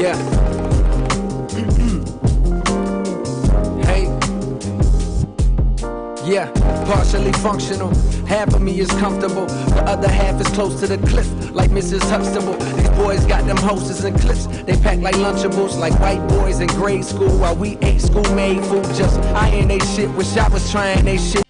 Yeah. Hey. Yeah, partially functional. Half of me is comfortable, the other half is close to the cliff, like Mrs. Huxtable. These boys got them hostess and clips. They pack like Lunchables, like white boys in grade school, while we ate school-made food. Just eyeing they shit. Wish I was trying they shit.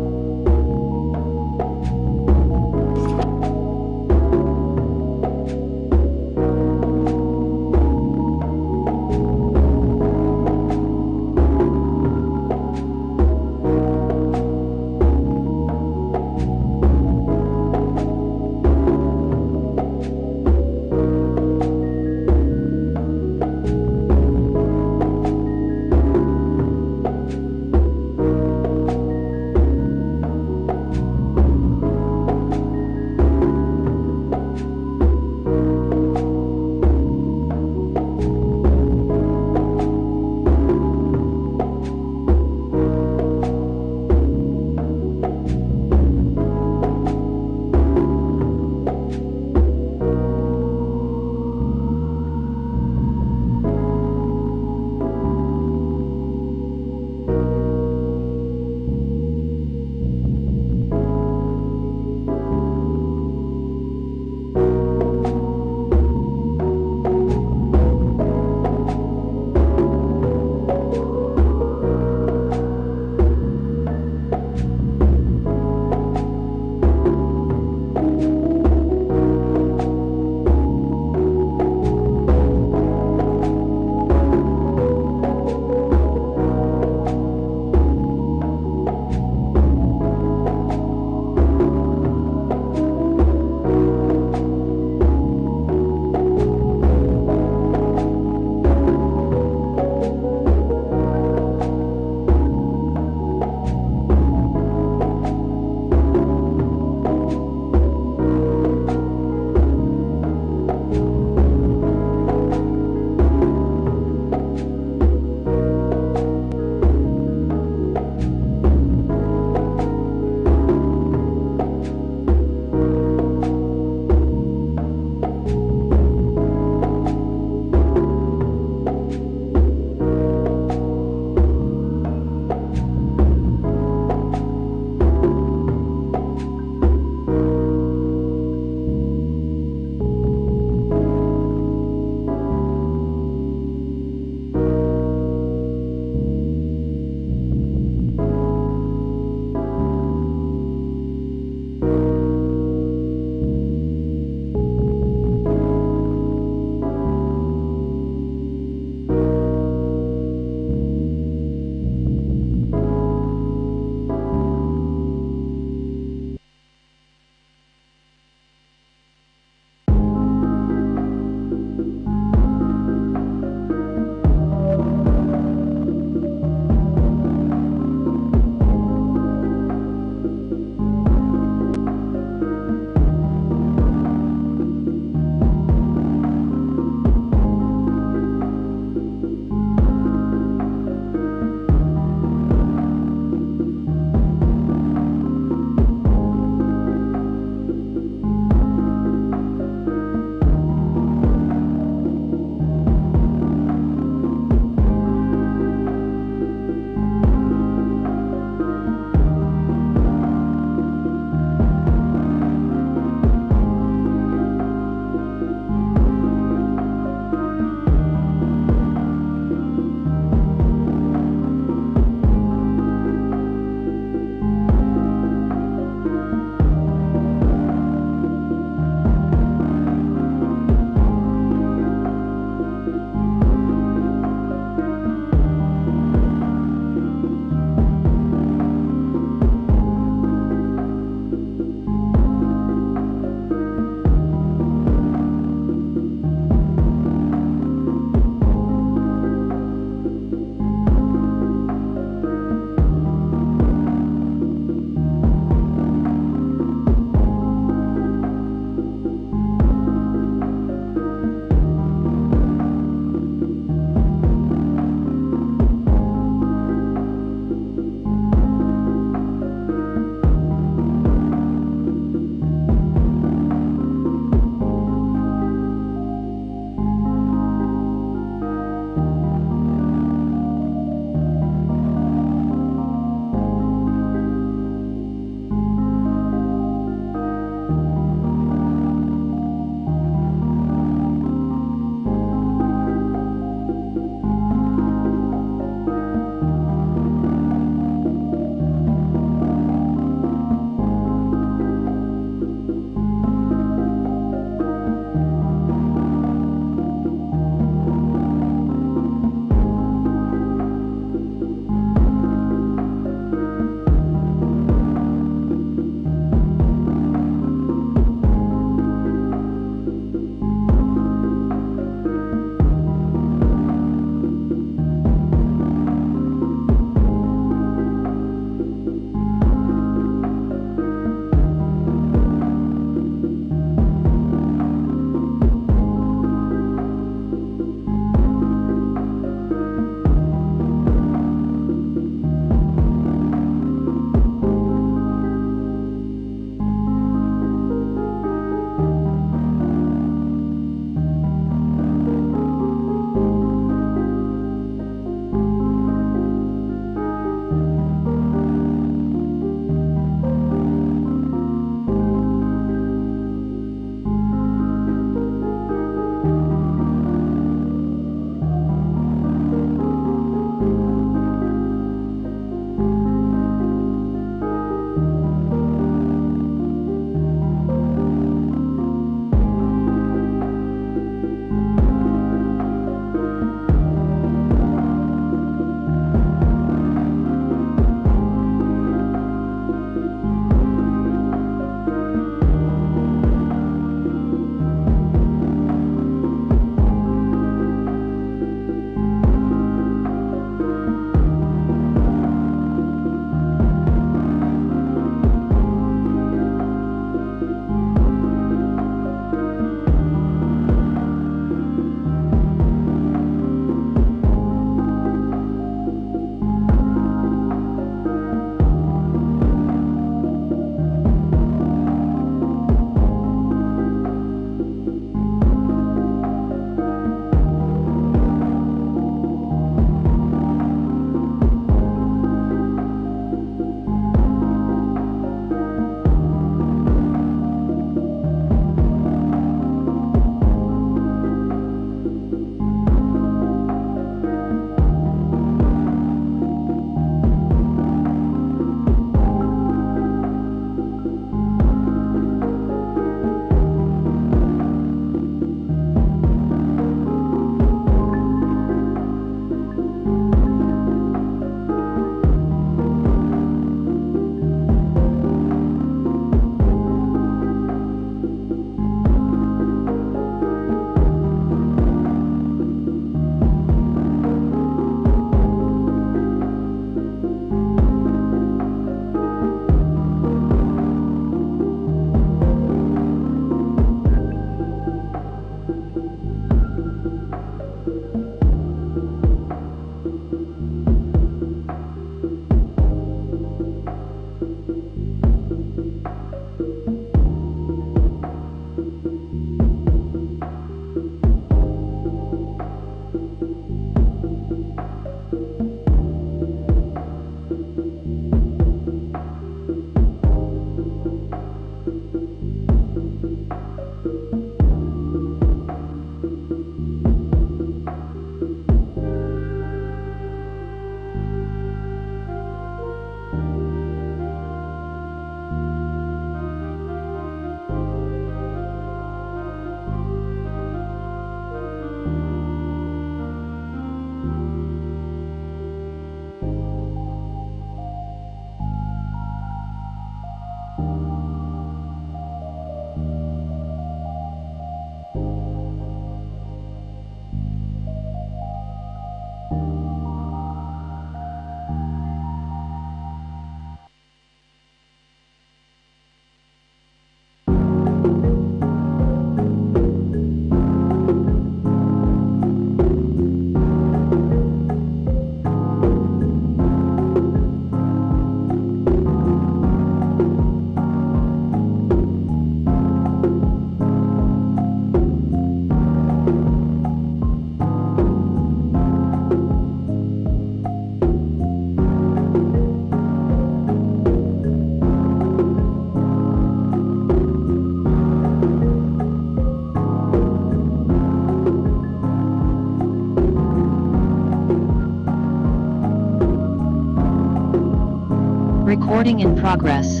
Recording in progress.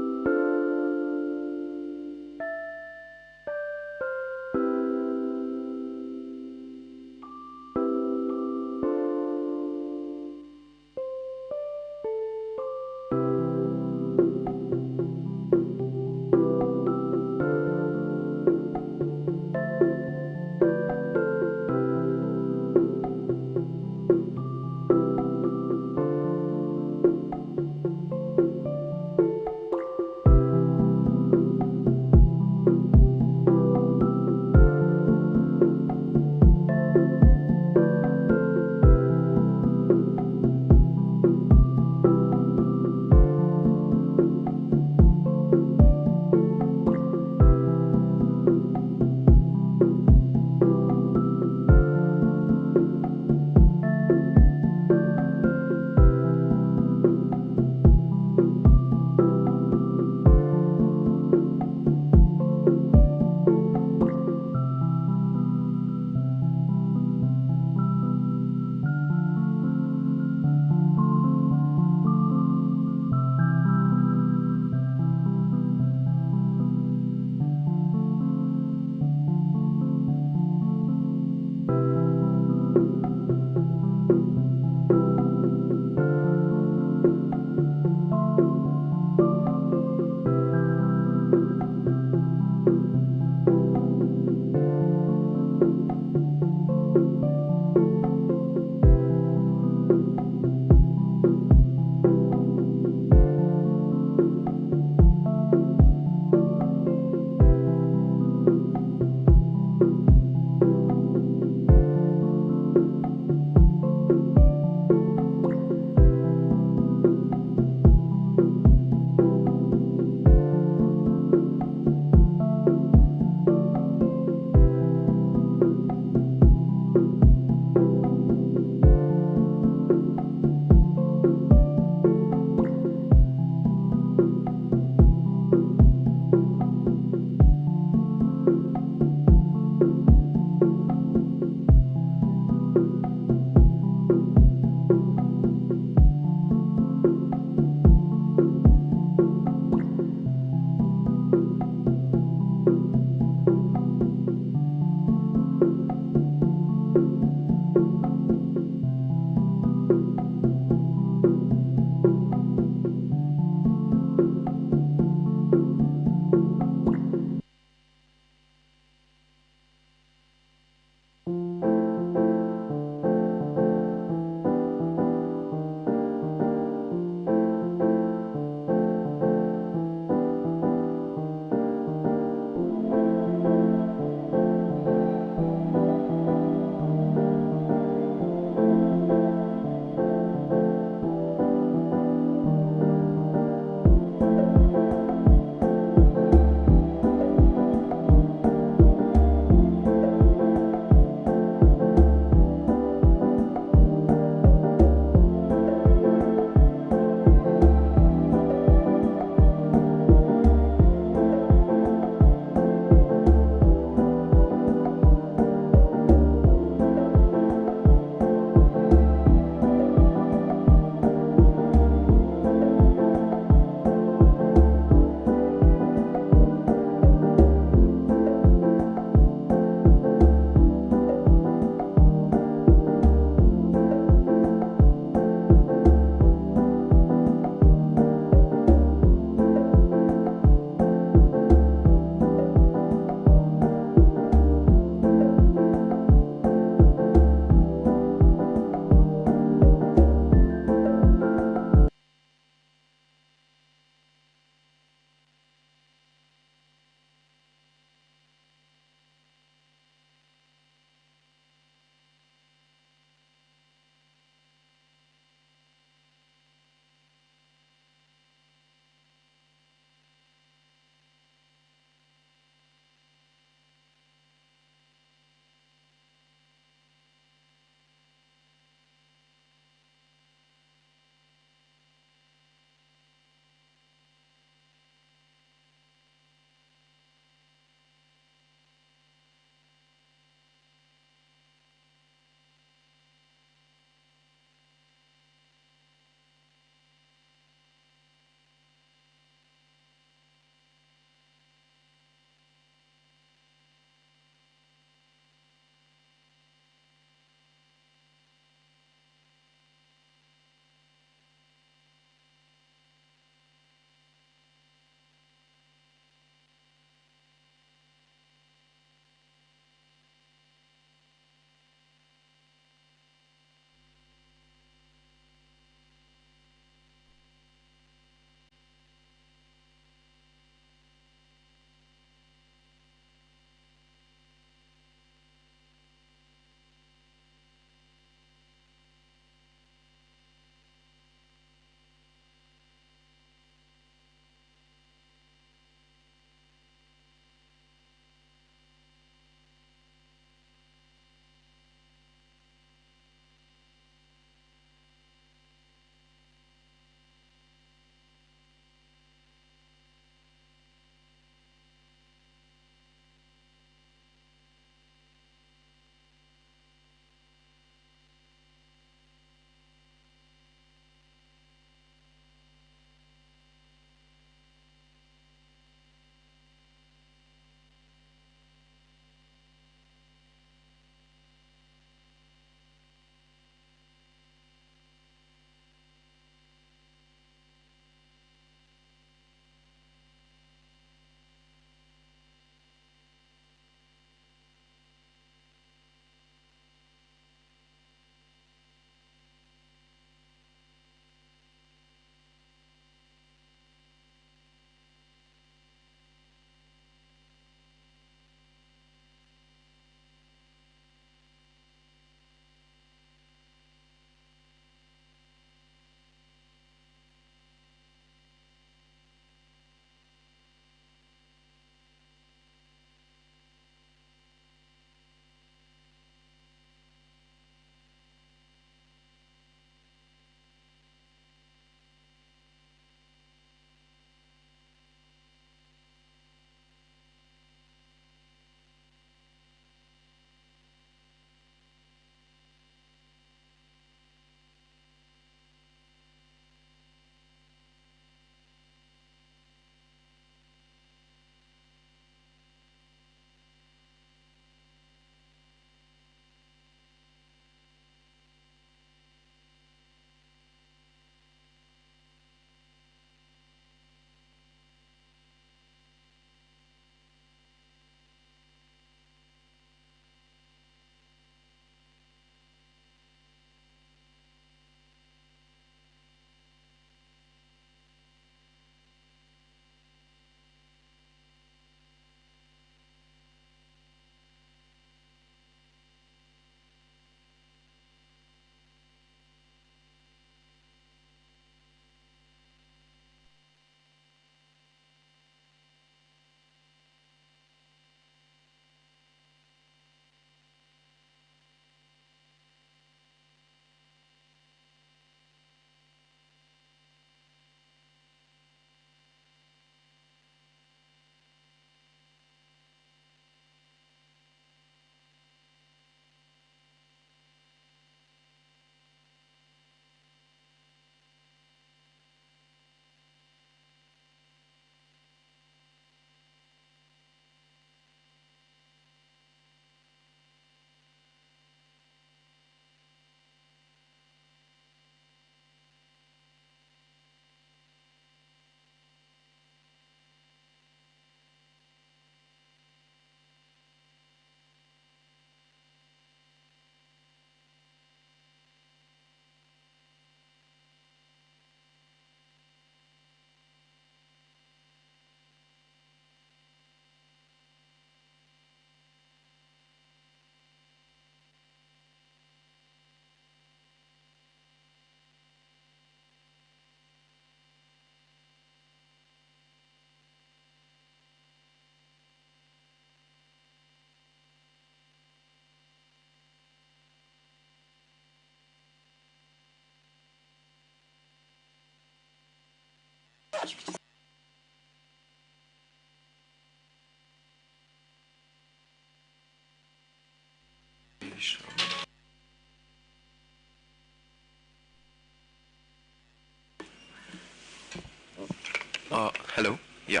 Hello. Yeah.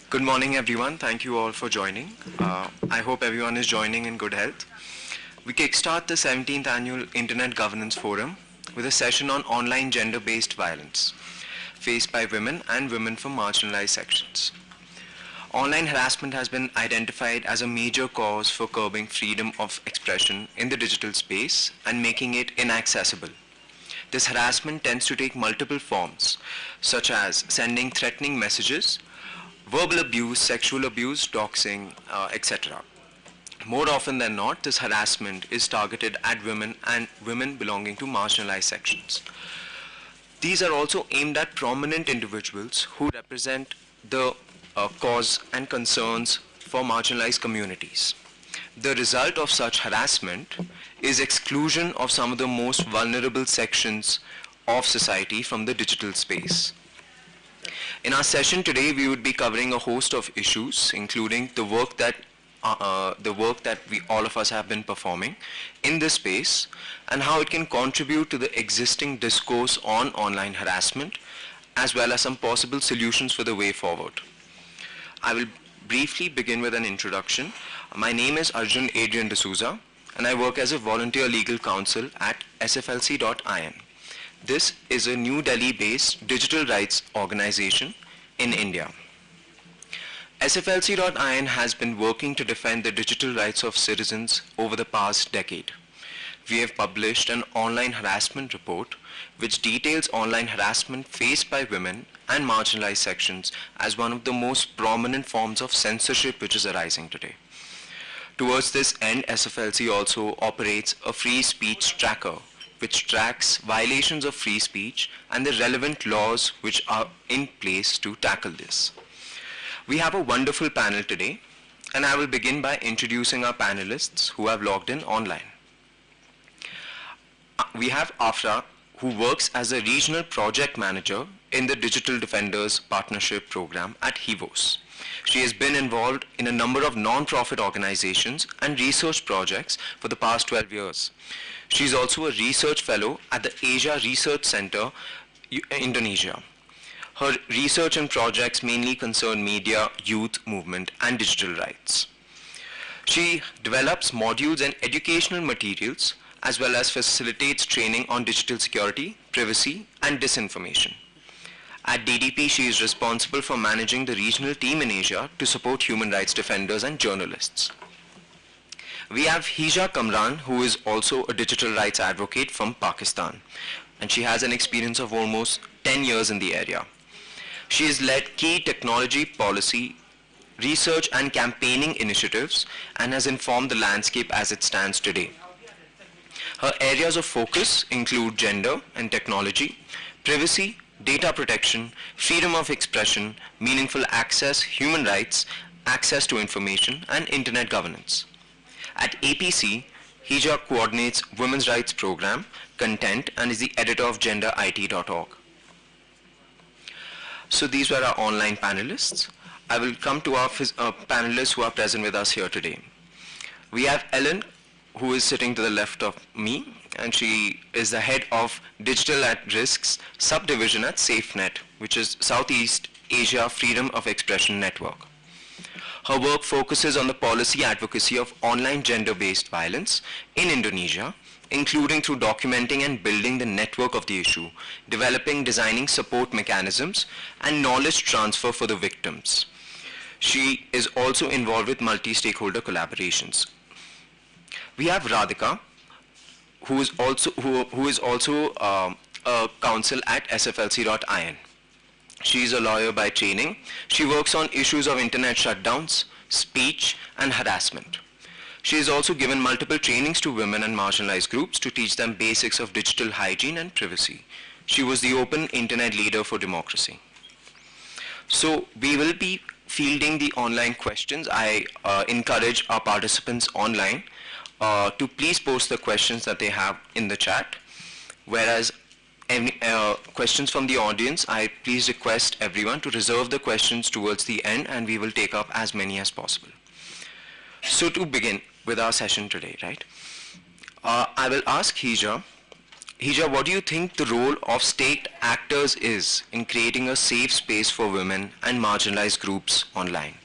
Good morning, everyone. Thank you all for joining. I hope everyone is joining in good health. We kickstart the 17th Annual Internet Governance Forum with a session on online gender-based violence faced by women and women from marginalized sections. Online harassment has been identified as a major cause for curbing freedom of expression in the digital space and making it inaccessible. This harassment tends to take multiple forms, such as sending threatening messages, verbal abuse, sexual abuse, doxing, etc. More often than not, this harassment is targeted at women and women belonging to marginalized sections. These are also aimed at prominent individuals who represent the cause and concerns for marginalized communities. The result of such harassment is exclusion of some of the most vulnerable sections of society from the digital space. In our session today, we would be covering a host of issues, including the work that we all of us have been performing in this space, and how it can contribute to the existing discourse on online harassment, as well as some possible solutions for the way forward. I will briefly begin with an introduction. My name is Arjun Adrian D'Souza, and I work as a volunteer legal counsel at sflc.in. This is a New Delhi-based digital rights organization in India. SFLC.in has been working to defend the digital rights of citizens over the past decade. We have published an online harassment report which details online harassment faced by women and marginalized sections as one of the most prominent forms of censorship which is arising today. Towards this end, SFLC also operates a free speech tracker which tracks violations of free speech and the relevant laws which are in place to tackle this. We have a wonderful panel today, and I will begin by introducing our panelists who have logged in online. We have Afra, who works as a regional project manager in the Digital Defenders Partnership Program at HEVOS. She has been involved in a number of non-profit organizations and research projects for the past 12 years. She is also a research fellow at the Asia Research Center, Indonesia. Her research and projects mainly concern media, youth movement, and digital rights. She develops modules and educational materials as well as facilitates training on digital security, privacy, and disinformation. At DDP, she is responsible for managing the regional team in Asia to support human rights defenders and journalists. We have Hija Kamran, who is also a digital rights advocate from Pakistan, and she has an experience of almost 10 years in the area. She has led key technology policy, research and campaigning initiatives and has informed the landscape as it stands today. Her areas of focus include gender and technology, privacy, data protection, freedom of expression, meaningful access, human rights, access to information, and internet governance. At APC, Hija coordinates Women's Rights Program, content, and is the editor of genderit.org. So these were our online panelists. I will come to our panelists who are present with us here today. We have Ellen, who is sitting to the left of me, and she is the head of Digital at Risks subdivision at SafeNet, which is Southeast Asia Freedom of Expression Network. Her work focuses on the policy advocacy of online gender-based violence in Indonesia, including through documenting and building the network of the issue, developing, designing support mechanisms, and knowledge transfer for the victims. She is also involved with multi-stakeholder collaborations. We have Radhika, who is also a counsel at sflc.in. She is a lawyer by training. She works on issues of internet shutdowns, speech, and harassment. She has also given multiple trainings to women and marginalized groups to teach them basics of digital hygiene and privacy. She was the Open Internet Leader for Democracy. So we will be fielding the online questions. I encourage our participants online to please post the questions that they have in the chat, whereas any questions from the audience, I please request everyone to reserve the questions towards the end, and we will take up as many as possible. So to begin with our session today, right? I will ask Hija. Hija, what do you think the role of state actors is in creating a safe space for women and marginalized groups online?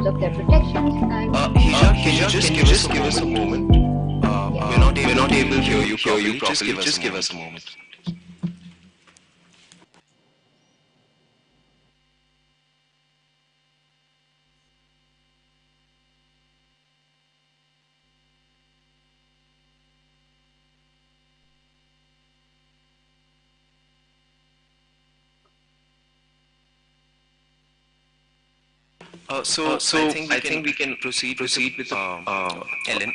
Look at protections and Hija, can you just give us a moment? We're not able to hear you properly. Just give us a moment. So I think we can proceed with Ellen.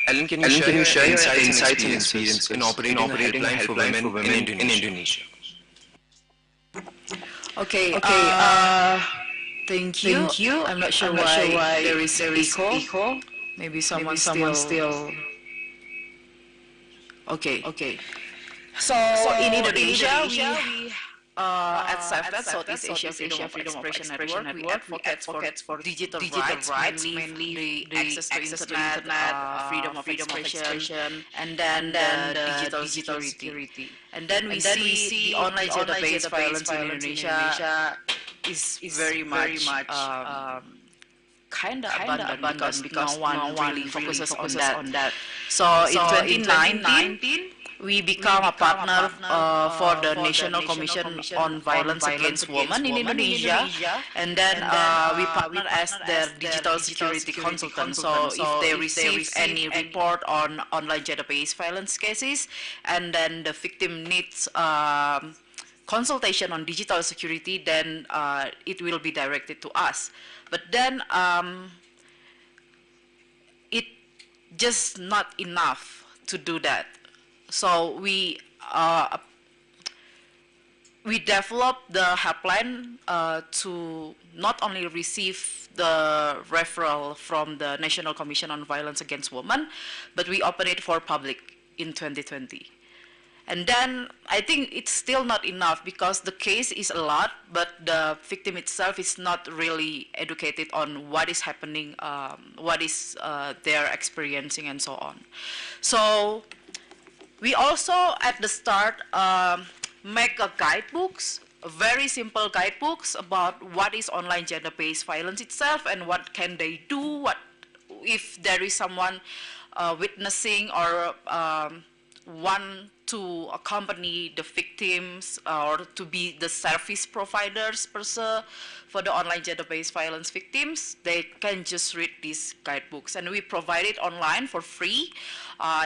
Ellen, can you share your insights and experience in operating a helpline for women in Indonesia? Okay. Thank you. I'm not sure why there is echo. Maybe someone still. Okay. So in Indonesia, we at SAFET, Southeast Asia Freedom of Expression Network, we advocate for digital rights, mainly the access to internet, freedom of expression, and then digital security. And then we see the online gender-based violence in Indonesia is very much kind of abandoned because no one really focuses on that. So in 2019, we become a partner for the National Commission on Violence Against Women in Indonesia, and then we partner as their digital security consultant. So if they receive any report on online gender-based violence cases, and then the victim needs consultation on digital security, then it will be directed to us. But then it just not enough to do that. So we developed the helpline to not only receive the referral from the National Commission on Violence Against Women, but we open it for public in 2020. And then I think it's still not enough because the case is a lot, but the victim itself is not really educated on what is happening, what is they're experiencing, and so on. So we also, at the start, make a guidebooks, very simple guidebooks about what is online gender-based violence itself and what can they do, what if there is someone witnessing or want to accompany the victims or to be the service providers per se for the online gender-based violence victims, they can just read these guidebooks. And we provide it online for free.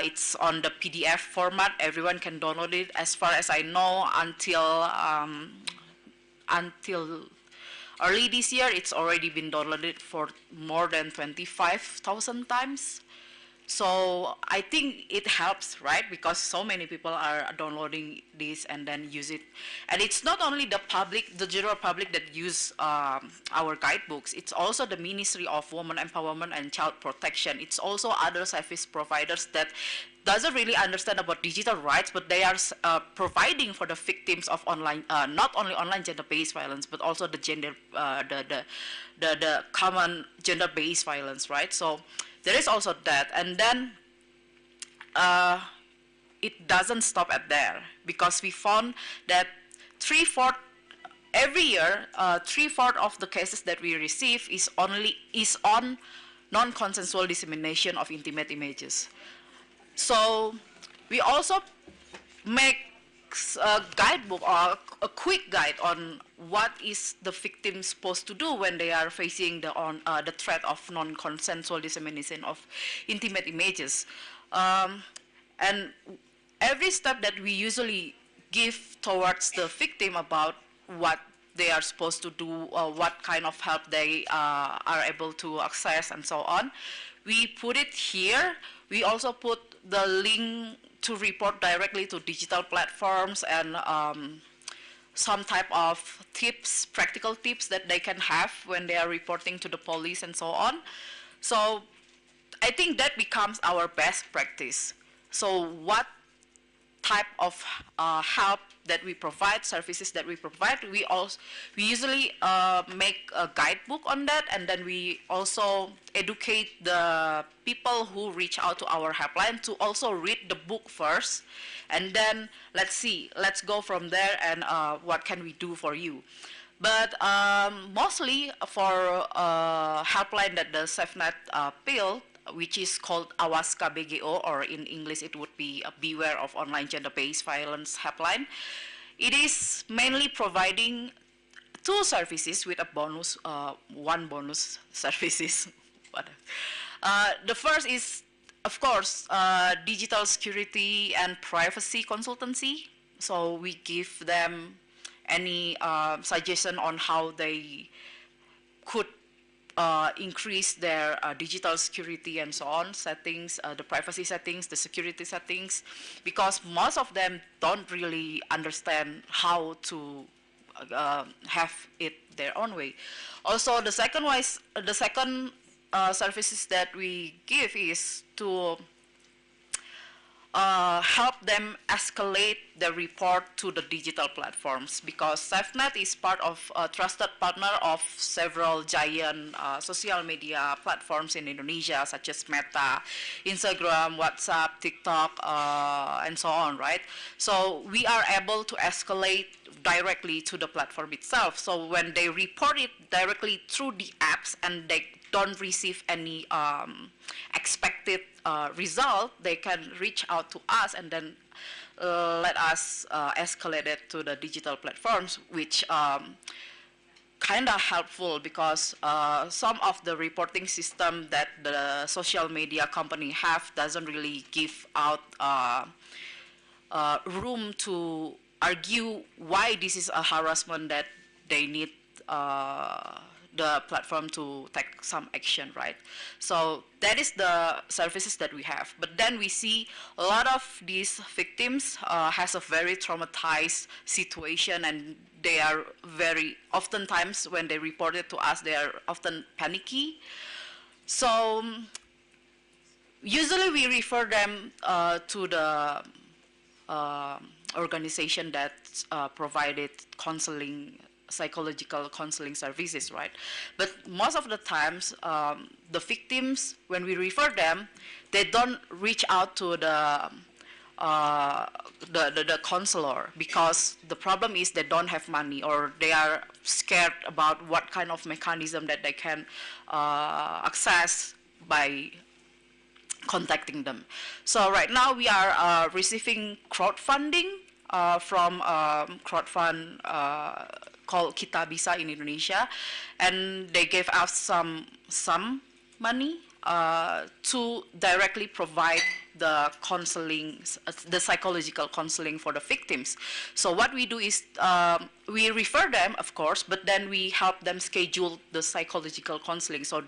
It's on the PDF format. Everyone can download it. As far as I know, until early this year, it's already been downloaded for more than 25,000 times. So I think it helps, right? Because so many people are downloading this and then use it. And it's not only the public, the general public that use our guidebooks. It's also the Ministry of Women Empowerment and Child Protection. It's also other service providers that doesn't really understand about digital rights, but they are providing for the victims of online, not only online gender-based violence, but also the the common gender-based violence, right? So there is also that, and then it doesn't stop at there because we found that 3/4 every year, 3/4 of the cases that we receive is on non-consensual dissemination of intimate images. So we also make guidebook or a quick guide on what is the victim supposed to do when they are facing the threat of non-consensual dissemination of intimate images. And every step that we usually give towards the victim about what they are supposed to do, what kind of help they are able to access, and so on, we put it here. We also put the link to report directly to digital platforms and some type of tips, practical tips that they can have when they are reporting to the police and so on. So I think that becomes our best practice. So what type of help that we provide, services that we provide, we usually make a guidebook on that, and then we also educate the people who reach out to our helpline to also read the book first, and then let's go from there and what can we do for you. But mostly for helpline that the SafeNet built, which is called Awas KBGO, or in English it would be Beware of Online Gender-Based Violence Helpline. It is mainly providing two services with a bonus, one bonus services. The first is, of course, digital security and privacy consultancy. So we give them any suggestion on how they could increase their digital security and so on settings, the privacy settings, the security settings, because most of them don't really understand how to have it their own way. Also, the second services that we give is to help them escalate the report to the digital platforms, because SafeNet is part of a trusted partner of several giant social media platforms in Indonesia, such as Meta, Instagram, WhatsApp, TikTok, and so on, right? So we are able to escalate directly to the platform itself. So when they report it directly through the apps and they don't receive any expected result, they can reach out to us and then let us escalate it to the digital platforms, which kind of helpful, because some of the reporting system that the social media company have doesn't really give out room to argue why this is a harassment that they need the platform to take some action, right? So that is the services that we have. But then we see a lot of these victims has a very traumatized situation, and they are very, oftentimes when they report it to us, they are often panicky. So usually we refer them to the organization that provided counseling, psychological counseling services, right? But most of the times, the victims, when we refer them, they don't reach out to the counselor, because the problem is they don't have money, or they are scared about what kind of mechanism that they can access by contacting them. So right now we are receiving crowdfunding from crowdfund called Kita Bisa in Indonesia, and they gave us some money to directly provide the counseling, the psychological counseling for the victims. So what we do is we refer them, of course, but then we help them schedule the psychological counseling, so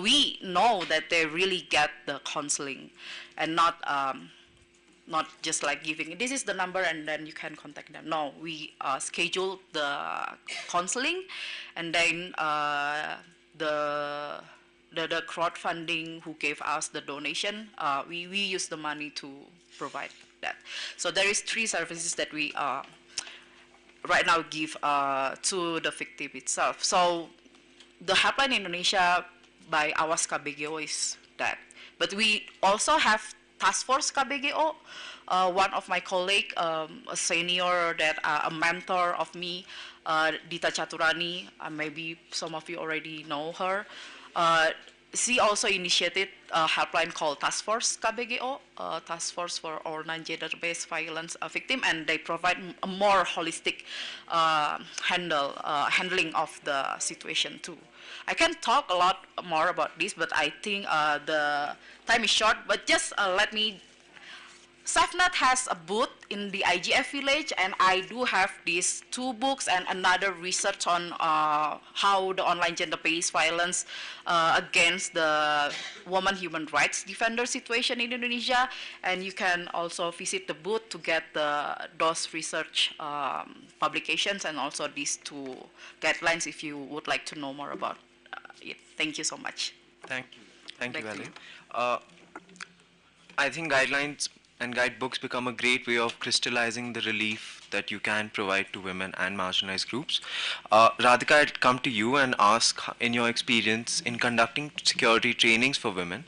we know that they really get the counseling, and not just like giving, this is the number and then you can contact them. No, we schedule the counseling, and then the crowdfunding who gave us the donation, we use the money to provide that. So there is 3 services that we right now give to the victim itself. So the helpline in Indonesia by Awas KBGO is that. But we also have Task Force KBGO. One of my colleague, a senior that a mentor of me, Dita Chaturani, maybe some of you already know her. She also initiated a helpline called Task Force KBGO, Task Force for Online Gender-Based Violence Victim, and they provide a more holistic handling of the situation too. I can talk a lot more about this, but I think the time is short. But just let me. SafeNet has a booth in the IGF village, and I do have these 2 books and another research on how the online gender-based violence against the woman human rights defender situation in Indonesia. And you can also visit the booth to get those research publications and also these 2 guidelines if you would like to know more about it. Thank you so much. Thank you. Thank you, Back to Ellen. I think guidelines and guidebooks become a great way of crystallizing the relief that you can provide to women and marginalized groups. Radhika, I'd come to you and ask, in your experience in conducting security trainings for women,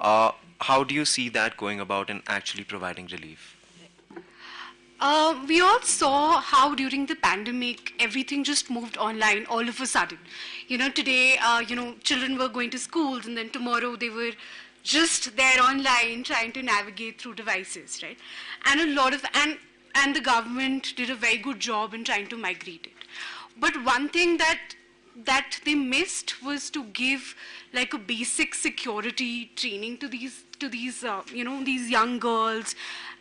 how do you see that going about and actually providing relief? We all saw how during the pandemic everything just moved online all of a sudden. Today, children were going to schools, and then tomorrow they were just there online trying to navigate through devices, right? And and the government did a very good job in trying to migrate it. But one thing that they missed was to give like a basic security training to these these young girls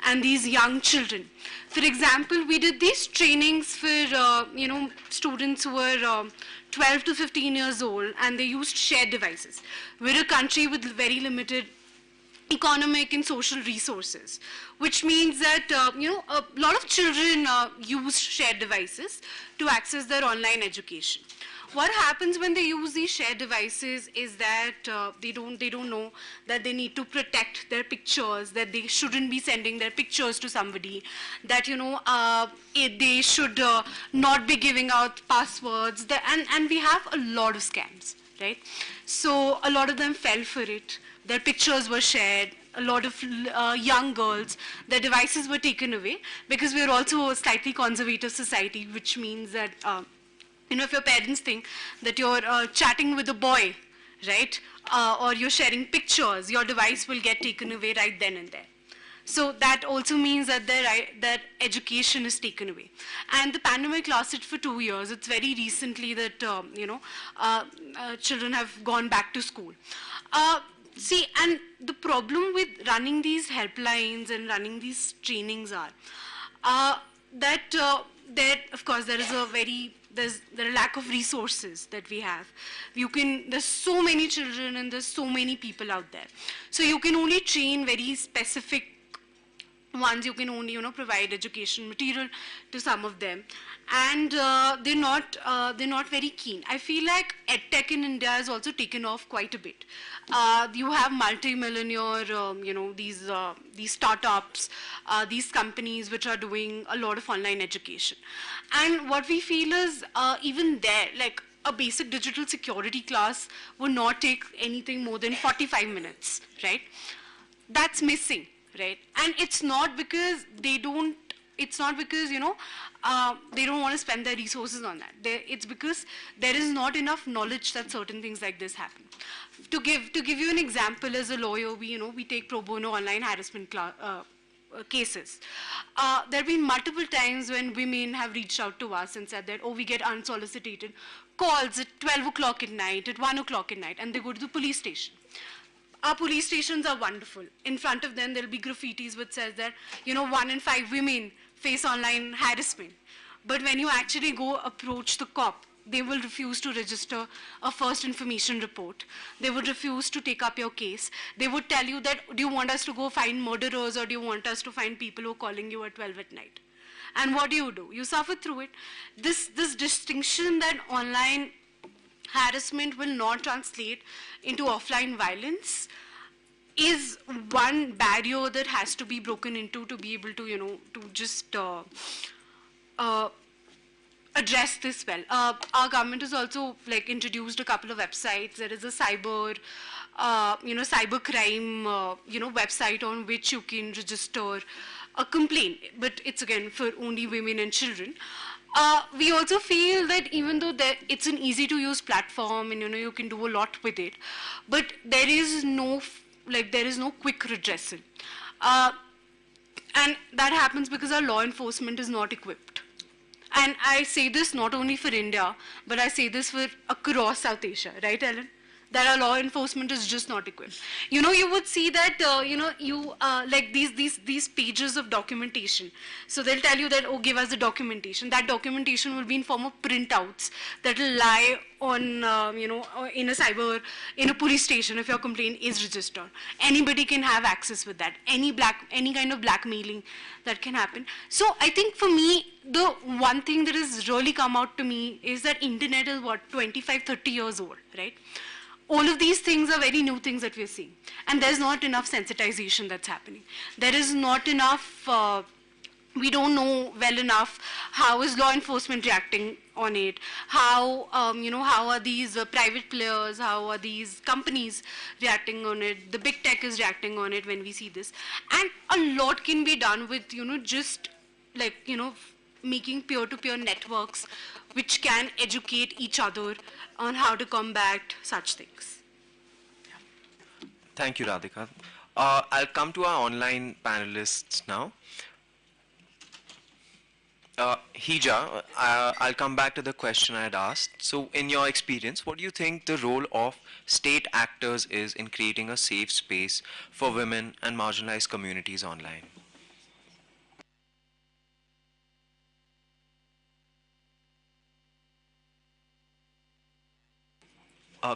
and these young children. For example, we did these trainings for students who were 12 to 15 years old, and they used shared devices. We're a country with very limited economic and social resources, which means that a lot of children use shared devices to access their online education. What happens when they use these shared devices is that they don't know that they need to protect their pictures, that they shouldn't be sending their pictures to somebody, that they should not be giving out passwords, and we have a lot of scams, right? So a lot of them fell for it. Their pictures were shared. A lot of young girls, their devices were taken away, because we are also a slightly conservative society, which means that if your parents think that you're chatting with a boy, right, or you're sharing pictures, your device will get taken away right then and there. So that also means that their education is taken away. And the pandemic lasted for 2 years. It's very recently that children have gone back to school. And the problem with running these helplines and running these trainings are that of course there is there are lack of resources that we have. There's so many children and there's so many people out there. So you can only train very specific ones. You can only provide education material to some of them, and they're not very keen. I feel like EdTech in India has also taken off quite a bit. You have multi-millionaire, these startups, these companies which are doing a lot of online education. And what we feel is even there, like a basic digital security class would not take anything more than 45 minutes, right? That's missing, right? And it's not because they don't want to spend their resources on that. It's because there is not enough knowledge that certain things like this happen. To give you an example, as a lawyer, we take pro bono online harassment cases. There have been multiple times when women have reached out to us and said that, we get unsolicited calls at 12 o'clock at night, at 1 o'clock at night, and they go to the police station. Our police stations are wonderful. In front of them, there'll be graffitis which says that, 1 in 5 women face online harassment. But when you actually go approach the cop, they will refuse to register a first information report. They would refuse to take up your case. They would tell you that, do you want us to go find murderers, or do you want us to find people who are calling you at 12 at night? And what do? You suffer through it. This distinction that online harassment will not translate into offline violence is one barrier that has to be broken into to be able to, to just address this well. Our government has also introduced a couple of websites. There is a cyber crime, website on which you can register a complaint, but it's again for only women and children. We also feel that even though it's an easy to use platform and you can do a lot with it, but there is no like there is no quick redressal. Uh, and that happens because our law enforcement is not equipped. And I say this not only for India, but I say this for across South Asia, right, Ellen? That our law enforcement is just not equipped. You would see that, like these pages of documentation. So they'll tell you that, oh, give us the documentation. That documentation will be in form of printouts that will lie on, in a cyber, in a police station if your complaint is registered. Anybody can have access with that. Any kind of blackmailing that can happen. So I think for me, the one thing that has really come out to me is that internet is what, 25, 30 years old, right? All of these things are very new things that we're seeing. And there's not enough sensitization that's happening. There is not enough, we don't know well enough how is law enforcement reacting on it, how, how are these private players, how are these companies reacting on it, the big tech is reacting on it when we see this. And a lot can be done with, just like, making peer-to-peer networks which can educate each other on how to combat such things. Thank you, Radhika. I'll come to our online panelists now. Hija, I'll come back to the question I had asked. So, in your experience, what do you think the role of state actors is in creating a safe space for women and marginalized communities online?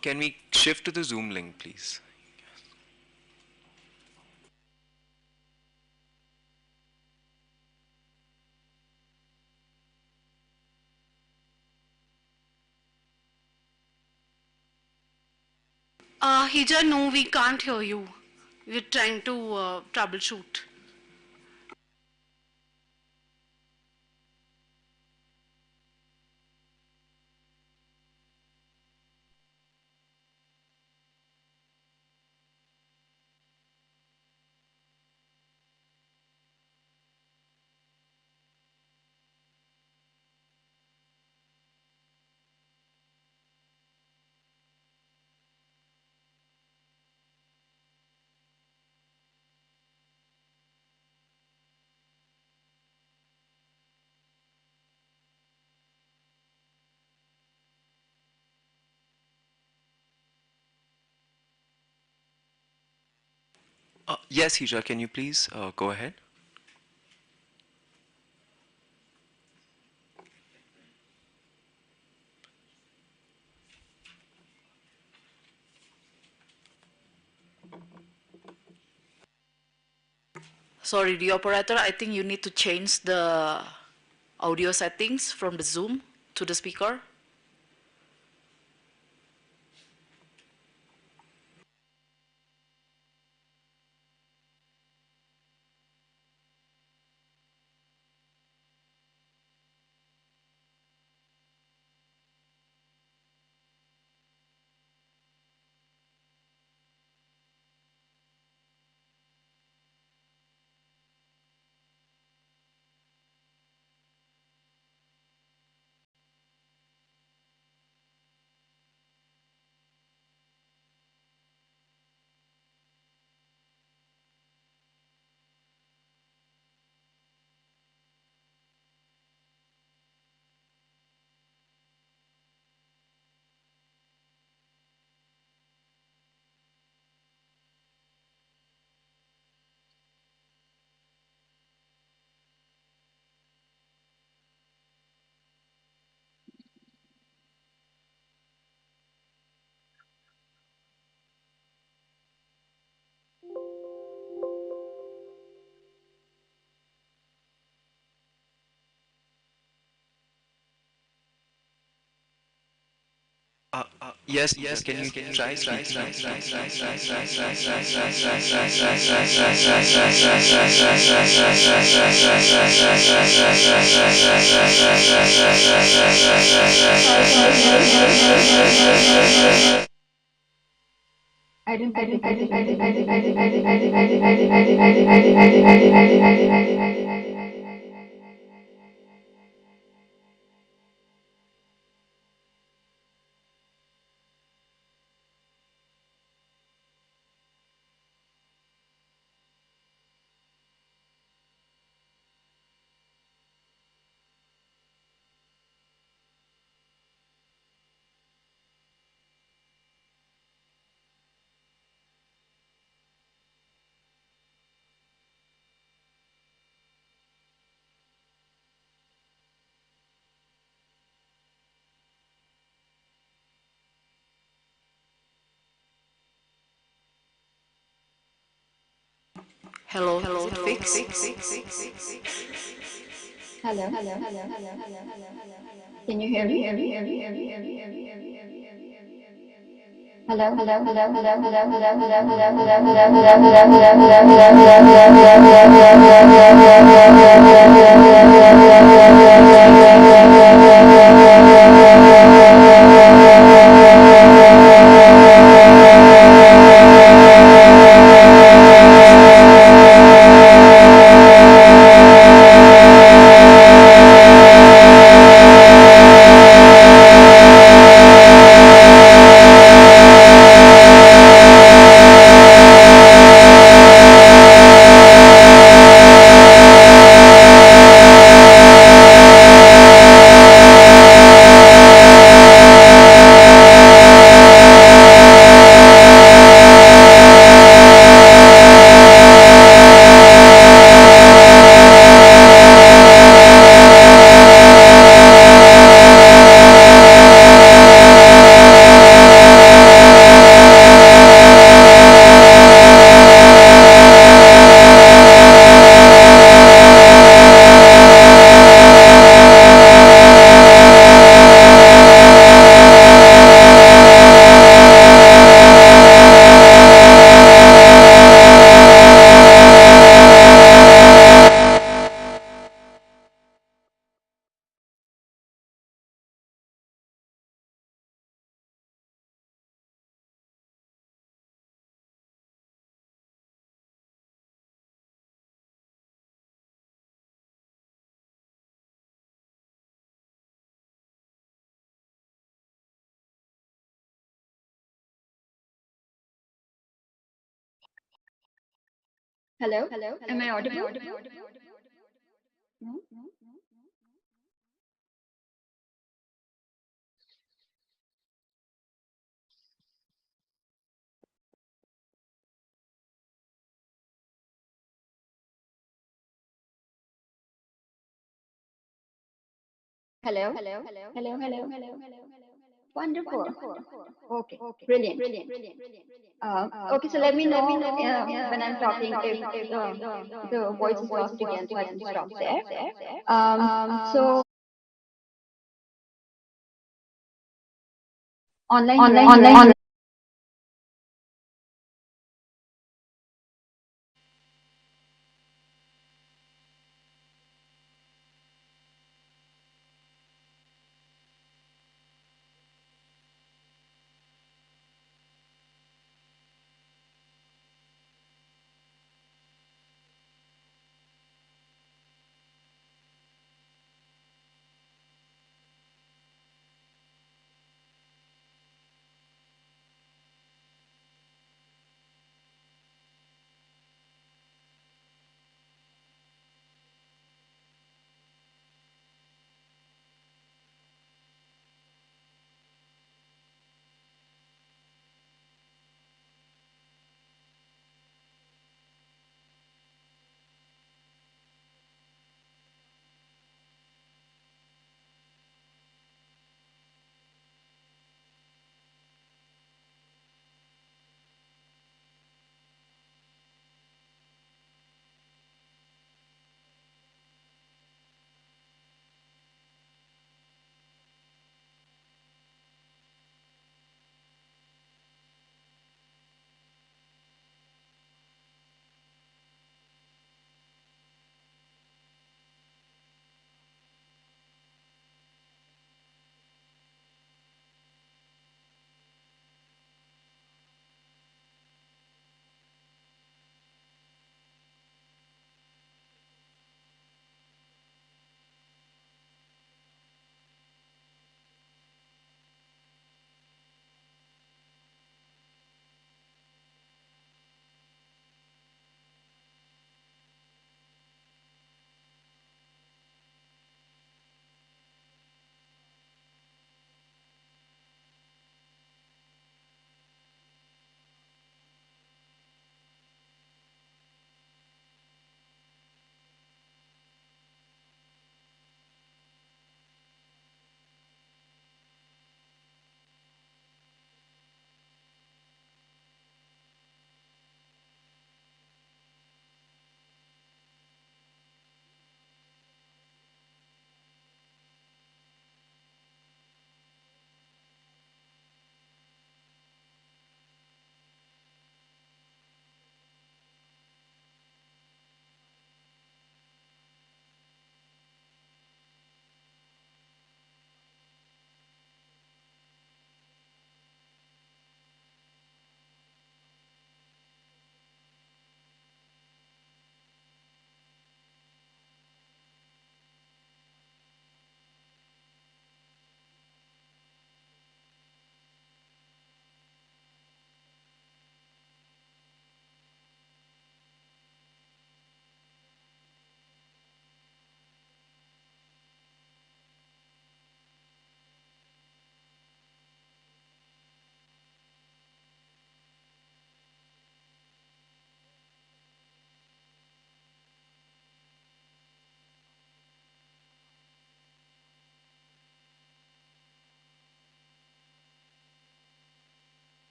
Can we shift to the Zoom link, please? Hija, no, we can't hear you. We're trying to troubleshoot. Yes, Hija, can you please go ahead? Sorry, the operator, I think you need to change the audio settings from the Zoom to the speaker. Yes, yes, can you try speaking now? Hello, is it fixed? Hello. Can you hear me? Hello. Hello. Am I audible? No? Hello. Wonderful. Okay. Brilliant. Okay, so let me know when I'm talking if the voice is lost again, so I can stop there. So online.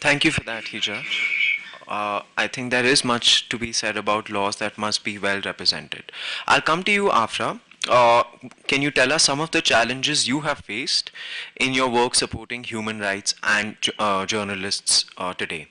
Thank you for that, Hija. I think there is much to be said about laws that must be well represented. I'll come to you, Afra. Can you tell us some of the challenges you have faced in your work supporting human rights and journalists today?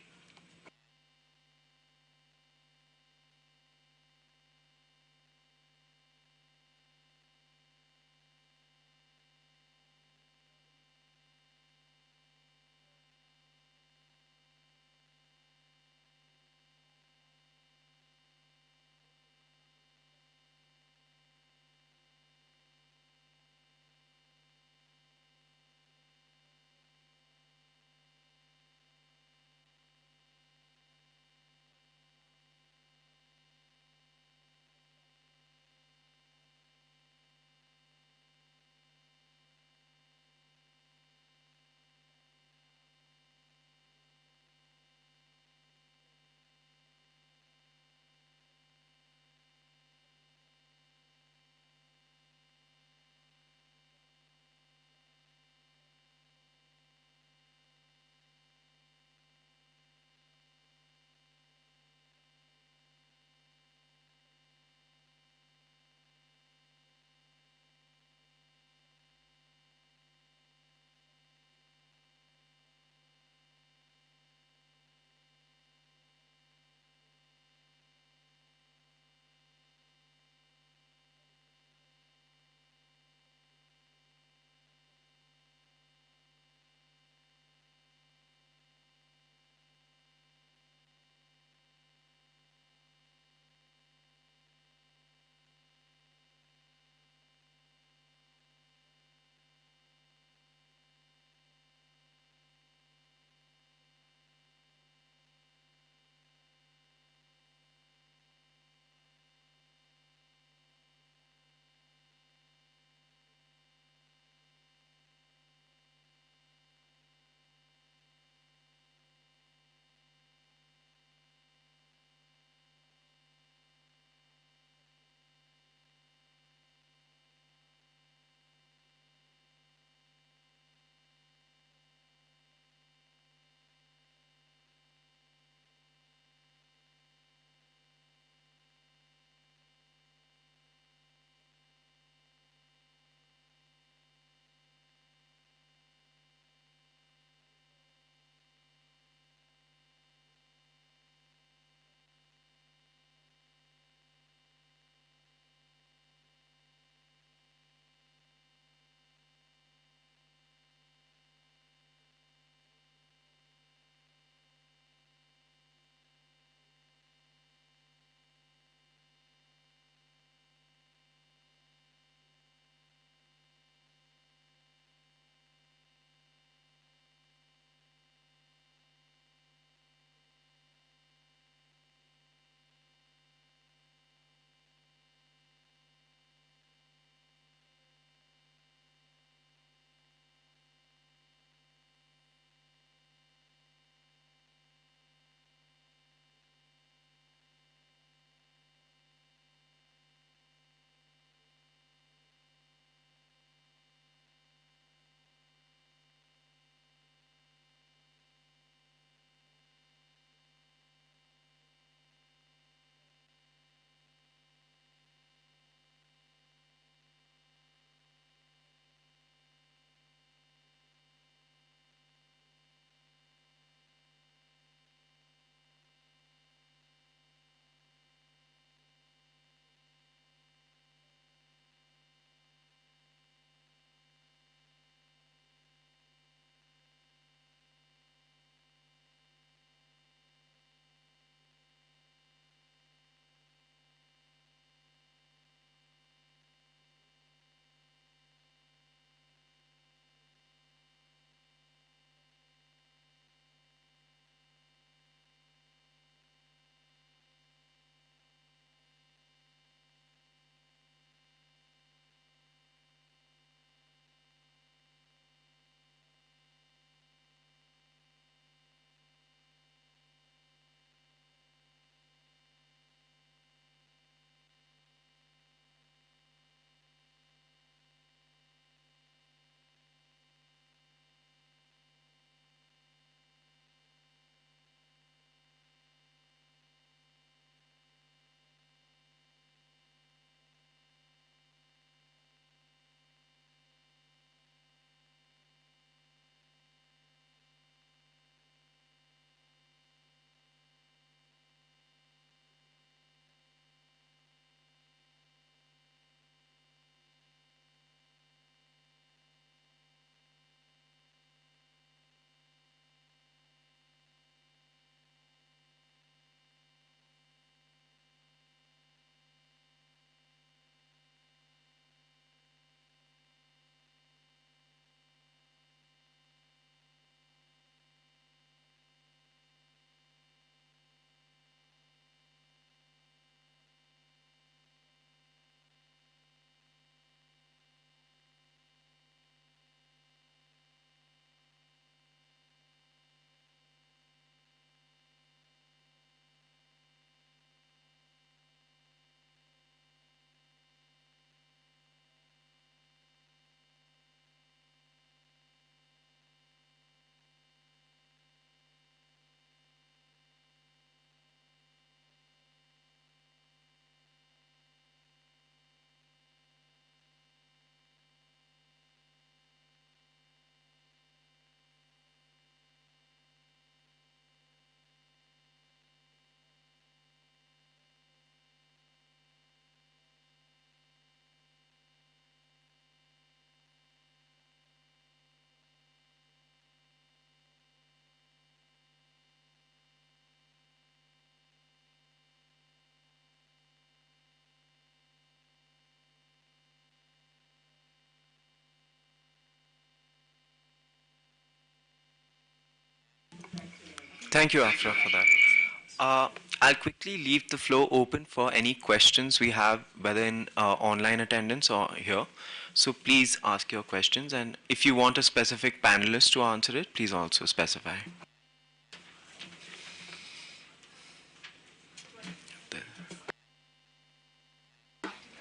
Thank you, Afra, for that. I'll quickly leave the floor open for any questions we have, whether in online attendance or here. So please ask your questions, and if you want a specific panelist to answer it, please also specify.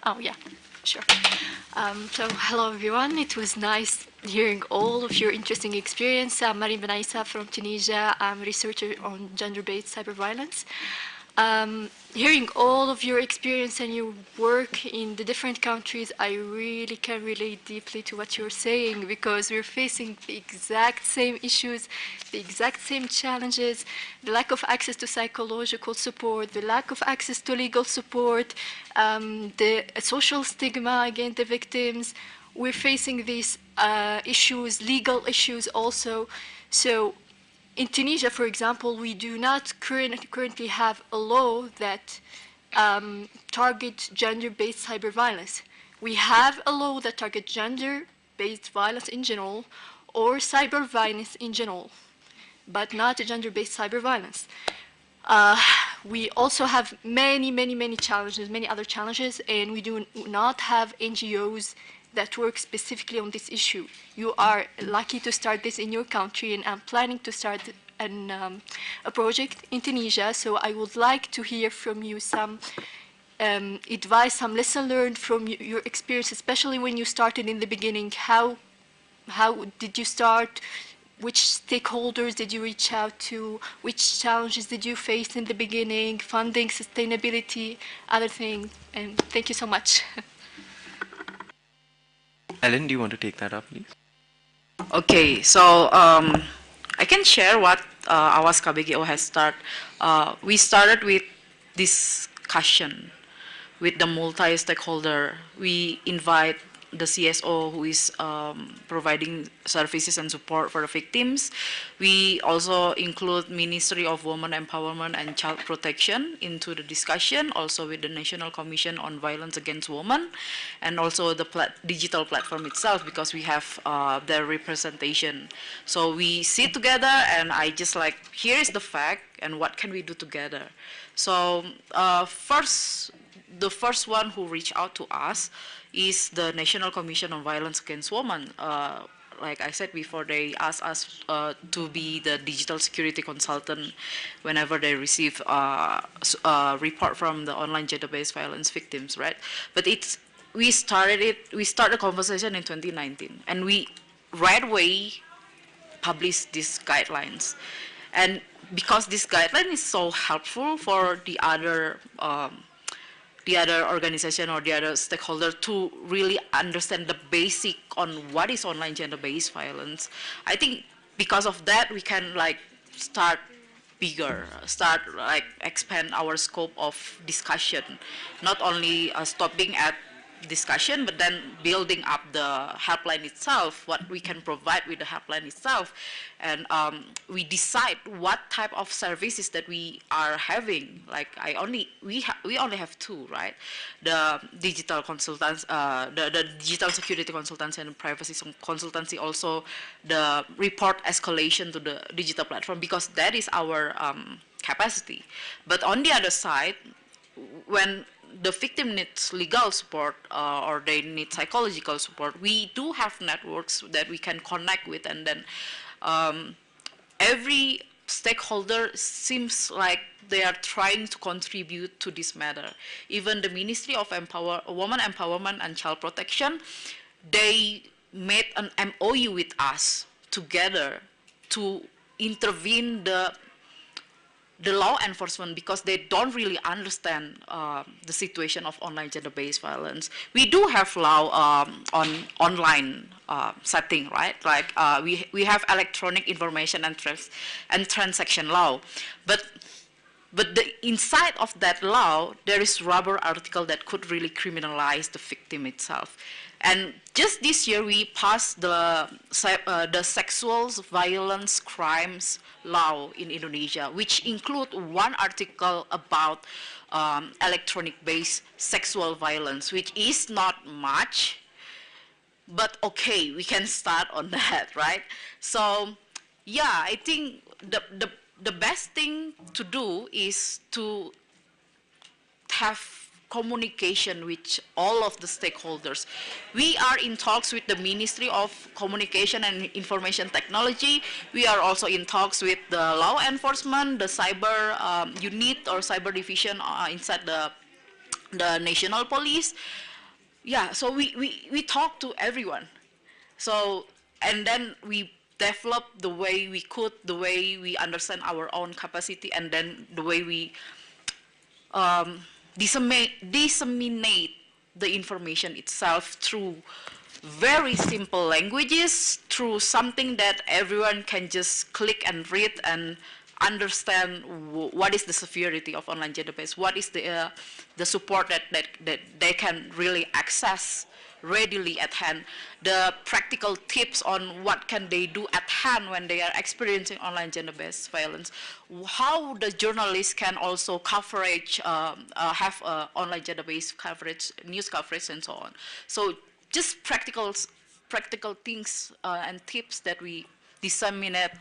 Oh, yeah, sure. So, hello everyone. It was nice hearing all of your interesting experience. I'm Marie Benaissa from Tunisia. I'm a researcher on gender-based cyberviolence. Hearing all of your experience and your work in the different countries, I really can relate deeply to what you're saying, because we're facing the exact same issues, the exact same challenges, the lack of access to psychological support, the lack of access to legal support, the social stigma against the victims. We're facing these issues, legal issues also. So in Tunisia, for example, we do not currently have a law that targets gender-based cyber violence. We have a law that targets gender-based violence in general or cyber violence in general, but not gender-based cyber violence. We also have many challenges, many other challenges, and we do not have NGOs that work specifically on this issue. You are lucky to start this in your country, and I'm planning to start a project in Tunisia, so I would like to hear from you some advice, some lesson learned from your experience, especially when you started in the beginning. How did you start? Which stakeholders did you reach out to? Which challenges did you face in the beginning? Funding, sustainability, other things. And thank you so much. Ellen, do you want to take that up, please? Okay, so I can share what Awas KBGO has started. We started with discussion with the multi-stakeholder. We invite the CSO who is providing services and support for the victims. We also include Ministry of Women Empowerment and Child Protection into the discussion, also with the National Commission on Violence Against Women, and also the digital platform itself, because we have their representation. So we sit together and I just like, here is the fact and what can we do together. So the first one who reached out to us is the National Commission on Violence Against Women. Like I said before, they asked us to be the digital security consultant whenever they receive a report from the online gender-based violence victims, right? But we started the conversation in 2019, and we right away published these guidelines. And because this guideline is so helpful for the other organization or the other stakeholder to really understand the basic on what is online gender-based violence, I think because of that we can like start bigger, start like expand our scope of discussion, not only stopping at discussion, but then building up the helpline itself, what we can provide with the helpline itself, and we decide what type of services that we are having. Like we only have two, right? The digital consultants, the digital security consultancy and privacy consultancy, also the report escalation to the digital platform, because that is our capacity. But on the other side, when the victim needs legal support or they need psychological support, we do have networks that we can connect with, and then every stakeholder seems like they are trying to contribute to this matter. Even the Ministry of Women Empowerment and Child Protection, they made an MOU with us together to intervene the law enforcement, because they don't really understand the situation of online gender-based violence. We do have law on online setting, right? Like we have electronic information and transaction law, but the inside of that law there is rubber article that could really criminalize the victim itself. And just this year we passed the sexual violence crimes law in Indonesia, which include one article about electronic-based sexual violence, which is not much, but okay, we can start on that, right? So yeah, I think the best thing to do is to have communication with all of the stakeholders. We are in talks with the Ministry of Communication and Information Technology. We are also in talks with the law enforcement, the cyber unit or cyber division inside the national police. Yeah, so we talk to everyone. So, and then we develop the way we could, the way we understand our own capacity, and then the way we disseminate the information itself through very simple languages, through something that everyone can just click and read and understand what is the severity of online gender based, what is the support that they can really access readily at hand, the practical tips on what can they do at hand when they are experiencing online gender-based violence, how the journalists can also coverage, have online gender-based coverage, news coverage, and so on. So just practical things and tips that we disseminate.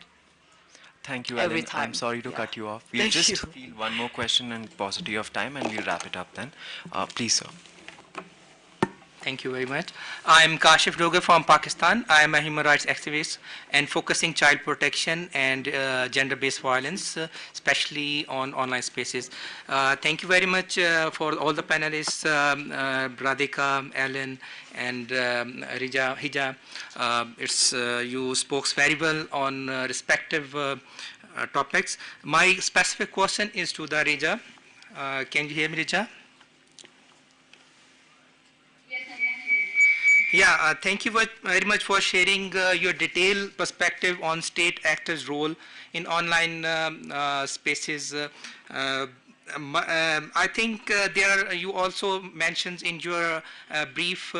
Thank you, Every Ellen. time. I'm sorry to Yeah. cut you off. We'll Thank just you. field one more question and paucity of time, and we'll wrap it up then. Please, sir. Thank you very much. I'm Kashif Dogar from Pakistan. I am a human rights activist and focusing child protection and gender-based violence, especially on online spaces. Thank you very much for all the panelists, Radhika, Ellen, and Hija. You spoke very well on respective topics. My specific question is to the Rija. Can you hear me, Rija? Yeah, thank you very much for sharing your detailed perspective on state actors' role in online spaces. I think you also mentioned in your brief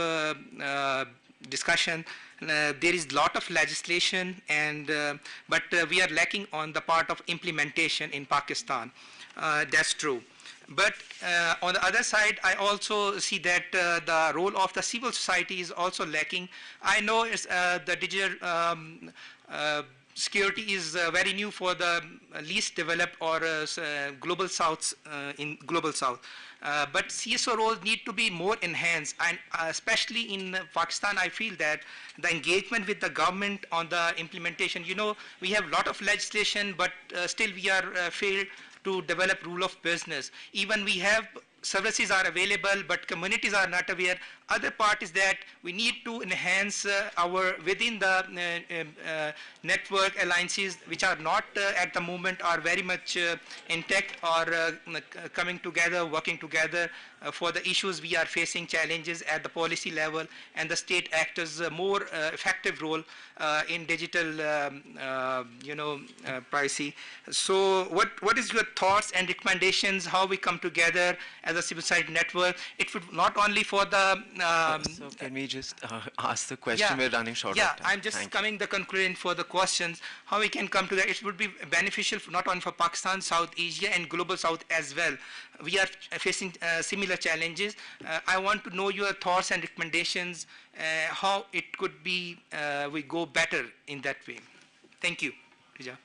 discussion there is a lot of legislation, but we are lacking on the part of implementation in Pakistan. That's true. But on the other side, I also see that the role of the civil society is also lacking. I know the digital security is very new for the least developed or global souths in global south. But CSO roles need to be more enhanced, and especially in Pakistan, I feel that the engagement with the government on the implementation, we have a lot of legislation, but still we are failed to develop rule of business. Even we have services are available, but communities are not aware. Other part is that we need to enhance our within the network alliances, which are not at the moment are very much intact or coming together, working together for the issues we are facing, challenges at the policy level, and the state actors more effective role in digital, privacy. So, what is your thoughts and recommendations? How we come together as a civil society network? It would not only for the So can we just ask the question? We're running short of time. I'm just coming the conclusion for the questions. How we can come to that? It would be beneficial not only for Pakistan, South Asia, and global South as well. We are facing similar challenges. I want to know your thoughts and recommendations. How it could be we go better in that way. Thank you, Rija.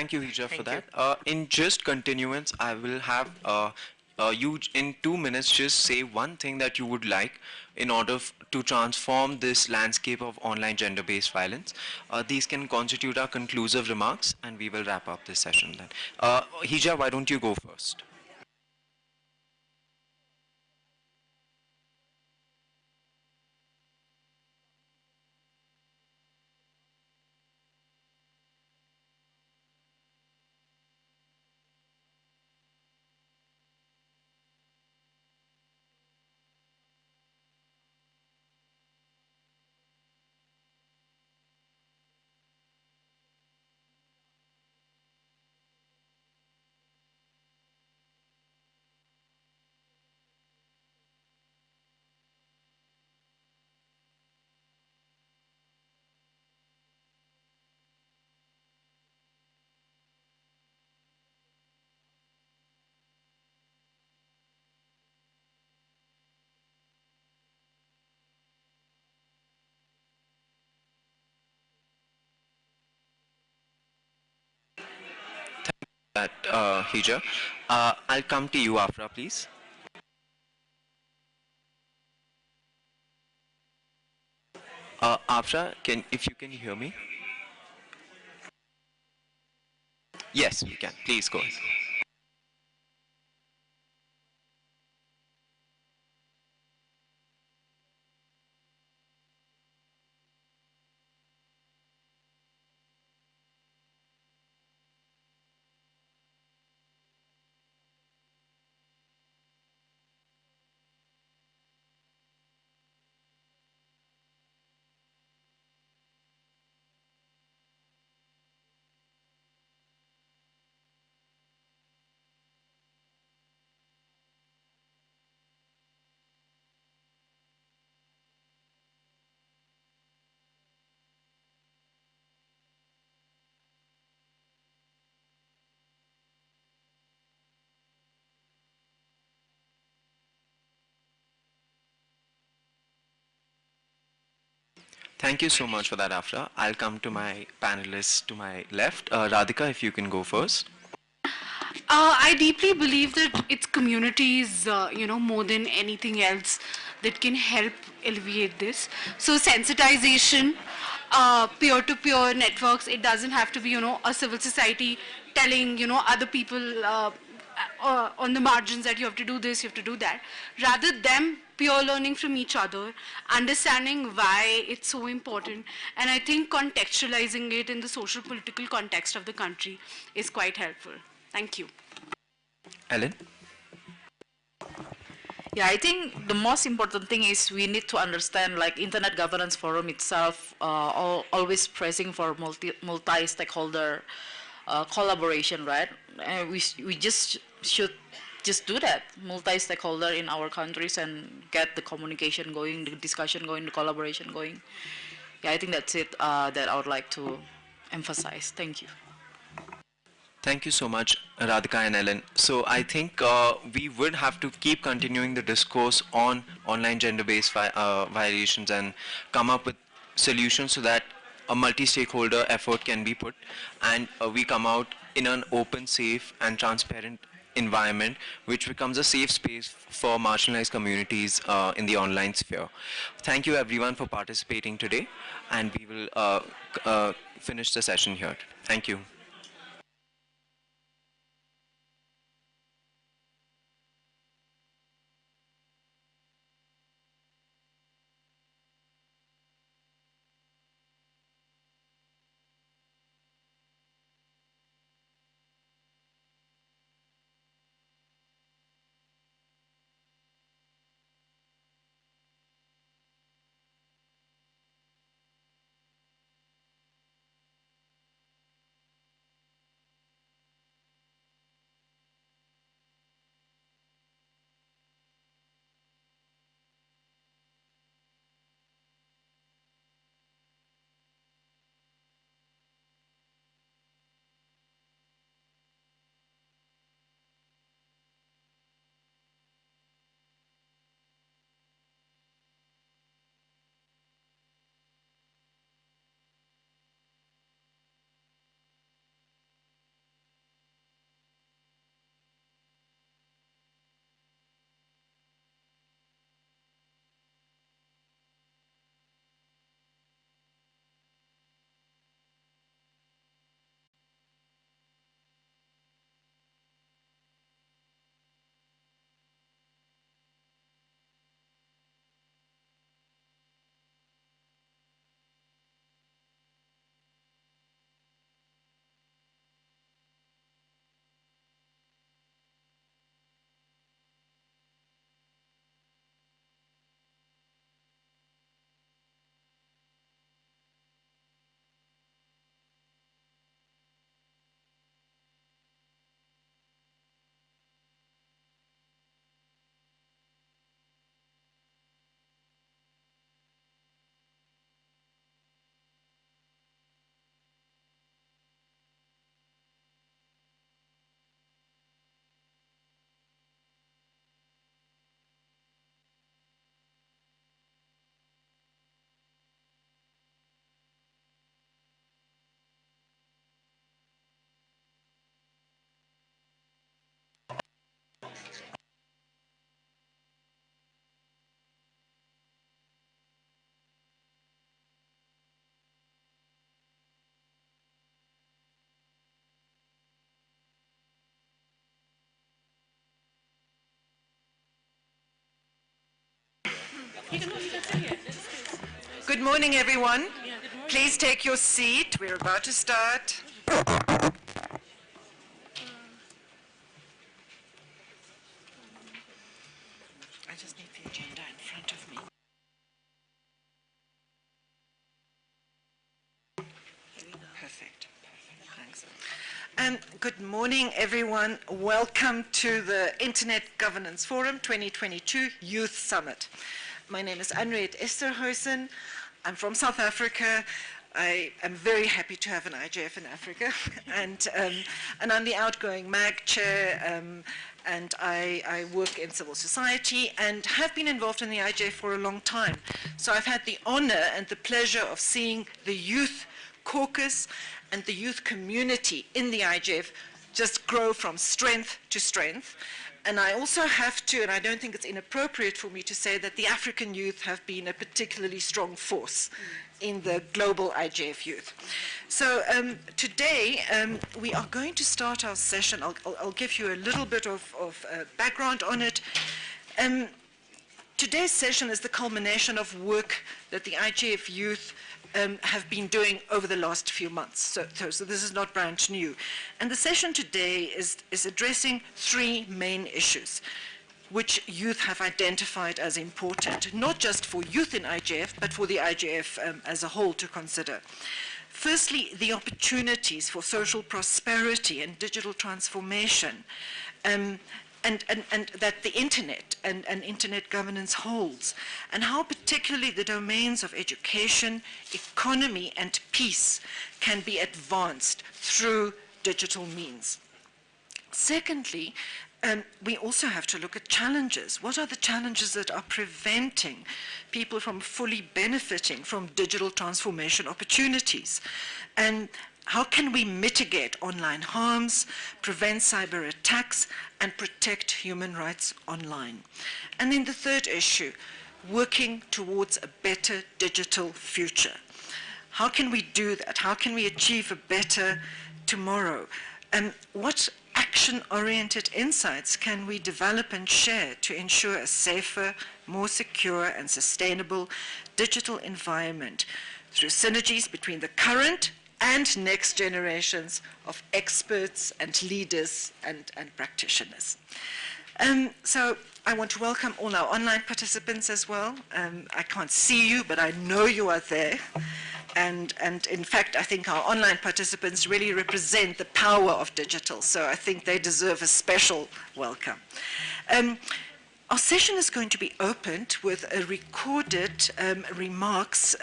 Thank you, Hija, for Thank you. that. In just continuance, I will have you in 2 minutes just say one thing that you would like in order to transform this landscape of online gender-based violence. These can constitute our conclusive remarks, and we will wrap up this session then. Hija, why don't you go first? That Hija. I'll come to you, Afra, please. Afra, if you can hear me? Yes, we can. Please go ahead. Thank you so much for that, Afra. I'll come to my panelists to my left. Radhika, if you can go first. I deeply believe that it's communities, more than anything else, that can help alleviate this. So sensitization, peer-to-peer networks. It doesn't have to be, a civil society telling, other people on the margins that you have to do this, you have to do that. Rather, them peer learning from each other, understanding why it's so important, and I think contextualizing it in the social political context of the country is quite helpful. Thank you. Ellen? Yeah, I think the most important thing is we need to understand, like Internet Governance Forum itself, always pressing for multi-stakeholder collaboration, right? And we just should just do that, multi-stakeholder in our countries, and get the communication going, the discussion going, the collaboration going. Yeah, I think that's it that I would like to emphasize. Thank you. Thank you so much, Radhika and Ellen. So I think we would have to keep continuing the discourse on online gender-based violations and come up with solutions so that a multi-stakeholder effort can be put and we come out in an open, safe and transparent environment which becomes a safe space for marginalized communities in the online sphere. Thank you everyone for participating today, and we will finish the session here. Thank you. Good morning, everyone. Please take your seat. We're about to start. I just need the agenda in front of me. Perfect. Thanks. Good morning, everyone. Welcome to the Internet Governance Forum 2022 Youth Summit. My name is Anriette Esterhuizen. I'm from South Africa. I am very happy to have an IGF in Africa, and I'm the outgoing MAG chair, and I work in civil society and have been involved in the IGF for a long time. So I've had the honor and the pleasure of seeing the youth caucus and the youth community in the IGF just grow from strength to strength. And I also have to, and I don't think it's inappropriate for me to say, that the African youth have been a particularly strong force in the global IGF youth. So today we are going to start our session. I'll give you a little bit of background on it. Today's session is the culmination of work that the IGF youth have been doing over the last few months. So this is not brand new. And the session today is addressing three main issues which youth have identified as important, not just for youth in IGF, but for the IGF as a whole to consider. Firstly, the opportunities for social prosperity and digital transformation, and that the internet and internet governance holds, and how particularly the domains of education, economy, and peace can be advanced through digital means. Secondly, we also have to look at challenges. What are the challenges that are preventing people from fully benefiting from digital transformation opportunities? And how can we mitigate online harms, prevent cyber attacks, and protect human rights online? And then the third issue, working towards a better digital future. How can we do that? How can we achieve a better tomorrow? And what action-oriented insights can we develop and share to ensure a safer, more secure, and sustainable digital environment through synergies between the current and next generations of experts and leaders and practitioners? So I want to welcome all our online participants as well. I can't see you, but I know you are there. And in fact, I think our online participants really represent the power of digital, so I think they deserve a special welcome. Our session is going to be opened with a recorded remarks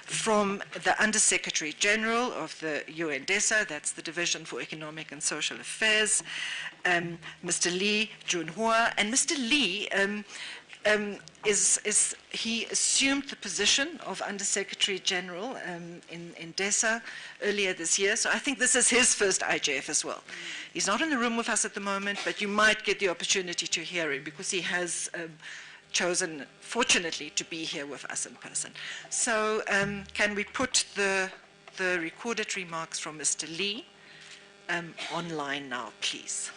from the Undersecretary General of the UNDESA, that's the Division for Economic and Social Affairs, Mr. Lee Junhua. And Mr. Lee he assumed the position of Undersecretary General in DESA earlier this year, so I think this is his first IGF as well. He's not in the room with us at the moment, but you might get the opportunity to hear him because he has chosen, fortunately, to be here with us in person. So can we put the recorded remarks from Mr. Lee online now, please?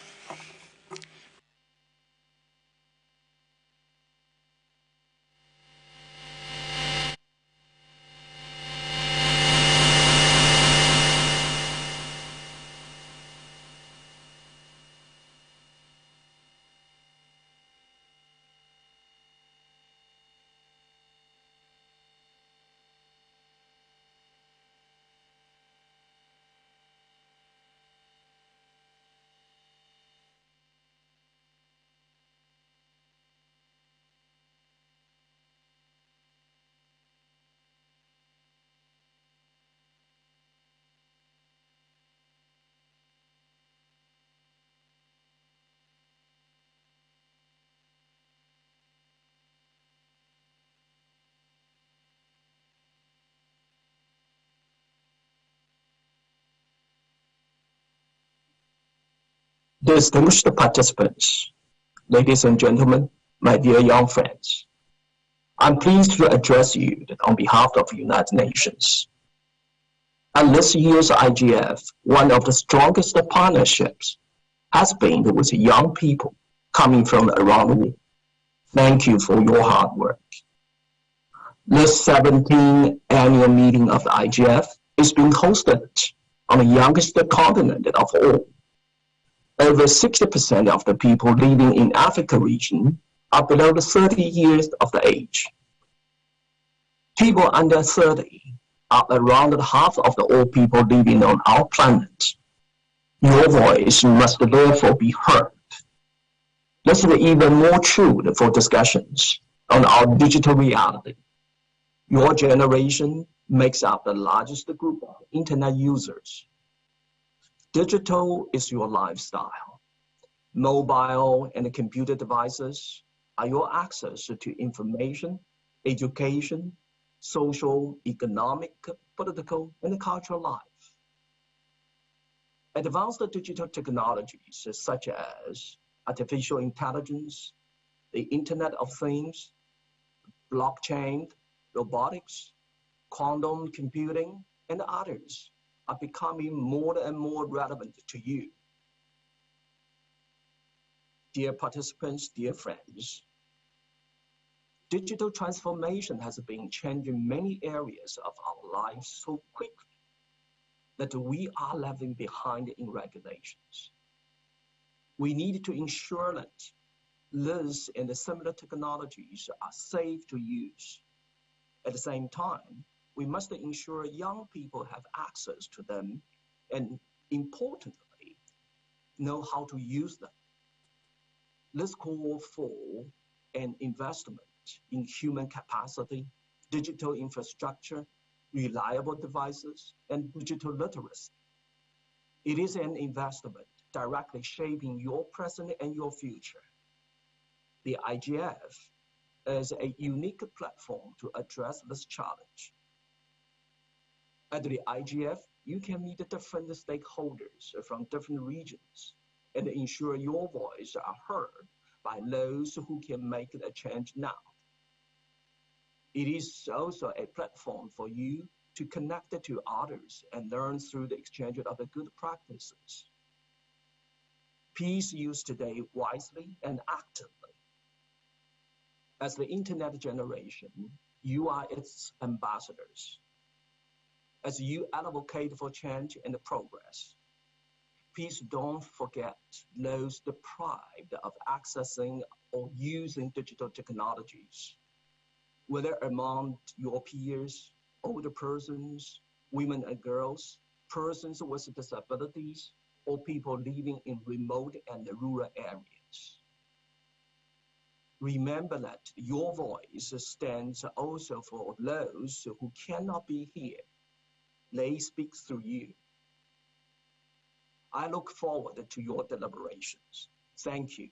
Distinguished participants, ladies and gentlemen, my dear young friends, I'm pleased to address you on behalf of the United Nations. At this year's IGF, one of the strongest partnerships has been with young people coming from around the world. Thank you for your hard work. The 17th annual meeting of the IGF is being hosted on the youngest continent of all. Over 60% of the people living in Africa region are below the 30 years of the age. People under 30 are around half of the all people living on our planet. Your voice must therefore be heard. This is even more true for discussions on our digital reality. Your generation makes up the largest group of internet users. Digital is your lifestyle. Mobile and computer devices are your access to information, education, social, economic, political, and cultural life. Advanced digital technologies such as artificial intelligence, the Internet of Things, blockchain, robotics, quantum computing, and others are becoming more and more relevant to you. Dear participants, dear friends, digital transformation has been changing many areas of our lives so quickly that we are lagging behind in regulations. We need to ensure that this and similar technologies are safe to use. At the same time, we must ensure young people have access to them and, importantly, know how to use them. Let's call for an investment in human capacity, digital infrastructure, reliable devices, and digital literacy. It is an investment directly shaping your present and your future. The IGF is a unique platform to address this challenge. At the IGF, you can meet different stakeholders from different regions and ensure your voice are heard by those who can make a change now. It is also a platform for you to connect to others and learn through the exchange of the good practices. Please use today wisely and actively. As the internet generation, you are its ambassadors. As you advocate for change and progress, please don't forget those deprived of accessing or using digital technologies, whether among your peers, older persons, women and girls, persons with disabilities, or people living in remote and rural areas. Remember that your voice stands also for those who cannot be here. They speak through you. I look forward to your deliberations. Thank you.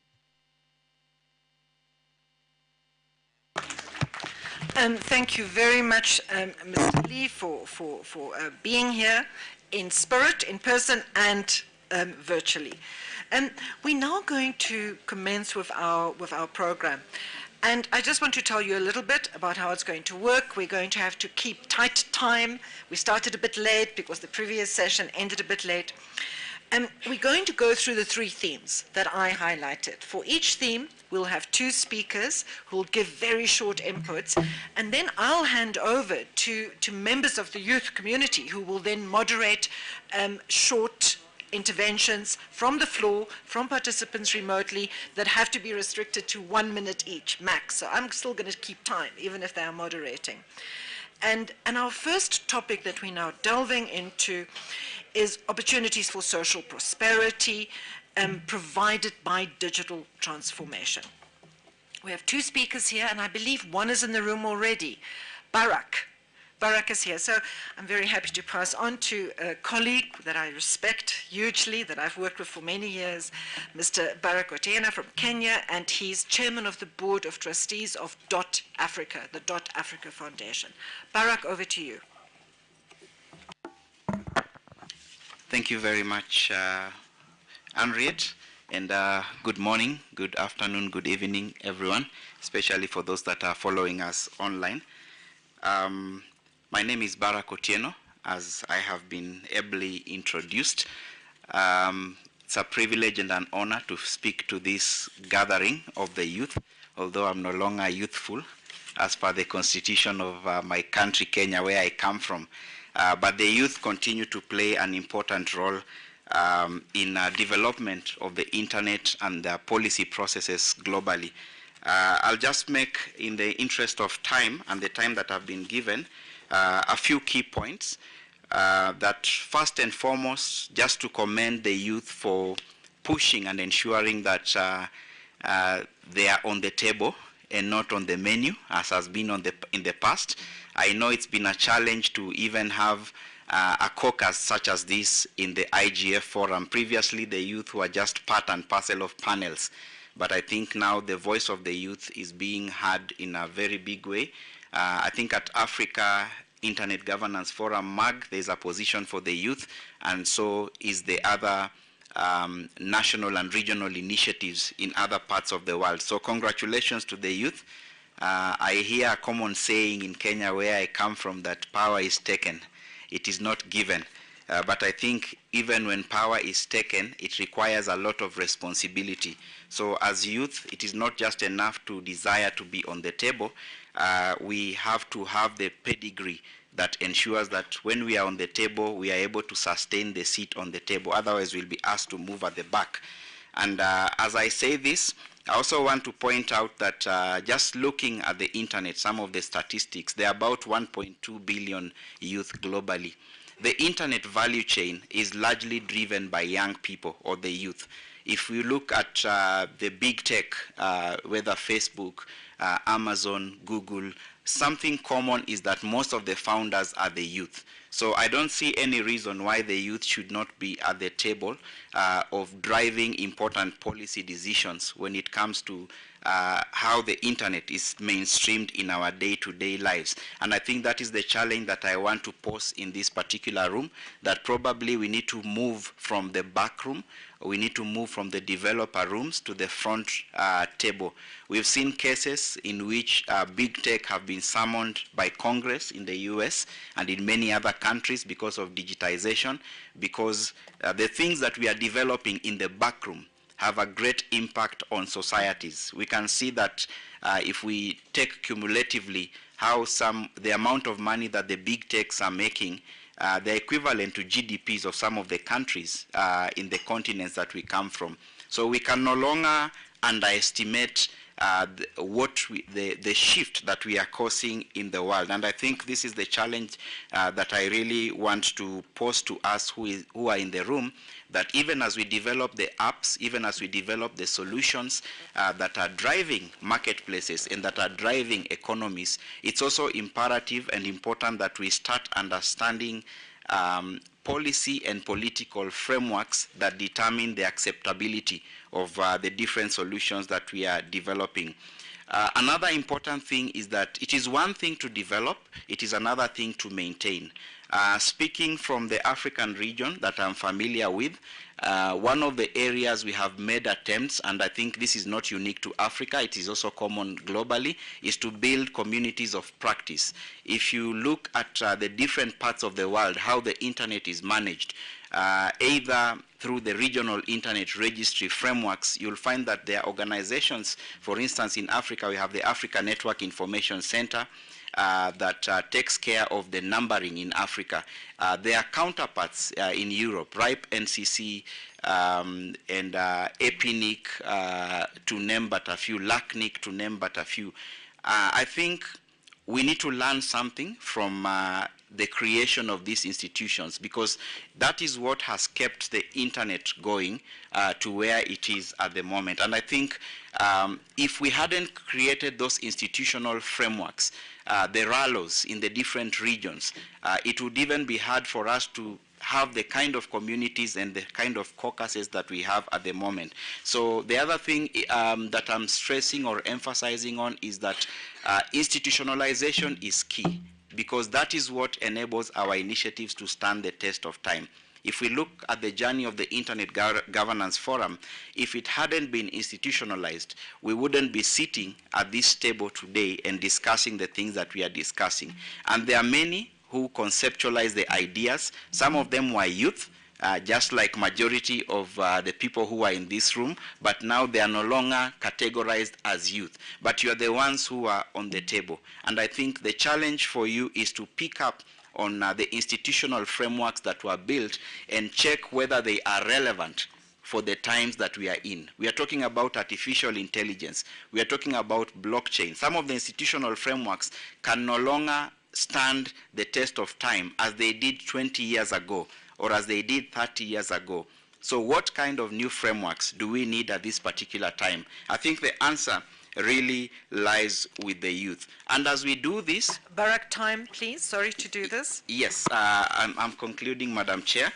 Thank you very much, Mr. Lee, for being here in spirit, in person, and virtually. We're now going to commence with our program. And I just want to tell you a little bit about how it's going to work. We're going to have to keep tight time. We started a bit late because the previous session ended a bit late. We're going to go through the 3 themes that I highlighted. For each theme, we'll have 2 speakers who will give very short inputs, and then I'll hand over to members of the youth community who will then moderate short interventions from the floor, from participants remotely, that have to be restricted to 1 minute each, max. So I'm still going to keep time, even if they are moderating. And our first topic that we're now delving into is opportunities for social prosperity provided by digital transformation. We have 2 speakers here, and I believe one is in the room already. Barak is here. So I'm very happy to pass on to a colleague that I respect hugely, that I've worked with for many years, Mr. Barak Otieno from Kenya, and he's chairman of the board of trustees of DOT Africa, the DOT Africa Foundation. Barak, over to you. Thank you very much, Henriette, and good morning, good afternoon, good evening, everyone, especially for those that are following us online. My name is Barak Otieno, as I have been ably introduced. It's a privilege and an honor to speak to this gathering of the youth, although I'm no longer youthful. as per the constitution of my country, Kenya, where I come from. But the youth continue to play an important role in development of the internet and the policy processes globally. I'll just make, in the interest of time and the time that I've been given, a few key points. That first and foremost, just to commend the youth for pushing and ensuring that they are on the table and not on the menu, as has been in the past. I know it's been a challenge to even have a caucus such as this in the IGF forum. Previously, the youth were just part and parcel of panels. But I think now the voice of the youth is being heard in a very big way. I think at Africa Internet Governance Forum, MAG, there's a position for the youth, and so is the other national and regional initiatives in other parts of the world. So congratulations to the youth. I hear a common saying in Kenya, where I come from, that power is taken, it is not given. But I think even when power is taken, it requires a lot of responsibility. So as youth, it is not just enough to desire to be on the table. We have to have the pedigree that ensures that when we are on the table, we are able to sustain the seat on the table. Otherwise, we'll be asked to move at the back. And as I say this, I also want to point out that just looking at the internet, some of the statistics, there are about 1.2 billion youth globally. The internet value chain is largely driven by young people or the youth. If we look at the big tech, whether Facebook, Amazon, Google, something common is that most of the founders are the youth. So I don't see any reason why the youth should not be at the table of driving important policy decisions when it comes to how the internet is mainstreamed in our day-to-day lives. And I think that is the challenge that I want to pose in this particular room, that probably we need to move from the back room, we need to move from the developer rooms to the front table. We've seen cases in which big tech have been summoned by Congress in the US and in many other countries because of digitization, because the things that we are developing in the back room have a great impact on societies. We can see that if we take cumulatively how the amount of money that the big techs are making, they're equivalent to GDPs of some of the countries in the continents that we come from. So we can no longer underestimate the shift that we are causing in the world. And I think this is the challenge that I really want to pose to us who are in the room, that even as we develop the apps, even as we develop the solutions that are driving marketplaces and that are driving economies, it's also imperative and important that we start understanding policy and political frameworks that determine the acceptability of the different solutions that we are developing. Another important thing is that it is one thing to develop, it is another thing to maintain. Speaking from the African region that I'm familiar with, one of the areas we have made attempts, and I think this is not unique to Africa, it is also common globally, is to build communities of practice. If you look at the different parts of the world, how the internet is managed, either through the regional internet registry frameworks, you'll find that there are organizations. For instance, in Africa, we have the Africa Network Information Center, that takes care of the numbering in Africa. There are counterparts in Europe, RIPE, NCC, and EPINIC, to name but a few, LACNIC, to name but a few. I think we need to learn something from the creation of these institutions, because that is what has kept the internet going to where it is at the moment. And I think if we hadn't created those institutional frameworks, the RALOs in the different regions, it would even be hard for us to have the kind of communities and the kind of caucuses that we have at the moment. So the other thing that I'm stressing or emphasizing on is that institutionalization is key, because that is what enables our initiatives to stand the test of time. If we look at the journey of the Internet Governance Forum, if it hadn't been institutionalized, we wouldn't be sitting at this table today and discussing the things that we are discussing. And there are many who conceptualize the ideas. Some of them were youth, just like majority of the people who are in this room, but now they are no longer categorized as youth. But you are the ones who are on the table. And I think the challenge for you is to pick up on the institutional frameworks that were built and check whether they are relevant for the times that we are in. We are talking about artificial intelligence. We are talking about blockchain. Some of the institutional frameworks can no longer stand the test of time as they did 20 years ago or as they did 30 years ago. So what kind of new frameworks do we need at this particular time? I think the answer really lies with the youth. And as we do this... Barak, time, please. Sorry to do this. Yes, I'm concluding, Madam Chair.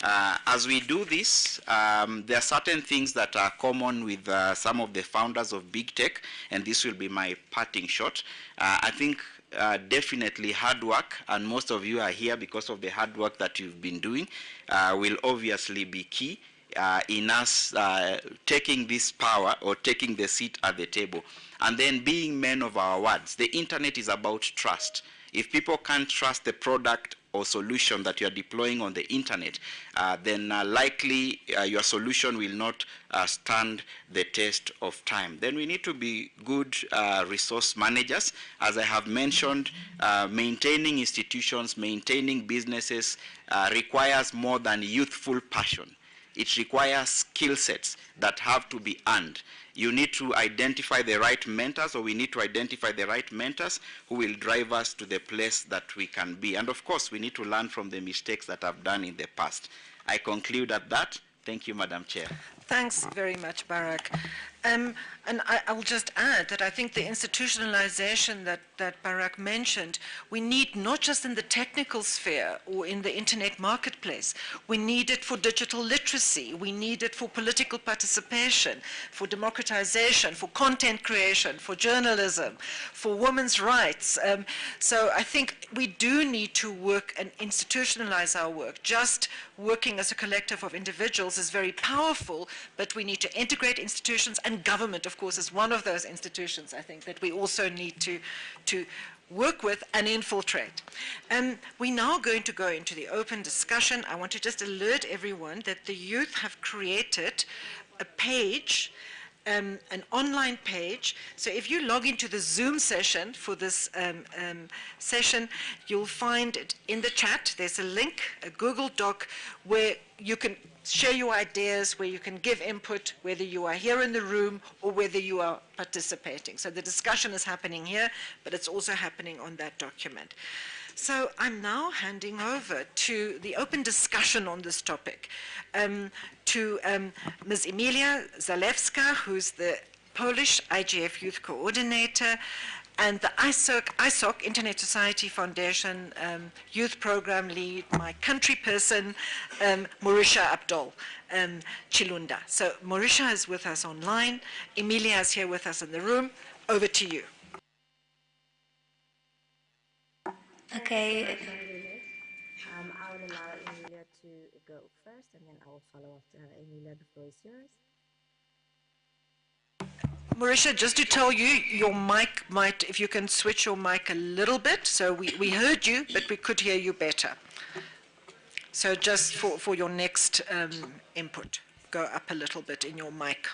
As we do this, there are certain things that are common with some of the founders of big tech, and this will be my parting shot. I think definitely hard work, and most of you are here because of the hard work that you've been doing, will obviously be key in us taking this power or taking the seat at the table. And then being men of our words. The internet is about trust. If people can't trust the product or solution that you are deploying on the internet, then likely your solution will not stand the test of time. Then we need to be good resource managers. As I have mentioned, maintaining institutions, maintaining businesses requires more than youthful passion. It requires skill sets that have to be earned. You need to identify the right mentors, or we need to identify the right mentors who will drive us to the place that we can be. And of course, we need to learn from the mistakes that I've done in the past. I conclude at that. Thank you, Madam Chair. Thanks very much, Barak. And I'll just add that I think the institutionalization that Barak mentioned, we need not just in the technical sphere or in the internet marketplace. We need it for digital literacy. We need it for political participation, for democratization, for content creation, for journalism, for women's rights. So I think we do need to work and institutionalize our work. Just working as a collective of individuals is very powerful, but we need to integrate institutions, and government, of course, is one of those institutions, I think, that we also need to work with and infiltrate. We're now going to go into the open discussion. I want to just alert everyone that the youth have created a page, an online page. So if you log into the Zoom session for this session, you'll find it in the chat. There's a link, a Google Doc, where you can share your ideas, where you can give input, whether you are here in the room or whether you are participating. So the discussion is happening here, but it's also happening on that document. So I'm now handing over to the open discussion on this topic to Ms. Emilia Zalewska, who's the Polish IGF Youth Coordinator, and the ISOC, Internet Society Foundation Youth Program Lead, my country person, Marisha Abdul Chilunda. So Marisha is with us online. Emilia is here with us in the room. Over to you. Okay. I will allow Emilia to go first, and then I will follow after Emilia. The floor is yours. Marisha, just to tell you, your mic might, if you can switch your mic a little bit, so we heard you, but we could hear you better. So just for your next input, go up a little bit in your mic.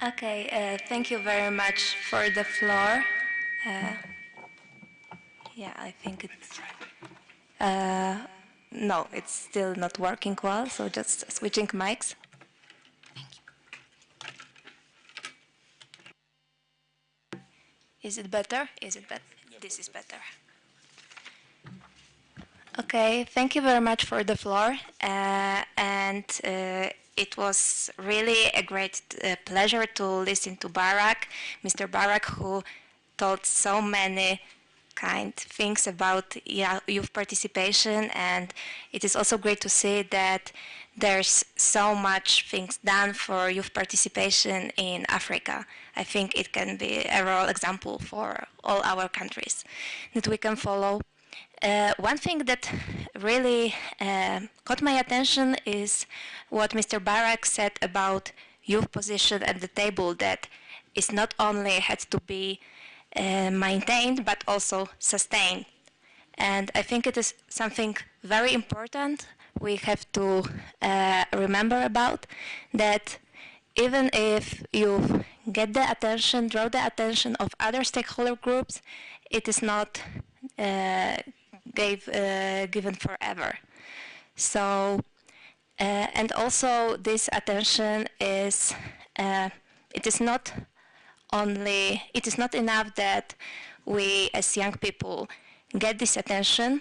Okay, thank you very much for the floor. Yeah, I think it's... no, it's still not working well, so just switching mics. Thank you. Is it better? Is it better? This is better. Okay, thank you very much for the floor. It was really a great pleasure to listen to Barak, Mr. Barak, who told so many kind things about youth participation, and it is also great to see that there's so much things done for youth participation in Africa. I think it can be a role example for all our countries that we can follow. One thing that really caught my attention is what Mr. Barak said about youth position at the table, that is not only had to be maintained but also sustained. And I think it is something very important we have to remember about, that even if you get the attention, draw the attention of other stakeholder groups, it is not given forever. So, and also this attention is, it is not enough that we as young people get this attention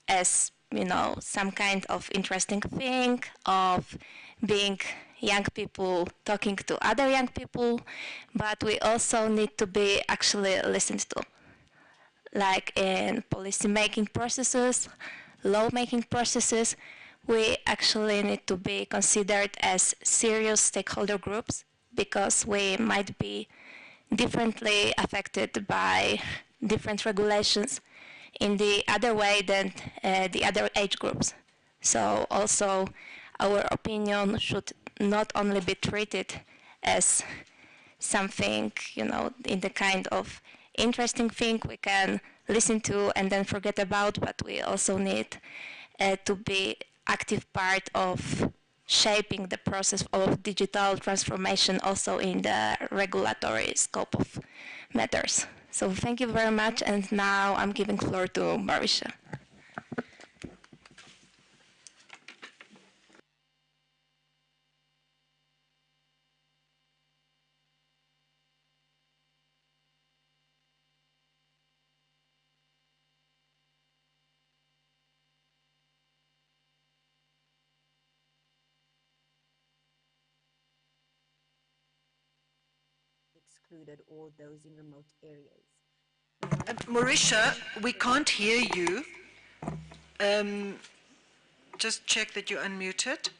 as, you know, some kind of interesting thing of being young people talking to other young people, but we also need to be actually listened to, like in policy making processes, law making processes. We actually need to be considered as serious stakeholder groups, because we might be differently affected by different regulations in the other way than the other age groups. So also our opinion should not only be treated as something, you know, in the kind of interesting thing we can listen to and then forget about, but we also need to be active part of shaping the process of digital transformation also in the regulatory scope of matters. So thank you very much, and now I'm giving floor to Marisha. Excluded all those in remote areas. Marisha, we can't hear you. Just check that you're unmuted.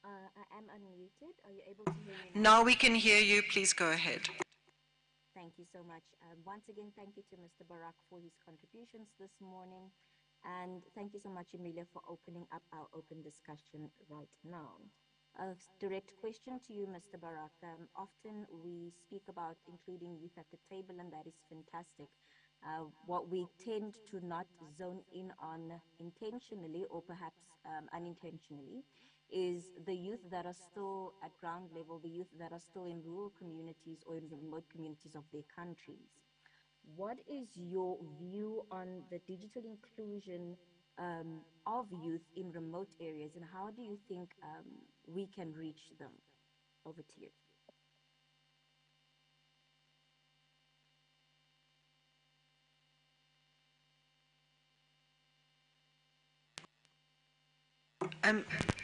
I am unmuted. Are you able to hear me Now we can hear you. Please go ahead. Thank you so much. Once again, thank you to Mr. Barak for his contributions this morning. And thank you so much, Emilia, for opening up our open discussion right now. A direct question to you, Mr. Barak. Often we speak about including youth at the table, and that is fantastic. What we tend to not zone in on intentionally or perhaps unintentionally is the youth that are still at ground level, the youth that are still in rural communities or in remote communities of their countries. What is your view on the digital inclusion of youth in remote areas, and how do you think we can reach them? Over to you.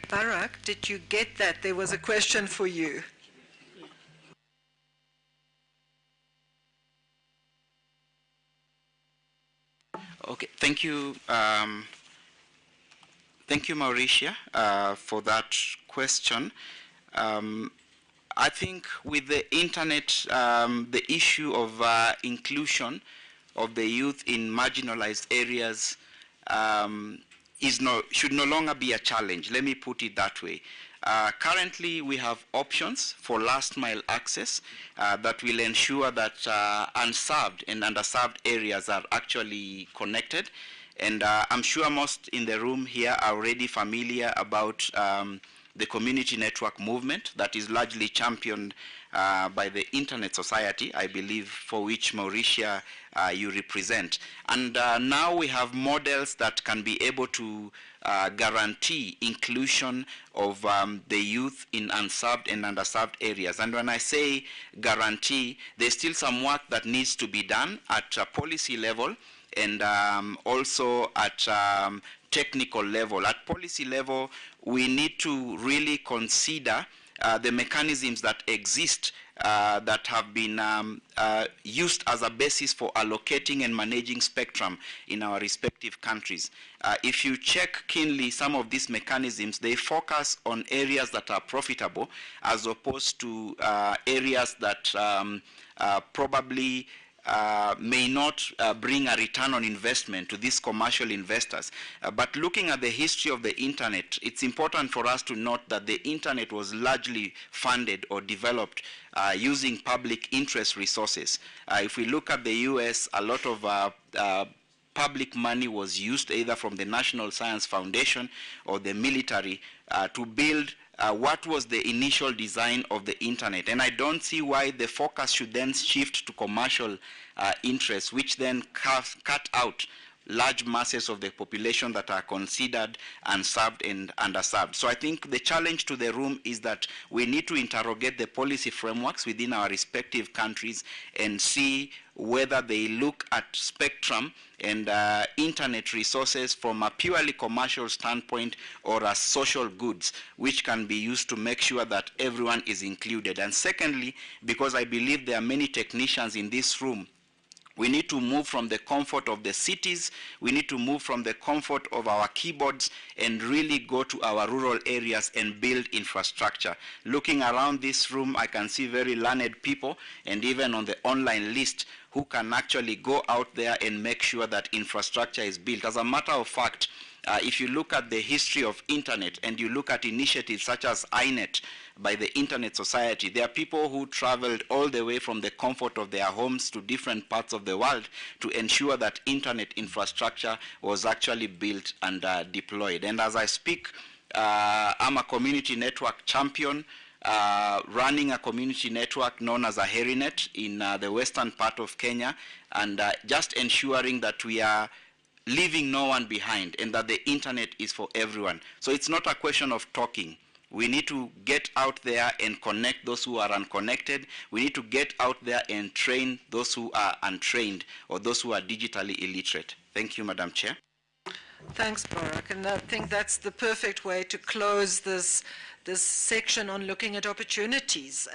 Barak, did you get that? There was a question for you. Okay, thank you. Thank you, Mauricia, for that question. I think with the internet, the issue of inclusion of the youth in marginalized areas should no longer be a challenge. Let me put it that way. Currently, we have options for last mile access that will ensure that unserved and underserved areas are actually connected. And I'm sure most in the room here are already familiar about the community network movement that is largely championed by the Internet Society, I believe, for which Mauritia you represent. And now we have models that can be able to guarantee inclusion of the youth in unserved and underserved areas. And when I say guarantee, there's still some work that needs to be done at a policy level and also at technical level. At policy level, we need to really consider the mechanisms that exist that have been used as a basis for allocating and managing spectrum in our respective countries. If you check keenly some of these mechanisms, they focus on areas that are profitable as opposed to areas that probably may not bring a return on investment to these commercial investors. But looking at the history of the internet, it's important for us to note that the internet was largely funded or developed using public interest resources. If we look at the US, a lot of public money was used either from the National Science Foundation or the military to build what was the initial design of the internet. And I don't see why the focus should then shift to commercial interests, which then cut out large masses of the population that are considered unserved and underserved. So I think the challenge to the room is that we need to interrogate the policy frameworks within our respective countries and see whether they look at spectrum and internet resources from a purely commercial standpoint or as social goods, which can be used to make sure that everyone is included. And secondly, because I believe there are many technicians in this room, we need to move from the comfort of the cities, we need to move from the comfort of our keyboards and really go to our rural areas and build infrastructure. Looking around this room, I can see very learned people, and even on the online list, who can actually go out there and make sure that infrastructure is built. As a matter of fact, if you look at the history of internet and you look at initiatives such as INET by the Internet Society, there are people who traveled all the way from the comfort of their homes to different parts of the world to ensure that internet infrastructure was actually built and deployed. And as I speak, I'm a community network champion, running a community network known as a HeriNet in the western part of Kenya, and just ensuring that we are leaving no one behind and that the internet is for everyone. So it's not a question of talking. We need to get out there and connect those who are unconnected. We need to get out there and train those who are untrained or those who are digitally illiterate. Thank you, Madam Chair. Thanks, Barak. And I think that's the perfect way to close this section on looking at opportunities.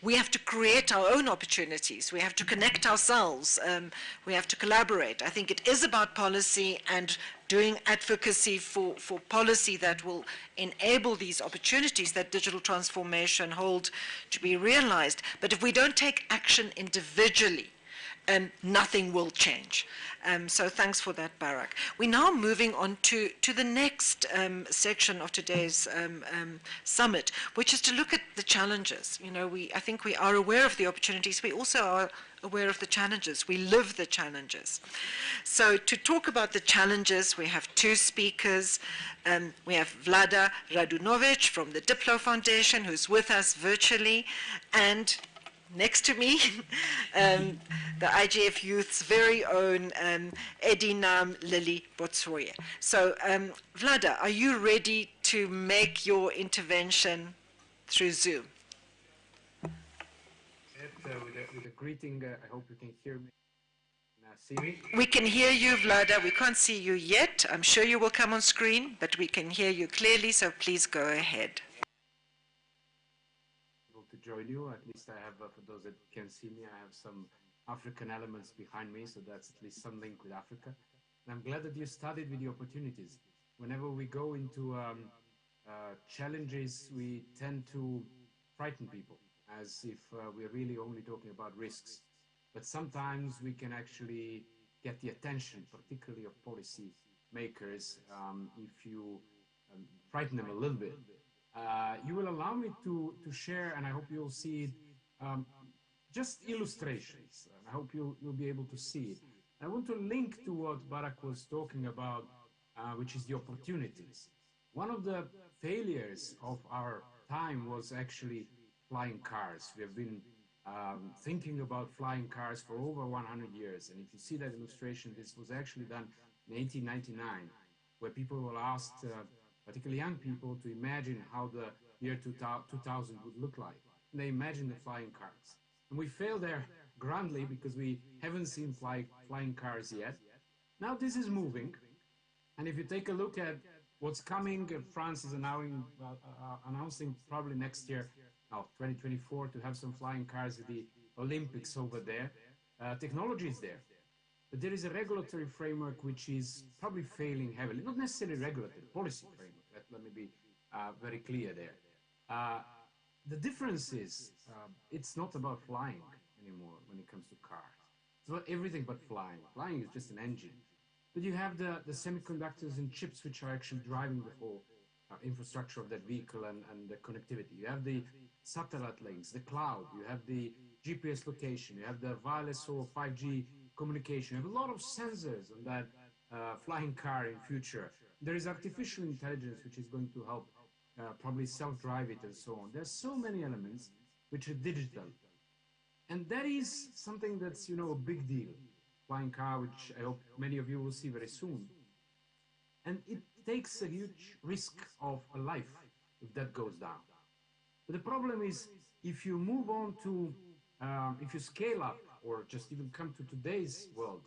We have to create our own opportunities. We have to connect ourselves. We have to collaborate. I think it is about policy and doing advocacy for policy that will enable these opportunities that digital transformation hold to be realized. But if we don't take action individually, nothing will change. So thanks for that, Barak. We're now moving on to the next section of today's summit, which is to look at the challenges. You know, I think we are aware of the opportunities. We also are aware of the challenges. We live the challenges. So to talk about the challenges, we have two speakers. We have Vlada Radunovic from the Diplo Foundation, who's with us virtually, and next to me, the IGF Youth's very own Edinam Lily Botsoye. So, Vlada, are you ready to make your intervention through Zoom? With a greeting, I hope you can hear me. See me? We can hear you, Vlada. We can't see you yet. I'm sure you will come on screen, but we can hear you clearly, so please go ahead. To join you, at least I have, for those that can see me, I have some African elements behind me, so that's at least some link with Africa. And I'm glad that you started with the opportunities. Whenever we go into challenges, we tend to frighten people as if we're really only talking about risks. But sometimes we can actually get the attention, particularly of policy makers, if you frighten them a little bit. You will allow me to share, and I hope you'll see it, just illustrations. I hope you'll be able to see it. I want to link to what Barak was talking about, which is the opportunities. One of the failures of our time was actually flying cars. We have been thinking about flying cars for over 100 years. And if you see that illustration, this was actually done in 1899, where people were asked, particularly young people, to imagine how the year 2000 would look like. And they imagined the flying cars. And we failed there grandly because we haven't seen flying cars yet. Now this is moving. And if you take a look at what's coming, France is announcing probably next year, 2024, to have some flying cars at the Olympics over there. Technology is there. But there is a regulatory framework which is probably failing heavily. Not necessarily regulatory, policy framework. Let me be very clear there. The difference is it's not about flying anymore when it comes to cars. It's about everything but flying. Flying is just an engine. But you have the semiconductors and chips which are actually driving the whole infrastructure of that vehicle and the connectivity. You have the satellite links, the cloud, you have the GPS location, you have the wireless or 5G communication. You have a lot of sensors on that flying car in future. There is artificial intelligence which is going to help probably self-drive it and so on. There's so many elements which are digital. And that is something that's, you know, a big deal. Flying car, which I hope many of you will see very soon. And it takes a huge risk of a life if that goes down. But the problem is, if you move on to, if you scale up or just even come to today's world,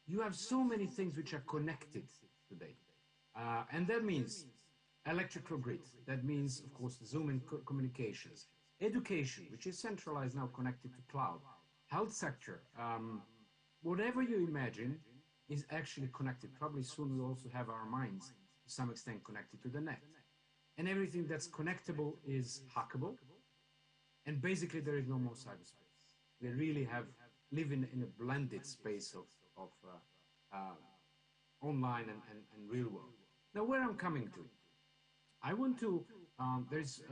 you have so many things which are connected today. And that means electrical grid. That means, of course, Zoom and communications. Education, which is centralized now, connected to cloud. Health sector, whatever you imagine is actually connected. Probably soon we'll also have our minds to some extent connected to the net. And everything that's connectable is hackable. And basically there is no more cyberspace. We really live in a blended space of online and real world. Now where I'm coming to, I want to, there's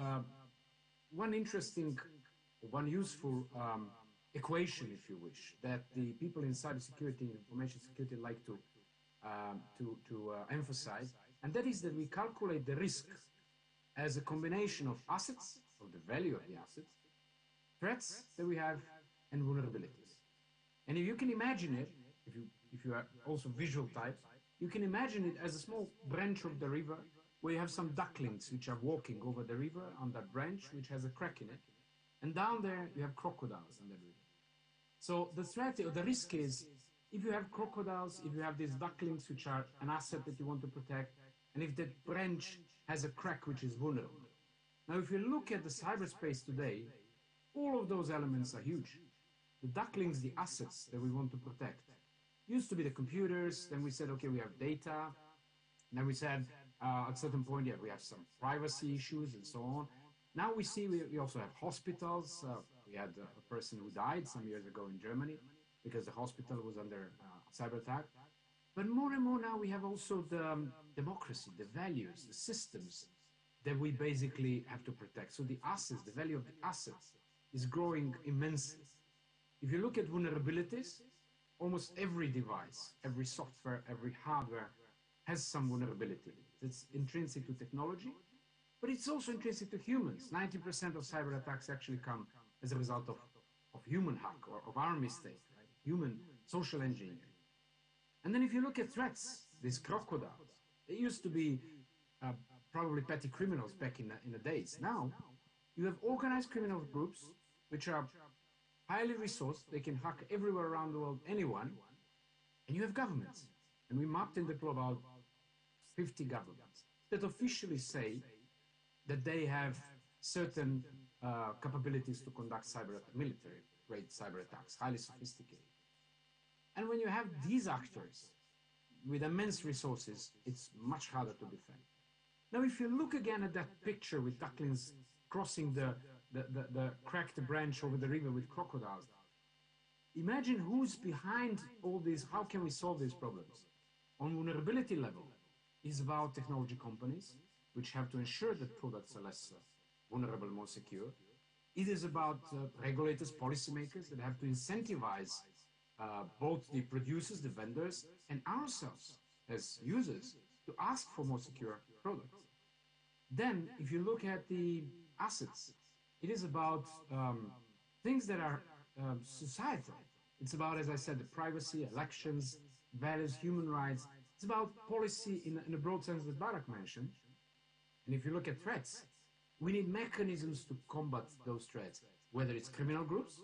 one interesting, one useful equation, if you wish, that the people in cybersecurity and information security like to emphasize, and that is that we calculate the risk as a combination of assets, of the value of the assets, threats that we have, and vulnerabilities. And if you can imagine it, if you are also visual types, you can imagine it as a small branch of the river where you have some ducklings which are walking over the river on that branch which has a crack in it. And down there you have crocodiles in the river. So the threat or the risk is, if you have crocodiles, if you have these ducklings which are an asset that you want to protect, and if that branch has a crack which is vulnerable. Now if you look at the cyberspace today, all of those elements are huge. The ducklings, the assets that we want to protect, used to be the computers, then we said, okay, we have data, then we said, at a certain point, yeah, we have some privacy issues and so on. Now we see we also have hospitals. We had a person who died some years ago in Germany because the hospital was under cyber attack. But more and more now we have also the democracy, the values, the systems that we basically have to protect. So the assets, the value of the assets is growing immensely. If you look at vulnerabilities, almost every device, every software, every hardware has some vulnerability. It's intrinsic to technology, but it's also intrinsic to humans. 90% of cyber attacks actually come as a result of human hack or of our mistake, right? Human social engineering. And then if you look at threats, these crocodiles, they used to be probably petty criminals back in the days. Now, you have organized criminal groups which are highly resourced. They can hack everywhere around the world, anyone. And you have governments. And we mapped in the club about 50 governments that officially say that they have certain capabilities to conduct military-grade cyber attacks, highly sophisticated. And when you have these actors with immense resources, it's much harder to defend. Now, if you look again at that picture with ducklings crossing the cracked branch over the river with crocodiles, imagine who's behind all these. How can we solve these problems? On vulnerability level, is about technology companies, which have to ensure that products are less vulnerable, more secure. It is about regulators, policymakers that have to incentivize both the producers, the vendors, and ourselves as users to ask for more secure products. Then, if you look at the assets, it is about things that are societal. It's about, as I said, the privacy, elections, values, human rights. It's about policy in a broad sense that Barak mentioned. And if you look at threats, we need mechanisms to combat those threats, whether it's criminal groups,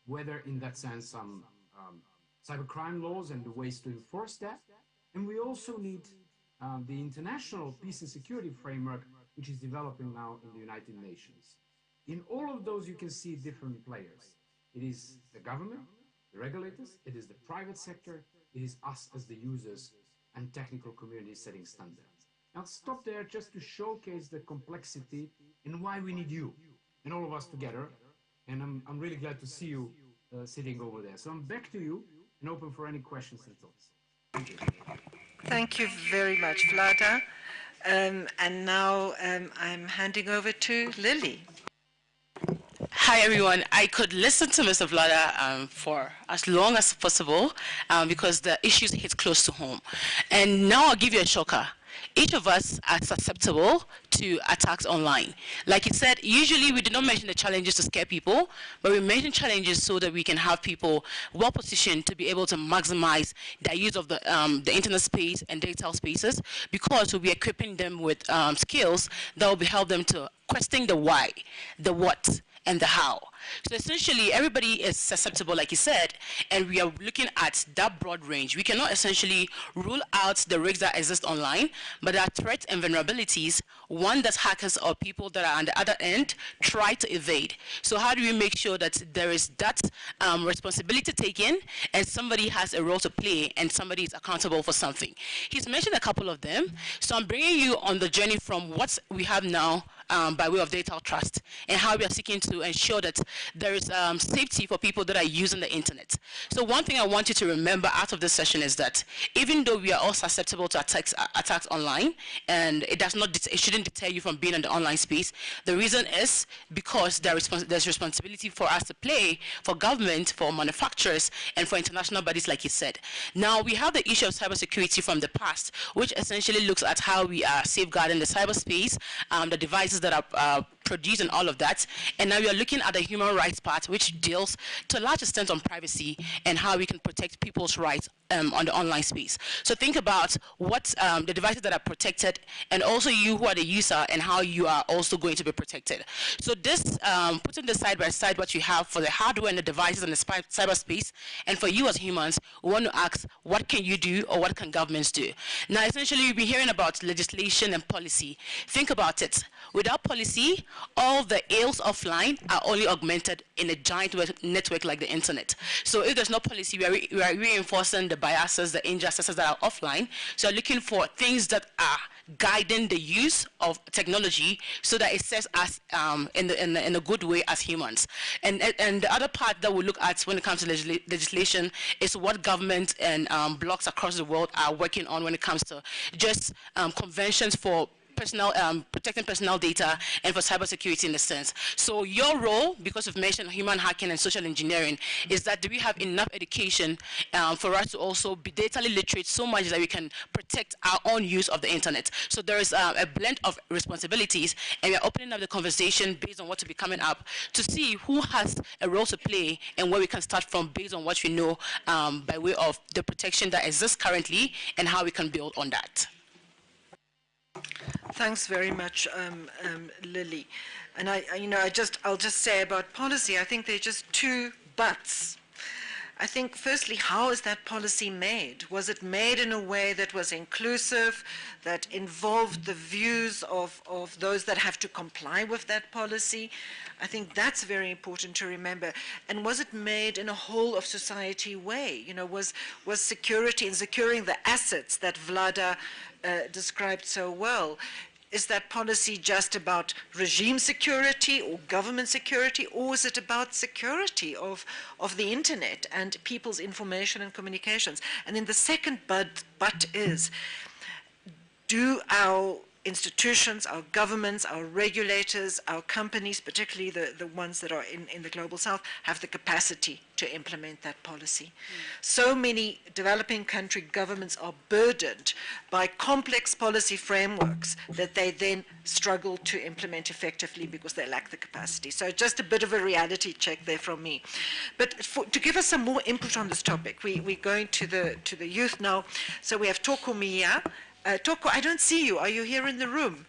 whether in that sense some cybercrime laws and the ways to enforce that. And we also need the international peace and security framework, which is developing now in the United Nations. In all of those, you can see different players. It is the government, the regulators, it is the private sector, it is us as the users and technical community setting standards. I'll stop there just to showcase the complexity and why we need you and all of us together. And I'm really glad to see you sitting over there. So I'm back to you and open for any questions and thoughts. Thank you. Thank you very much, Vlada. And now I'm handing over to Lily. Hi everyone. I could listen to Mr. Vlada for as long as possible because the issues hit close to home. And now I'll give you a shocker. Each of us are susceptible to attacks online. Like you said, usually we do not mention the challenges to scare people, but we mention challenges so that we can have people well positioned to be able to maximize their use of the internet space and digital spaces, because we'll be equipping them with skills that will help them to question the why, the what, and the how. So essentially, everybody is susceptible, like you said, and we are looking at that broad range. We cannot essentially rule out the risks that exist online, but there are threats and vulnerabilities, one that hackers or people that are on the other end try to evade. So how do we make sure that there is that responsibility taken and somebody has a role to play and somebody is accountable for something? He's mentioned a couple of them, so I'm bringing you on the journey from what we have now by way of digital trust and how we are seeking to ensure that there is safety for people that are using the internet. So one thing I want you to remember out of this session is that even though we are all susceptible to attacks online, and it shouldn't deter you from being in the online space, the reason is because there's responsibility for us to play, for government, for manufacturers, and for international bodies, like you said. Now we have the issue of cybersecurity from the past, which essentially looks at how we are safeguarding the cyberspace, the devices that are produced and all of that. And now we are looking at the human rights part, which deals to a large extent on privacy and how we can protect people's rights on the online space. So think about what the devices that are protected, and also you who are the user, and how you are also going to be protected. So this, putting this side by side what you have for the hardware and the devices and the cyberspace, and for you as humans, we want to ask, what can you do, or what can governments do? Now, essentially, you'll be hearing about legislation and policy. Think about it. Without policy, all the ills offline are only augmented in a giant network like the internet. So if there's no policy, we are reinforcing the biases, the injustices that are offline. So looking for things that are guiding the use of technology so that it serves us in a good way as humans. And the other part that we look at when it comes to legislation is what government and blocs across the world are working on when it comes to just conventions for protecting personal data and for cybersecurity in a sense. So your role, because you've mentioned human hacking and social engineering, is that do we have enough education for us to also be data literate so much that we can protect our own use of the internet? So there is a blend of responsibilities, and we're opening up the conversation based on what will be coming up to see who has a role to play and where we can start from based on what we know by way of the protection that exists currently and how we can build on that. Thanks very much, Lily. And I'll just say about policy, I think there are just two buts. I think, firstly, how is that policy made? Was it made in a way that was inclusive, that involved the views of those that have to comply with that policy? I think that's very important to remember. And was it made in a whole of society way? Was security and securing the assets that Vlada described so well, is that policy just about regime security or government security, or is it about security of the internet and people's information and communications? And then the second but is, do our institutions, our governments, our regulators, our companies, particularly the ones that are in the global south, have the capacity to implement that policy? So many developing country governments are burdened by complex policy frameworks that they then struggle to implement effectively because they lack the capacity. So just a bit of a reality check there from me. But to give us some more input on this topic, we're going to the youth now. So we have Toko Mia. Toko, I don't see you. Are you here in the room?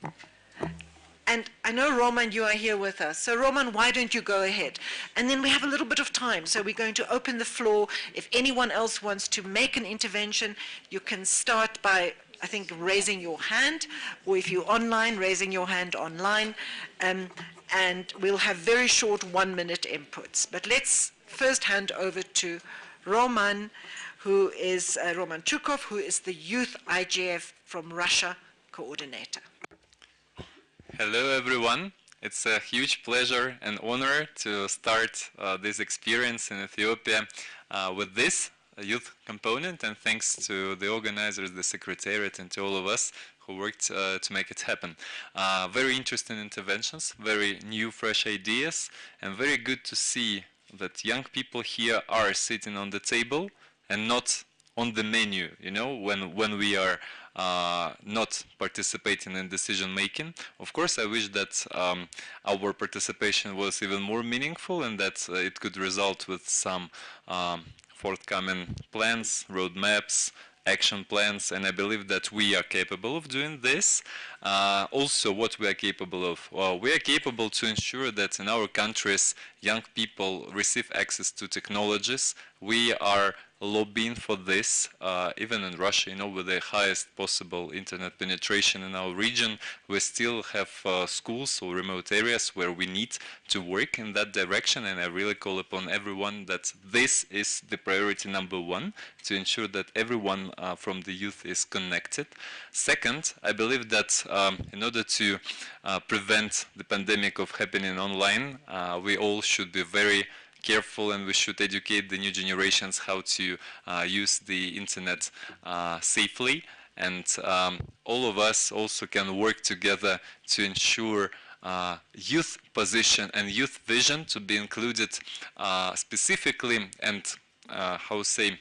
And I know, Roman, you are here with us. So, Roman, why don't you go ahead? And then we have a little bit of time, so we're going to open the floor. If anyone else wants to make an intervention, you can start by, I think, raising your hand, or if you're online, raising your hand online. And we'll have very short 1-minute inputs. But let's first hand over to Roman, who is Roman Chukov, who is the Youth IGF from Russia coordinator. Hello, everyone. It's a huge pleasure and honor to start this experience in Ethiopia with this youth component, and thanks to the organizers, the secretariat, and to all of us who worked to make it happen. Very interesting interventions, very new, fresh ideas, and very good to see that young people here are sitting on the table and not on the menu, you know, when we are not participating in decision making. Of course, I wish that our participation was even more meaningful and that it could result with some forthcoming plans, roadmaps, action plans, and I believe that we are capable of doing this. Also, what we are capable of? Well, we are capable to ensure that in our countries, young people receive access to technologies. We are lobbying for this, even in Russia, you know, with the highest possible internet penetration in our region, we still have schools or remote areas where we need to work in that direction, and I really call upon everyone that this is the priority number one, to ensure that everyone from the youth is connected. Second, I believe that in order to prevent the pandemic of happening online, we all should be very careful, and we should educate the new generations how to use the internet safely. And all of us also can work together to ensure youth position and youth vision to be included specifically and how say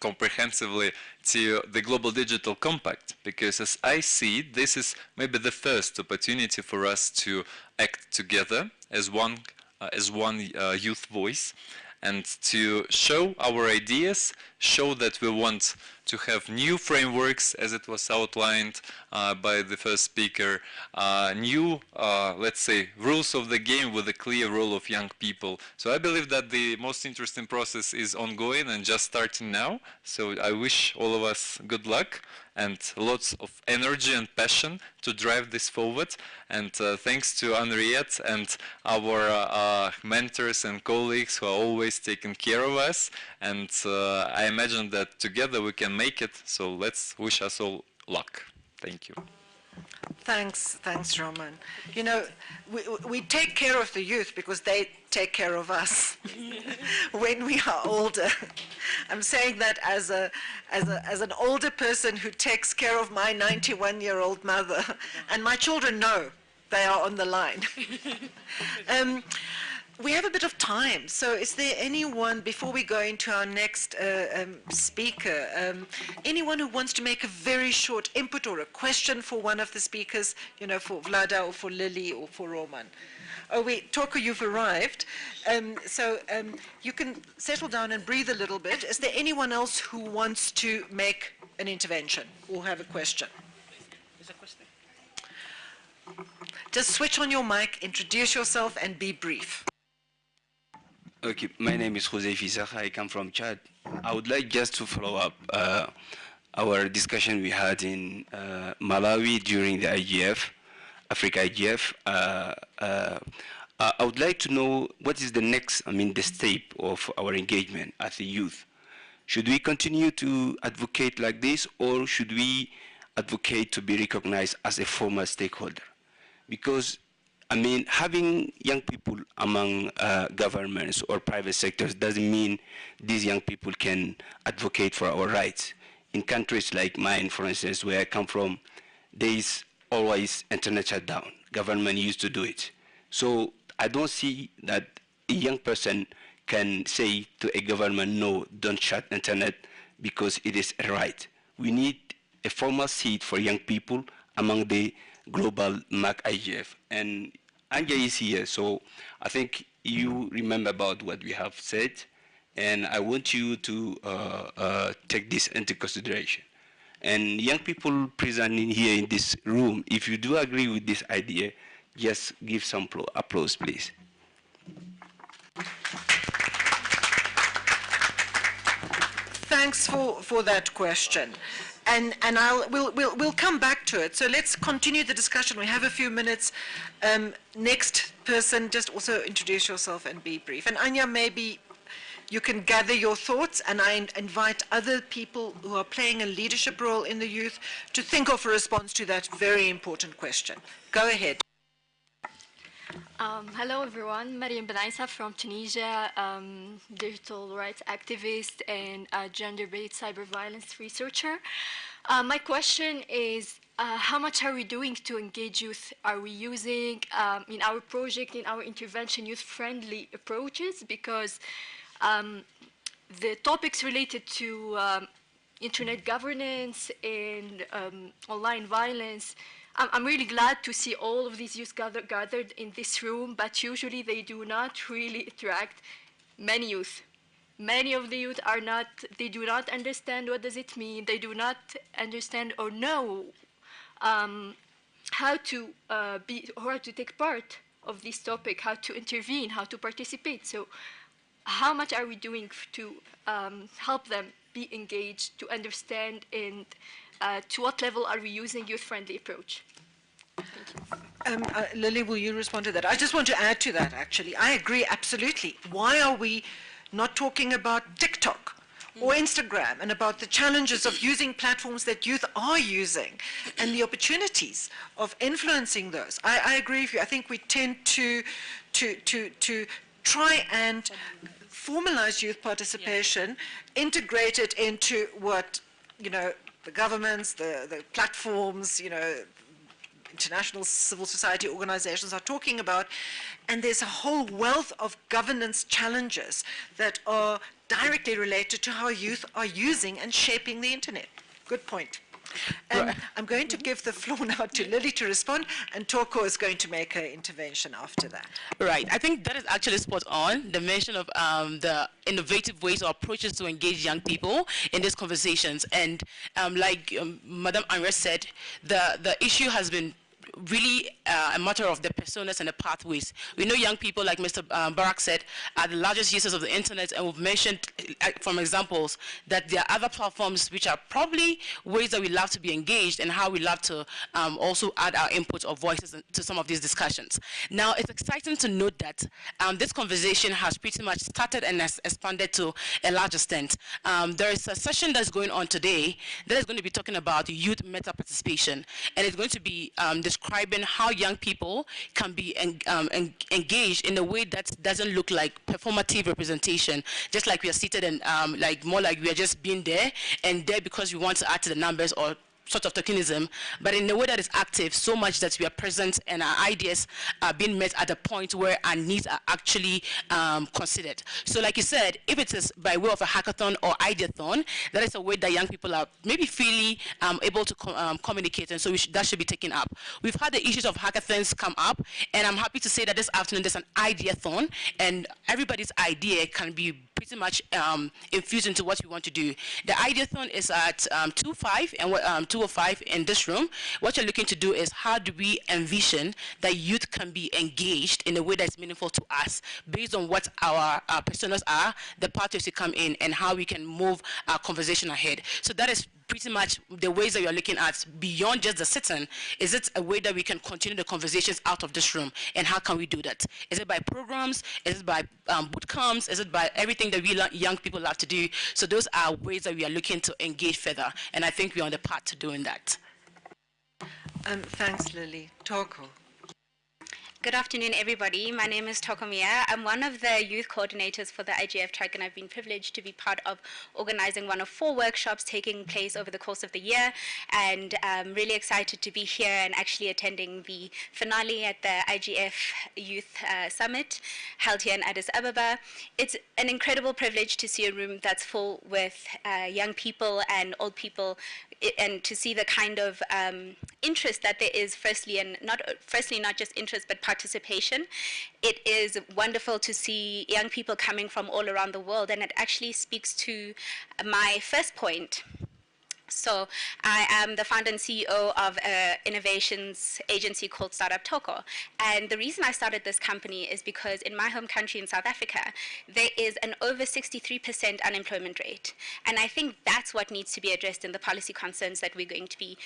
comprehensively to the Global Digital Compact, because as I see it, this is maybe the first opportunity for us to act together as one youth voice and to show our ideas, show that we want to have new frameworks, as it was outlined by the first speaker, new, let's say, rules of the game with a clear role of young people. So I believe that the most interesting process is ongoing and just starting now. So I wish all of us good luck and lots of energy and passion to drive this forward. And thanks to Henriette and our mentors and colleagues who are always taking care of us. And I imagine that together we can make it. So let's wish us all luck. Thank you. Thanks, Roman. You know, we take care of the youth because they take care of us when we are older. I'm saying that as an older person who takes care of my 91-year-old mother, and my children know they are on the line. We have a bit of time, so is there anyone, before we go into our next speaker, anyone who wants to make a very short input or a question for one of the speakers, you know, for Vlada or for Lily or for Roman? Oh wait, Toko, you've arrived. So you can settle down and breathe a little bit. Is there anyone else who wants to make an intervention or have a question? Just switch on your mic, introduce yourself, and be brief. Okay, my name is Jose Fisaja. I come from Chad. I would like just to follow up our discussion we had in Malawi during the IGF, Africa IGF. I would like to know what is the next, the step of our engagement as a youth. Should we continue to advocate like this, or should we advocate to be recognized as a formal stakeholder? Because having young people among governments or private sectors doesn't mean these young people can advocate for our rights. In countries like mine, for instance, where I come from, there is always internet shutdown. Government used to do it. So I don't see that a young person can say to a government, no, don't shut internet because it is a right. We need a formal seat for young people among the global MAC IGF. And Anja is here, so I think you remember about what we have said, and I want you to take this into consideration. And young people present in here in this room, if you do agree with this idea, just give some applause, please. Thanks for that question. And we'll come back to it. So let's continue the discussion. We have a few minutes. Next person, just also introduce yourself and be brief. And Anya, maybe you can gather your thoughts, and I invite other people who are playing a leadership role in the youth to think of a response to that very important question. Go ahead. Hello everyone, Mariam Benaissa from Tunisia, digital rights activist and gender-based cyber violence researcher. My question is, how much are we doing to engage youth? Are we using, in our project, in our intervention, youth-friendly approaches? Because the topics related to internet governance and online violence, I'm really glad to see all of these youth gathered in this room, but usually they do not really attract many youth. Many of the youth are not, they do not understand what does it mean. They do not understand or know how to how to take part of this topic, how to intervene, how to participate. So how much are we doing to help them be engaged, to understand, and to what level are we using youth-friendly approach? Lily, will you respond to that? I just want to add to that, actually. I agree absolutely. Why are we not talking about TikTok or Instagram and about the challenges of using platforms that youth are using and the opportunities of influencing those? I agree with you. I think we tend to try and formalize youth participation, integrate it into what, the governments, the platforms, international civil society organizations are talking about, and there's a whole wealth of governance challenges that are directly related to how youth are using and shaping the internet. Good point. I'm going to give the floor now to Lily to respond, and Toko is going to make her intervention after that. Right. I think that is actually spot on, the mention of the innovative ways or approaches to engage young people in these conversations. And like Madam Anwar said, the issue has been really a matter of the personas and the pathways. We know young people, like Mr. Barak said, are the largest users of the internet, and we've mentioned from examples that there are other platforms which are probably ways that we love to be engaged and how we love to also add our input or voices to some of these discussions. Now, it's exciting to note that this conversation has pretty much started and has expanded to a large extent. There is a session that's going on today that is going to be talking about youth meta participation, and it's going to be describing how young people can be engaged in a way that doesn't look like performative representation, just like we are seated and like more like we are just being there and there because we want to add to the numbers or sort of tokenism, but in a way that is active, so much that we are present and our ideas are being met at a point where our needs are actually considered. So like you said, if it is by way of a hackathon or ideathon, that is a way that young people are maybe freely able to communicate, and so that should be taken up. We've had the issues of hackathons come up, and I'm happy to say that this afternoon there's an ideathon, and everybody's idea can be pretty much infused into what we want to do. The ideathon is at 2:05 and 2:05 in this room. What you're looking to do is how do we envision that youth can be engaged in a way that's meaningful to us based on what our personas are, the parties we come in, and how we can move our conversation ahead. So that is pretty much the ways that we are looking at beyond just the sit-in. Is it a way that we can continue the conversations out of this room, and how can we do that? Is it by programs? Is it by boot camps? Is it by everything that we young people love to do? So those are ways that we are looking to engage further, and I think we're on the path to doing that. Thanks, Lily. Toko. Good afternoon, everybody. My name is Tokomia. I'm one of the youth coordinators for the IGF track, and I've been privileged to be part of organizing one of 4 workshops taking place over the course of the year. And I'm really excited to be here and actually attending the finale at the IGF Youth Summit held here in Addis Ababa. It's an incredible privilege to see a room that's full with young people and old people, and to see the kind of interest that there is, firstly not just interest but participation. It is wonderful to see young people coming from all around the world, and it actually speaks to my first point. So I am the founder and CEO of an innovations agency called Startup Toko. And the reason I started this company is because in my home country in South Africa, there is an over 63% unemployment rate. And I think that's what needs to be addressed in the policy concerns that we're going to be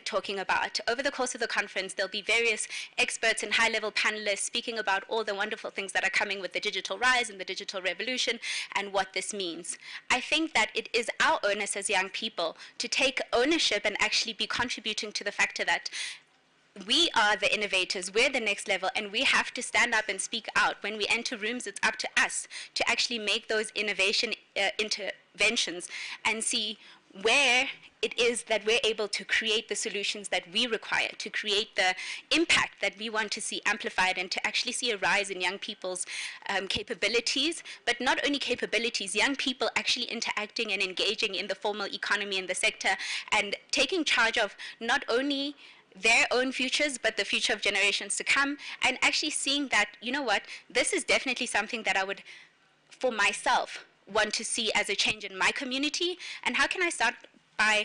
talking about. Over the course of the conference, there'll be various experts and high-level panelists speaking about all the wonderful things that are coming with the digital rise and the digital revolution and what this means. I think that it is our onus as young people to take ownership and actually be contributing to the factor that we are the innovators, we're the next level, and we have to stand up and speak out. When we enter rooms, it's up to us to actually make those innovation interventions and see where it is that we're able to create the solutions that we require, to create the impact that we want to see amplified, and to actually see a rise in young people's capabilities, but not only capabilities, young people actually interacting and engaging in the formal economy in the sector, and taking charge of not only their own futures, but the future of generations to come, and actually seeing that, you know what, this is definitely something that I would, for myself, want to see as a change in my community. And how can I start by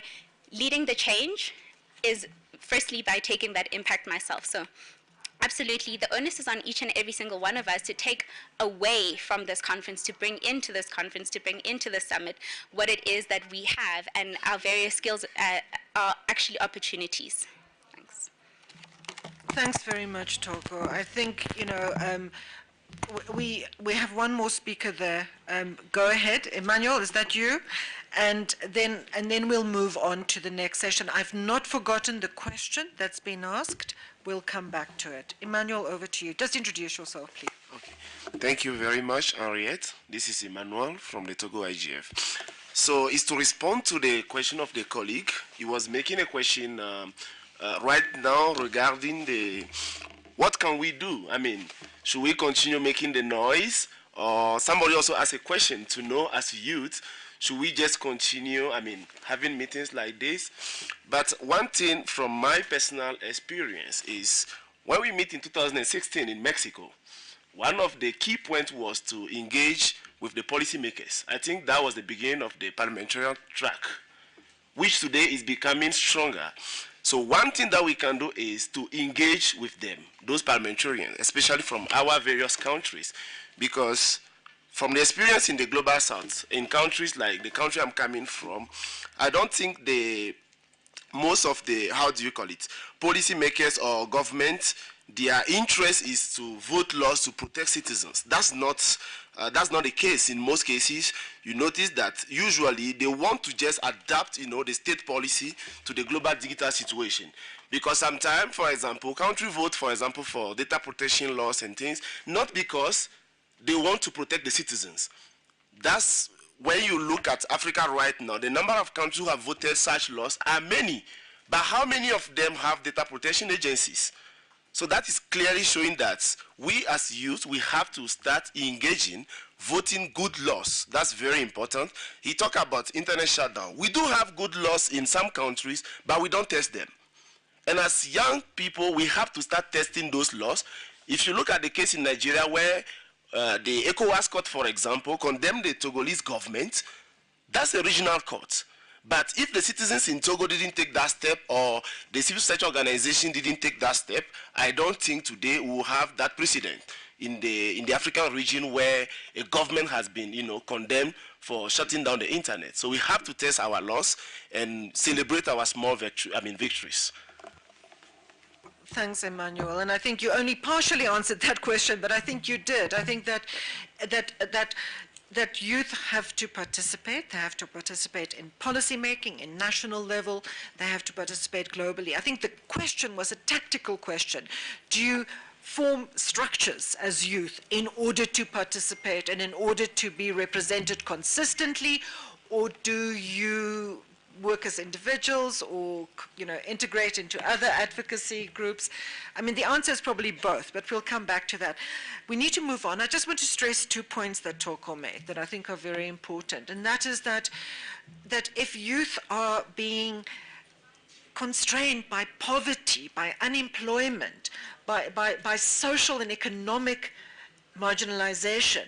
leading the change? Is firstly by taking that impact myself. So absolutely, the onus is on each and every single one of us to take away from this conference, to bring into this conference, to bring into the summit what it is that we have, and our various skills are actually opportunities. Thanks. Thanks very much, Toko. I think, we have one more speaker there. Go ahead, Emmanuel. Is that you? And then we'll move on to the next session. I've not forgotten the question that's been asked. We'll come back to it. Emmanuel, over to you. Just introduce yourself, please. Okay. Thank you very much, Henriette. This is Emmanuel from the Togo IGF. So it's to respond to the question of the colleague. He was making a question right now regarding what can we do? I mean, should we continue making the noise? Or somebody also asked a question to know as youth, should we just continue, having meetings like this? But one thing from my personal experience is when we meet in 2016 in Mexico, one of the key points was to engage with the policymakers. I think that was the beginning of the parliamentarian track, which today is becoming stronger. So one thing that we can do is to engage with them, those parliamentarians, especially from our various countries, because from the experience in the global south, in countries like the country I'm coming from, I don't think most of the, policymakers or government, their interest is to vote laws to protect citizens. That's not the case. In most cases, you notice that usually they want to just adapt, the state policy to the global digital situation. Because sometimes, for example, country vote, for example, for data protection laws and things, not because they want to protect the citizens. That's when you look at Africa right now, the number of countries who have voted such laws are many. But how many of them have data protection agencies? So that is clearly showing that we as youth, we have to start engaging, voting good laws. That's very important. He talked about internet shutdown. We do have good laws in some countries, but we don't test them. And as young people, we have to start testing those laws. If you look at the case in Nigeria where the ECOWAS court, for example, condemned the Togolese government, that's a regional court. But if the citizens in Togo didn't take that step, or the civil society organization didn't take that step, I don't think today we will have that precedent in the African region where a government has been, condemned for shutting down the internet. So we have to test our laws and celebrate our small victories. Thanks, Emmanuel. And I think you only partially answered that question, but I think you did. I think that youth have to participate. They have to participate in policy making, in national level. They have to participate globally. I think the question was a tactical question. Do you form structures as youth in order to participate and in order to be represented consistently, or do you work as individuals or integrate into other advocacy groups? I mean, the answer is probably both, but we'll come back to that. We need to move on. I just want to stress 2 points that Toko made that I think are very important, and that is that if youth are being constrained by poverty, by unemployment, by social and economic marginalization,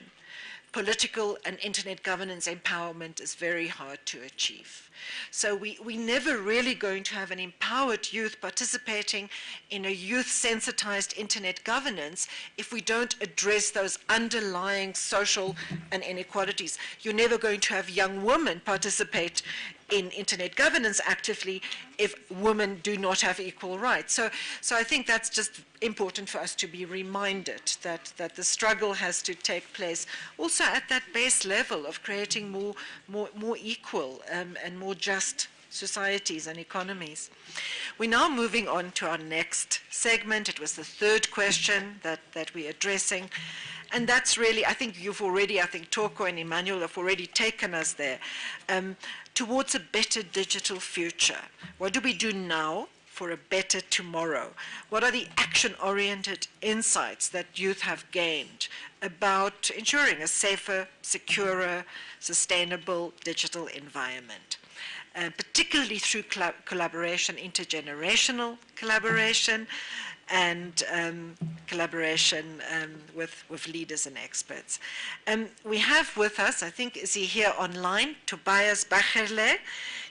political and internet governance empowerment is very hard to achieve. So we're never really going to have an empowered youth participating in a youth-sensitized internet governance if we don't address those underlying social and inequalities. You're never going to have young women participate in internet governance actively if women do not have equal rights. So I think that's just important for us to be reminded that the struggle has to take place also at that base level of creating more equal and more just societies and economies. We're now moving on to our next segment. It was the third question that we're addressing. And that's really, I think you've already, I think Toko and Emmanuel have already taken us there, towards a better digital future. What do we do now for a better tomorrow? What are the action-oriented insights that youth have gained about ensuring a safer, securer, sustainable digital environment? Particularly through collaboration, intergenerational collaboration, and collaboration with leaders and experts. We have with us, I think, is he here online, Tobias Bacherle.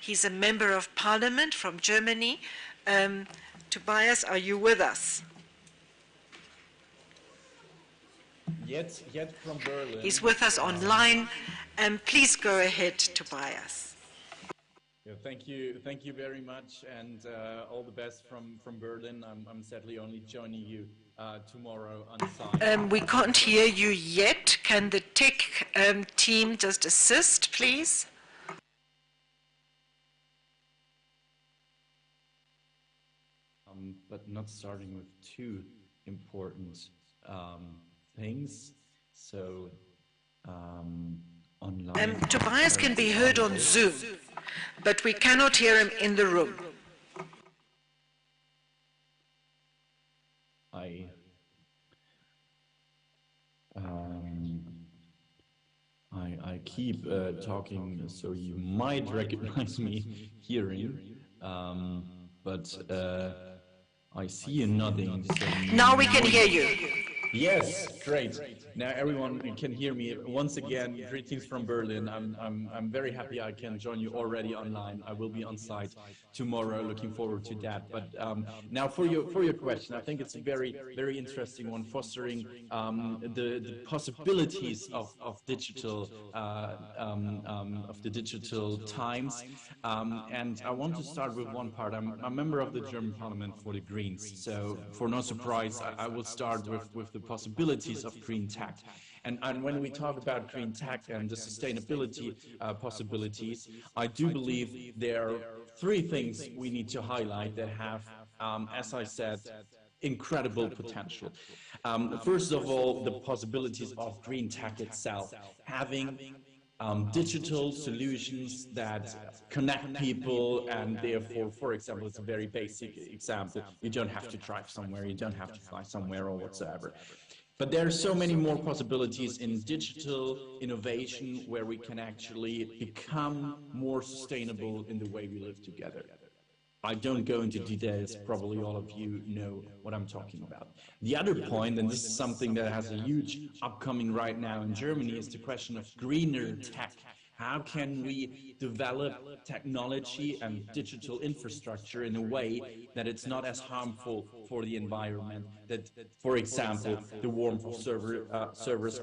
He's a member of parliament from Germany. Tobias, are you with us? Yet from Berlin. He's with us online. Please go ahead, Tobias. Yeah, thank you very much, and all the best from Berlin. I'm sadly only joining you tomorrow on site. We can't hear you yet. Can the tech team just assist, please? But not starting with two important things. So online. Tobias can be heard on Zoom, but we cannot hear him in the room. I keep talking, so you might recognize me hearing, but I see you nodding. So now we can hear you. Yes, great. Now everyone can hear me. Once again, greetings from Berlin. I'm very happy I can join you already online. I will be on site tomorrow. Looking forward to that. But now for your question, I think it's a very interesting one, fostering the possibilities of digital of the digital times. And I want to start with one part. I'm a member of the German Parliament for the Greens, so for no surprise, I will start with the possibilities of green tech. And when we talk about green tech and the sustainability possibilities, I do believe there are three things we need to highlight that have, as I said, incredible potential. First of all, the possibilities of green tech itself, having digital solutions that connect people, and therefore, for example, it's a very basic example, you don't have to drive somewhere, you don't have to fly somewhere or whatsoever. But there are so many more possibilities in digital innovation where we can actually become more sustainable in the way we live together. I don't go into details, probably all of you know what I'm talking about. The other point, and this is something that has a huge upcoming right now in Germany, is the question of greener tech. How can we develop technology and digital infrastructure in a way that it's not as harmful for the environment, that, for example, the warmth of servers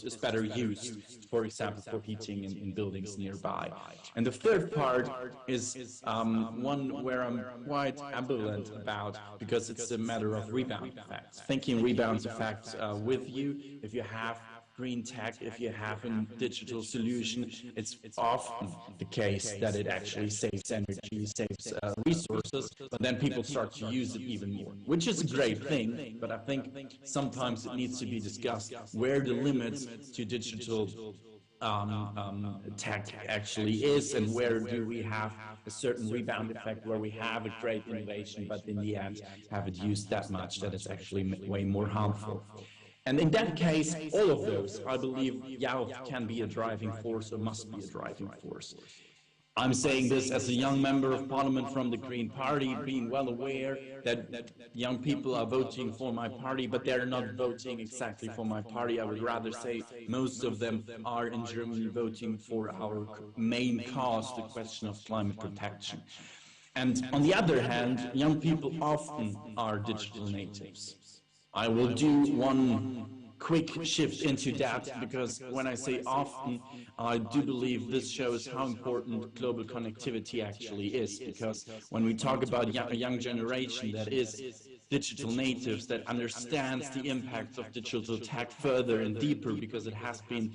is better used, for example, for heating in buildings nearby. And the third part is one where I'm quite ambivalent about, because it's a matter of rebound effects. Thinking rebound effects with you, if you have green tech, if you have a digital solution, it's often the case that it actually saves energy, saves resources, but then people start to use it even more, which is a great thing, but I think sometimes it needs to be discussed where the limits to digital tech actually is, and where do we have a certain rebound effect where we have a great innovation, but in the end have it used that much that it's actually way more harmful. And in that case, all of those, I believe, youth can be a driving force, or must be a driving force. I'm saying this as a young member of parliament from the Green Party, being well aware that young people are voting for my party, but they're not voting exactly for my party. I would rather say most of them are in Germany voting for our main cause, the question of climate protection. And on the other hand, young people often are digital natives. I will do one quick shift into that, because when I say often, I do believe this shows how important global connectivity actually is, because when we talk about a young generation that is digital natives that understands the impact of digital tech further and deeper, because it has been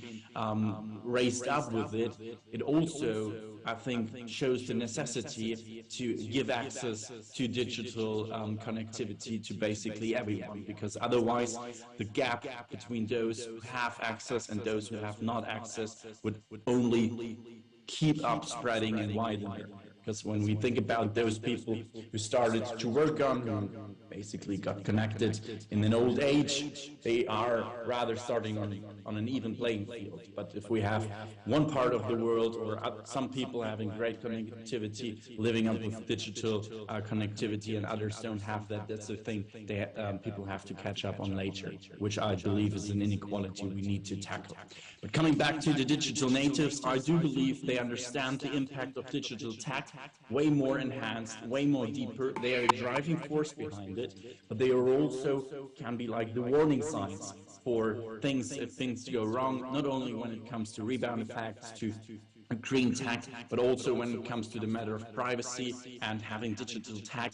raised up with it. It also, I think, shows the necessity to give access to digital connectivity to basically everyone, because otherwise the gap between those who have access and those who have not access would only keep up spreading and widening. Because when we think about those people who started to work on, who basically got connected in an old age, they are rather starting on an even playing field. But if we have one part of the world, or some people having great connectivity, living up with digital connectivity, and others don't have that, that's the thing people have to catch up on later, which I believe is an inequality we need to tackle. But coming back to the digital natives, I do believe they understand the impact of digital tech way more enhanced, way more deeper. They are a driving force behind it, but they are also can be like the warning signs for things if things go wrong, not only when it comes to rebound effects, to green tech, but also when it comes to the matter of privacy and having digital tech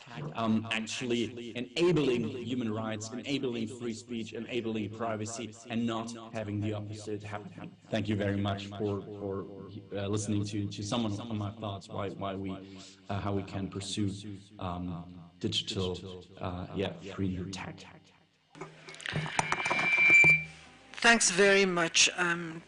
actually enabling human rights, enabling free speech, enabling privacy, and not having the opposite happen. Thank you very much for listening to some of my thoughts, how we can pursue digital freedom tech. Thanks very much,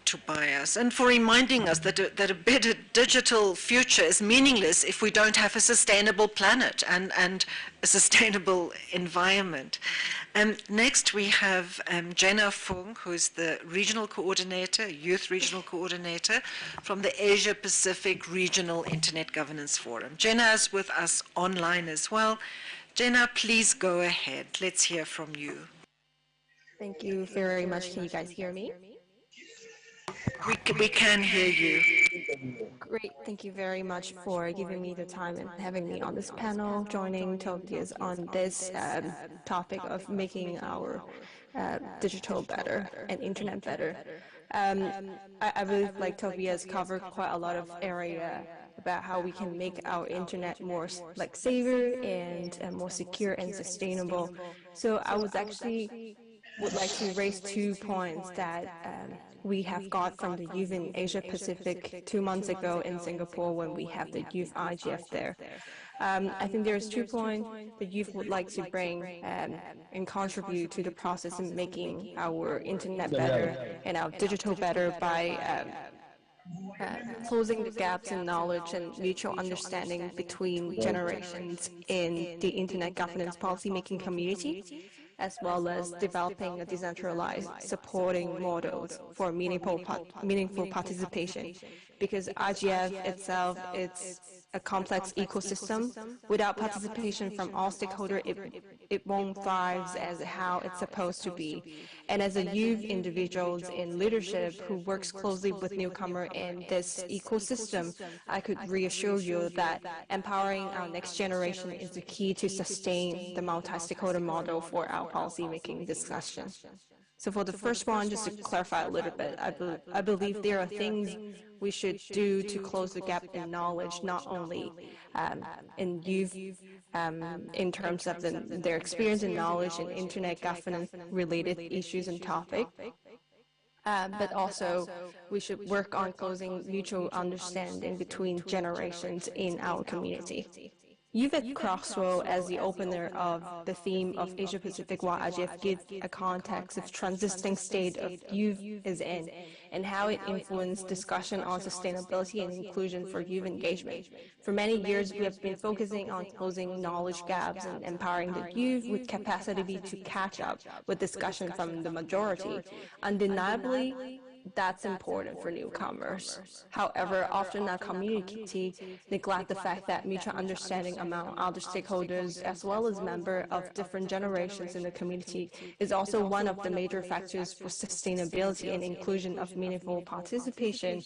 Tobias, and for reminding us that a better digital future is meaningless if we don't have a sustainable planet and a sustainable environment. Next, we have Jenna Fung, who is the regional coordinator, youth regional coordinator from the Asia Pacific Regional Internet Governance Forum. Jenna is with us online as well. Jenna, please go ahead. Let's hear from you. Thank you very much. Can you guys hear me? We can hear you. Great. Thank you very much for giving me the time and having me on this panel, joining Tobias on this topic of making our digital better and internet better. I believe, like Tobias, covered quite a lot of area about how we can make our internet more like safer and more secure and sustainable. So I was actually would like to raise 2 points that we have got from the youth in Asia Pacific 2 months ago in Singapore when we have the youth IGF there. I think there's 2 points the youth would like to bring and contribute to the process in making our internet better and our digital better by closing the gaps in knowledge and mutual understanding between generations in the internet governance policy-making community, as well as developing a decentralized supporting models for meaningful participation. Because IGF itself, it's a complex ecosystem. Without participation from all stakeholders, it won't thrive as how it's supposed to be. And as a youth individuals in leadership who works closely with newcomer in this ecosystem, I could reassure you that empowering our next generation is the key to sustain the multi-stakeholder model for our policy-making discussion. So for the first one, just to clarify a little bit, I believe there are things we should do to close the gap in knowledge, not only in youth in terms of their experience and knowledge in internet governance related issues and topics, but also we should work on closing mutual understanding between generations in our community. Youth at Crossroad, as the opener of the theme of Asia Pacific while IGF gives a context of transiting state of youth is in and how it influenced discussion on sustainability and inclusion for youth engagement. For many years, we have been focusing on closing knowledge gaps and empowering the youth with capacity to catch up with discussion from the majority. Undeniably, that's important for newcomers. However, often our community neglect the fact that mutual understanding among other stakeholders as well as members of different generations in the community is also one of the major factors for sustainability and inclusion of meaningful participation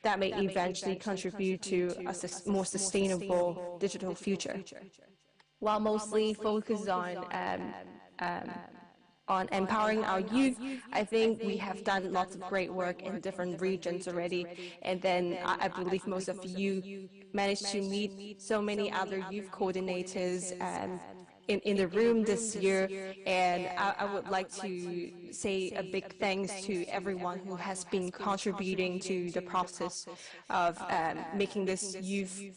that may eventually contribute to a more sustainable digital future. While mostly focused on empowering our youth, I think we have done lots of great work in different regions already. And then I believe most of you managed to meet so many other youth coordinators in the room this year, and I would like to say a big thanks to everyone who has been contributing to the process of making this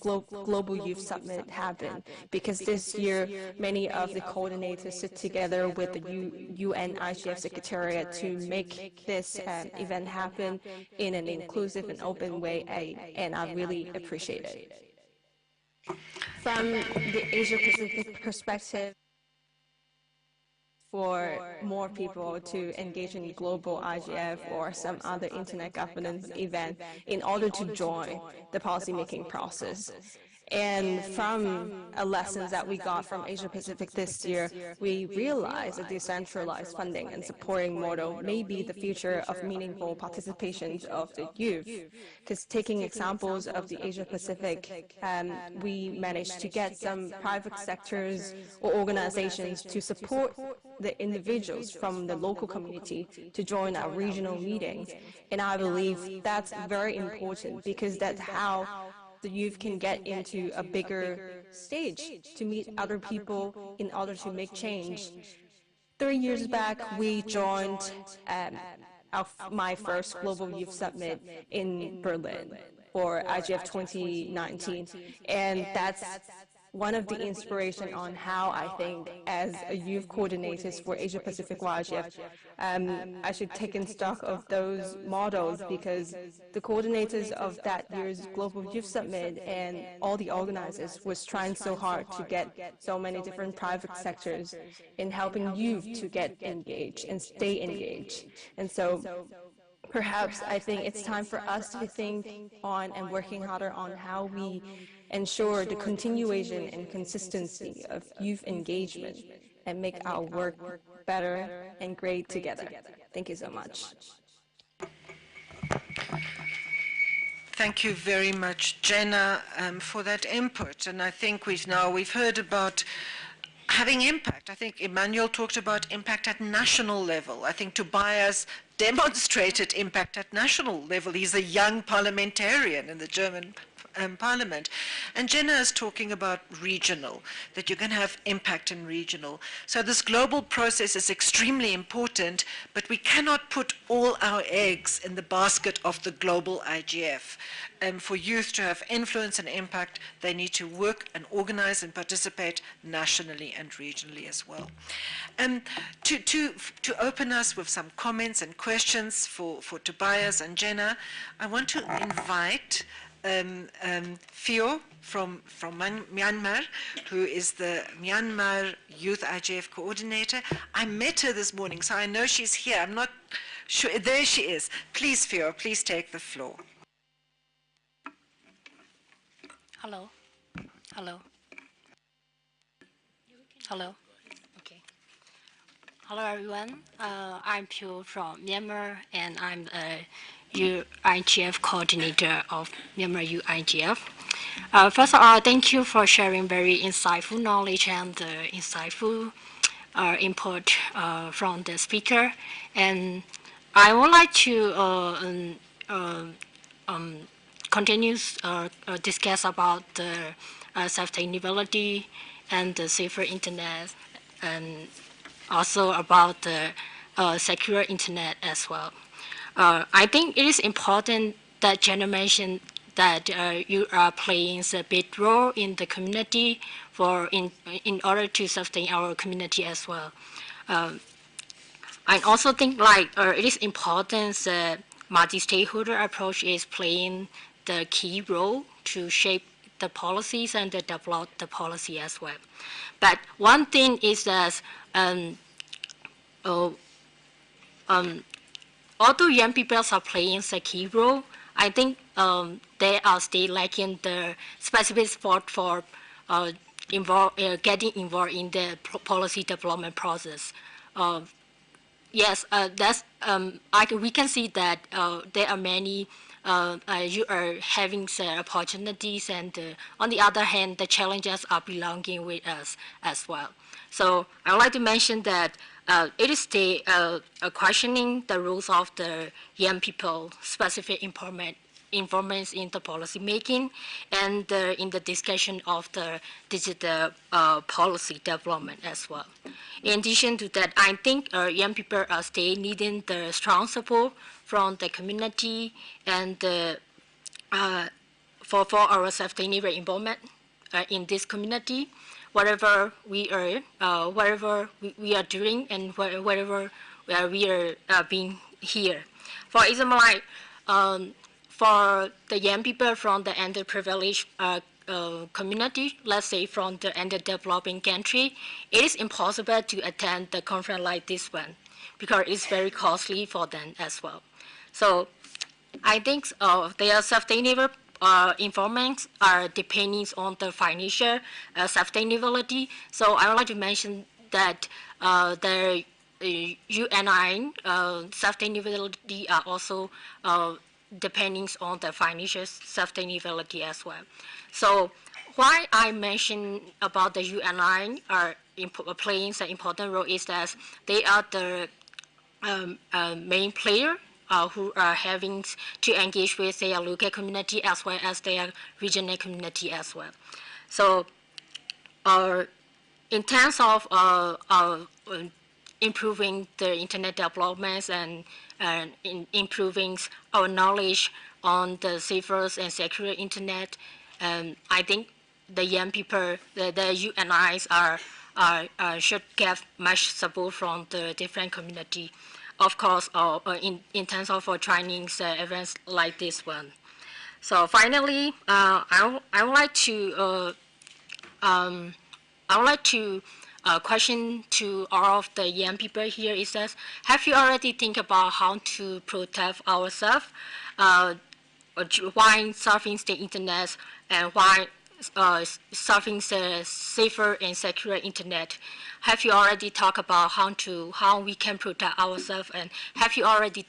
Global Youth Summit happen, because this year many of the coordinators sit together with the UN IGF Secretariat to make this event happen in an inclusive and open way, and I really appreciate it. From the Asia Pacific perspective, for more people to engage in global IGF or some other internet governance event in order to join the policymaking process. And from lessons that we got from Asia Pacific this year, we realized a decentralized funding and supporting model may be the future of meaningful participation of the youth. Because taking examples of the Asia Pacific, we managed to get some private sectors or organizations to support the individuals from the local community to join our regional meetings. And I believe that's very important, because that's how the youth can get into a bigger stage to meet other people in order to make change. 3 years back, we joined my first Global Youth Summit in Berlin for IGF 2019, and that's one of the inspiration on how I think as a youth coordinators for Asia Pacific YGF, I should take in stock of those models, because the coordinators of that year's Global Youth Summit and all the organizers was trying so hard to get so many different private sectors in helping youth to get engaged and stay engaged. And so perhaps I think it's time for us to think on and working harder on how we ensure the continuation and consistency of youth engagement and make our work better and great together. Thank you so much. Thank you very much, Jenna, for that input. And I think we've heard about having impact. I think Emmanuel talked about impact at national level. I think Tobias demonstrated impact at national level. He's a young parliamentarian in the German Parliament. And Jenna is talking about regional, that you can have impact in regional. So this global process is extremely important, but we cannot put all our eggs in the basket of the global IGF. For youth to have influence and impact, they need to work and organize and participate nationally and regionally as well. To open us with some comments and questions for Tobias and Jenna, I want to invite Fio from Myanmar, who is the Myanmar Youth IGF coordinator. I met her this morning, so I know she's here. I'm not sure. There she is. Please, Fio, please take the floor. Hello. Hello. Hello. Okay. Hello, everyone. I'm Pio from Myanmar, and I'm a IGF coordinator of Myanmar IGF. First of all, thank you for sharing very insightful knowledge and insightful input from the speaker. And I would like to continue discuss about the sustainability and the safer internet, and also about the secure internet as well. I think it is important that Jenna mentioned that you are playing a big role in the community in order to sustain our community as well. I also think it is important that multi-stakeholder approach is playing the key role to shape the policies and to develop the policy as well. But one thing is that although young people are playing a key role, I think they are still lacking the specific support for getting involved in the policy development process. Yes, we can see that there are many you are having opportunities, and on the other hand, the challenges are belonging with us as well. So I would like to mention that it is questioning the rules of the young people specific empowerment involvement in the policy making and in the discussion of the digital policy development as well. In addition to that, I think young people are still needing the strong support from the community and for our sustainable involvement in this community, whatever we are, whatever we are doing, and wherever we are being here. For example, like for the young people from the underprivileged community, let's say from the underdeveloping country, it is impossible to attend the conference like this one because it's very costly for them as well. So I think their sustainable involvements are depending on the financial sustainability. So I would like to mention that the UNI sustainability are also depending on the financial sustainability as well. So why I mention about the UNI are playing an important role is that they are the main player who are having to engage with their local community as well as their regional community as well. So in terms of improving the internet developments and improving our knowledge on the safer and secure internet, I think the young people, the UNIs should get much support from the different community. Of course, in terms of trainings events like this one. So finally, I would like to question to all of the young people here is that, have you already think about how to protect ourselves while surfing the internet and while surfing the safer and secure internet? Have you already talked about how we can protect ourselves, and have you already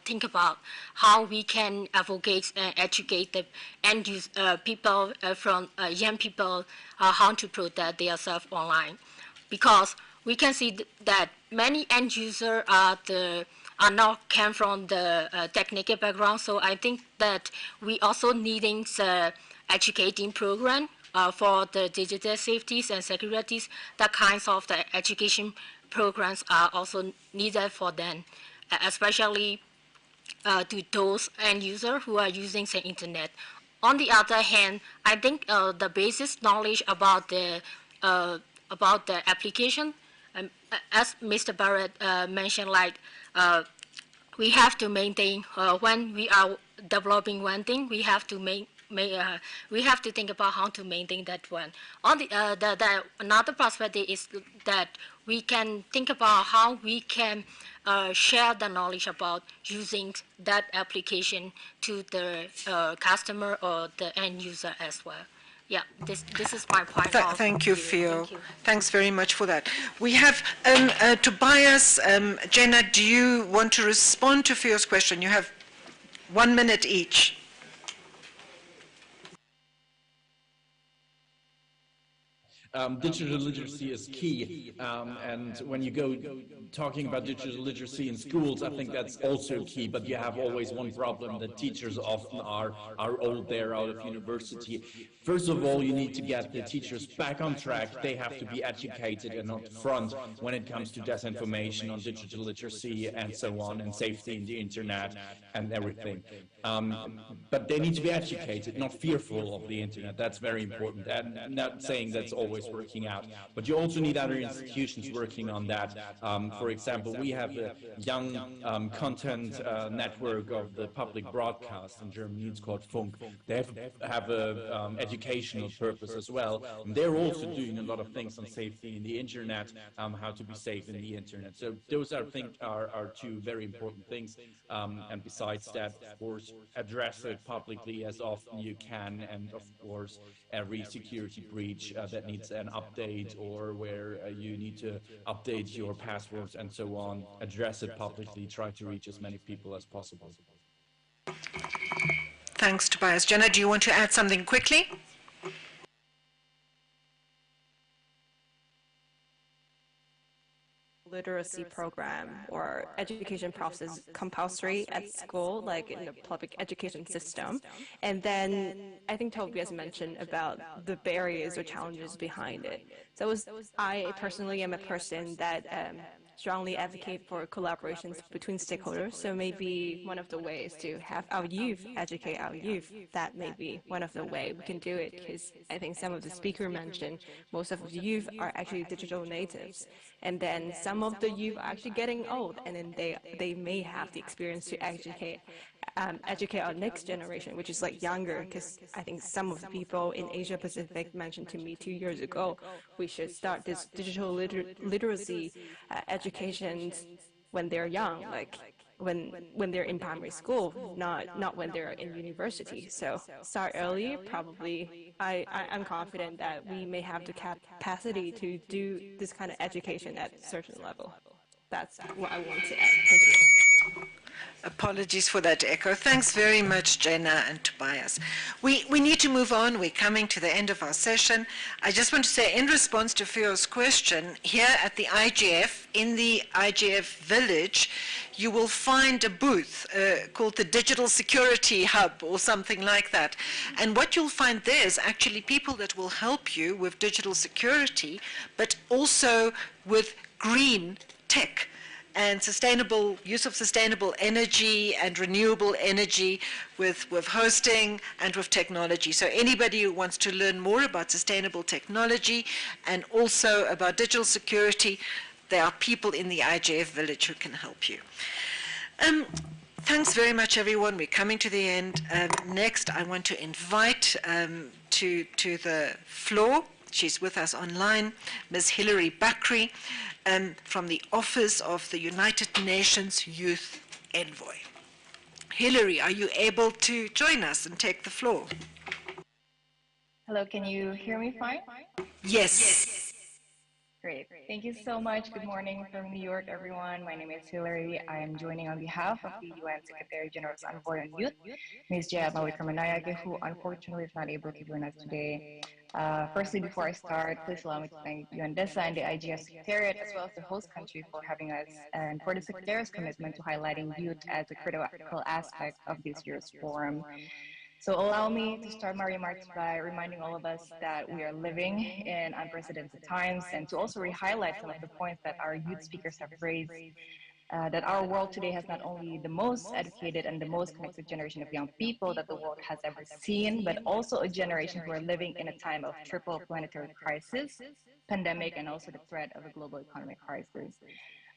think about how we can advocate and educate the end people from young people how to protect themselves online? Because we can see that many end users are not come from the technical background, so I think that we also needing the educating program for the digital safeties and securities. That kinds of the education programs are also needed for them, especially to those end users who are using the internet. On the other hand, I think the basic knowledge about the application, as Mr. Barrett mentioned, like we have to maintain when we are developing one thing, we have to we have to think about how to maintain that one. On the another perspective is that we can think about how we can share the knowledge about using that application to the customer or the end user as well. Yeah, this is my point. Thank you, Theo. Thanks very much for that. We have Tobias, Jenna, do you want to respond to Theo's question? You have 1 minute each. Digital literacy is key, and when you go talking about digital literacy in schools, I think that's also key, but you have always one problem, that teachers often are old, they're out of university. First of all, you need to get the teachers back on track. They have to be educated and up front when it comes to disinformation on digital literacy and so on, and safety in the internet and everything. But they need to be educated, not fearful of the internet. That's very important. And not saying that's always working out, but you also need other institutions working on that. For example, we have a young content network of the public broadcast in Germany. It's called Funk. They have a educational purpose as well. And they're also doing a lot of things on safety in the internet, how to be safe in the internet. So those I think are two very important things. And besides that, of course, address it publicly as often you can, and of course every security breach that needs an update, or where you need to update your passwords and so on, address it publicly, try to reach as many people as possible. Thanks, Tobias. Jenna, do you want to add something quickly? literacy program or education process compulsory at school, like in the public education system. And then I think Tobias mentioned about the barriers or challenges behind it. I personally am a person that strongly advocate for collaborations between stakeholders. So maybe one of the ways to have our youth educate our youth, that may be one of the way we can do it, because I think some of the speaker mentioned most of the youth are actually digital natives. And then some of the youth are actually getting old, and then they may have the experience to educate our next generation, which is like younger, because I think some of the people in Asia Pacific mentioned to me 2 years ago, we should start this digital literacy education when they're young, like when they're in primary school, not when they're in university. So start early. Probably, I'm confident that we may have the capacity to do this kind of education at a certain level. That's what I want to add. Thank you. Apologies for that echo. Thanks very much, Jenna and Tobias. We need to move on. We're coming to the end of our session. I just want to say, in response to Fio's question, here at the IGF, in the IGF village, you will find a booth called the Digital Security Hub or something like that. And what you'll find there is actually people that will help you with digital security, but also with green tech and sustainable use of sustainable energy and renewable energy with hosting and with technology. So anybody who wants to learn more about sustainable technology and also about digital security, there are people in the IGF village who can help you. Thanks very much, everyone. We're coming to the end. Next, I want to invite to the floor, she's with us online, Ms. Hilary Bakri, from the Office of the United Nations Youth Envoy. Hilary, are you able to join us and take the floor? Hello, can you hear me fine? Yes. Great. Thank you so much. Good morning from New York, everyone. My name is Hilary. I am joining on behalf of the UN Secretary General's Envoy on Youth, Ms. Jaya Mawickramanayake, who unfortunately is not able to join us today. Firstly, before I start, please allow me to thank UNDESA and the IGF Secretariat, as well as the host country, for having us and for the Secretariat's commitment to highlighting youth as a critical aspect of this year's forum. So allow me to start my remarks by reminding all of us that we are living in unprecedented times, and to also re-highlight some of the points that our youth speakers have raised, that our world today has not only the most educated and the most connected generation of young people that the world has ever seen, but also a generation who are living in a time of triple planetary crisis, pandemic, and also the threat of a global economic crisis.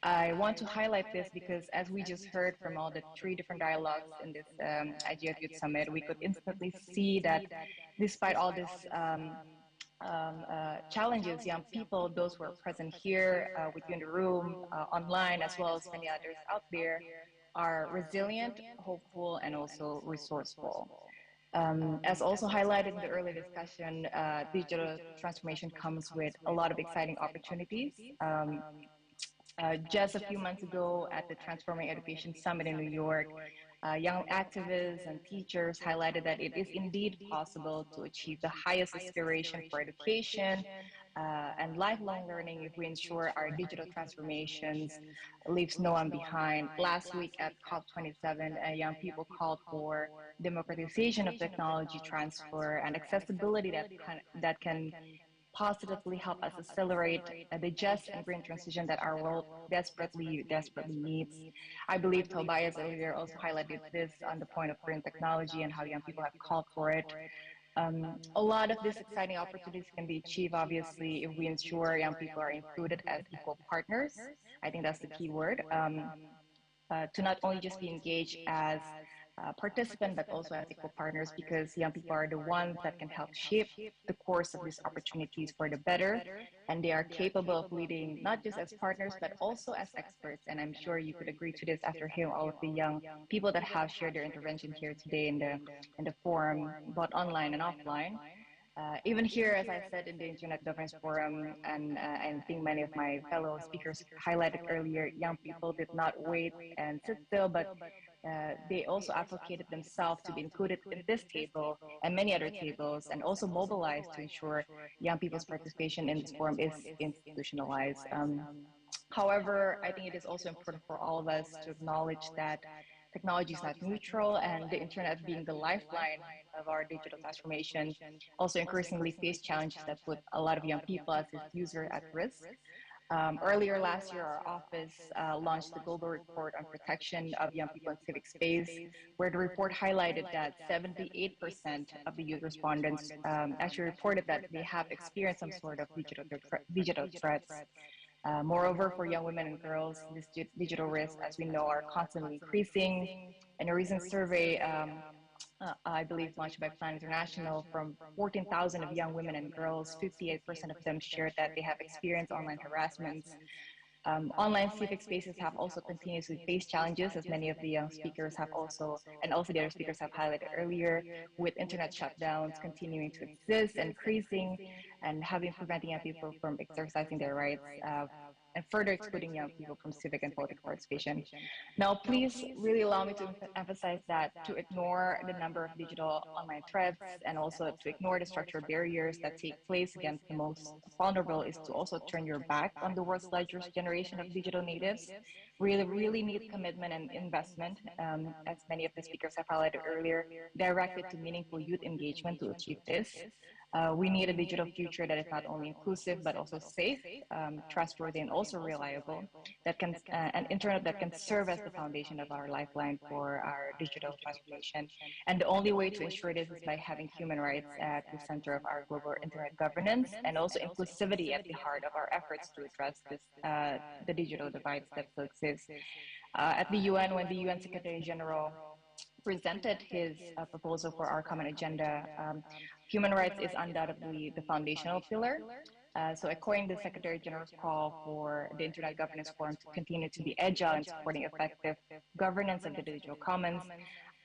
I want to highlight this because, as we just heard from all the 3 different dialogues in this IGF Youth Summit, we could instantly see that despite all these challenges, young people, those who are present here with you in the room, online, as well as many others out there, are resilient, hopeful, and also resourceful. As also highlighted in the earlier discussion, digital transformation comes with a lot of exciting opportunities. Just a few months ago at the Transforming Education Summit in New York, young activists and teachers highlighted that it is indeed possible to achieve the highest aspiration for education and lifelong learning if we ensure our digital transformations leaves no one behind. Last week at COP27, young people called for democratization of technology transfer and accessibility that can positively help us accelerate the just and green transition that our world desperately needs. I believe Tobias earlier also highlighted this on the point of green technology and how young people have called for it. A lot of these exciting opportunities can be achieved, obviously, if we ensure young people are included as equal partners. I think that's the key word. To not only just be engaged as participants, but also as equal partners, because young people are the ones that can help shape the course of these opportunities for the better, and they are capable of leading not just as partners, but also as experts. And I'm sure you could agree to this after hearing all of the young people that have shared their intervention here today in the forum, both online and offline. Even here, as I said in the Internet Governance Forum, and I think many of my fellow speakers highlighted earlier, young people did not wait and sit still, but they also advocated themselves to be included in this table and many other tables, and also mobilized to ensure young people's participation in this forum is institutionalized. However, I think it is also important for all of us to acknowledge that technology is not neutral, and the internet being the lifeline of our digital transformation also increasingly face challenges that put a lot of young people as its user at risk. Earlier last year, our office launched the Global Report on Protection of Young People in Civic Space, where the report highlighted that 78% of the youth respondents actually reported that they have experienced some sort of digital threats. Moreover, for young women and girls, these digital risks, as we know, are constantly increasing. In a recent survey, I believe launched by Plan International, from 14,000 of young women and girls, 58% of them shared that they have experienced online harassment. Online civic spaces have also continuously faced challenges, as many of the young speakers have also, and also the other speakers have highlighted earlier, with internet shutdowns continuing to exist and increasing, and having preventing young people from exercising their rights, and further excluding young people from civic and political participation. Now, please really allow me to emphasize that to ignore the number of digital online threats and also to ignore the structural barriers that take place against the most vulnerable is to also turn your back on the world's largest generation of digital natives. Really need commitment and investment, as many of the speakers have highlighted earlier, directed to meaningful youth engagement to achieve this. We need a digital future that is not only inclusive but also safe, trustworthy, and also reliable. That can an internet that can serve as the foundation of our lifeline for our digital transformation. And the only way to ensure this is by having human rights at the center of our global internet governance, and also inclusivity at the heart of our efforts to address this the digital divides that still exist. At the UN, when the UN Secretary General presented his proposal for our common agenda, human rights is undoubtedly the foundational pillar. So according to the Secretary General's call for the Internet Governance Forum to continue to be agile in supporting effective governance of the digital commons,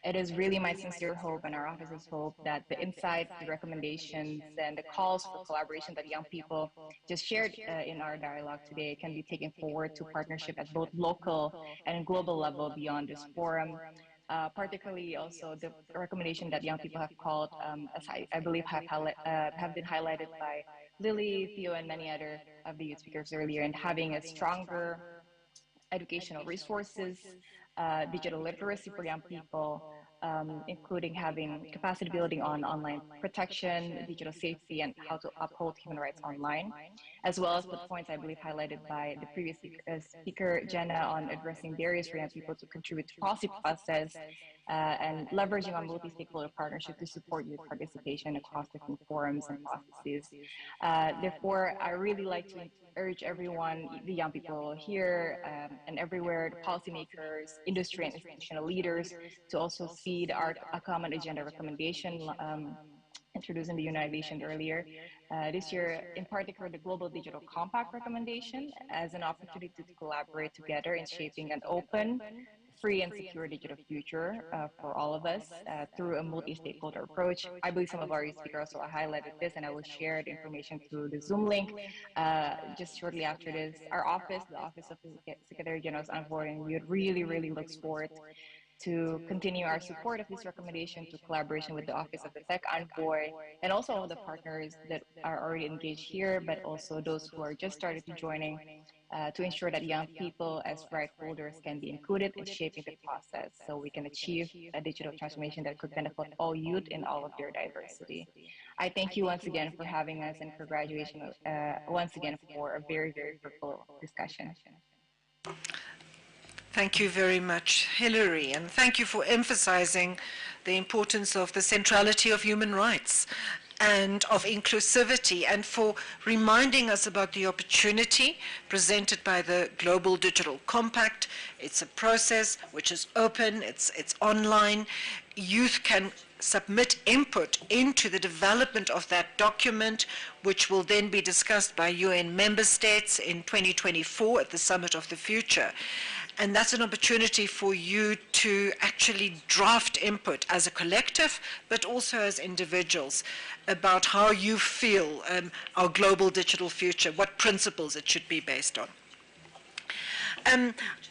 it is really my sincere hope and our office's hope that the insights, the recommendations, and the calls for collaboration that young people just shared in our dialogue today can be taken forward to partnership at both local and global level beyond this forum. Particularly also the recommendation that young people have called, as I believe have been highlighted by Lily, Theo, and many other of the youth speakers earlier, and having a stronger educational resources, digital literacy for young people, including having capacity building on online protection, digital safety, and how to uphold human rights online, as well as the points I believe highlighted by the previous speaker, Jenna, on addressing barriers for young people to contribute to policy process, and leveraging on multi-stakeholder partnership to support youth participation across different forums and processes. Therefore, I really like to urge everyone, the young people here and everywhere, the policymakers, industry and institutional leaders, to also see our common agenda recommendation introduced in the United Nations earlier this year, in particular the Global Digital Compact recommendation, as an opportunity to collaborate together in shaping an open, free and secure digital future for all of us through a multi-stakeholder approach. I believe some of our speakers also highlighted this, and I will share the information through the Zoom link just shortly after this. Our office, the Office of the Secretary General's Envoy, and we really looks forward to continue our support of this recommendation to collaboration with the Office of the Tech Envoy and also all the partners that are already engaged here, but also those who are just started to joining to ensure that young people as right holders can be included in shaping the process so we can achieve a digital transformation that could benefit all youth in all of their diversity. I thank you once again for having us and congratulations once again for a very fruitful discussion. Thank you very much, Hilary, and thank you for emphasizing the importance of the centrality of human rights and of inclusivity, and for reminding us about the opportunity presented by the Global Digital Compact. It's a process which is open, it's online. Youth can submit input into the development of that document, which will then be discussed by UN member states in 2024 at the Summit of the Future. And that's an opportunity for you to actually draft input as a collective, but also as individuals, about how you feel our global digital future, what principles it should be based on.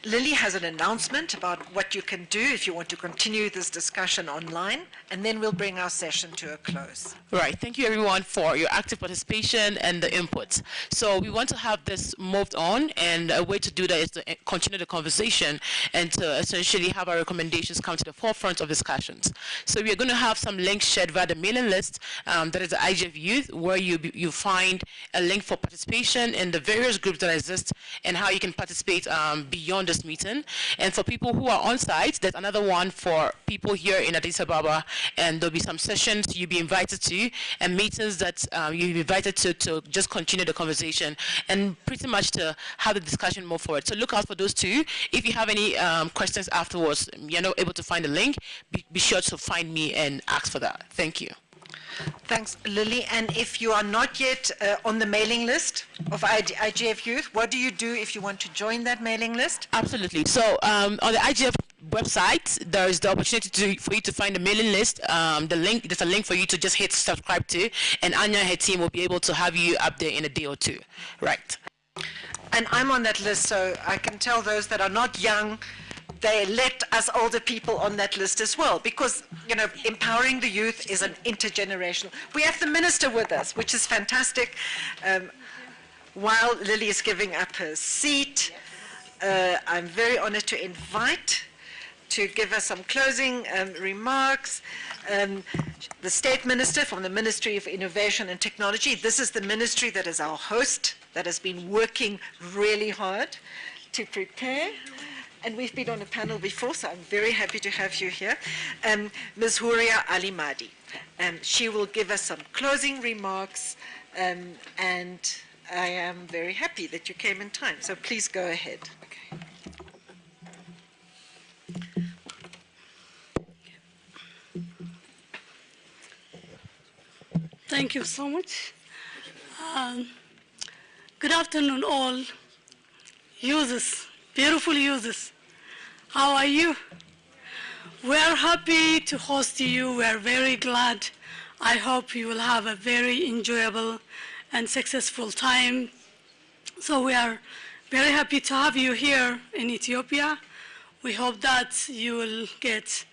Lily has an announcement about what you can do if you want to continue this discussion online, and then we'll bring our session to a close. Right. Thank you, everyone, for your active participation and the input. So we want to have this moved on, and a way to do that is to continue the conversation and to essentially have our recommendations come to the forefront of discussions. So we are going to have some links shared via the mailing list that is the IGF Youth, where you find a link for participation in the various groups that exist and how you can participate beyond this meeting. And for people who are on site, there's another one for people here in Addis Ababa, and there'll be some sessions you'll be invited to and meetings that you'll be invited to just continue the conversation and pretty much to have the discussion move forward. So look out for those two. If you have any questions afterwards, you're not able to find the link, be sure to find me and ask for that. Thank you. Thanks, Lily. And if you are not yet on the mailing list of IGF Youth, what do you do if you want to join that mailing list? Absolutely. So on the IGF website, there is the opportunity for you to find the mailing list. The link, there's a link for you to just hit subscribe to, and Anya and her team will be able to have you up there in a day or two. Right. And I'm on that list, so I can tell those that are not young, they let us older people on that list as well, because, you know, empowering the youth is an intergenerational. We have the minister with us, which is fantastic. While Lily is giving up her seat, I'm very honored to invite to give us some closing remarks. The State Minister from the Ministry of Innovation and Technology. This is the ministry that is our host, that has been working really hard to prepare. And we've been on a panel before, so I'm very happy to have you here. Ms. Huria Ali Mahdi. She will give us some closing remarks, and I am very happy that you came in time. So please go ahead. Thank you so much. Good afternoon, all users, beautiful users. How are you? We are happy to host you. We are very glad. I hope you will have a very enjoyable and successful time. So we are very happy to have you here in Ethiopia. We hope that you will get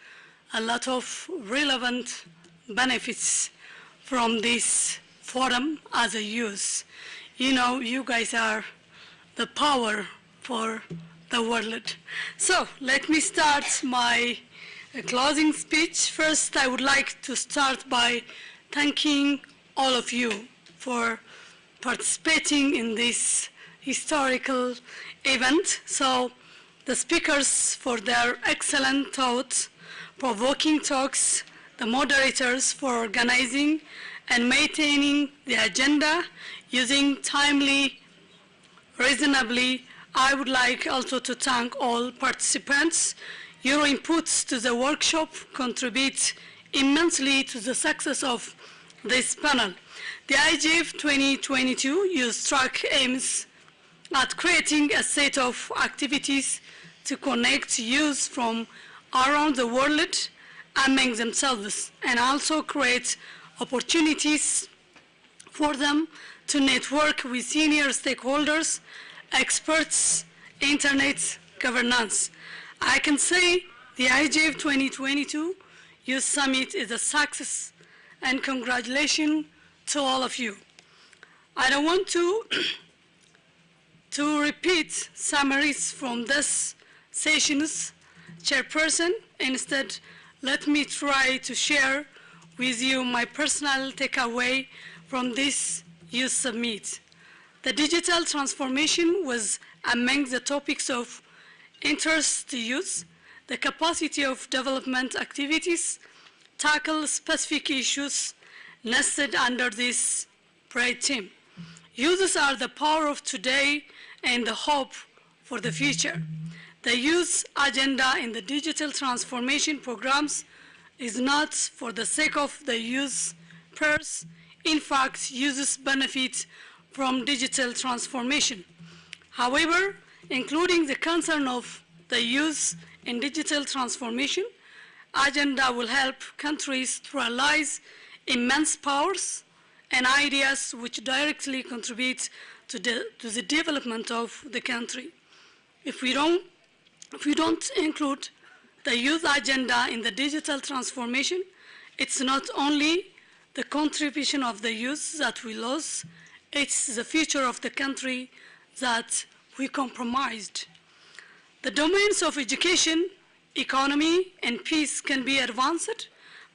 a lot of relevant benefits from this forum as a youth. You know, you guys are the power for the world. So let me start my closing speech. First, I would like to start by thanking all of you for participating in this historical event. So the speakers for their excellent thoughts, provoking talks, the moderators for organizing and maintaining the agenda using timely, reasonably. I would like also to thank all participants. Your inputs to the workshop contribute immensely to the success of this panel. The IGF 2022 Youth Track aims at creating a set of activities to connect youth from around the world among themselves, and also create opportunities for them to network with senior stakeholders, experts, internet governance. I can say the IGF 2022 Youth Summit is a success, and congratulations to all of you. I don't want to repeat summaries from this session's chairperson. Instead, let me try to share with you my personal takeaway from this Youth Summit. The digital transformation was among the topics of interest to youth. The capacity of development activities tackle specific issues nested under this bright theme. Youths are the power of today and the hope for the future. The youth agenda in the digital transformation programs is not for the sake of the youth purse. In fact, youths benefit from digital transformation. However, including the concern of the youth in digital transformation, agenda will help countries to realize immense powers and ideas which directly contribute to the development of the country. If we don't include the youth agenda in the digital transformation, it's not only the contribution of the youth that we lose, it's the future of the country that we compromised. The domains of education, economy, and peace can be advanced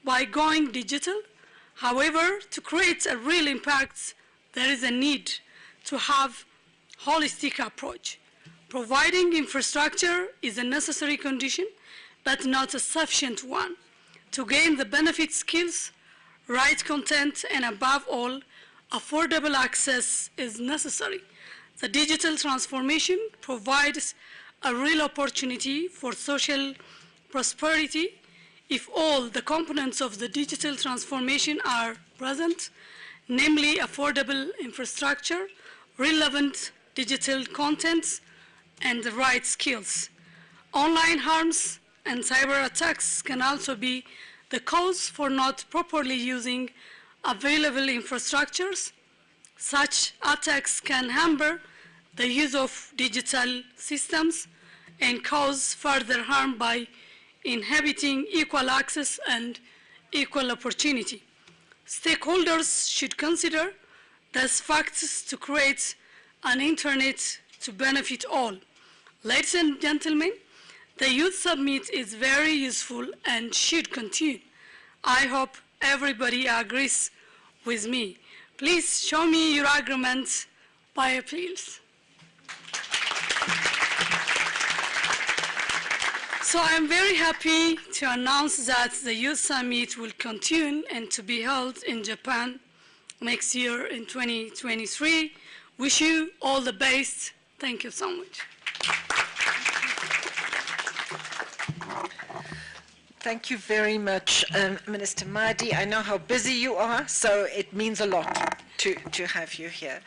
by going digital. However, to create a real impact, there is a need to have holistic approach. Providing infrastructure is a necessary condition, but not a sufficient one. To gain the benefit skills, right content, and above all, affordable access is necessary. The digital transformation provides a real opportunity for social prosperity if all the components of the digital transformation are present, namely affordable infrastructure, relevant digital contents, and the right skills. Online harms and cyber attacks can also be the cause for not properly using available infrastructures. Such attacks can hamper the use of digital systems and cause further harm by inhibiting equal access and equal opportunity. Stakeholders should consider these facts to create an internet to benefit all. Ladies and gentlemen, the Youth Summit is very useful and should continue. I hope everybody agrees with me. Please show me your agreement by appeals. So I'm very happy to announce that the Youth Summit will continue and to be held in Japan next year in 2023. Wish you all the best. Thank you so much. Thank you very much, Minister Mahdi. I know how busy you are, so it means a lot to have you here.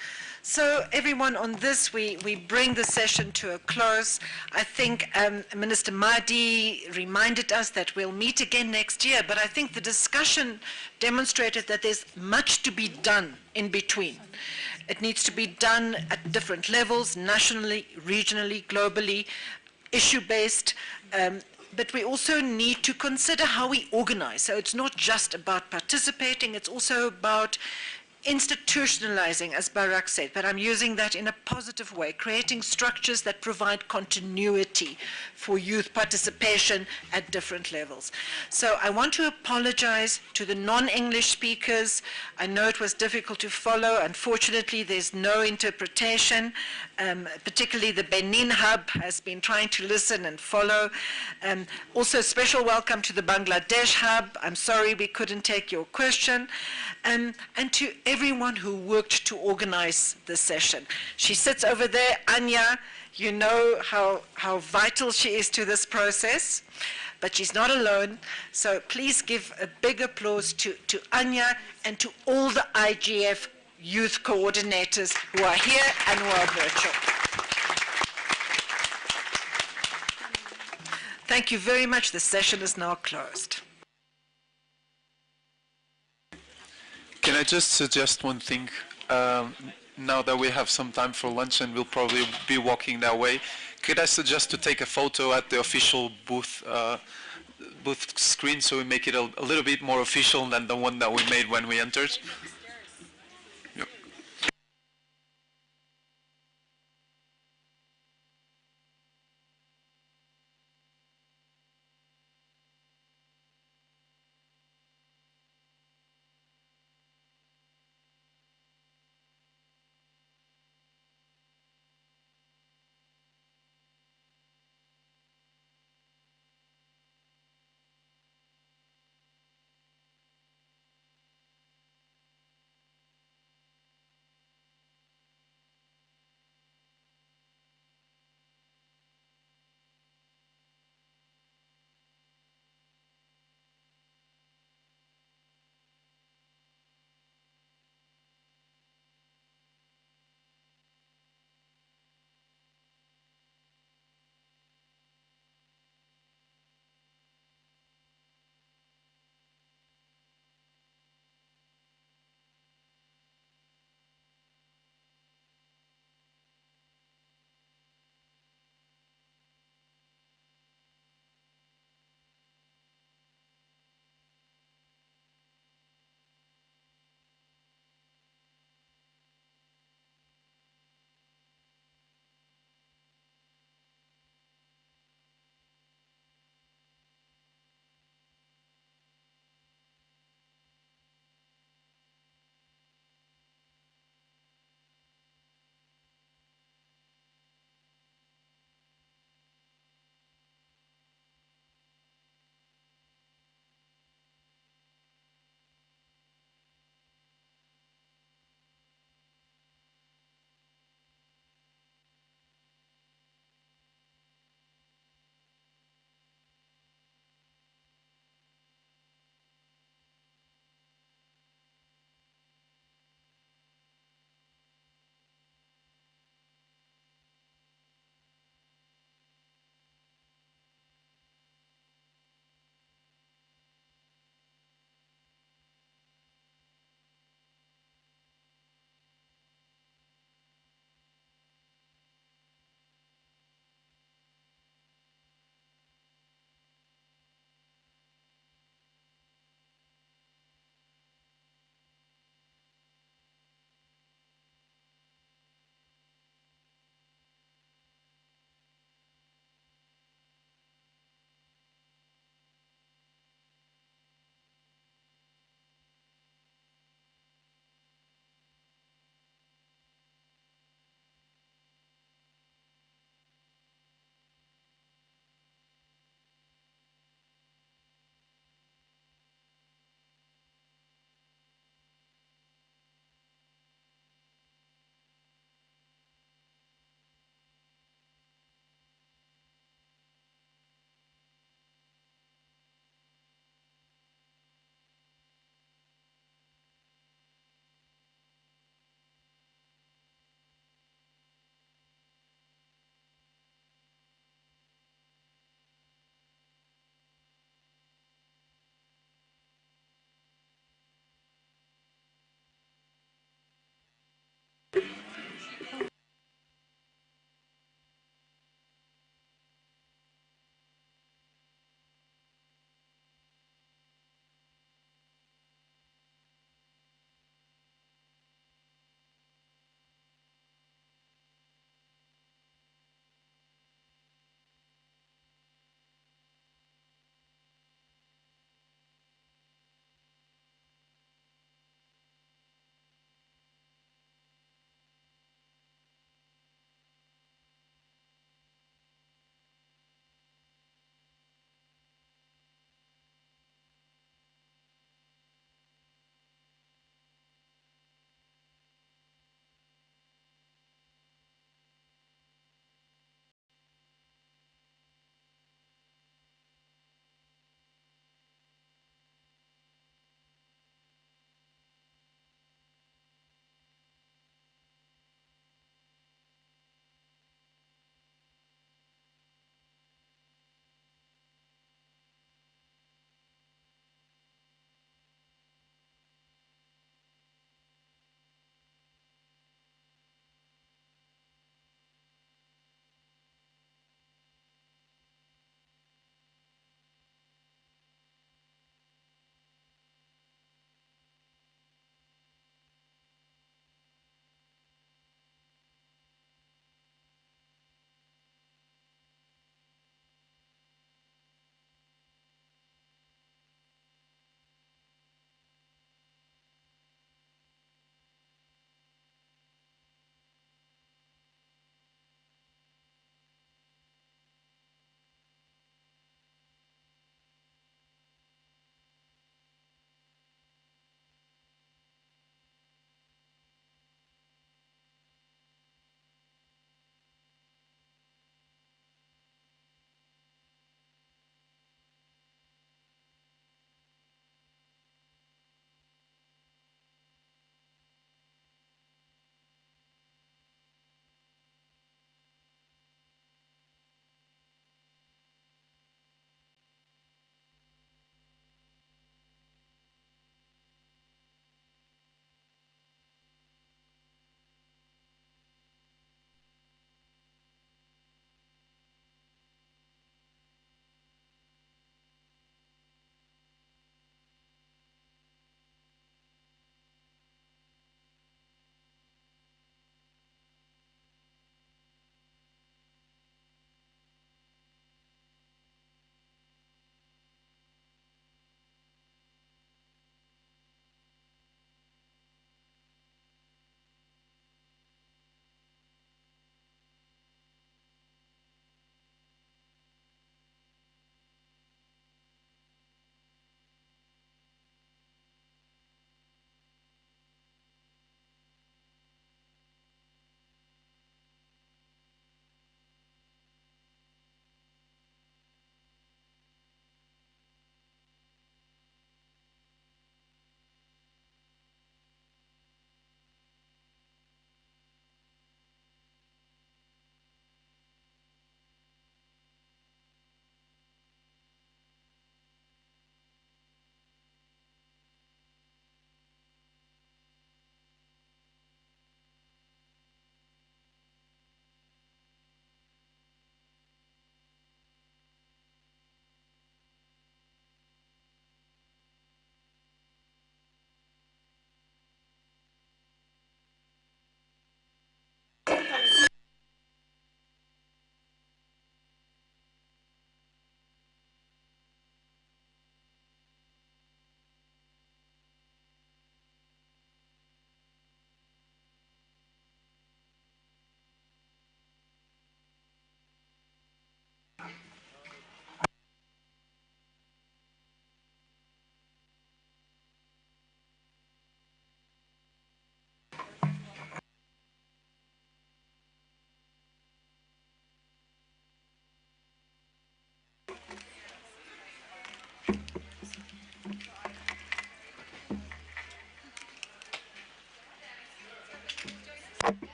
So everyone, on this, we bring the session to a close. I think Minister Mahdi reminded us that we'll meet again next year, but I think the discussion demonstrated that there's much to be done in between. It needs to be done at different levels, nationally, regionally, globally, issue-based, but we also need to consider how we organize. So it's not just about participating, it's also about institutionalizing, as Barak said, but I'm using that in a positive way, creating structures that provide continuity for youth participation at different levels. So I want to apologize to the non-English speakers. I know it was difficult to follow. Unfortunately, there's no interpretation. Particularly the Benin hub has been trying to listen and follow. Also, special welcome to the Bangladesh hub. I'm sorry we couldn't take your question. And to everyone who worked to organize this session. She sits over there, Anya. You know how vital she is to this process, but she's not alone. So please give a big applause to Anya and to all the IGF youth coordinators who are here and who are virtual. Thank you very much. The session is now closed. Can I just suggest one thing? Now that we have some time for lunch and we'll probably be walking that way, could I suggest to take a photo at the official booth screen so we make it a little bit more official than the one that we made when we entered? Yep.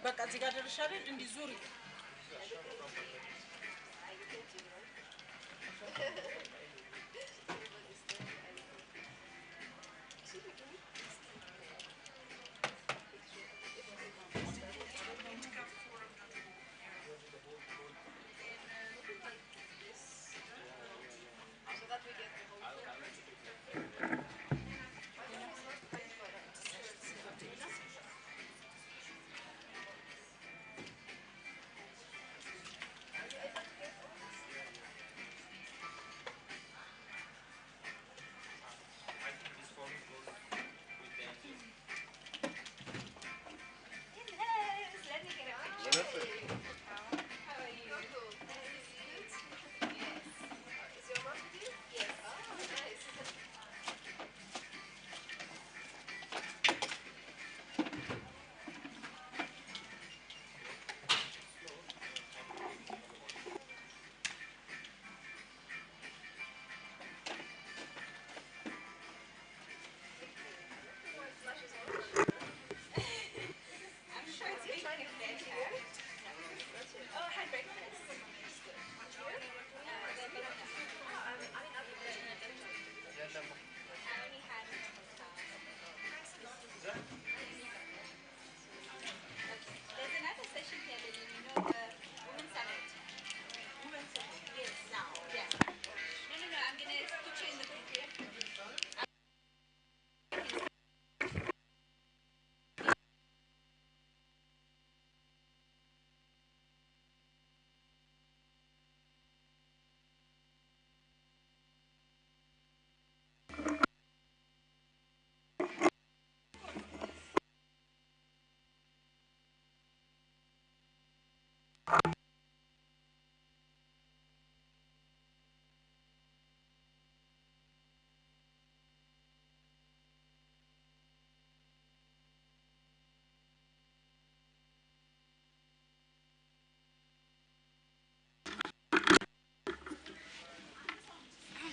በቃ እዚህ ጋር ደርሻለሁ እንዲዙሪ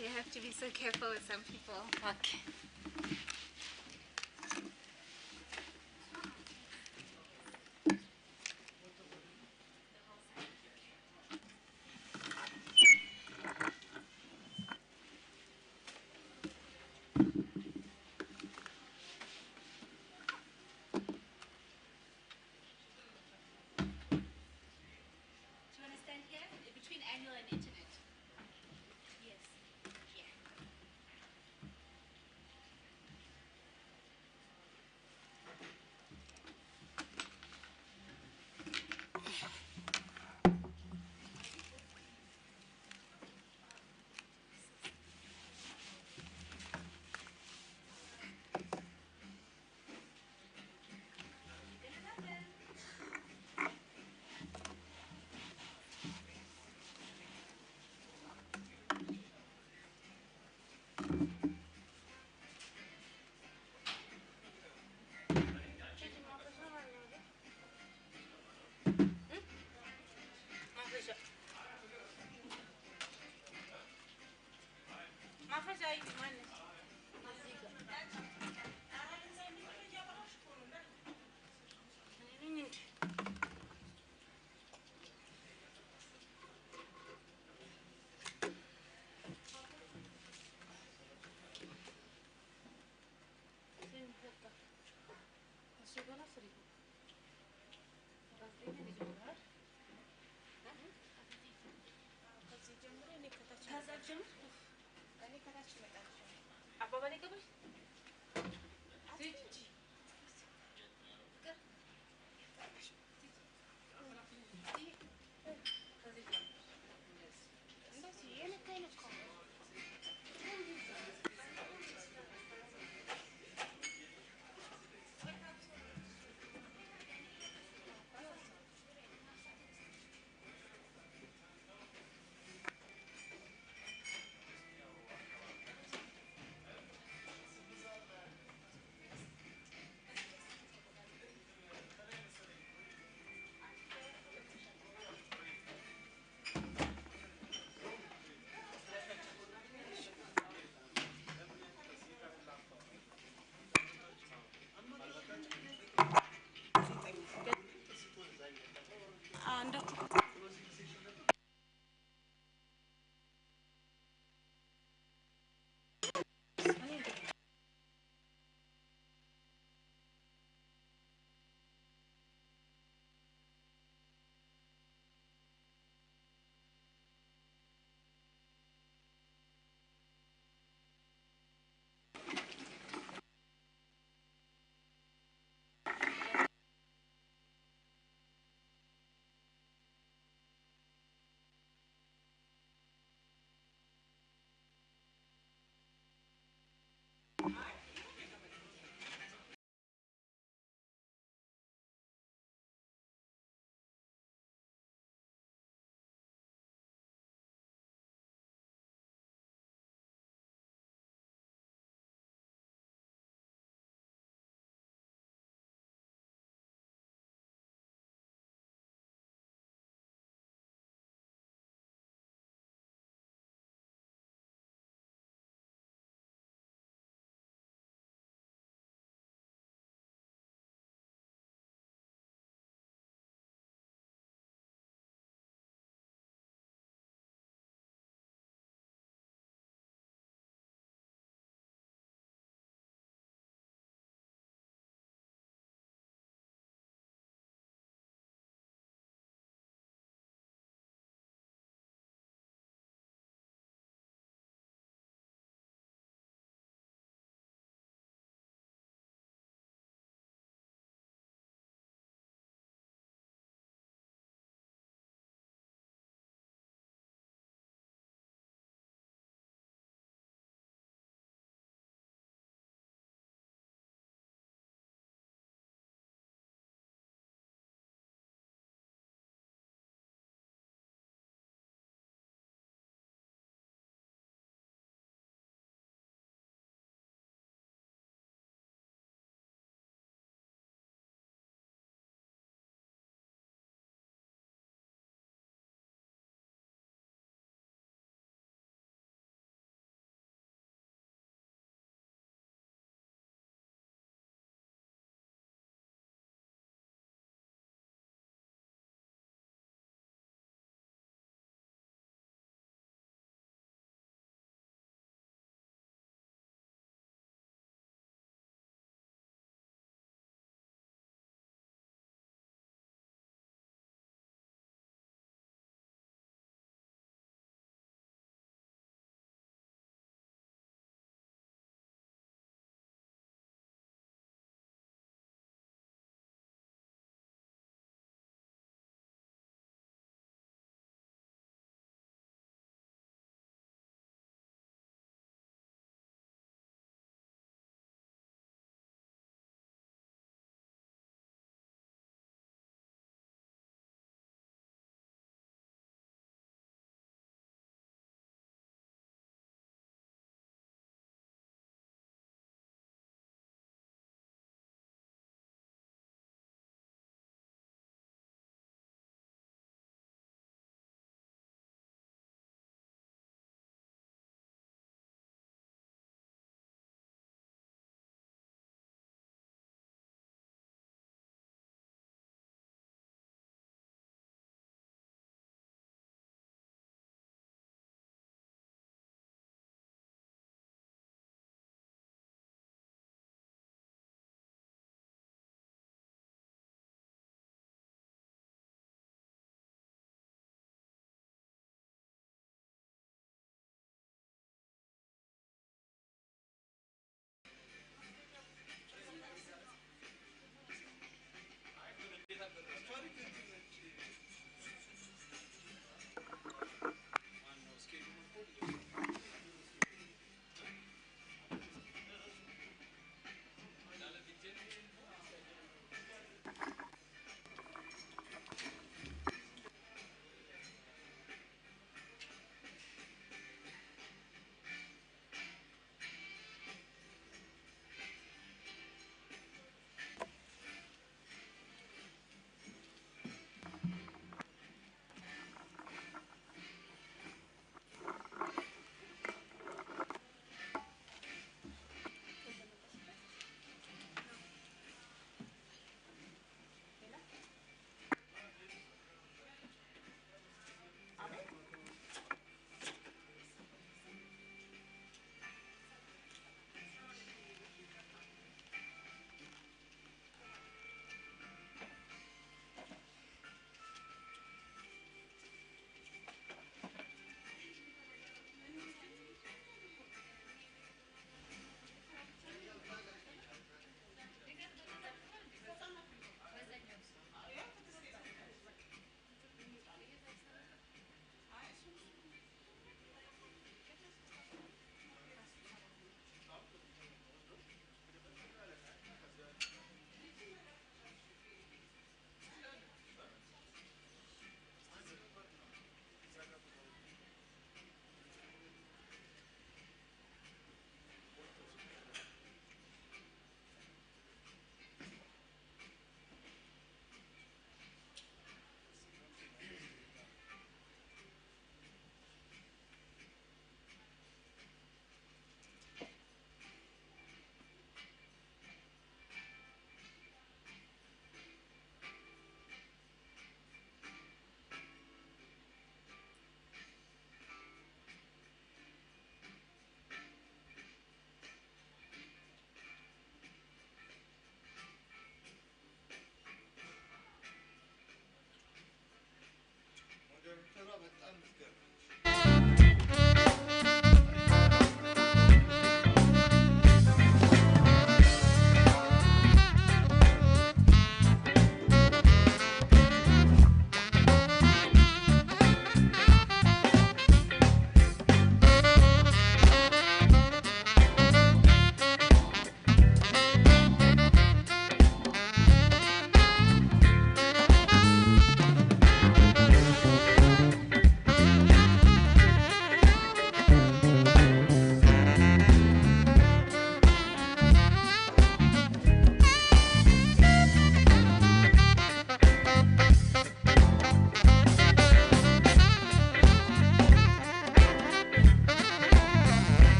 You have to be so careful with some people. Okay. Do you want to stand here? Between annual and internet. Yes. Yeah.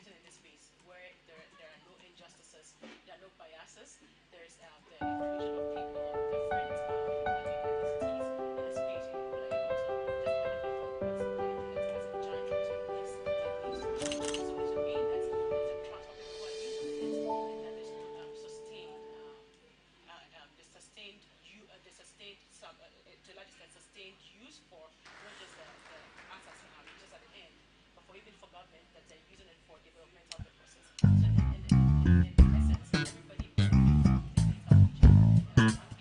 written in this space, where there are no injustices, there are no biases, there's the inclusion of people of different ethnic ethnicities in a space where people are able to just benefit from what's enjoyment is so it's a way that there's a trust of people who are using it, and that there's no to a large extent sustained use for not just the answers just at the end, but for even for government that they're using it for developmental purposes. So in essence, everybody benefits from this data, which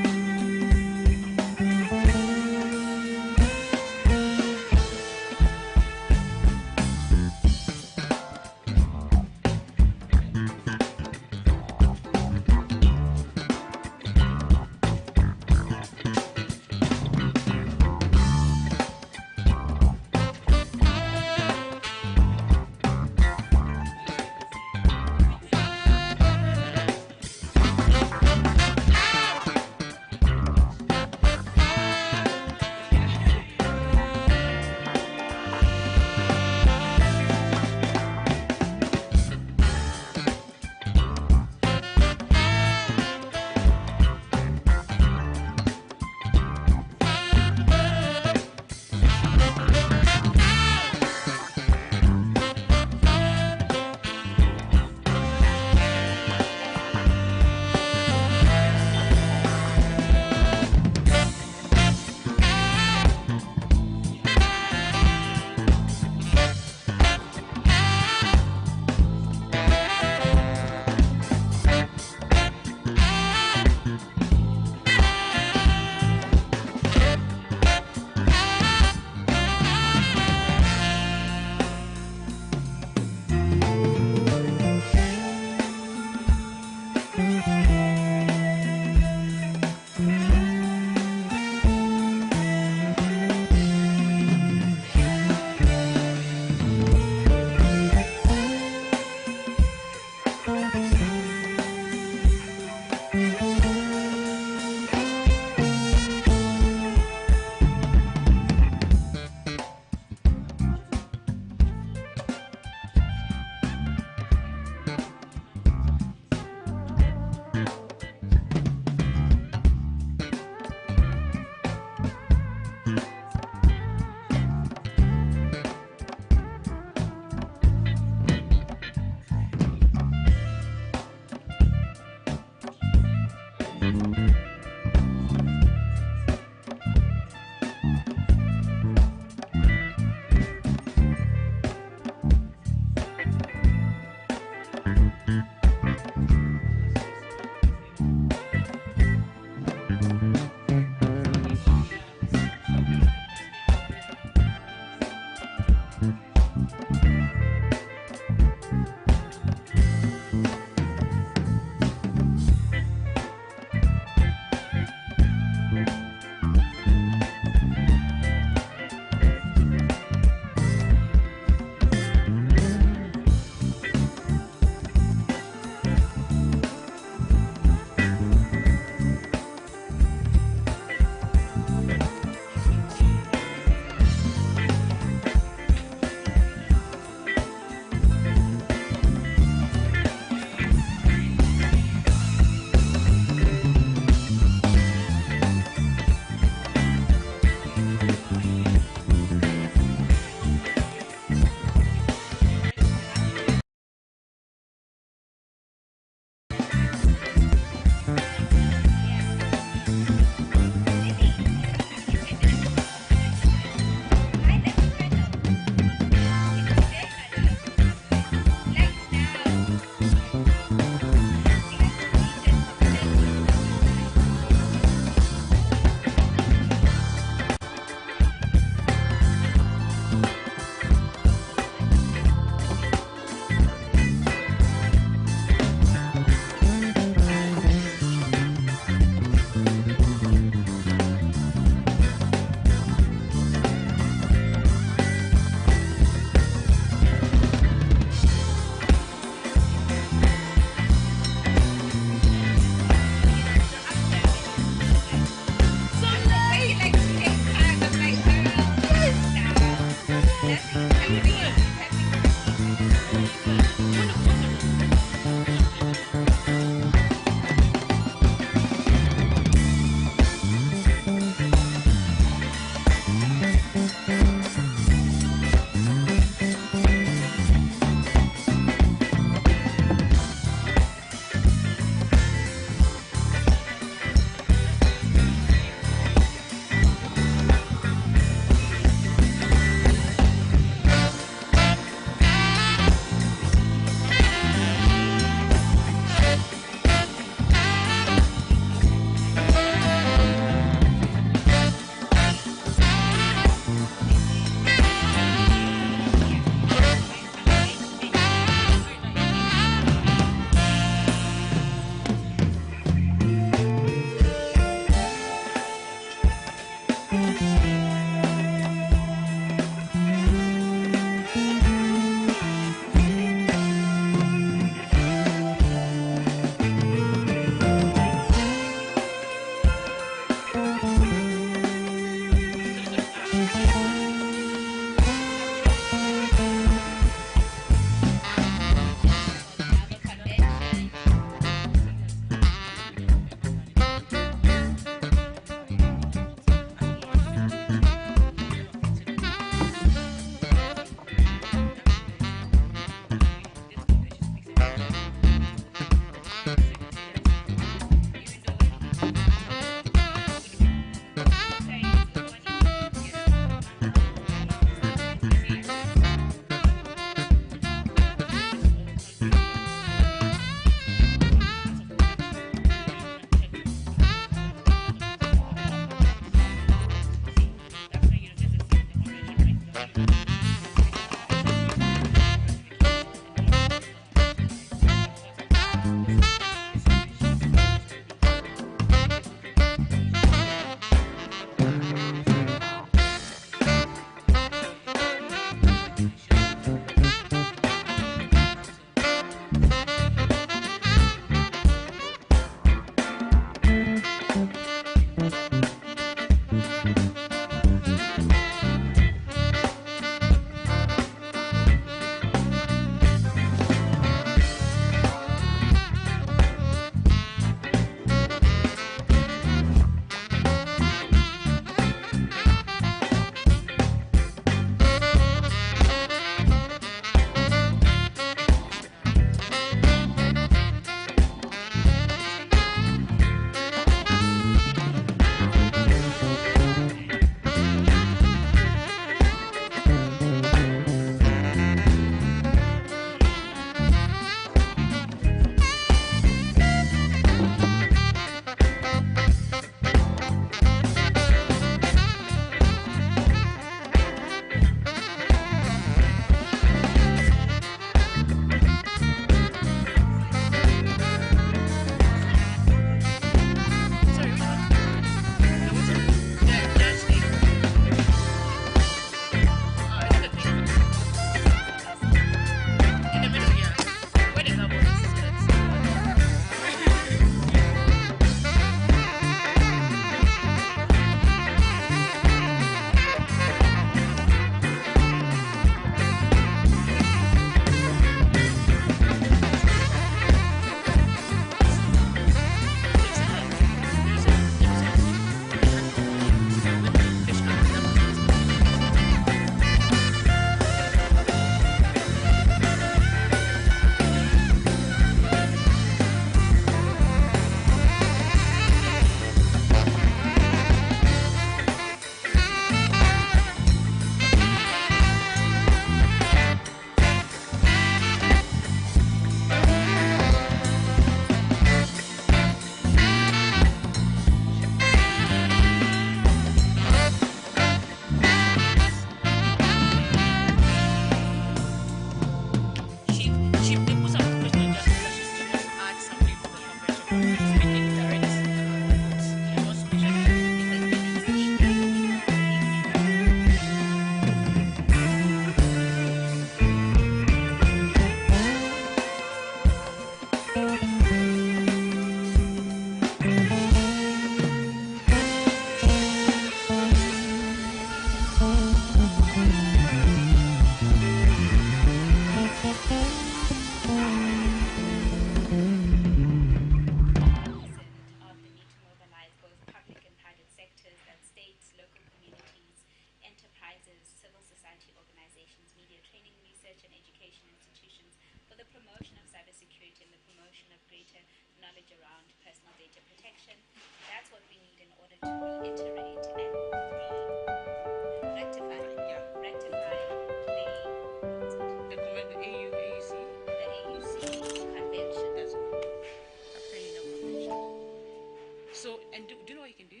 So, and do you know what you can do?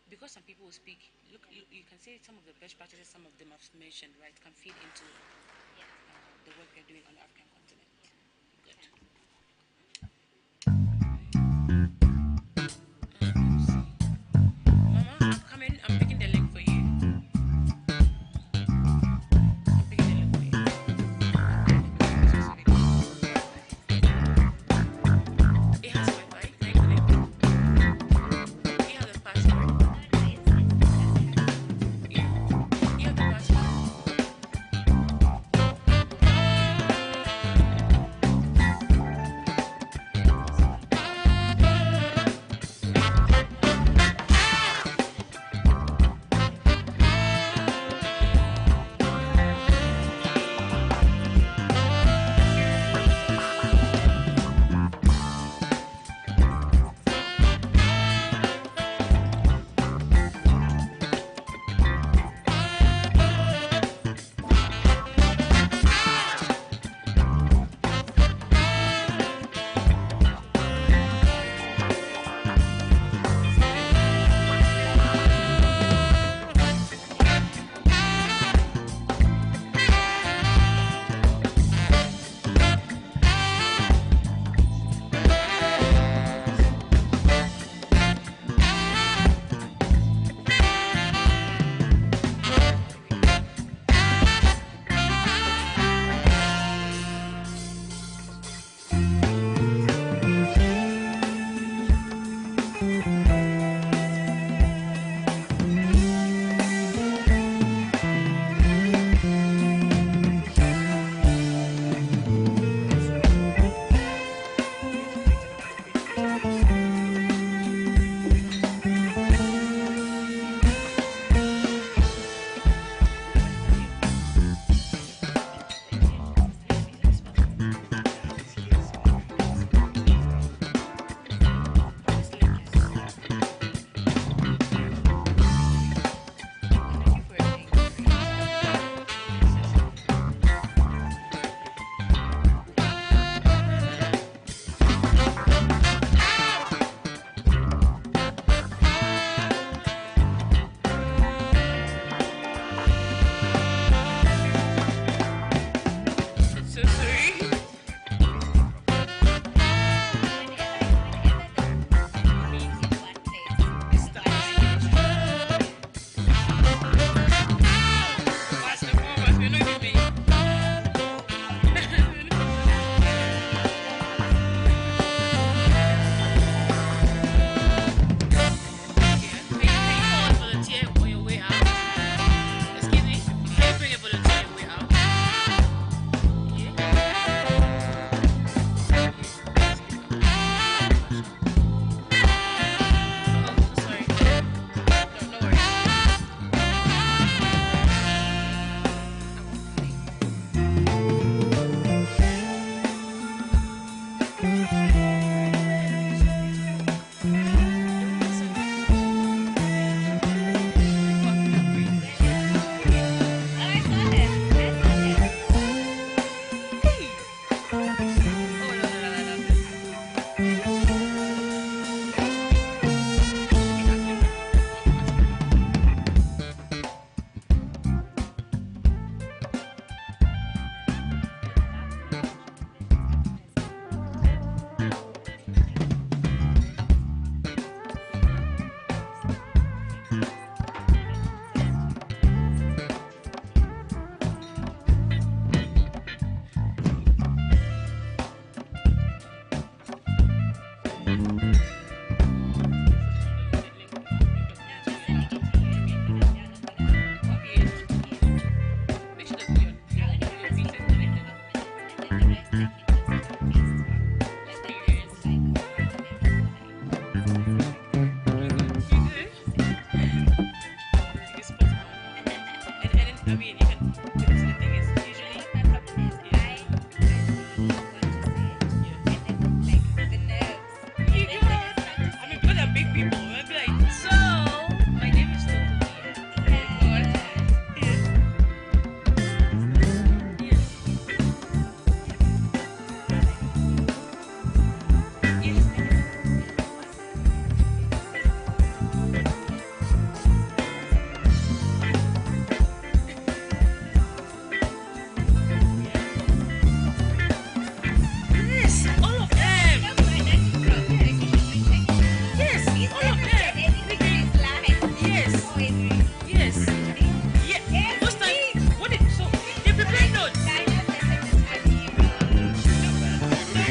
Because some people will speak, look, you can say some of the best practices, some of them have mentioned, right, can feed into the work they're doing on the African continent. Good. Mama, I'm coming, I'm picking the link for you. I'm picking the link for you. It has Wi-Fi, can you connect? You have the password. You have the password.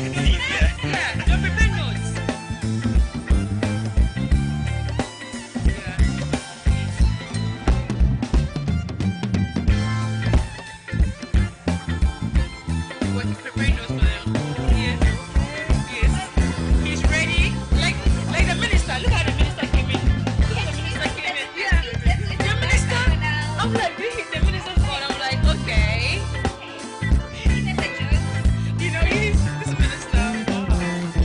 Yeah, don't prepare notes. What to prepare notes for them? Yes, yes. He's ready. Like the minister. Look how the minister came in. Look how the minister came in. Yeah. The minister. I'm like, this is the minister's phone. I'm like, okay. You know, he's this minister. Wow.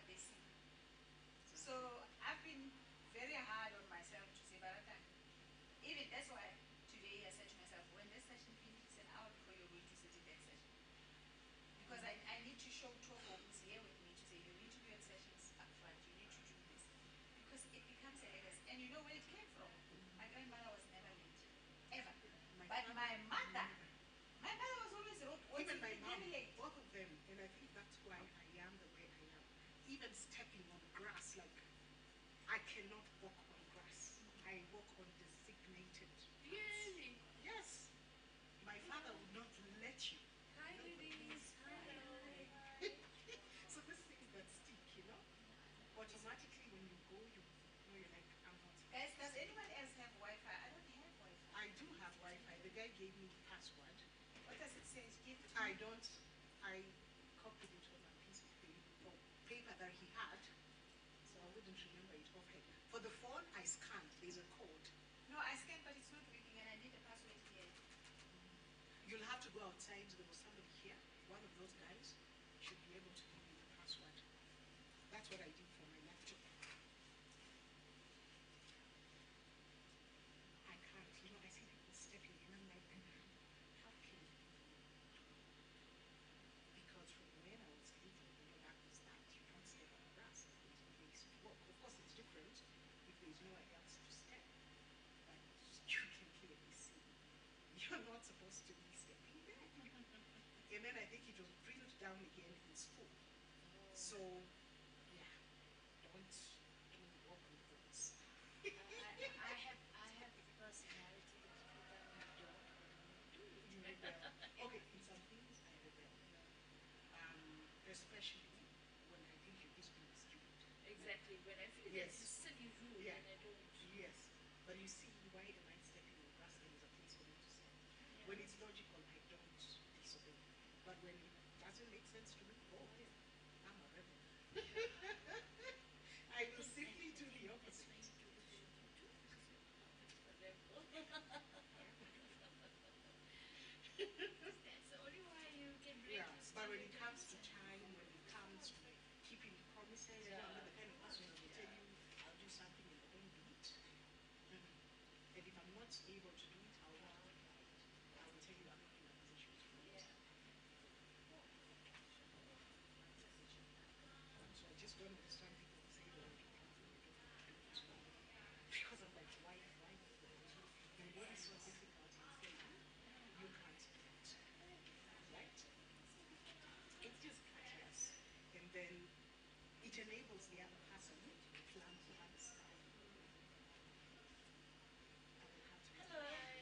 they see. So I've been very hard on myself to say, Barata, even that's why today I said to myself, when this session finishes, an hour before you're going to sit in that session. Because I need to show Togo, who's here with me, to say, you need to do your sessions up front, you need to do this. Because it becomes a legacy. And you know where it came from? My grandmother was never late, ever. But my mother was always Even my mom, late. both of them, and I think that's why I am the way I am. Even stepping on grass, like I cannot walk on grass. I walk on designated paths. Really? Yes. My father would not let you. Hi, No, but ladies. please. So these things that stick, automatically when you go, you know, you're like, I'm not. Guys, does anyone else have Wi-Fi? I don't have Wi-Fi. I do have Wi-Fi. The guy gave me the password. What does it say? Give it to I me. don't. I copied it on a piece of paper that he had, so I wouldn't remember it offhand. For the phone, I scanned. There's a code. No, I scanned, but it's not working, and I need the password here. You'll have to go outside. There was somebody here. One of those guys should be able to give you the password. That's what I did for my laptop. I can't. I see people stepping in. I'm like, how can you do? Because from when I was little, that was that. You don't step on grass. There's a place to walk. Of course, it's different if there's nowhere else to step. But you can clearly see you're not supposed to be stepping there. And then I think it was drilled down again in school. So, yeah, don't walk on grass. I have the personality that if you tell me don't, You rebel. Okay, in some things I rebel. Especially when I think you're just being stupid. Exactly. When I feel Yes. that's a silly rule, Yeah. and I don't. Yes. But you see, why am I stepping on grass? There is a place for me to step. When it's logical, I don't disobey. But when it doesn't make sense to me, oh, yeah, I'm a rebel. I will simply do the opposite. That's the only way you can break Yeah, this. but when it comes to time, when it comes to keeping promises, I'm not the kind of person who will tell you I'll do something and I don't do it. And if I'm not able to do it, I will not comply it. I will tell you I'm not in a position to do it. So I just don't understand people who say when I do something, I don't do it. Because I'm like, why not? My body's so difficult and say, you can't do it. Right? It's just courteous. And then it enables the other person to plan to other stuff. I will have to. Hello.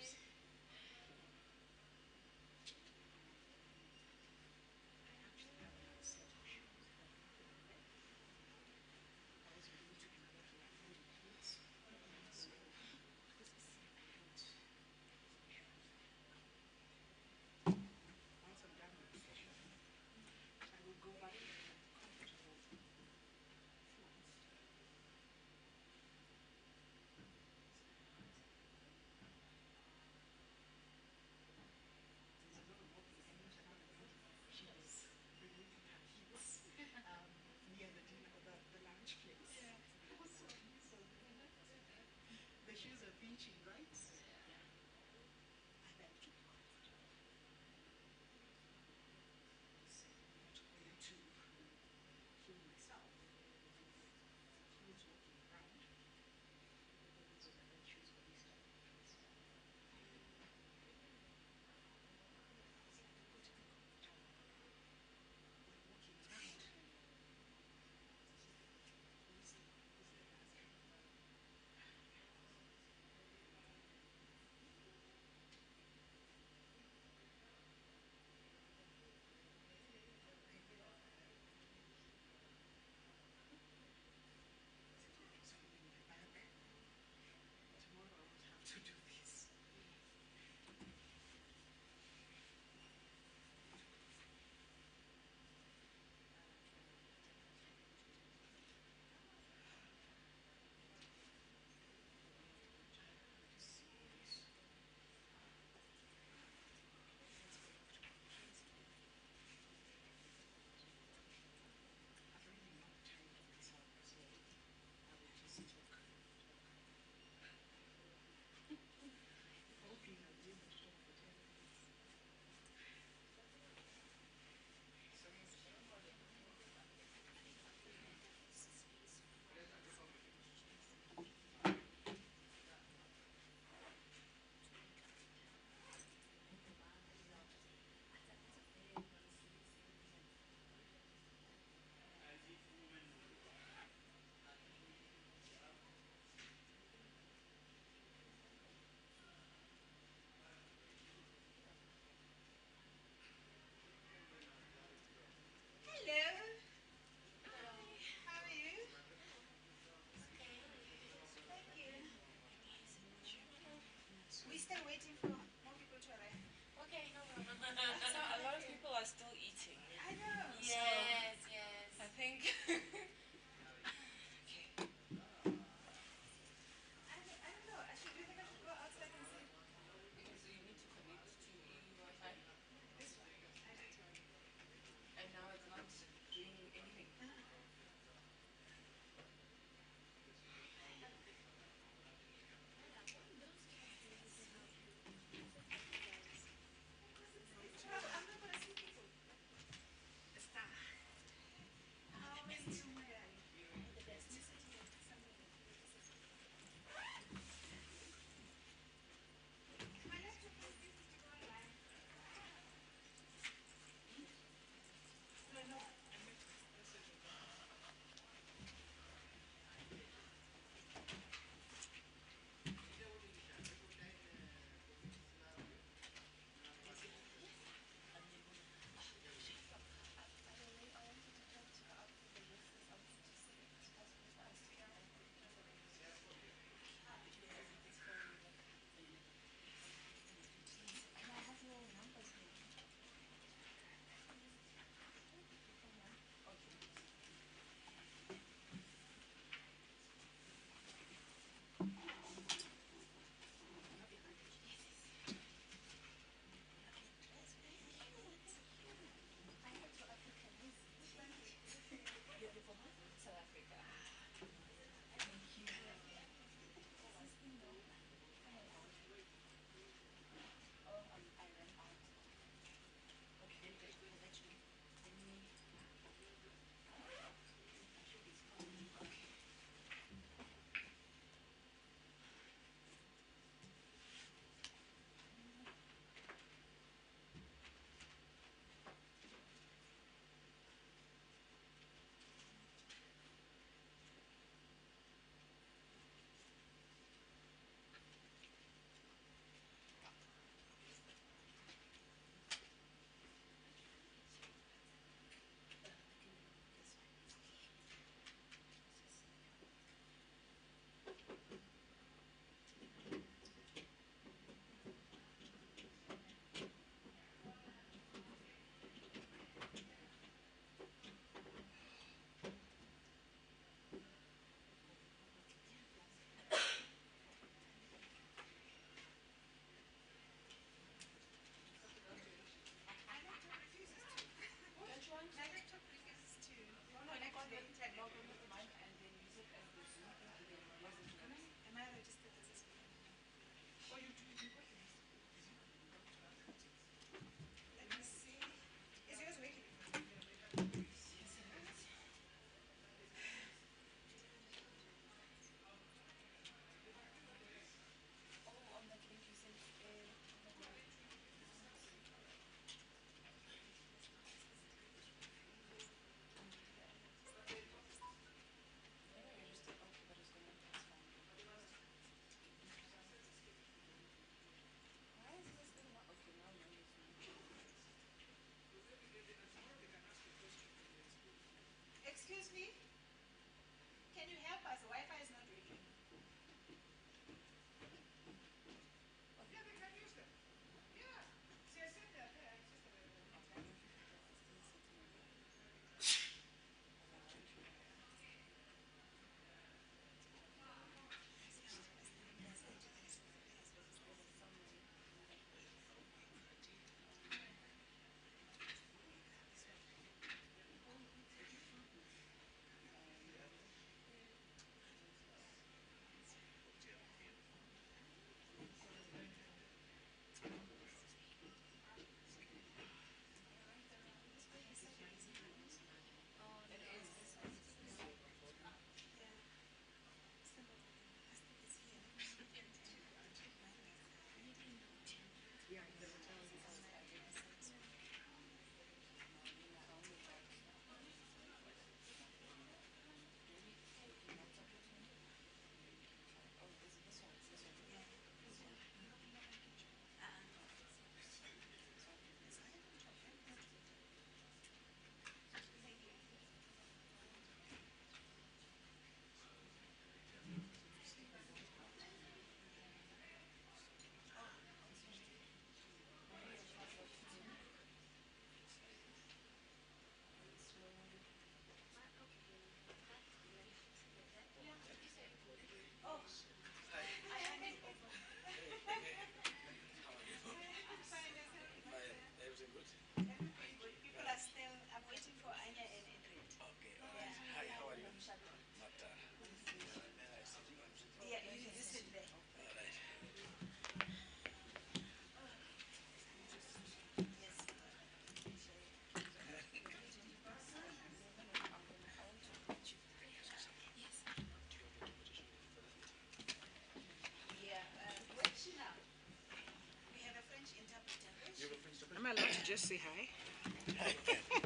just say hi?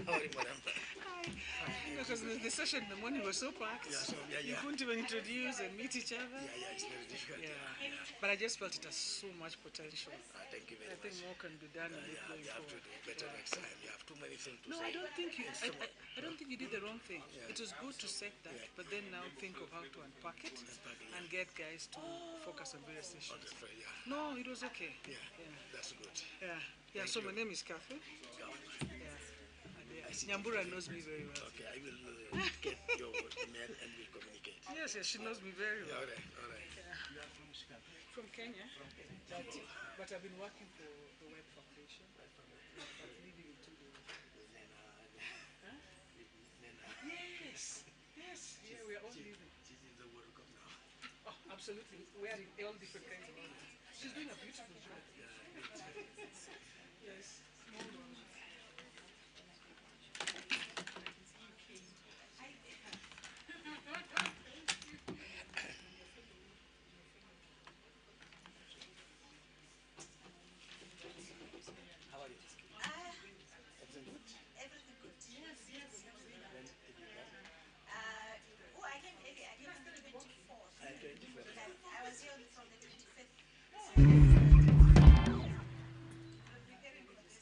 How are you, madam? Hi. Because the session in the morning was so packed. You couldn't even introduce and meet each other. It's very difficult. But I just felt it has so much potential. Thank you very I think much. more can be done in it going You have to forward. do better next time. You have too many things to No, say. I don't think you. I don't think you did the wrong thing. It was good to set that, but then now think of how to unpack it and get guys to focus on various issues. No, it was okay. That's good. Yeah. So my name is Kathy. Nyambura knows me very well. Okay, I will get your email and we'll communicate. Yes, she knows me very well. All right. From Kenya, but I've been working for the Web Foundation, but leading into the... Huh? Yes, yeah, we are all leaving. She's in the World Cup now. Oh, absolutely, wearing all different kinds of outfits. She's doing a beautiful job. Yes, small world. How are you? Everything good? Everything good. Yes. When did you come? I came early. I came on the 24th. 24th. I was here from the 25th. Preparing for this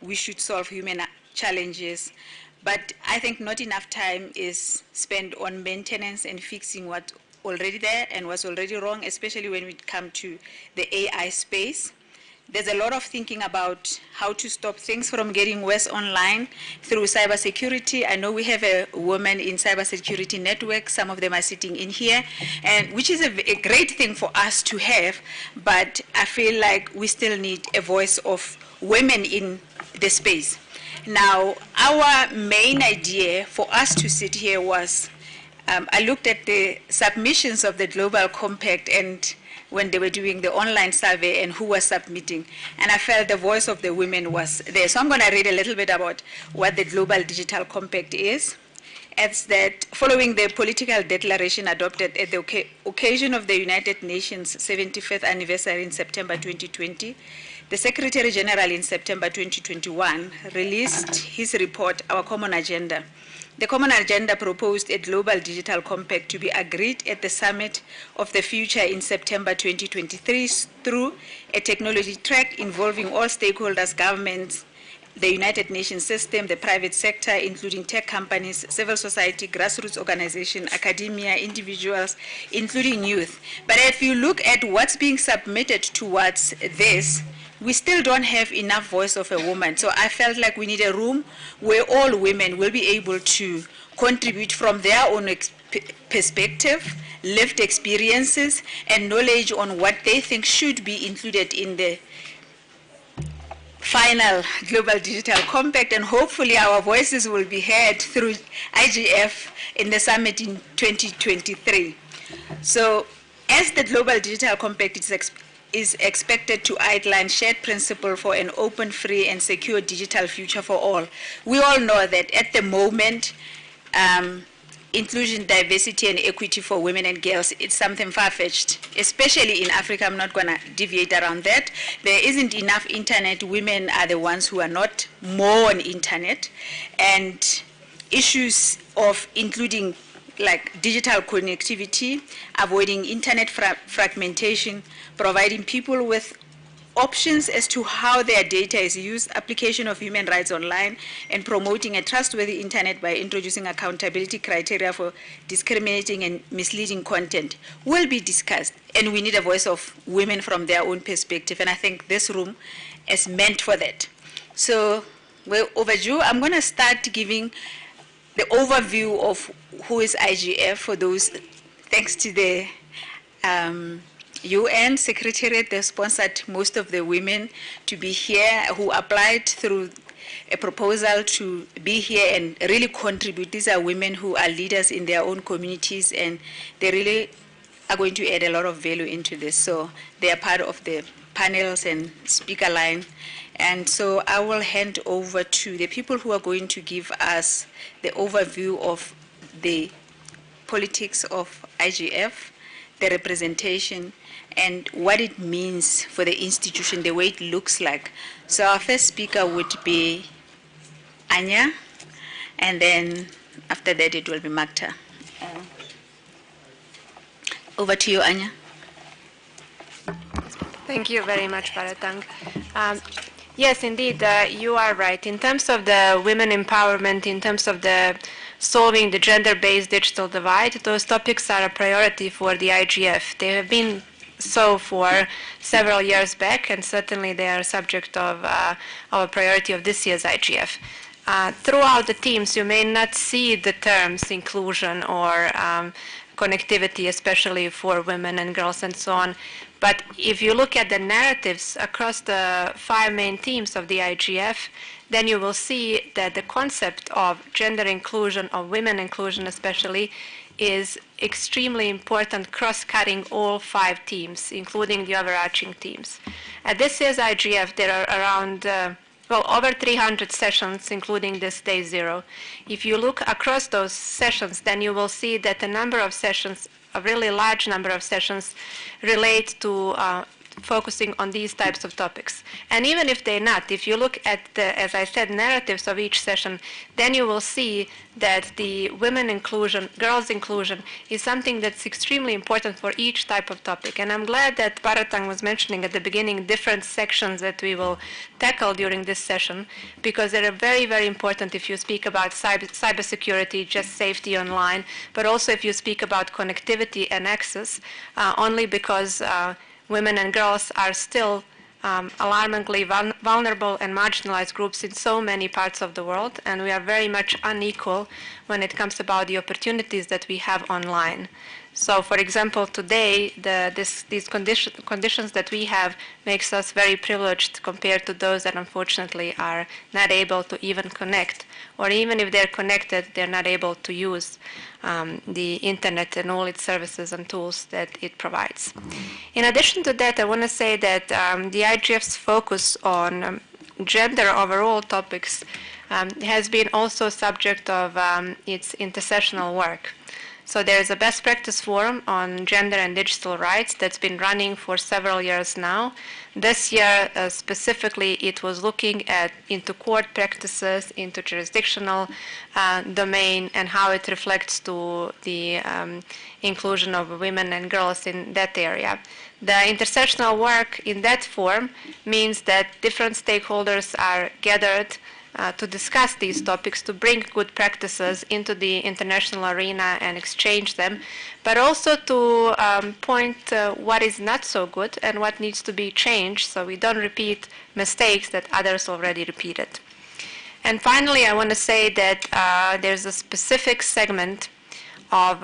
we should solve human challenges. But I think not enough time is spent on maintenance and fixing what's already there and what's already wrong, especially when we come to the AI space. There's a lot of thinking about how to stop things from getting worse online through cybersecurity. I know we have a woman in cybersecurity network. Some of them are sitting in here, and which is a great thing for us to have. But I feel like we still need a voice of women in the space. Now, our main idea for us to sit here was, I looked at the submissions of the Global Compact and when they were doing the online survey and who was submitting, and I felt the voice of the women was there. So I'm going to read a little bit about what the Global Digital Compact is. It's that following the political declaration adopted at the occasion of the United Nations 75th anniversary in September 2020, the Secretary General in September 2021 released his report, Our Common Agenda. The Common Agenda proposed a global digital compact to be agreed at the Summit of the Future in September 2023 through a technology track involving all stakeholders, governments, the United Nations system, the private sector, including tech companies, civil society, grassroots organization, academia, individuals, including youth. But if you look at what's being submitted towards this, we still don't have enough voice of a woman. So I felt like we need a room where all women will be able to contribute from their own perspective, lived experiences, and knowledge on what they think should be included in the final Global Digital Compact, and hopefully our voices will be heard through IGF in the summit in 2023. So as the Global Digital Compact is expected to outline shared principle for an open, free, and secure digital future for all. We all know that at the moment, inclusion, diversity, and equity for women and girls, it's something far-fetched, especially in Africa. I'm not going to deviate around that. There isn't enough internet. Women are the ones who are not more on internet. And issues of including like digital connectivity, avoiding internet fragmentation, providing people with options as to how their data is used, application of human rights online, and promoting a trustworthy internet by introducing accountability criteria for discriminating and misleading content will be discussed. And we need a voice of women from their own perspective. And I think this room is meant for that. So we're overdue. I'm going to start giving the overview of who is IGF for those, thanks to the UN Secretariat. They sponsored most of the women to be here who applied through a proposal to be here and really contribute. These are women who are leaders in their own communities, and they really are going to add a lot of value into this. So they are part of the panels and speaker line. And so I will hand over to the people who are going to give us the overview of the politics of IGF, the representation, and what it means for the institution, the way it looks like. So our first speaker would be Anya, and then after that it will be Magda. Over to you, Anya. Thank you very much, Baratang. Yes, indeed, you are right. In terms of the women empowerment, in terms of the solving the gender-based digital divide, those topics are a priority for the IGF. They have been so for several years back, and certainly they are subject of our priority of this year's IGF. Throughout the teams, you may not see the terms inclusion or connectivity, especially for women and girls and so on. But if you look at the narratives across the 5 main themes of the IGF, then you will see that the concept of gender inclusion, of women inclusion especially, is extremely important, cross-cutting all 5 themes, including the overarching themes. At this year's IGF, there are around over 300 sessions, including this day 0. If you look across those sessions, then you will see that a number of sessions, a really large number of sessions, relate to focusing on these types of topics. And even if they're not, if you look at the, as I said, narratives of each session, then you will see that the women inclusion, girls inclusion, is something that's extremely important for each type of topic. And I'm glad that Baratang was mentioning at the beginning different sections that we will tackle during this session, because they're very, very important if you speak about cybersecurity, just safety online, but also if you speak about connectivity and access, only because women and girls are still alarmingly vulnerable and marginalized groups in so many parts of the world, and we are very much unequal when it comes about the opportunities that we have online. So, for example, today, these conditions that we have makes us very privileged compared to those that unfortunately are not able to even connect, or even if they're connected, they're not able to use the internet and all its services and tools that it provides. In addition to that, I want to say that the IGF's focus on gender overall topics has been also subject of its intersessional work. So there is a best practice forum on gender and digital rights that's been running for several years now. This year specifically it was looking into court practices, into jurisdictional domain, and how it reflects to the inclusion of women and girls in that area. The intersectional work in that form means that different stakeholders are gathered to discuss these topics, to bring good practices into the international arena and exchange them, but also to point what is not so good and what needs to be changed so we don't repeat mistakes that others already repeated. And finally, I want to say that there's a specific segment of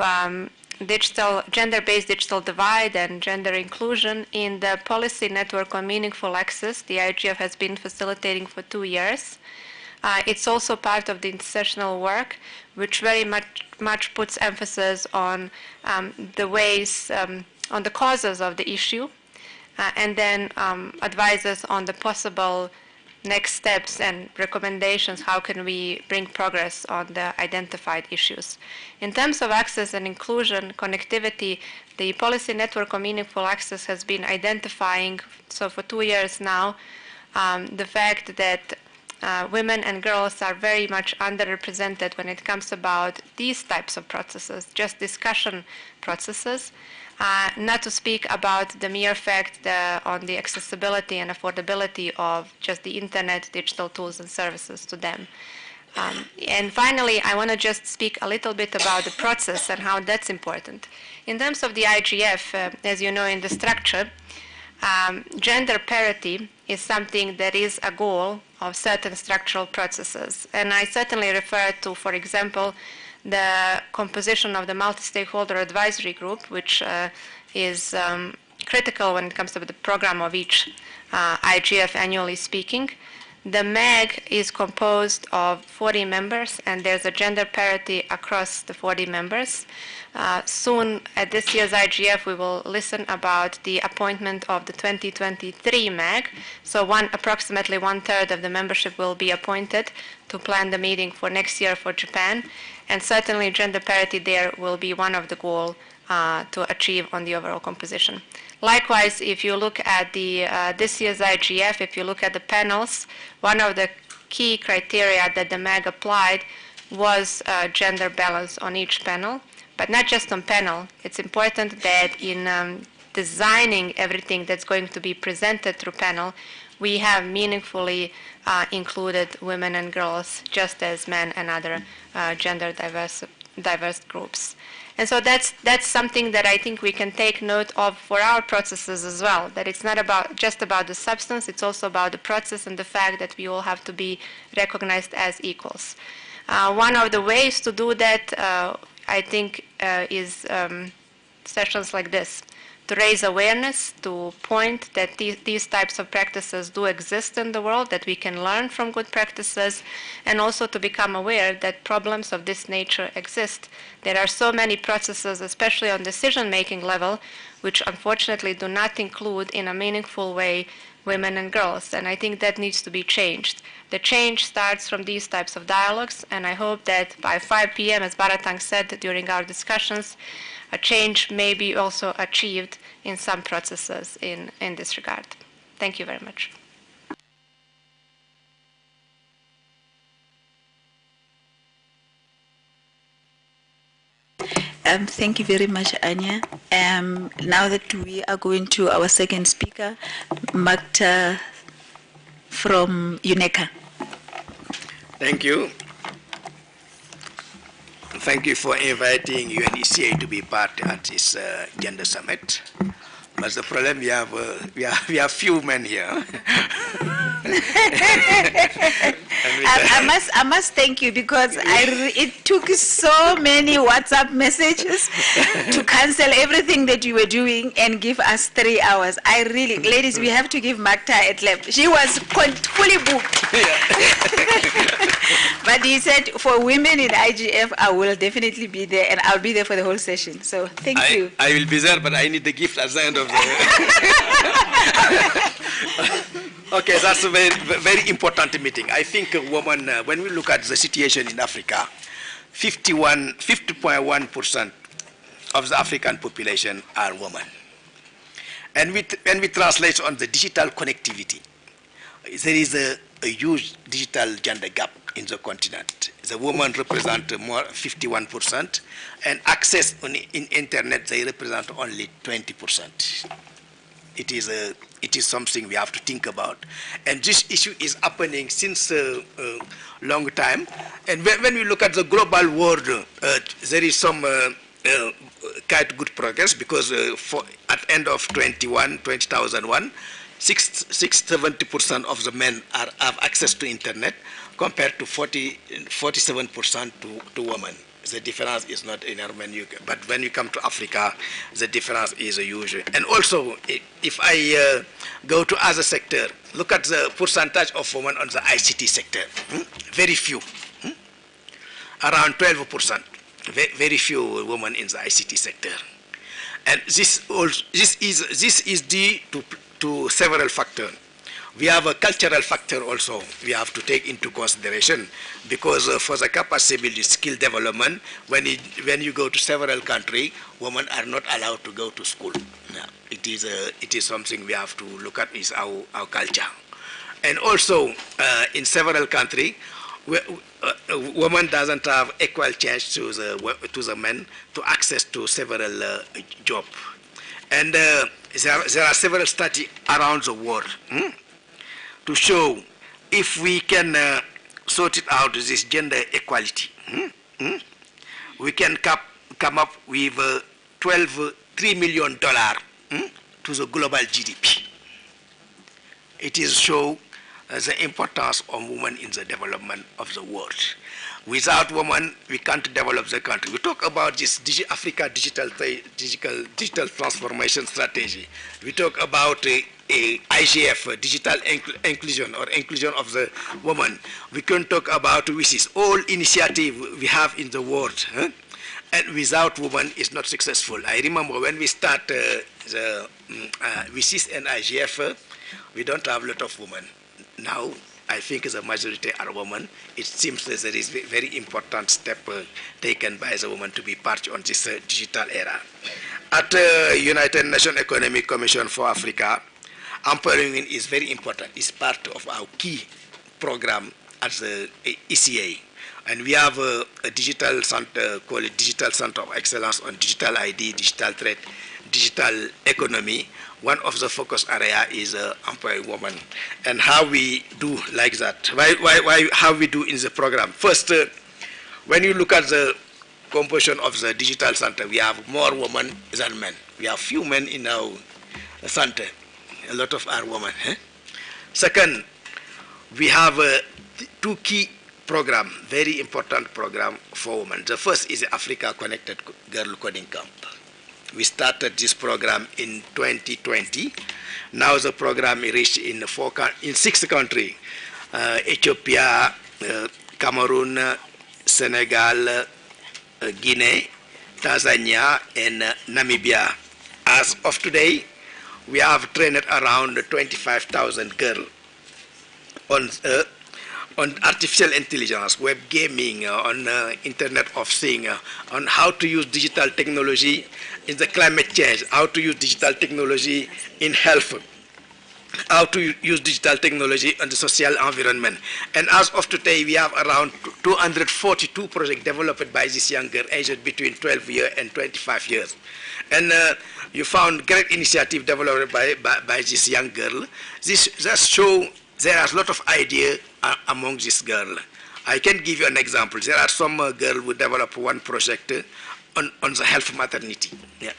gender-based digital divide and gender inclusion in the policy network on meaningful access the IGF has been facilitating for 2 years. It's also part of the intersessional work, which very much puts emphasis on the ways, on the causes of the issue, and then advises on the possible next steps and recommendations, how can we bring progress on the identified issues. In terms of access and inclusion, connectivity, the policy network on meaningful access has been identifying, so for 2 years now, the fact that women and girls are very much underrepresented when it comes about these types of processes, just discussion processes, not to speak about the mere fact on the accessibility and affordability of just the internet, digital tools and services to them. And finally, I want to just speak a little bit about the process and how that's important. In terms of the IGF, as you know, in the structure, gender parity is something that is a goal of certain structural processes. And I certainly refer to, for example, the composition of the multi-stakeholder advisory group, which is critical when it comes to the program of each IGF annually speaking. The MAG is composed of 40 members, and there's a gender parity across the 40 members. Soon at this year's IGF, we will listen about the appointment of the 2023 MAG. So approximately 1/3 of the membership will be appointed to plan the meeting for next year for Japan. And certainly gender parity there will be one of the goals to achieve on the overall composition. Likewise, if you look at this year's IGF, if you look at the panels, one of the key criteria that the MAG applied was gender balance on each panel. But not just on panel. It's important that in designing everything that's going to be presented through panel, we have meaningfully included women and girls just as men and other gender diverse groups. And so that's something that I think we can take note of for our processes as well, that it's not just about the substance, it's also about the process and the fact that we all have to be recognized as equals. One of the ways to do that, I think, is sessions like this, to raise awareness, to point that these types of practices do exist in the world, that we can learn from good practices, and also to become aware that problems of this nature exist. There are so many processes, especially on decision-making level, which unfortunately do not include in a meaningful way women and girls. And I think that needs to be changed. The change starts from these types of dialogues, and I hope that by 5 p.m., as Baratang said during our discussions, a change may be also achieved in some processes in this regard. Thank you very much. Thank you very much, Anya. Now that we are going to our second speaker, Magda from UNECA. Thank you. Thank you for inviting UNECA to be part at this gender summit. But the problem we have few men here. I must thank you because it took so many WhatsApp messages to cancel everything that you were doing and give us 3 hours. Ladies, we have to give Magda a clap. She was fully booked. But he said, for women in IGF, I will definitely be there, and I'll be there for the whole session. So thank you. I will be there, but I need the gift at the end of the... Okay, that's a very, very important meeting. I think a woman, when we look at the situation in Africa, 50.1% of the African population are women. And when we translate on the digital connectivity, there is a huge digital gender gap in the continent. The women represent more 51%, and access in internet, they represent only 20%. It is something we have to think about. And this issue is happening since a long time. And when we look at the global world, there is some quite good progress, because at end of 2001, 70% of the men have access to internet, compared to 47% to women. The difference is not enormous, but when you come to Africa, the difference is huge. And also, if I go to other sector, look at the percentage of women on the ICT sector. Very few, around 12%. Very few women in the ICT sector, and this is due to several factors. We have a cultural factor also we have to take into consideration, because for the capacity building skill development, when you go to several countries, women are not allowed to go to school. It is something we have to look at, is our culture. And also in several countries, women doesn't have equal chance to the men to access to several jobs. And there are several studies around the world to show if we can sort it out, this gender equality, we can come up with $3 million to the global GDP. It is show the importance of women in the development of the world. Without women, we can't develop the country. We talk about this Africa digital transformation strategy. We talk about IGF, digital inclusion, or inclusion of the woman. We can talk about WISIS, all initiative we have in the world. And without women, it's not successful. I remember when we start the WISIS and IGF, we don't have a lot of women. Now, I think the majority are women. It seems that there is a very important step taken by the woman to be part on this digital era. At the United Nations Economic Commission for Africa, empowering women is very important. It's part of our key program at the ECA. And we have a digital center, called it Digital Center of Excellence on Digital ID, Digital Trade, Digital Economy. One of the focus area is empowering women, and how we do like that. How we do in the program. First, when you look at the composition of the digital center, we have more women than men. We have few men in our center. A lot of our women. Second, we have two key program, very important program for women. The first is the Africa Connected Girl Coding Camp. We started this program in 2020. Now the program is reached in 6 countries: Ethiopia, Cameroon, Senegal, Guinea, Tanzania, and Namibia. As of today, we have trained around 25,000 girls on artificial intelligence, web gaming, on Internet of Things, on how to use digital technology in the climate change, how to use digital technology in health, how to use digital technology in the social environment. And as of today, we have around 242 projects developed by this young girl aged between 12 years and 25 years. And you found great initiative developed by this young girl. This just show there are a lot of ideas among this girl. I can give you an example. There are some girls who develop one project on the health maternity. Yeah.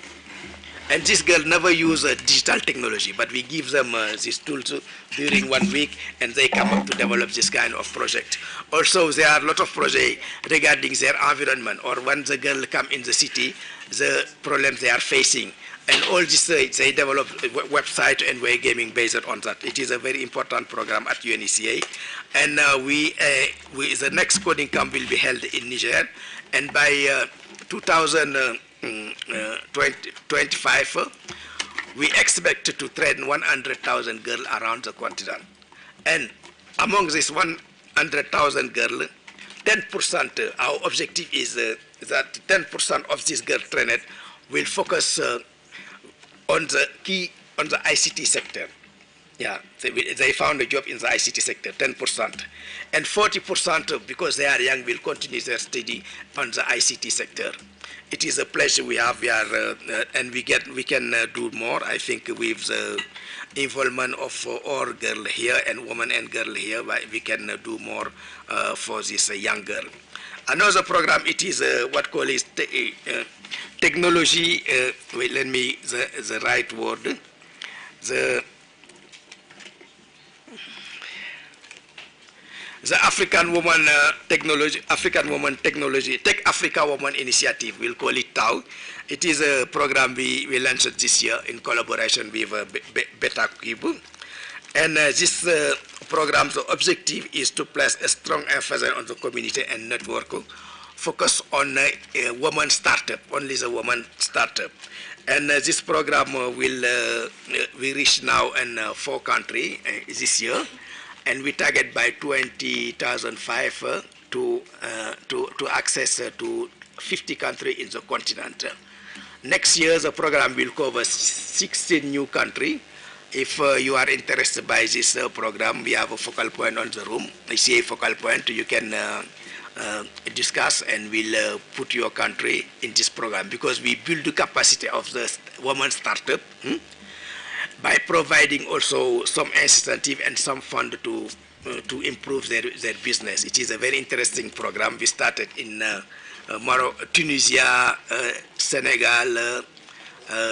And this girl never use digital technology, but we give them these tools during 1 week, and they come up to develop this kind of project. Also, there are a lot of projects regarding their environment, or when the girl come in the city, the problems they are facing. And all this, they develop a website and we're gaming based on that. It is a very important program at UNECA. And the next coding camp will be held in Niger. And by 2025, we expect to train 100,000 girls around the continent. And among this 100,000 girls, 10%, our objective is that 10% of these girls trained will focus on the ICT sector. Yeah, they found a job in the ICT sector, 10%. And 40%, because they are young, will continue their study on the ICT sector. It is a pleasure we have. And we can do more. I think with the involvement of all girls here and women and girls here, we can do more for this young girl. Another program, it is what call is technology. Wait, let me the right word. The African Woman Technology, Tech Africa Woman Initiative, we'll call it TAW. It is a program we launched this year in collaboration with Beta Cube. And this program's objective is to place a strong emphasis on the community and network, focus on woman startup, only the woman startup. And this program will we reach now in 4 countries this year. And we target by 2005 to access to 50 countries in the continent. Next year, the program will cover 16 new countries. If you are interested by this program, we have a focal point on the room. I see a focal point. You can discuss, and we'll put your country in this program, because we build the capacity of the woman startup. By providing also some incentive and some fund to improve their business. It is a very interesting program. We started in Tunisia, Senegal,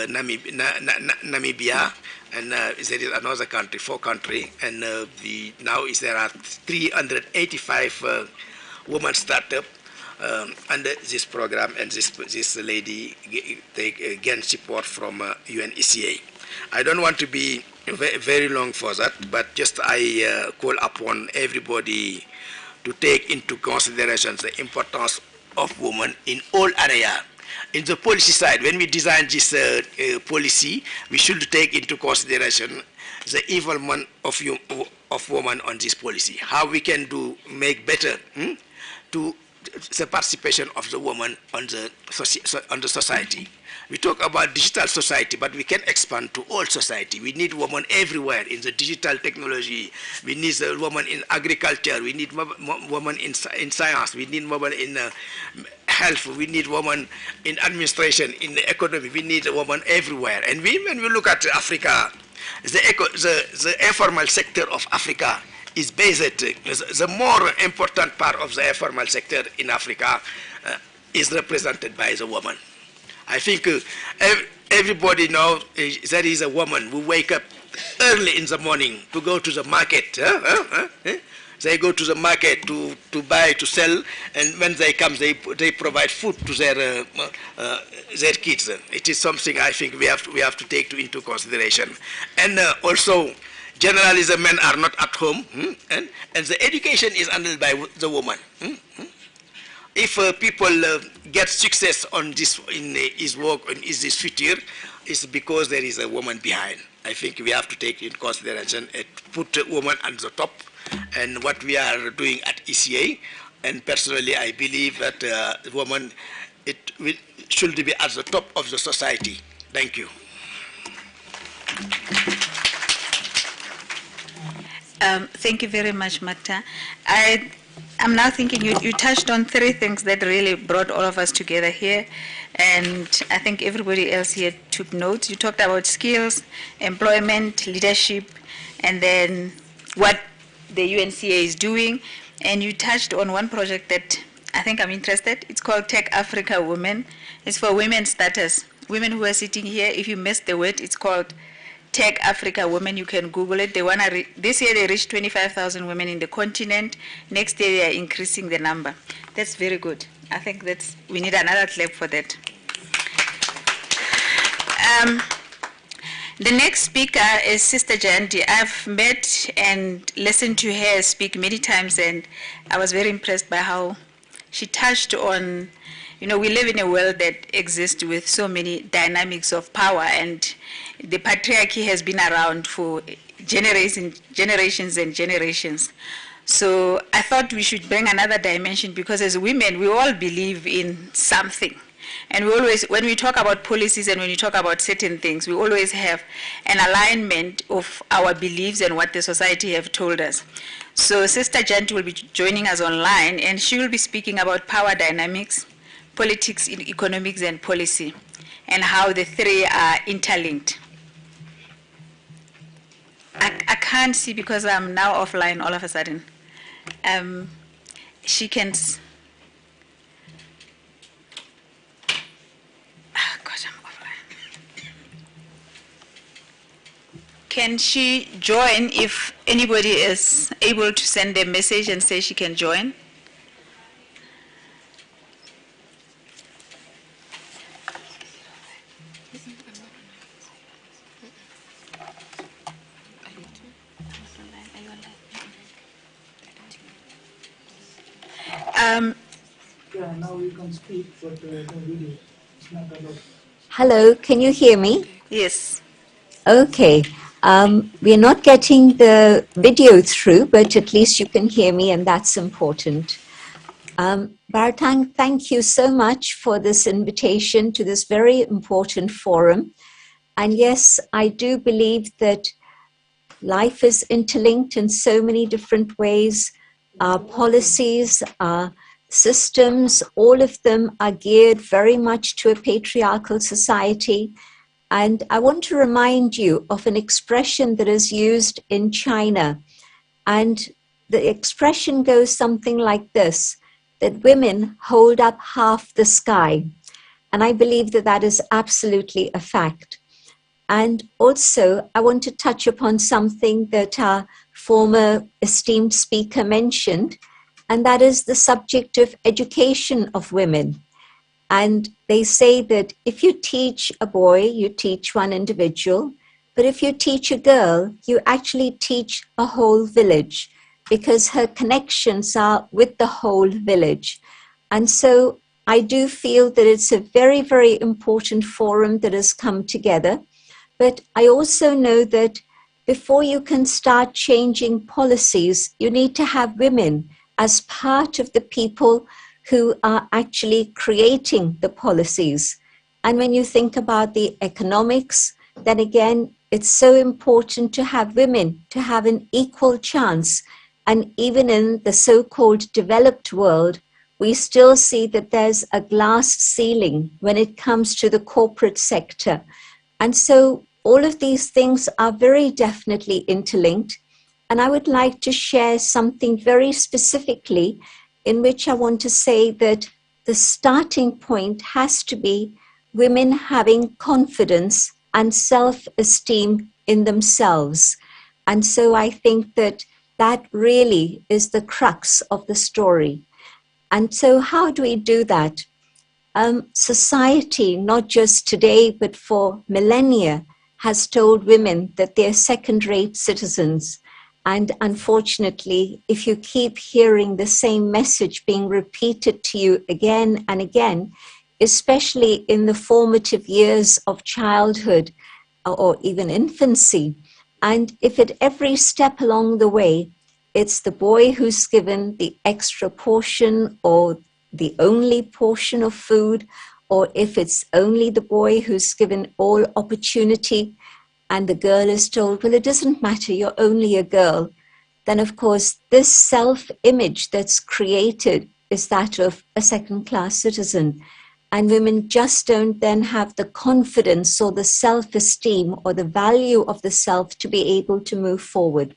Namibia, and there is another country, 4 countries, and now there are 385 women startups under this program, and this lady they gain support from UNECA. I don't want to be very long for that, but just I call upon everybody to take into consideration the importance of women in all areas. In the policy side, when we design this policy, we should take into consideration the involvement of women on this policy. How we can make better to the participation of the woman on the society. We talk about digital society, but we can expand to all society. We need women everywhere in the digital technology. We need a woman in agriculture. We need women in science. We need women in health. We need women in administration, in the economy. We need a woman everywhere. And when we look at Africa, the informal sector of Africa is based, the more important part of the informal sector in Africa is represented by the woman. I think everybody knows there is a woman who wake up early in the morning to go to the market. They go to the market to buy, to sell, and when they come, they provide food to their kids. It is something I think we have to take into consideration. And also, generally the men are not at home, and the education is handled by the woman. If people get success on this in his work, in his future, it's because there is a woman behind. I think we have to take in consideration and put women on the top, and what we are doing at ECA. And personally, I believe that women should be at the top of the society. Thank you. Thank you very much, Marta. I'm now thinking you touched on three things that really brought all of us together here, and I think everybody else here took notes. You talked about skills, employment, leadership, and then what the UNCA is doing, and you touched on one project that I think I'm interested. It's called Tech Africa Women. It's for women starters. Women who are sitting here, if you missed the word, it's called Tech Africa Women. You can Google it. They this year they reached 25,000 women in the continent. Next year they are increasing the number. That's very good. I think we need another clap for that. The next speaker is Sister Janti. I've met and listened to her speak many times, and I was very impressed by how she touched on, we live in a world that exists with so many dynamics of power, and the patriarchy has been around for generations and generations. So I thought we should bring another dimension, because as women, we all believe in something. And we always, when we talk about policies and when we talk about certain things, we always have an alignment of our beliefs and what the society have told us. So Sister Janti will be joining us online, and she will be speaking about power dynamics, politics, economics, and policy, and how the three are interlinked. I can't see because I'm now offline all of a sudden. She can... God, I'm offline. Can she join if anybody is able to send a message and say she can join? Yeah, now you can speak, but the video is not allowed. Hello, can you hear me? Yes. Okay. We're not getting the video through, but at least you can hear me, and that's important. Baratang, thank you so much for this invitation to this very important forum. And yes, I do believe that life is interlinked in so many different ways. Our policies, our systems, all of them are geared very much to a patriarchal society. And I want to remind you of an expression that is used in China. And the expression goes something like this, that women hold up half the sky. And I believe that that is absolutely a fact. And also, I want to touch upon something that our former esteemed speaker mentioned, and that is the subject of education of women. And they say that if you teach a boy, you teach one individual, but if you teach a girl, you actually teach a whole village, because her connections are with the whole village. And so I do feel that it's a very, very important forum that has come together. But I also know that before you can start changing policies, you need to have women as part of the people who are actually creating the policies. And when you think about the economics, then again, it's so important to have women to have an equal chance. And even in the so-called developed world, we still see that there's a glass ceiling when it comes to the corporate sector. And so all of these things are very definitely interlinked. And I would like to share something very specifically in which I want to say that the starting point has to be women having confidence and self-esteem in themselves. And so I think that that really is the crux of the story. And so how do we do that? Society, not just today, but for millennia, has told women that they're second-rate citizens. And unfortunately, if you keep hearing the same message being repeated to you again and again, especially in the formative years of childhood, or even infancy. And if at every step along the way, it's the boy who's given the extra portion or the only portion of food, or if it's only the boy who's given all opportunity and the girl is told, well, it doesn't matter, you're only a girl, then of course this self-image that's created is that of a second-class citizen. And women just don't then have the confidence or the self-esteem or the value of the self to be able to move forward.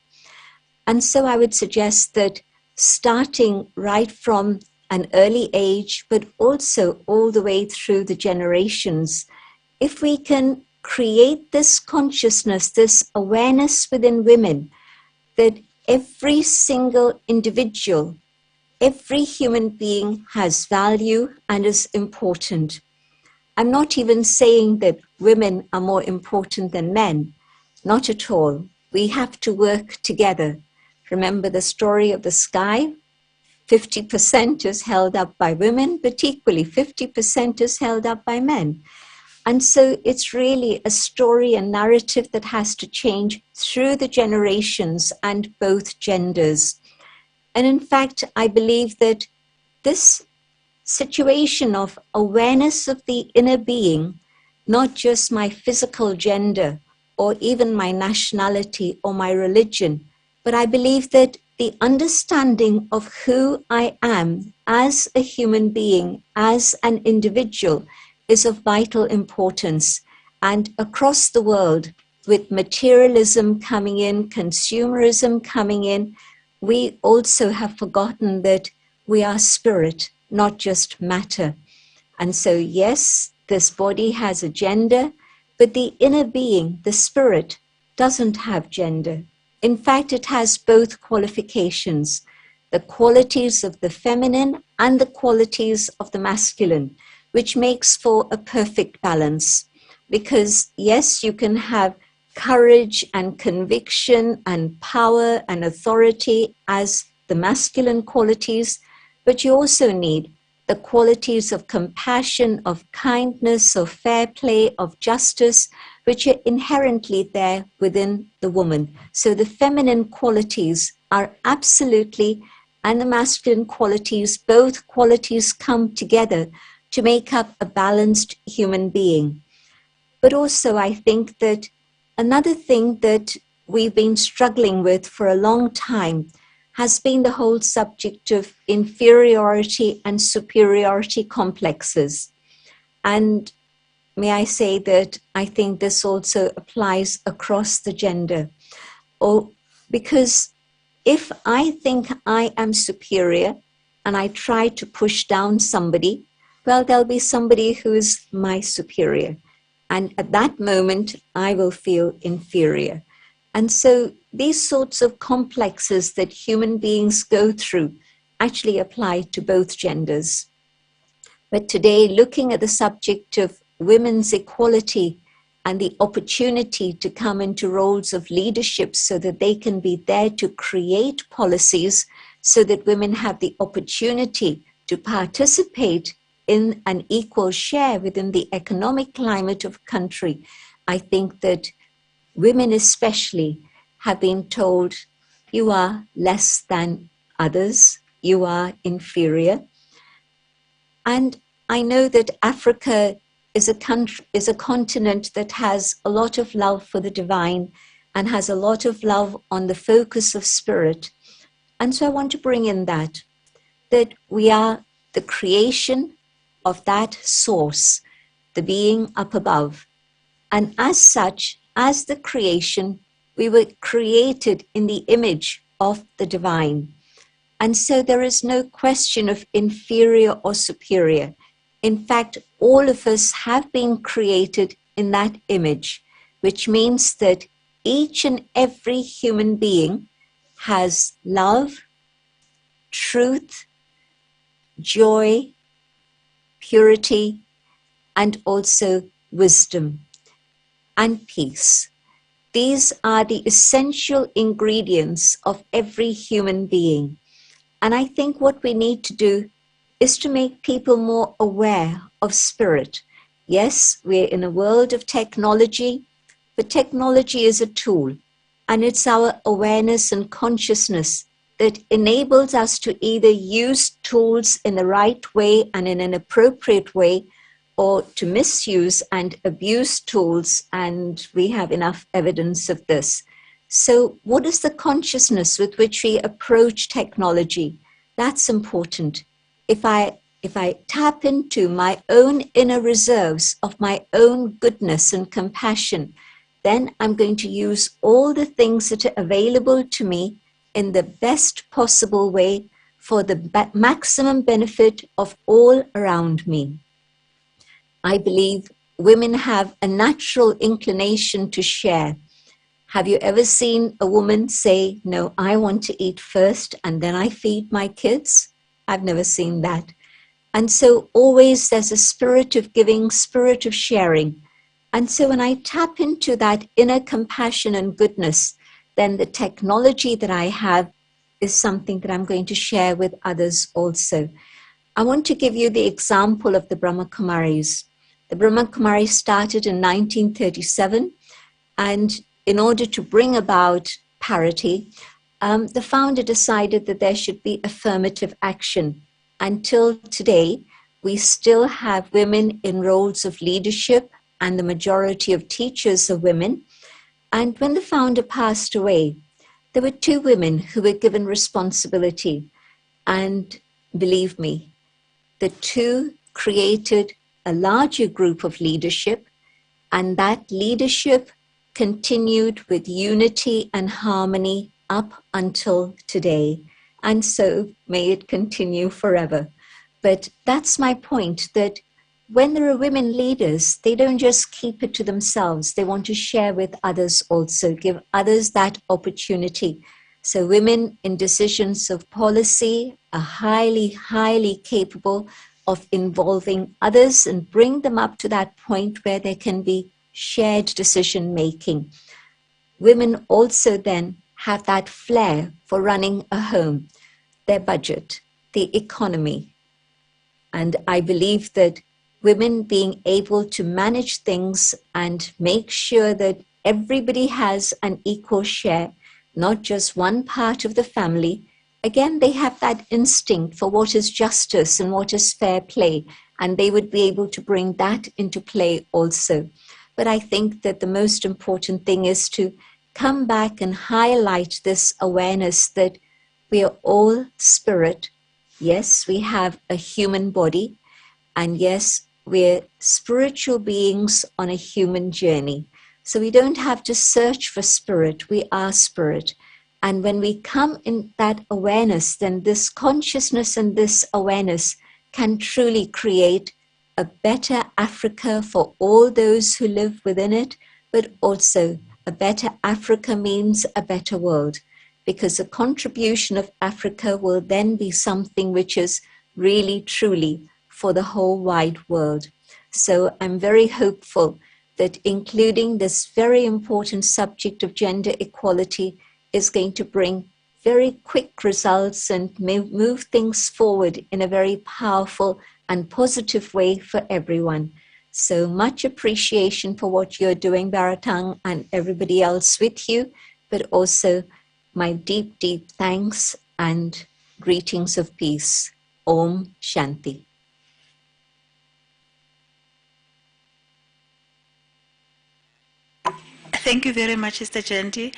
And so I would suggest that starting right from an early age, but also all the way through the generations, if we can create this consciousness, this awareness within women, that every single individual, every human being has value and is important. I'm not even saying that women are more important than men. Not at all. We have to work together. Remember the story of the sky? 50% is held up by women, but equally 50% is held up by men. And so it's really a story and narrative that has to change through the generations and both genders. And in fact, I believe that this situation of awareness of the inner being, not just my physical gender or even my nationality or my religion, but I believe that the understanding of who I am as a human being, as an individual, is of vital importance. And across the world, with materialism coming in, consumerism coming in, we also have forgotten that we are spirit, not just matter. And so, yes, this body has a gender, but the inner being, the spirit, doesn't have gender. In fact, it has both qualifications, the qualities of the feminine and the qualities of the masculine, which makes for a perfect balance. Because yes, you can have courage and conviction and power and authority as the masculine qualities, but you also need the qualities of compassion, of kindness, of fair play, of justice, which are inherently there within the woman. So the feminine qualities are absolutely, and the masculine qualities, both qualities come together to make up a balanced human being. But also I think that another thing that we've been struggling with for a long time has been the whole subject of inferiority and superiority complexes. And may I say that I think this also applies across the gender. Because if I think I am superior and I try to push down somebody, well, there'll be somebody who is my superior. And at that moment, I will feel inferior. And so these sorts of complexes that human beings go through actually apply to both genders. But today, looking at the subject of women's equality and the opportunity to come into roles of leadership so that they can be there to create policies so that women have the opportunity to participate in an equal share within the economic climate of country, I think that women especially have been told, you are less than others, you are inferior. And I know that Africa is a continent that has a lot of love for the divine and has a lot of love on the focus of spirit. And so I want to bring in that we are the creation of that source, the being up above. And as such, as the creation, we were created in the image of the divine. And so there is no question of inferior or superior. In fact, all of us have been created in that image, which means that each and every human being has love, truth, joy, purity, and also wisdom and peace. These are the essential ingredients of every human being. And I think what we need to do is to make people more aware of spirit. Yes, we're in a world of technology, but technology is a tool, and it's our awareness and consciousness that enables us to either use tools in the right way and in an appropriate way, or to misuse and abuse tools, and we have enough evidence of this. So what is the consciousness with which we approach technology? That's important. If I tap into my own inner reserves of my own goodness and compassion, then I'm going to use all the things that are available to me in the best possible way for the maximum benefit of all around me. I believe women have a natural inclination to share. Have you ever seen a woman say, no, I want to eat first and then I feed my kids? I've never seen that. And so always there's a spirit of giving, spirit of sharing. And so when I tap into that inner compassion and goodness, then the technology that I have is something that I'm going to share with others also. I want to give you the example of the Brahma Kumaris. The Brahma Kumaris started in 1937, and in order to bring about parity, the founder decided that there should be affirmative action. Until today, we still have women in roles of leadership, and the majority of teachers are women. And when the founder passed away, there were two women who were given responsibility. And believe me, the two created a larger group of leadership, and that leadership continued with unity and harmony up until today. And so may it continue forever. But that's my point, that when there are women leaders, they don't just keep it to themselves. They want to share with others also, give others that opportunity. So women in decisions of policy are highly, highly capable of involving others and bring them up to that point where there can be shared decision making. Women also then have that flair for running a home, their budget, the economy. And I believe that women being able to manage things and make sure that everybody has an equal share, not just one part of the family. Again, they have that instinct for what is justice and what is fair play, and they would be able to bring that into play also. But I think that the most important thing is to come back and highlight this awareness that we are all spirit. Yes, we have a human body, and yes, we're spiritual beings on a human journey. So we don't have to search for spirit, we are spirit. And when we come in that awareness, then this consciousness and this awareness can truly create a better Africa for all those who live within it, but also a better Africa means a better world, because the contribution of Africa will then be something which is really, truly for the whole wide world. So I'm very hopeful that including this very important subject of gender equality is going to bring very quick results and move things forward in a very powerful and positive way for everyone. So much appreciation for what you're doing, Baratang, and everybody else with you, but also my deep, deep thanks and greetings of peace. Om Shanti. Thank you very much, Sister Janti.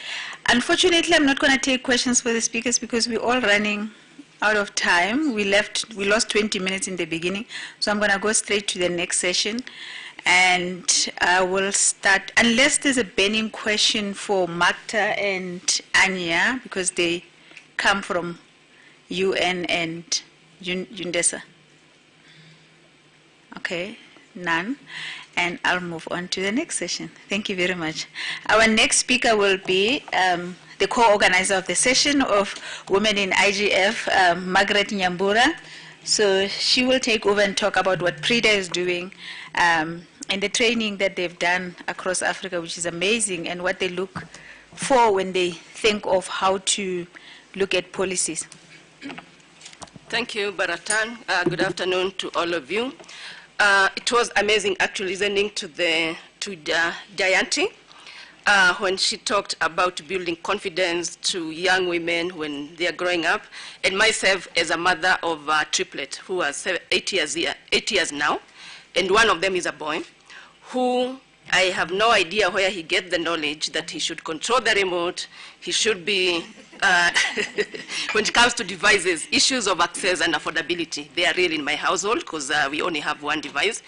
Unfortunately, I'm not going to take questions for the speakers because we're all running out of time. We lost 20 minutes in the beginning, so I'm going to go straight to the next session. And I will start, unless there's a burning question for Magda and Anya, because they come from UN and UNDESA. Okay, none. And I'll move on to the next session. Thank you very much. Our next speaker will be the co-organizer of the session of Women in IGF, Margaret Nyambura. So she will take over and talk about what PRIDA is doing and the training that they've done across Africa, which is amazing, and what they look for when they think of how to look at policies. Thank you, Baratan. Good afternoon to all of you. It was amazing actually listening to Jayanti. when she talked about building confidence to young women when they are growing up, and myself as a mother of a triplet who are 8 years now, and one of them is a boy, who I have no idea where he gets the knowledge that he should control the remote, he should be, when it comes to devices, issues of access and affordability, they are real in my household because we only have one device.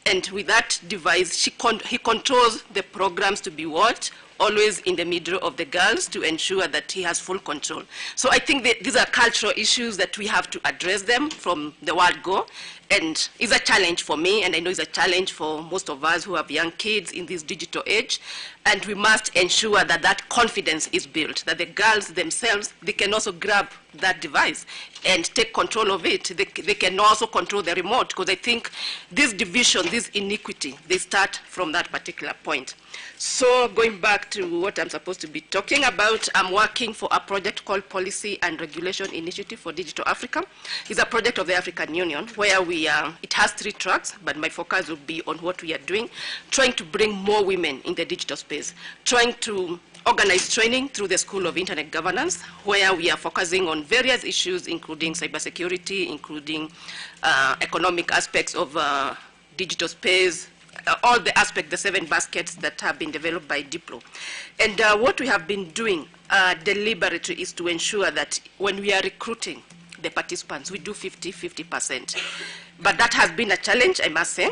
And with that device, he controls the programs to be watched, always in the middle of the girls to ensure that he has full control. So I think that these are cultural issues that we have to address them from the word go. And it's a challenge for me, and I know it's a challenge for most of us who have young kids in this digital age. And we must ensure that that confidence is built, that the girls themselves, they can also grab that device and take control of it. They can also control the remote, because I think this division, this inequity, they start from that particular point. So going back to what I'm supposed to be talking about, I'm working for a project called Policy and Regulation Initiative for Digital Africa. It's a project of the African Union where it has 3 tracks, but my focus will be on what we are doing, trying to bring more women in the digital space, trying to organize training through the School of Internet Governance, where we are focusing on various issues, including cybersecurity, including economic aspects of digital space, all the aspects, the 7 baskets that have been developed by Diplo. And what we have been doing deliberately is to ensure that when we are recruiting the participants, we do 50-50%. But that has been a challenge, I must say,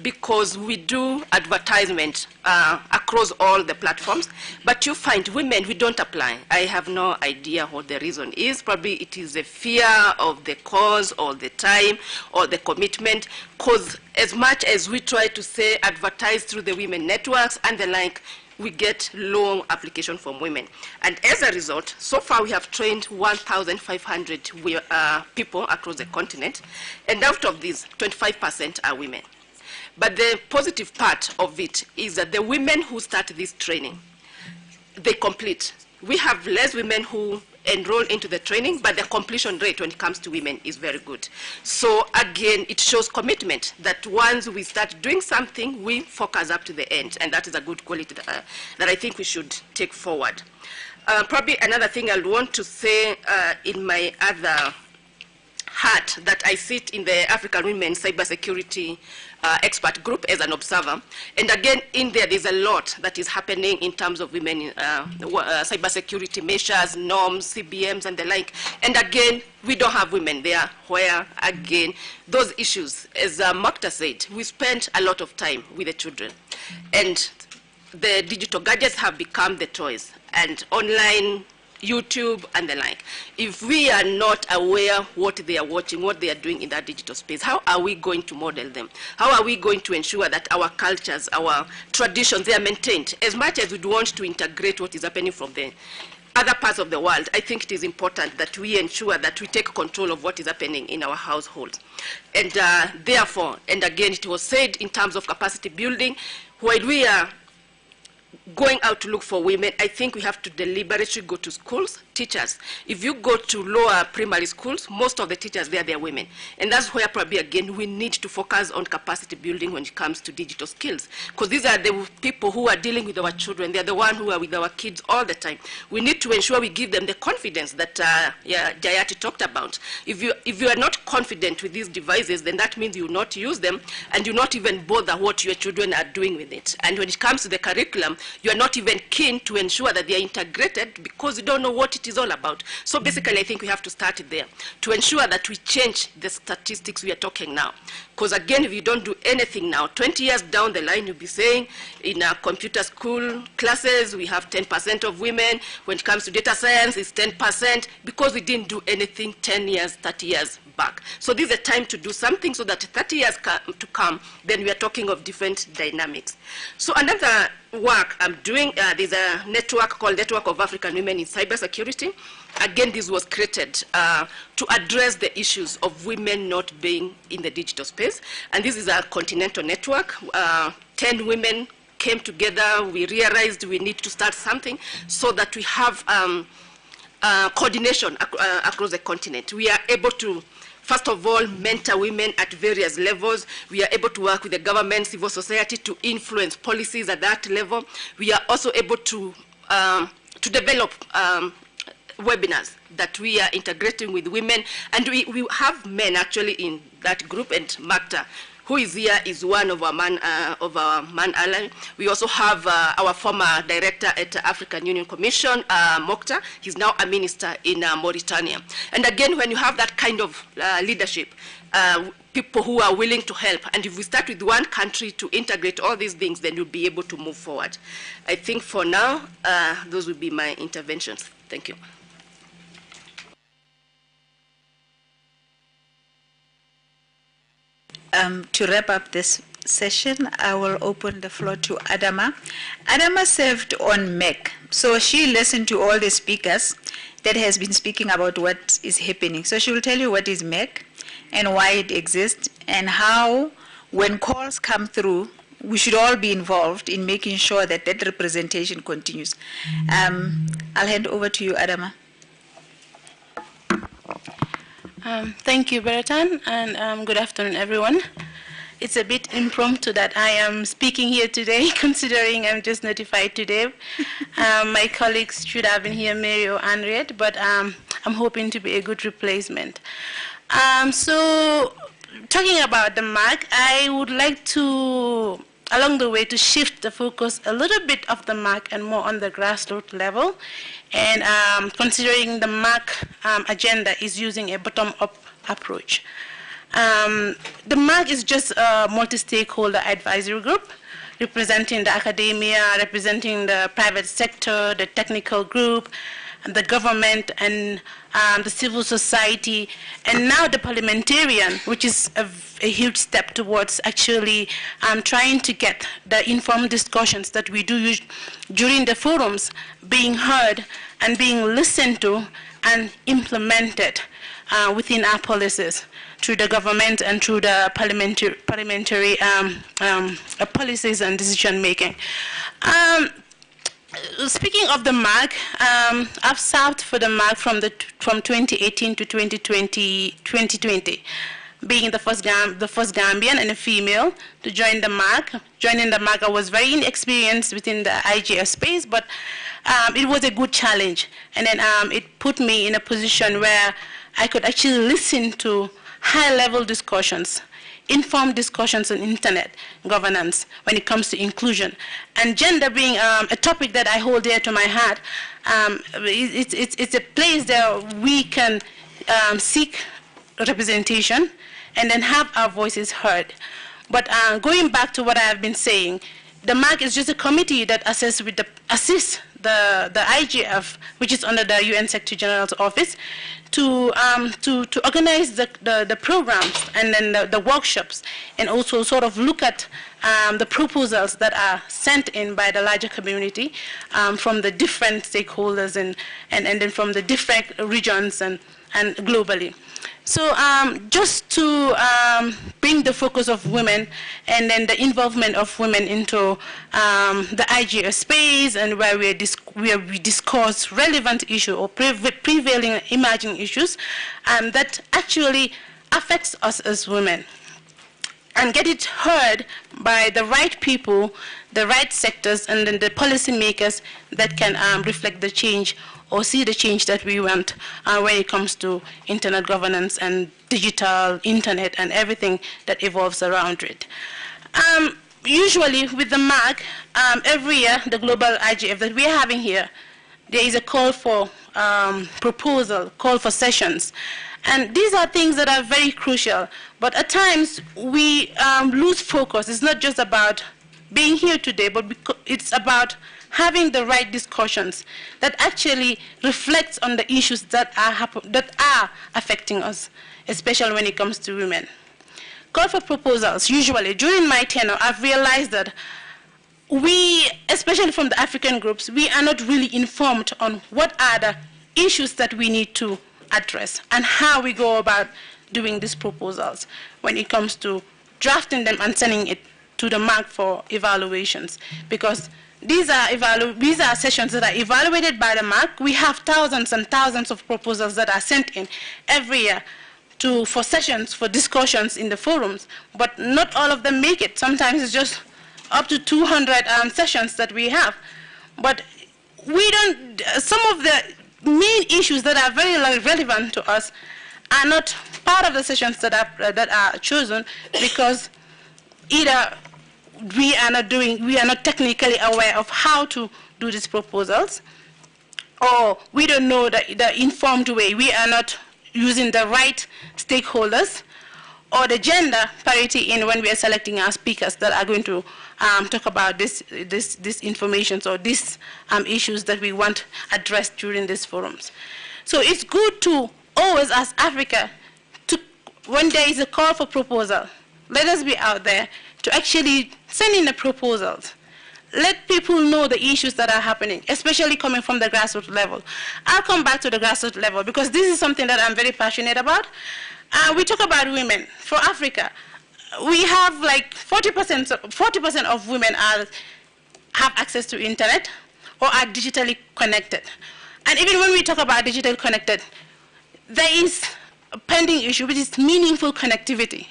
because we do advertisement across all the platforms, but you find women, we don't apply. I have no idea what the reason is. Probably it is the fear of the cause or the time or the commitment, because as much as we try to say advertise through the women networks and the like, we get low application from women. And as a result, so far we have trained 1,500 people across the continent, and out of these, 25% are women. But the positive part of it is that the women who start this training, they complete. We have less women who enroll into the training, but the completion rate when it comes to women is very good. So again, it shows commitment that once we start doing something, we focus up to the end, and that is a good quality that I think we should take forward. Probably another thing I want to say in my other hat, that I sit in the African Women Cybersecurity expert group as an observer. And again, in there's a lot that is happening in terms of women in cybersecurity measures, norms, CBMs, and the like. And again, we don't have women there, where, again, those issues, as Makta said, we spend a lot of time with the children. And the digital gadgets have become the toys, and online, YouTube, and the like. If we are not aware what they are watching, what they are doing in that digital space, how are we going to model them? How are we going to ensure that our cultures, our traditions, they are maintained? As much as we want to integrate what is happening from the other parts of the world, I think it is important that we ensure that we take control of what is happening in our households. And therefore, and again, it was said in terms of capacity building, while we are going out to look for women, I think we have to deliberately go to schools, teachers. If you go to lower primary schools, most of the teachers there, they're women. And that's where probably, again, we need to focus on capacity building when it comes to digital skills. Because these are the people who are dealing with our children. They're the ones who are with our kids all the time. We need to ensure we give them the confidence that Jayati talked about. If you are not confident with these devices, then that means you will not use them, and you not even bother what your children are doing with it. And when it comes to the curriculum, you are not even keen to ensure that they are integrated because you don't know what it is all about. So basically, I think we have to start there to ensure that we change the statistics we are talking now. Because again, if you don't do anything now, 20 years down the line, you'll be saying in our computer school classes, we have 10% of women. When it comes to data science, it's 10% because we didn't do anything 10 years, 30 years back. So this is a time to do something so that 30 years to come, then we are talking of different dynamics. So another work I'm doing, there's a network called Network of African Women in Cybersecurity. Again, this was created to address the issues of women not being in the digital space. And this is a continental network. 10 women came together. We realized we need to start something so that we have coordination across the continent. We are able to first of all, mentor women at various levels. We are able to work with the government, civil society to influence policies at that level. We are also able to develop webinars that we are integrating with women, and we have men actually in that group, and Magda, who is here, is one of our man ally. We also have our former director at the African Union Commission, Mokhtar. He's now a minister in Mauritania. And again, when you have that kind of leadership, people who are willing to help, and if we start with one country to integrate all these things, then you'll be able to move forward. I think for now, those will be my interventions. Thank you. To wrap up this session, I will open the floor to Adama. Adama served on MEC, so she listened to all the speakers that has been speaking about what is happening. So she will tell you what is MEC and why it exists, and how, when calls come through, we should all be involved in making sure that that representation continues. I'll hand over to you, Adama. Thank you, Bertan, and good afternoon, everyone. It's a bit impromptu that I am speaking here today, considering I'm just notified today. My colleagues should have been here, Mary or Henriette, but I'm hoping to be a good replacement. So, talking about the MAG, I would like to, along the way, to shift the focus a little bit of the MAG and more on the grassroots level. And considering the MAC agenda is using a bottom-up approach. The MAC is just a multi-stakeholder advisory group representing the academia, representing the private sector, the technical group, and the government, and the civil society, and now the parliamentarian, which is a huge step towards actually trying to get the informed discussions that we do during the forums being heard and being listened to and implemented within our policies through the government and through the parliamentary policies and decision making. Speaking of the MAG, I've served for the MAG from 2018 to 2020, being the first Gambian and a female to join the MAG. Joining the MAG, I was very inexperienced within the IGF space, but it was a good challenge. And then it put me in a position where I could actually listen to high-level discussions, informed discussions on internet governance when it comes to inclusion. And gender being a topic that I hold dear to my heart, it's a place that we can seek representation and then have our voices heard. But going back to what I have been saying, the MAG is just a committee that assists the IGF, which is under the UN Secretary General's office, to organize the programs and then the workshops, and also sort of look at the proposals that are sent in by the larger community from the different stakeholders and then from the different regions and globally. So just to bring the focus of women and then the involvement of women into the IGF space, and where we discuss relevant issues or prevailing emerging issues that actually affects us as women, and get it heard by the right people, the right sectors, and then the policymakers that can reflect the change or see the change that we want when it comes to internet governance and digital internet and everything that evolves around it. Usually with the MAG, every year, the global IGF that we're having here, there is a call for proposal, call for sessions. And these are things that are very crucial, but at times we lose focus. It's not just about being here today, but it's about having the right discussions that actually reflects on the issues that are affecting us, especially when it comes to women. Call for proposals. Usually, during my tenure, I've realized that we, especially from the African groups, we are not really informed on what are the issues that we need to address and how we go about doing these proposals when it comes to drafting them and sending it to the MAG for evaluations, because these are sessions that are evaluated by the MAG. We have thousands and thousands of proposals that are sent in every year for sessions, for discussions in the forums, but not all of them make it. Sometimes it's just up to 200 sessions that we have. But we don't, some of the main issues that are very relevant to us are not part of the sessions that are chosen, because either we are not technically aware of how to do these proposals, or we don't know the informed way. We are not using the right stakeholders or the gender parity in when we are selecting our speakers that are going to talk about this information or these issues that we want addressed during these forums. So it's good to always ask Africa, when there is a call for proposal, let us be out there to actually send in the proposals. Let people know the issues that are happening, especially coming from the grassroots level. I'll come back to the grassroots level because this is something that I'm very passionate about. We talk about women. For Africa, we have like 40% of women have access to internet or are digitally connected. And even when we talk about digital connected, there is a pending issue, which is meaningful connectivity.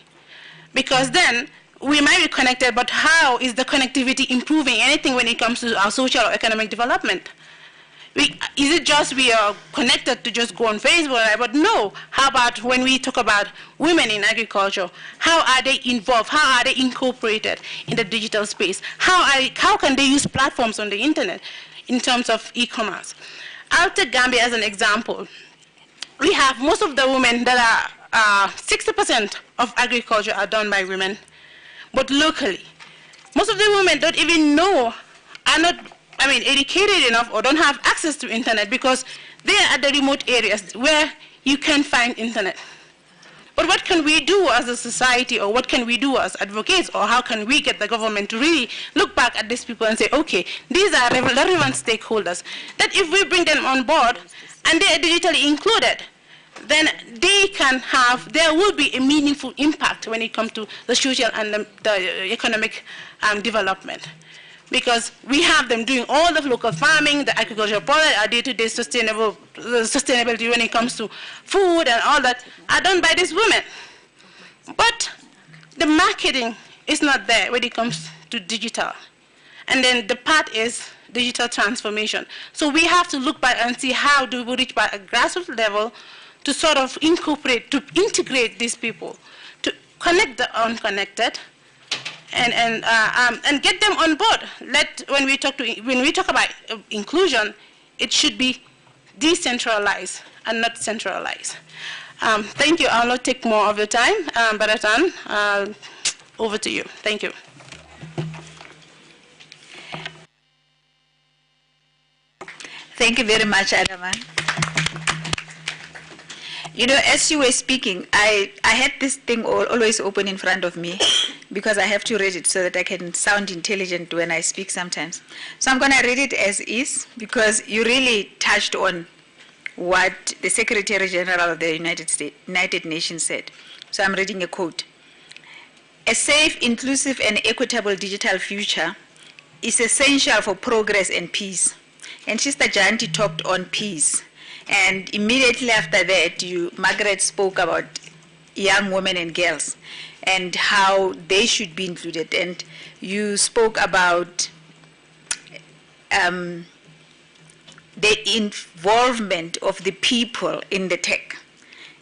Because then we might be connected, but how is the connectivity improving anything when it comes to our social or economic development? Is it just we are connected to just go on Facebook? But no, how about when we talk about women in agriculture? How are they involved? How are they incorporated in the digital space? How can they use platforms on the internet in terms of e-commerce? I'll take Gambia as an example. We have most of the women that are 60% of agriculture are done by women. But locally, most of the women don't even know, are not, educated enough or don't have access to internet because they are at the remote areas where you can find internet. But what can we do as a society, or what can we do as advocates, or how can we get the government to really look back at these people and say, okay, these are relevant stakeholders, that if we bring them on board and they are digitally included, then there will be a meaningful impact when it comes to the social and the economic development. Because we have them doing all the local farming, the agricultural product, our day-to-day sustainability when it comes to food and all that are done by these women. But the marketing is not there when it comes to digital. And then the part is digital transformation. So we have to look back and see how do we reach by a grassroots level to sort of incorporate, to integrate these people, to connect the unconnected, and get them on board. When we talk about inclusion, it should be decentralized and not centralized. Thank you. I'll not take more of your time, Baratan. Over to you. Thank you. Thank you very much, Adama. You know, as you were speaking, I had this thing always open in front of me because I have to read it so that I can sound intelligent when I speak sometimes. So I'm going to read it as is because you really touched on what the Secretary General of the United Nations said. So I'm reading a quote. A safe, inclusive, and equitable digital future is essential for progress and peace. And Sister Janti talked on peace. And immediately after that, Margaret spoke about young women and girls and how they should be included. And you spoke about the involvement of the people in the tech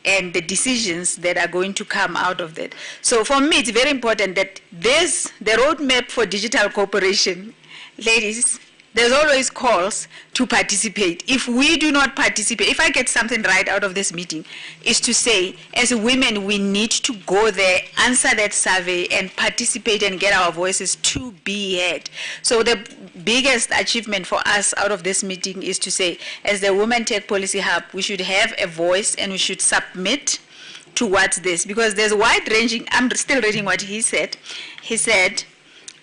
and the decisions that are going to come out of that. So for me, it's very important that the roadmap for digital cooperation, ladies, there's always calls to participate. If we do not participate, if I get something right out of this meeting, is to say, as women, we need to go there, answer that survey, and participate and get our voices to be heard. So the biggest achievement for us out of this meeting is to say, as the Women Tech Policy Hub, we should have a voice and we should submit towards this, because there's wide-ranging, I'm still reading what he said. He said,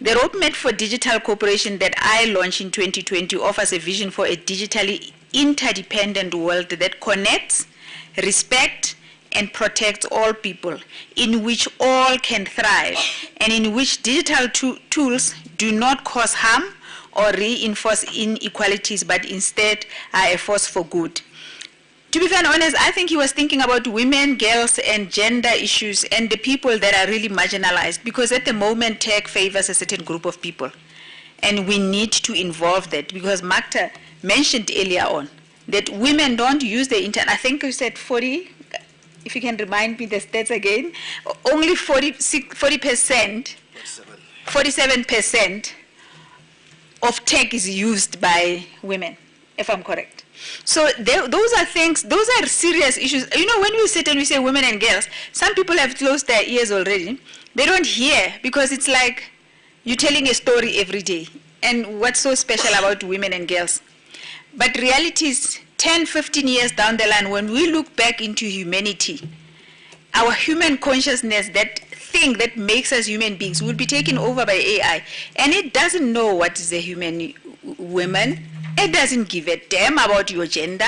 the roadmap for digital cooperation that I launched in 2020 offers a vision for a digitally interdependent world that connects, respects, and protects all people, in which all can thrive, and in which digital tools do not cause harm or reinforce inequalities, but instead are a force for good. To be fair and honest, I think he was thinking about women, girls, and gender issues and the people that are really marginalized, because at the moment tech favors a certain group of people. And we need to involve that, because Magda mentioned earlier on that women don't use the internet. I think you said 40, if you can remind me the stats again, only 40%, 47% of tech is used by women, if I'm correct. So those are things, those are serious issues. You know, when we sit and we say women and girls, some people have closed their ears already. They don't hear, because it's like you're telling a story every day. And what's so special about women and girls? But reality is 10, 15 years down the line, when we look back into humanity, our human consciousness, that thing that makes us human beings, will be taken over by AI. And it doesn't know what is a human woman. It doesn't give a damn about your gender.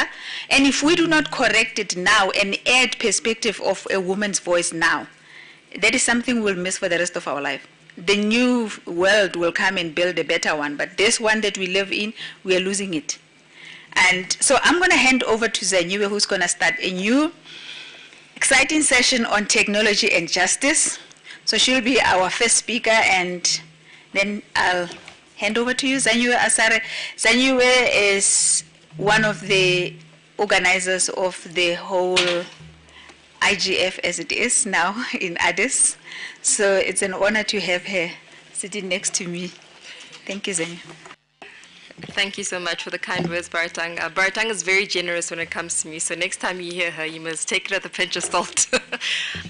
And if we do not correct it now and add perspective of a woman's voice now, that is something we'll miss for the rest of our life. The new world will come and build a better one, but this one that we live in, we are losing it. And so I'm going to hand over to Zanyiwe, who's going to start a new exciting session on technology and justice. So she'll be our first speaker, and then I'll hand over to you, Zanyiwe Asare. Zanyiwe is one of the organizers of the whole IGF as it is now in Addis. So it's an honor to have her sitting next to me. Thank you, Zanyiwe. Thank you so much for the kind words, Baratang. Baratang is very generous when it comes to me, so next time you hear her, you must take it with a pinch of salt.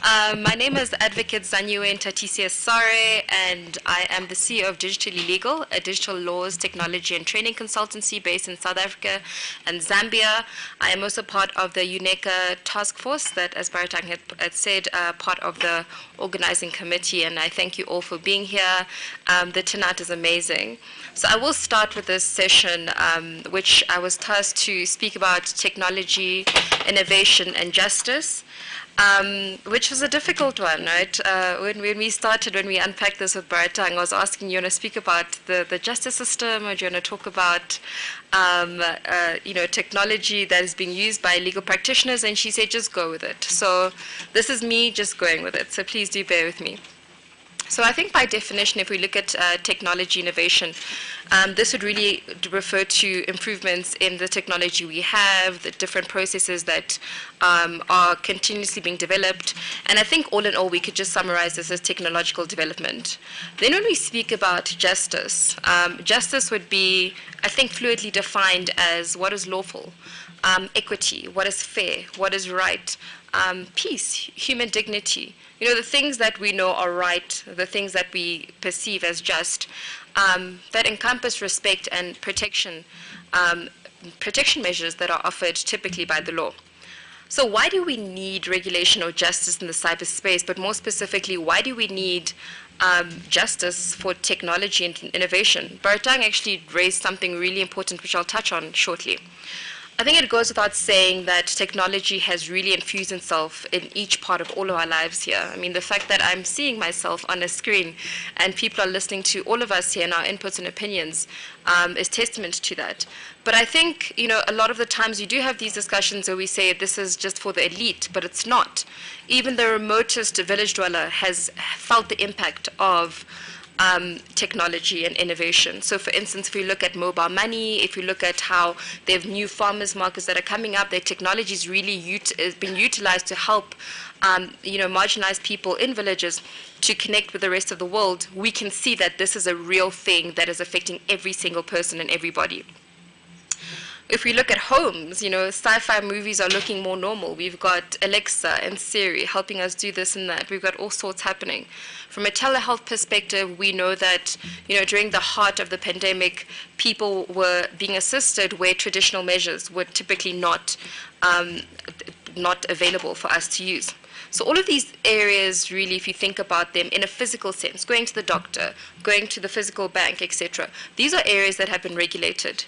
My name is Advocate Zanyiwe Ntatisi Asare, and I am the CEO of Digitally Legal, a digital laws, technology, and training consultancy based in South Africa and Zambia. I am also part of the UNECA task force that, as Baratang had said, part of the organizing committee, and I thank you all for being here. The turnout is amazing. So I will start with this session, which I was tasked to speak about technology, innovation, and justice, which was a difficult one, right? When we started, when we unpacked this with Baratang, I was asking, you want to speak about the justice system, or do you want to talk about technology that is being used by legal practitioners? And she said, just go with it. So this is me just going with it. So please do bear with me. So I think by definition, if we look at technology innovation, this would really refer to improvements in the technology we have, the different processes that are continuously being developed. And I think all in all, we could just summarize this as technological development. Then when we speak about justice, justice would be, I think, fluidly defined as what is lawful, equity, what is fair, what is right, peace, human dignity. You know, the things that we know are right, the things that we perceive as just, that encompass respect and protection, protection measures that are offered typically by the law. So why do we need regulation or justice in the cyberspace? But more specifically, why do we need justice for technology and innovation? Baratang actually raised something really important, which I'll touch on shortly. I think it goes without saying that technology has really infused itself in each part of all of our lives here. I mean, the fact that I'm seeing myself on a screen and people are listening to all of us here and our inputs and opinions is testament to that. But I think, you know, a lot of the times you do have these discussions where we say this is just for the elite, but it's not. Even the remotest village dweller has felt the impact of technology and innovation. So for instance, if we look at mobile money, if we look at how they have new farmers markets that are coming up, their technology is really being utilized to help marginalized people in villages to connect with the rest of the world, we can see that this is a real thing that is affecting every single person and everybody. If we look at homes, you know, sci-fi movies are looking more normal. We've got Alexa and Siri helping us do this and that. We've got all sorts happening. From a telehealth perspective, we know that, you know, during the heart of the pandemic, people were being assisted where traditional measures were typically not available for us to use. So all of these areas, really, if you think about them in a physical sense, going to the doctor, going to the physical bank, etc., these are areas that have been regulated.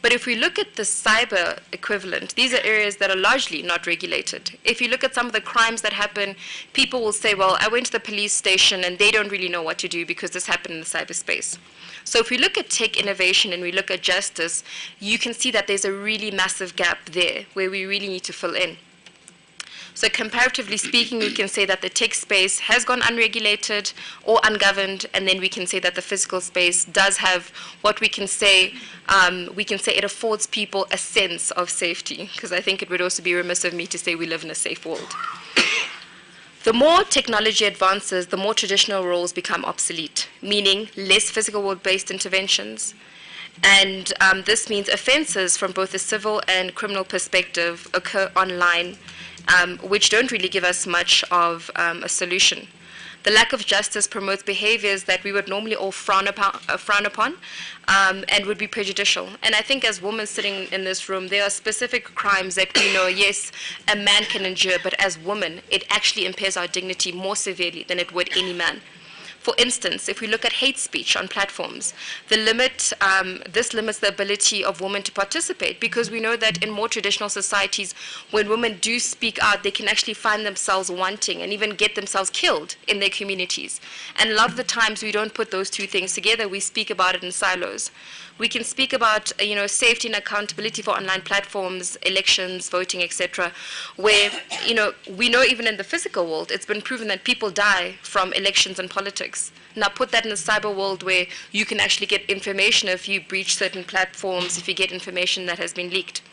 But if we look at the cyber equivalent, these are areas that are largely not regulated. If you look at some of the crimes that happen, people will say, well, I went to the police station and they don't really know what to do because this happened in the cyberspace. So if we look at tech innovation and we look at justice, you can see that there's a really massive gap there where we really need to fill in. So comparatively speaking, we can say that the tech space has gone unregulated or ungoverned, and then we can say that the physical space does have what we can say it affords people a sense of safety, because I think it would also be remiss of me to say we live in a safe world. The more technology advances, the more traditional roles become obsolete, meaning less physical world-based interventions. And this means offenses from both a civil and criminal perspective occur online, which don't really give us much of a solution. The lack of justice promotes behaviors that we would normally all frown upon and would be prejudicial. And I think as women sitting in this room, there are specific crimes that we know, yes, a man can endure, but as women, it actually impairs our dignity more severely than it would any man. For instance, if we look at hate speech on platforms, this limits the ability of women to participate, because we know that in more traditional societies, when women do speak out, they can actually find themselves wanting and even get themselves killed in their communities. And a lot of the times we don't put those two things together, we speak about it in silos. We can speak about safety and accountability for online platforms, elections, voting, etc., where we know even in the physical world, it's been proven that people die from elections and politics. Now put that in the cyber world where you can actually get information if you breach certain platforms, if you get information that has been leaked.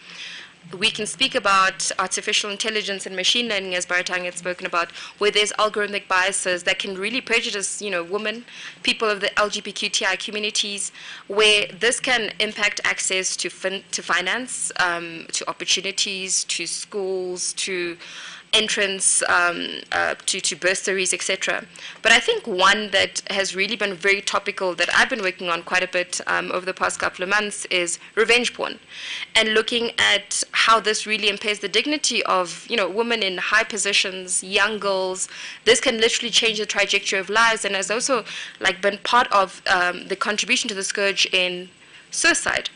We can speak about artificial intelligence and machine learning, as Baratang had spoken about, where there's algorithmic biases that can really prejudice, women, people of the LGBTQI communities, where this can impact access to finance, to opportunities, to schools, to entrance, to bursaries, etc. But I think one that has really been very topical that I've been working on quite a bit over the past couple of months is revenge porn, and looking at how this really impairs the dignity of women in high positions, young girls. This can literally change the trajectory of lives, and has also been part of the contribution to the scourge in suicide.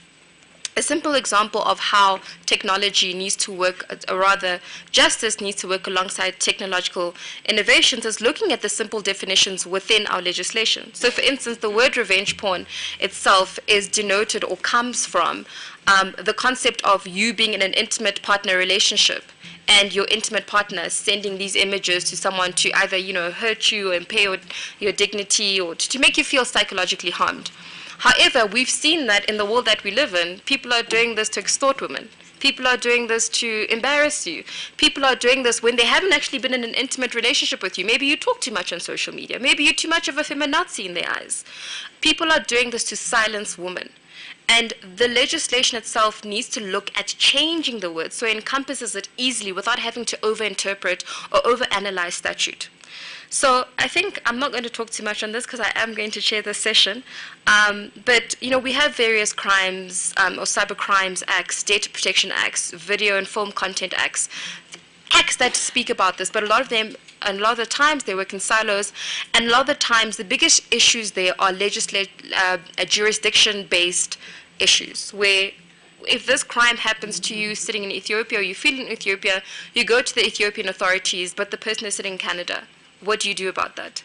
A simple example of how technology needs to work, or rather justice needs to work alongside technological innovations, is looking at the simple definitions within our legislation. So for instance, the word revenge porn itself is denoted or comes from the concept of you being in an intimate partner relationship and your intimate partner sending these images to someone to either hurt you or impair your dignity, or to make you feel psychologically harmed. However, we've seen that in the world that we live in, people are doing this to extort women. People are doing this to embarrass you. People are doing this when they haven't actually been in an intimate relationship with you. Maybe you talk too much on social media. Maybe you're too much of a feminazi in their eyes. People are doing this to silence women. And the legislation itself needs to look at changing the word so it encompasses it easily without having to overinterpret or overanalyze statute. So I think I'm not going to talk too much on this because I am going to chair this session. But we have various crimes or cyber crimes acts, data protection acts, video and film content acts that speak about this. But a lot of them, and a lot of the times, they work in silos. And a lot of the times, the biggest issues there are jurisdiction-based issues, where if this crime happens to you sitting in Ethiopia, or you feel in Ethiopia, you go to the Ethiopian authorities, but the person is sitting in Canada. What do you do about that?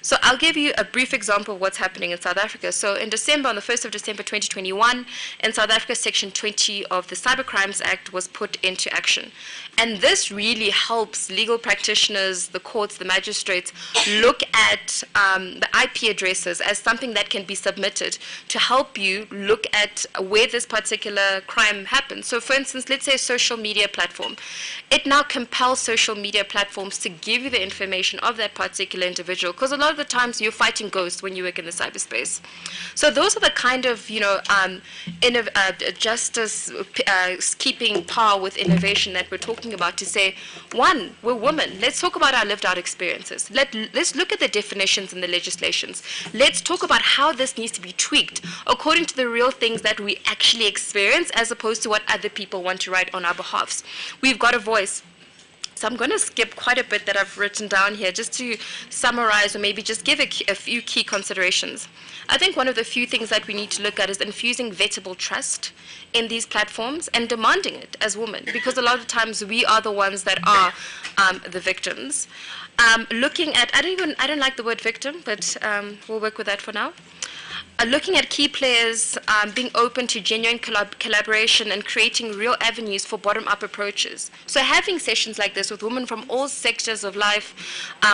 So I'll give you a brief example of what's happening in South Africa. So in December, on the 1st of December 2021, in South Africa, Section 20 of the Cyber Crimes Act was put into action. And this really helps legal practitioners, the courts, the magistrates, look at the IP addresses as something that can be submitted to help you look at where this particular crime happens. So for instance, let's say a social media platform. It now compels social media platforms to give you the information of that particular individual, because a lot of the times you're fighting ghosts when you work in the cyberspace. So those are the kind of, justice keeping power with innovation that we're talking about, to say, one, we're women. Let's talk about our lived out experiences. Let's look at the definitions in the legislations. Let's talk about how this needs to be tweaked according to the real things that we actually experience, as opposed to what other people want to write on our behalfs. We've got a voice. So I'm going to skip quite a bit that I've written down here just to summarize, or maybe just give a few key considerations. I think one of the few things that we need to look at is infusing vettable trust in these platforms and demanding it as women, because a lot of times we are the ones that are the victims. Looking at, I don't like the word victim, but we'll work with that for now. looking at key players being open to genuine collaboration and creating real avenues for bottom-up approaches. So having sessions like this with women from all sectors of life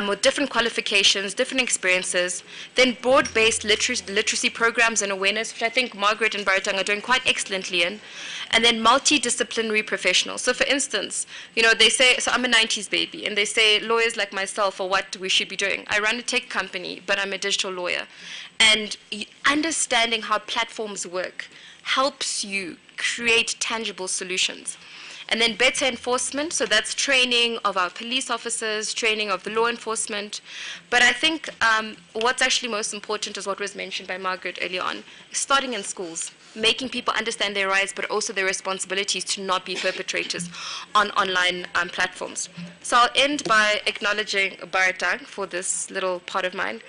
with different qualifications, different experiences, then broad-based literacy programs and awareness, which I think Margaret and Baratang are doing quite excellently in, and then multidisciplinary professionals. So for instance, you know, they say, so I'm a 90s baby, and they say lawyers like myself are what we should be doing. I run a tech company, but I'm a digital lawyer. And understanding how platforms work helps you create tangible solutions. And then better enforcement, so that's training of our police officers, training of the law enforcement. But I think what's actually most important is what was mentioned by Margaret earlier on, starting in schools, making people understand their rights, but also their responsibilities to not be perpetrators on online platforms. So I'll end by acknowledging Baratang for this little part of mine.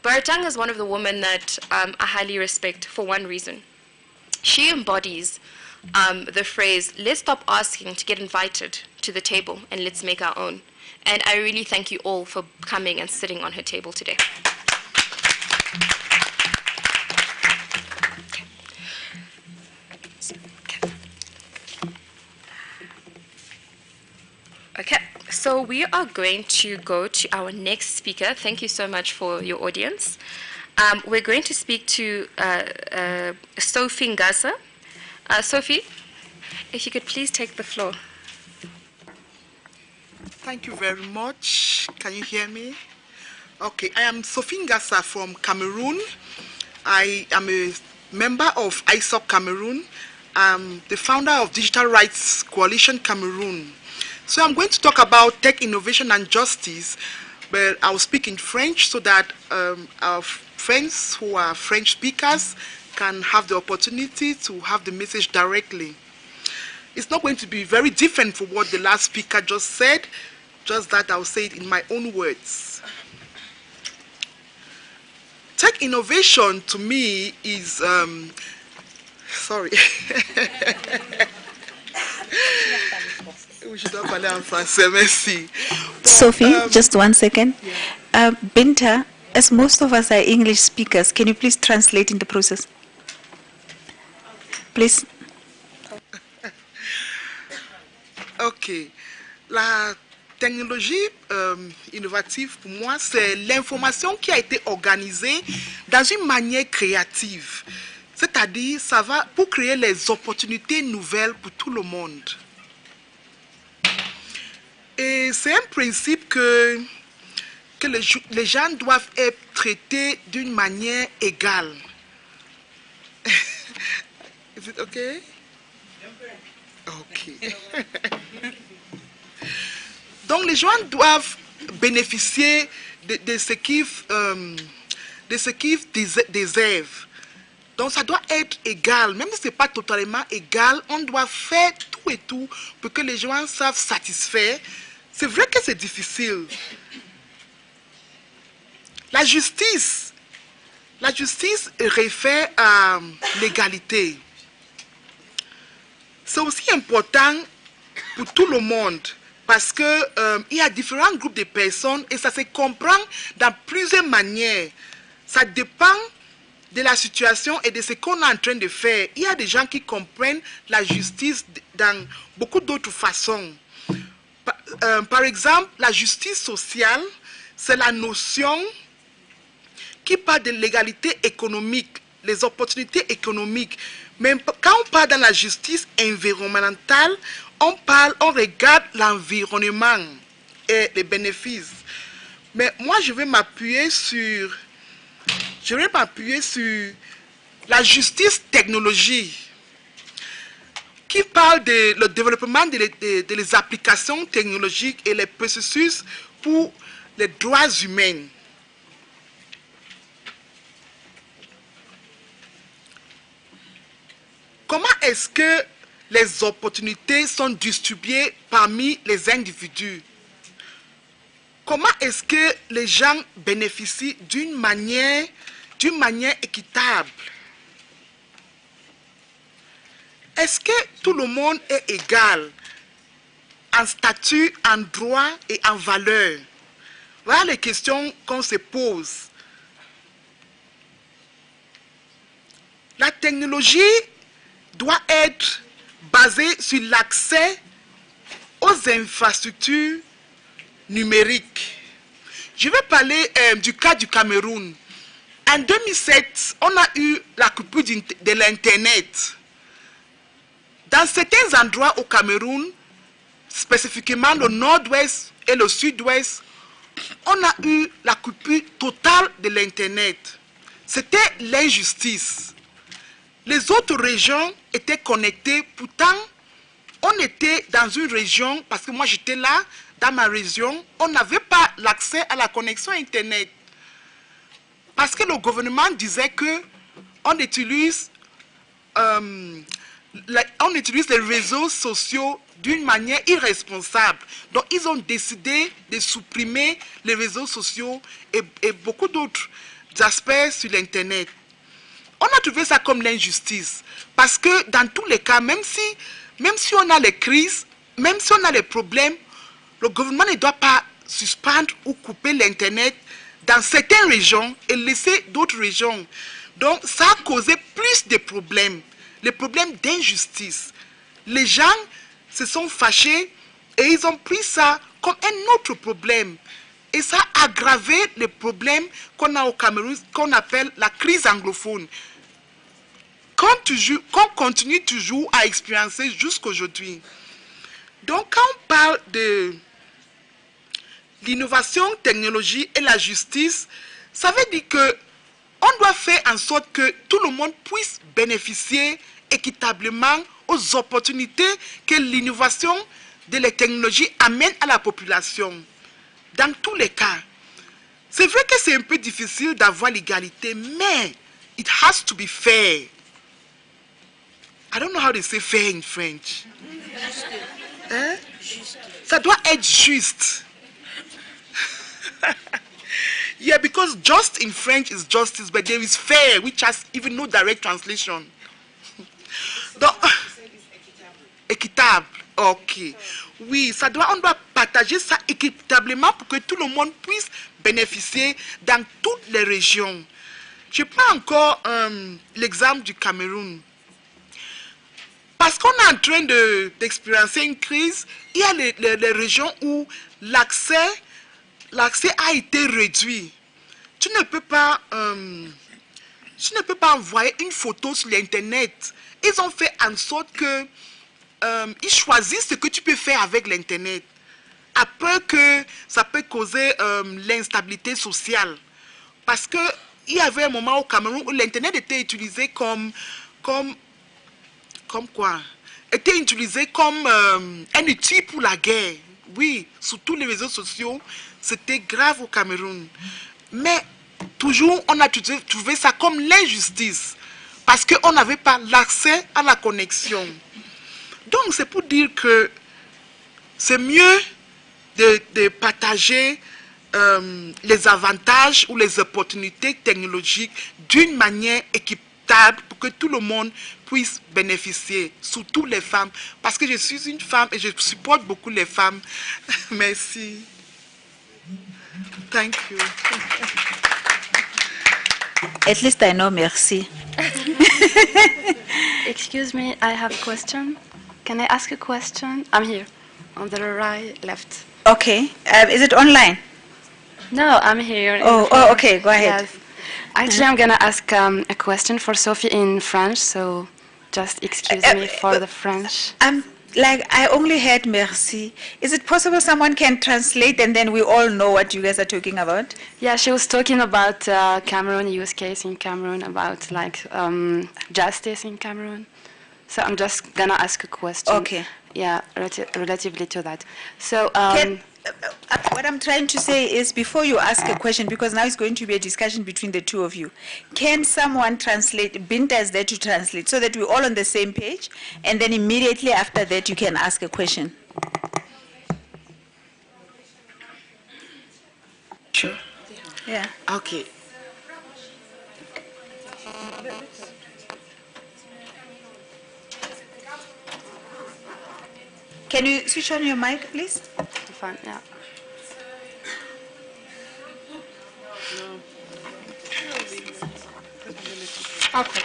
Baratang is one of the women that I highly respect for one reason. She embodies the phrase, let's stop asking to get invited to the table and let's make our own. And I really thank you all for coming and sitting on her table today. Okay, so we are going to go to our next speaker. Thank you so much for your audience. We're going to speak to Sophie Ngasa. Sophie, if you could please take the floor. Thank you very much. Can you hear me? Okay, I am Sophie Ngasa from Cameroon. I am a member of ISOC Cameroon. I'm the founder of Digital Rights Coalition Cameroon. So I'm going to talk about tech innovation and justice, but I'll speak in French so that our friends who are French speakers can have the opportunity to have the message directly. It's not going to be very different from what the last speaker just said, just that I'll say it in my own words. Tech innovation to me is, sorry. Sophie, just 1 second. Binta, as most of us are English speakers, can you please translate in the process? Please. Ok. La technologie innovative, pour moi, c'est l'information qui a été organisée dans une manière créative. C'est-à-dire, ça va pour créer les opportunités nouvelles pour tout le monde. Et c'est un principe que les gens doivent être traités d'une manière égale. Is it okay? Ok. Donc les gens doivent bénéficier de ce qu'ils déservent. Donc ça doit être égal, même si ce n'est pas totalement égal, on doit faire tout et tout pour que les gens soient satisfaits. C'est vrai que c'est difficile. La justice réfère à l'égalité. C'est aussi important pour tout le monde parce que il y a différents groupes de personnes et ça se comprend dans plusieurs manières. Ça dépend de la situation et de ce qu'on est en train de faire. Il y a des gens qui comprennent la justice dans beaucoup d'autres façons. Par exemple, la justice sociale, c'est la notion qui parle de l'égalité économique, les opportunités économiques. Mais quand on parle dans la justice environnementale, on regarde l'environnement et les bénéfices. Mais moi, je vais m'appuyer sur la justice technologie, qui parle de le développement des applications technologiques et les processus pour les droits humains. Comment est-ce que les opportunités sont distribuées parmi les individus? Comment est-ce que les gens bénéficient d'une manière équitable? Est-ce que tout le monde est égal en statut, en droit et en valeur? Voilà les questions qu'on se pose. La technologie doit être basée sur l'accès aux infrastructures numériques. Je vais parler du cas du Cameroun. En 2007, on a eu la coupure de l'Internet. Dans certains endroits au Cameroun, spécifiquement le nord-ouest et le sud-ouest, on a eu la coupure totale de l'Internet. C'était l'injustice. Les autres régions étaient connectées, pourtant, on était dans une région, parce que moi j'étais là, dans ma région, on n'avait pas l'accès à la connexion Internet. Parce que le gouvernement disait que on utilise les réseaux sociaux d'une manière irresponsable. Donc, ils ont décidé de supprimer les réseaux sociaux et beaucoup d'autres aspects sur l'Internet. On a trouvé ça comme l'injustice. Parce que dans tous les cas, même si on a les crises, même si on a les problèmes, le gouvernement ne doit pas suspendre ou couper l'Internet dans certaines régions et laisser d'autres régions. Donc, ça a causé plus de problèmes. Les problèmes d'injustice. Les gens se sont fâchés et ils ont pris ça comme un autre problème. Et ça a aggravé les problèmes qu'on a au Cameroun, qu'on appelle la crise anglophone. Qu'on continue toujours à expérimenter jusqu'aujourd'hui. Donc, quand on parle de l'innovation, technologie et la justice, ça veut dire que on doit faire en sorte que tout le monde puisse bénéficier équitablement aux opportunités que l'innovation de la technologie amène à la population. Dans tous les cas, c'est vrai que c'est un peu difficile d'avoir l'égalité, mais it has to be fair. I don't know how to say fair in French. Hein? Ça doit être juste. Yeah, because just in French is justice, but there is fair, which has even no direct translation. Donc, équitable, ok. Oui, on doit partager ça équitablement pour que tout le monde puisse bénéficier dans toutes les régions. Je prends encore l'exemple du Cameroun. Parce qu'on est en train d'expérimenter une crise, il y a les régions où l'accès a été réduit. Tu ne peux pas envoyer une photo sur l'Internet. Ils ont fait en sorte que ils choisissent ce que tu peux faire avec l'Internet. Après que ça peut causer l'instabilité sociale. Parce qu'il y avait un moment au Cameroun où l'Internet était utilisé comme quoi? Était utilisé comme un outil pour la guerre. Oui, sur tous les réseaux sociaux, c'était grave au Cameroun. Mais toujours, on a trouvé ça comme l'injustice. Parce qu'on n'avait pas l'accès à la connexion. Donc, c'est pour dire que c'est mieux de partager les avantages ou les opportunités technologiques d'une manière équitable pour que tout le monde puisse bénéficier, surtout les femmes. Parce que je suis une femme et je supporte beaucoup les femmes. Merci. Thank you. At least I know merci. Excuse me, I have a question. Can I ask a question? I'm here, on the right, left. Okay. Is it online? No, I'm here. Oh, okay. Go ahead. Yes. Actually, I'm gonna ask a question for Sophie in French, so just excuse me for the French. I only heard merci. Is it possible someone can translate and then we all know what you guys are talking about? Yeah, she was talking about Cameroon, use case in Cameroon, about justice in Cameroon. So I'm just gonna ask a question. Okay. Yeah, relatively to that. So. What I'm trying to say is, before you ask a question, because now it's going to be a discussion between the two of you, can someone translate? Binta is there to translate, so that we're all on the same page, and then immediately after that you can ask a question. Sure. Yeah. Okay. Can you switch on your mic, please? Fine, yeah.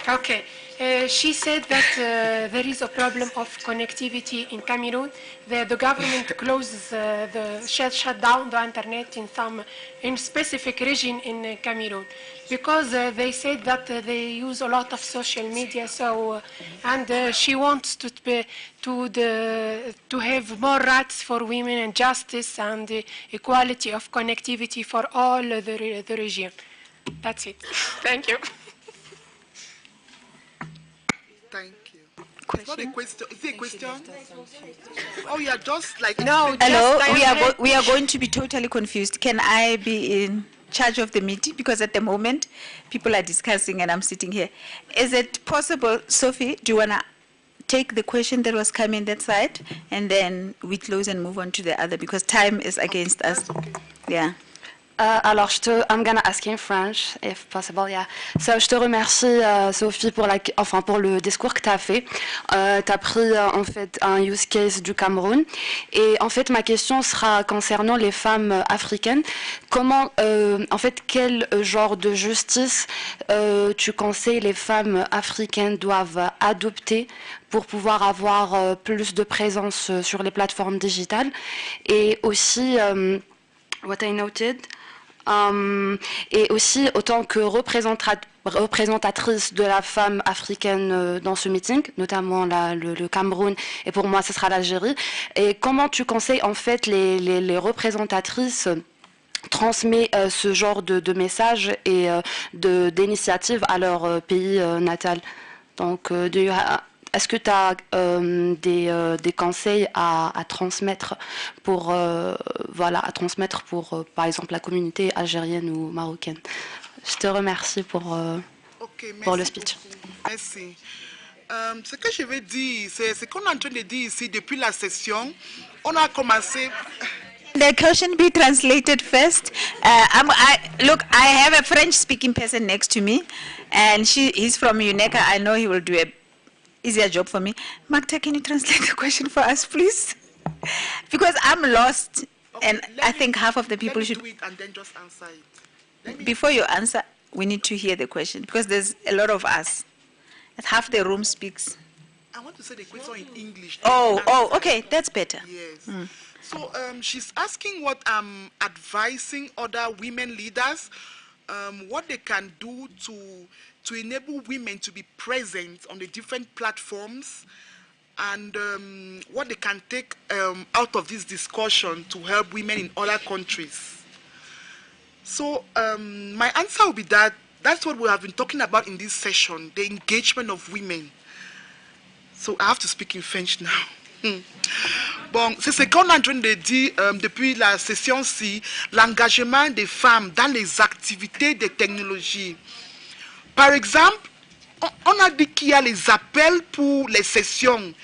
Okay. She said that there is a problem of connectivity in Cameroon. The government closes shut down the internet in specific region in Cameroon because they said that they use a lot of social media. So and she wants to have more rights for women and justice and equality of connectivity for all the region. That's it. Thank you. Thank you. It's not a question. Is it a question? Oh, you are just like no. Hello, we are going to be totally confused. Can I be in charge of the meeting? Because at the moment, people are discussing and I'm sitting here. Is it possible, Sophie, do you want to take the question that was coming that side and then we close and move on to the other because time is against us. Okay. Yeah. Alors, I'm gonna ask in French, if possible, yeah. So, je te remercie, Sophie, pour le discours que tu as fait. Tu as pris, en fait, un use case du Cameroun. Et, en fait, ma question sera concernant les femmes africaines. Comment, en fait, quel genre de justice tu conseilles les femmes africaines doivent adopter pour pouvoir avoir plus de présence sur les plateformes digitales? Et aussi, what I noted... et aussi, autant que représentatrice de la femme africaine dans ce meeting, notamment le Cameroun, et pour moi, ce sera l'Algérie. Et comment tu conseilles, en fait, les représentatrices transmettre ce genre de messages et d'initiatives à leur pays natal? Donc, est-ce que tu as des conseils à transmettre pour, par exemple, la communauté algérienne ou marocaine? Je te remercie pour le speech. Merci. Ce que je veux dire, c'est ce qu'on est en train de dire ici depuis la session. On a commencé... The question be translated first. Look, I have a French-speaking person next to me, and he's from UNECA. I know he will do a easier job for me. Magda, can you translate the question for us, please? Because I'm lost, and I think half of the people should... do it and then just answer it. Before you answer, we need to hear the question, because there's a lot of us. Half the room speaks. I want to say the question in English. Okay, that's better. Yes. So she's asking what I'm advising other women leaders, what they can do to enable women to be present on the different platforms, and what they can take out of this discussion to help women in other countries. So my answer will be that that's what we have been talking about in this session, the engagement of women. So I have to speak in French now. Bon, c'est ce qu'on est en train de dire depuis la session-ci, l'engagement des femmes dans les activités de technologie. Par exemple, on a dit qu'il y a les appels pour les sessions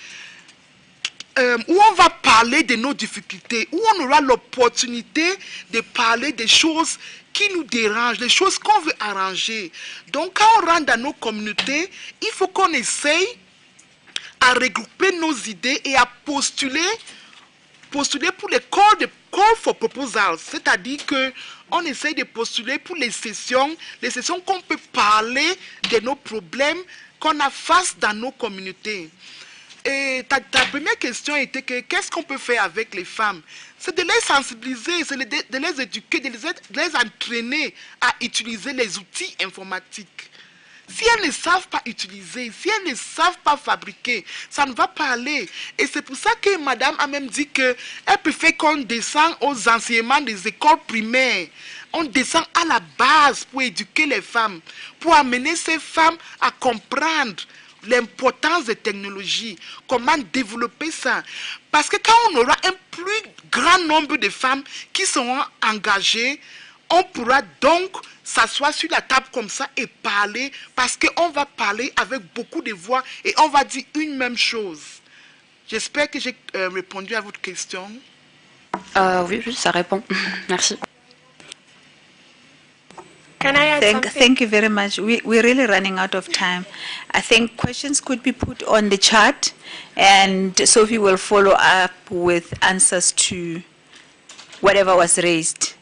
où on va parler de nos difficultés, où on aura l'opportunité de parler des choses qui nous dérangent, des choses qu'on veut arranger. Donc, quand on rentre dans nos communautés, il faut qu'on essaye à regrouper nos idées et à postuler pour les call for proposals, c'est-à-dire que on essaye de postuler pour les sessions qu'on peut parler de nos problèmes qu'on a face dans nos communautés. Et ta première question était que qu'est-ce qu'on peut faire avec les femmes? C'est de les sensibiliser, c'est de les éduquer, de les entraîner à utiliser les outils informatiques. Si elles ne savent pas utiliser, si elles ne savent pas fabriquer, ça ne va pas aller. Et c'est pour ça que madame a même dit qu'elle préfère qu'on descende aux enseignements des écoles primaires. On descend à la base pour éduquer les femmes, pour amener ces femmes à comprendre l'importance des technologies, comment développer ça. Parce que quand on aura un plus grand nombre de femmes qui seront engagées, on pourra donc s'asseoir sur la table comme ça et parler, parce qu'on va parler avec beaucoup de voix et on va dire une même chose. J'espère que j'ai répondu à votre question. Oui, ça répond. Merci. Can I add something? Thank you very much. We're really running out of time. I think questions could be put on the chat, and Sophie will follow up with answers to whatever was raised.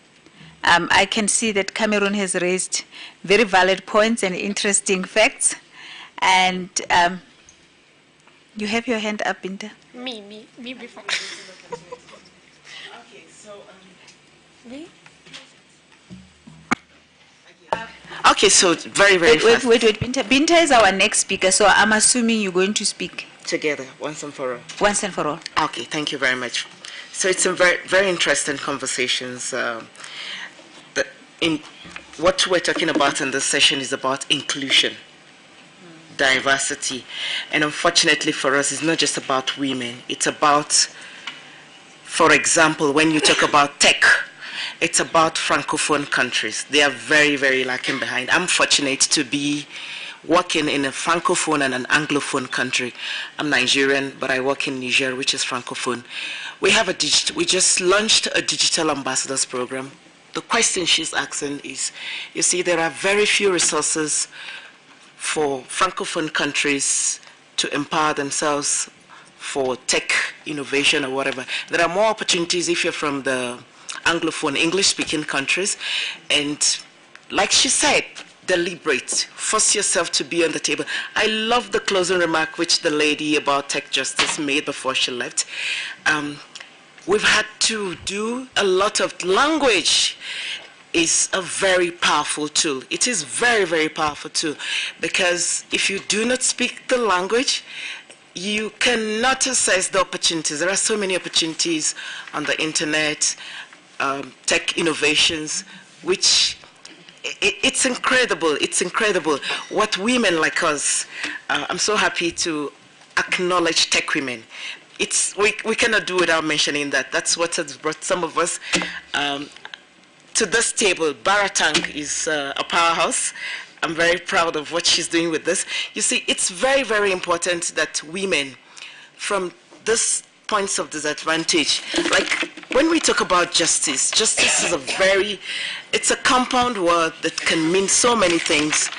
I can see that Cameroon has raised very valid points and interesting facts. And you have your hand up, Binta. Me before. Okay, so Me? okay, so very fast. Wait, Binta. Binta is our next speaker, so I'm assuming you're going to speak Together, once and for all. once and for all. Okay, thank you very much. So it's some very interesting conversations. In what we're talking about in this session is about inclusion, diversity, and unfortunately for us, it's not just about women. It's about, for example, when you talk about tech, it's about francophone countries. They are very lacking behind. I'm fortunate to be working in a francophone and an anglophone country. I'm Nigerian, but I work in Niger, which is francophone. We just launched a digital ambassadors program. The question she's asking is, you see, there are very few resources for francophone countries to empower themselves for tech innovation or whatever. There are more opportunities if you're from the anglophone, English-speaking countries. And like she said, deliberate, force yourself to be on the table. I love the closing remark which the lady about tech justice made before she left. We've had to do a lot of language. Is a very powerful tool. It is very powerful tool, because if you do not speak the language, you cannot assess the opportunities. There are so many opportunities on the internet, tech innovations, which it's incredible. It's incredible what women like us. I'm so happy to acknowledge tech women. We cannot do without mentioning that. That's what has brought some of us to this table. Baratang is a powerhouse. I'm very proud of what she's doing with this. You see, it's very important that women, from this points of disadvantage, like when we talk about justice is it's a compound word that can mean so many things.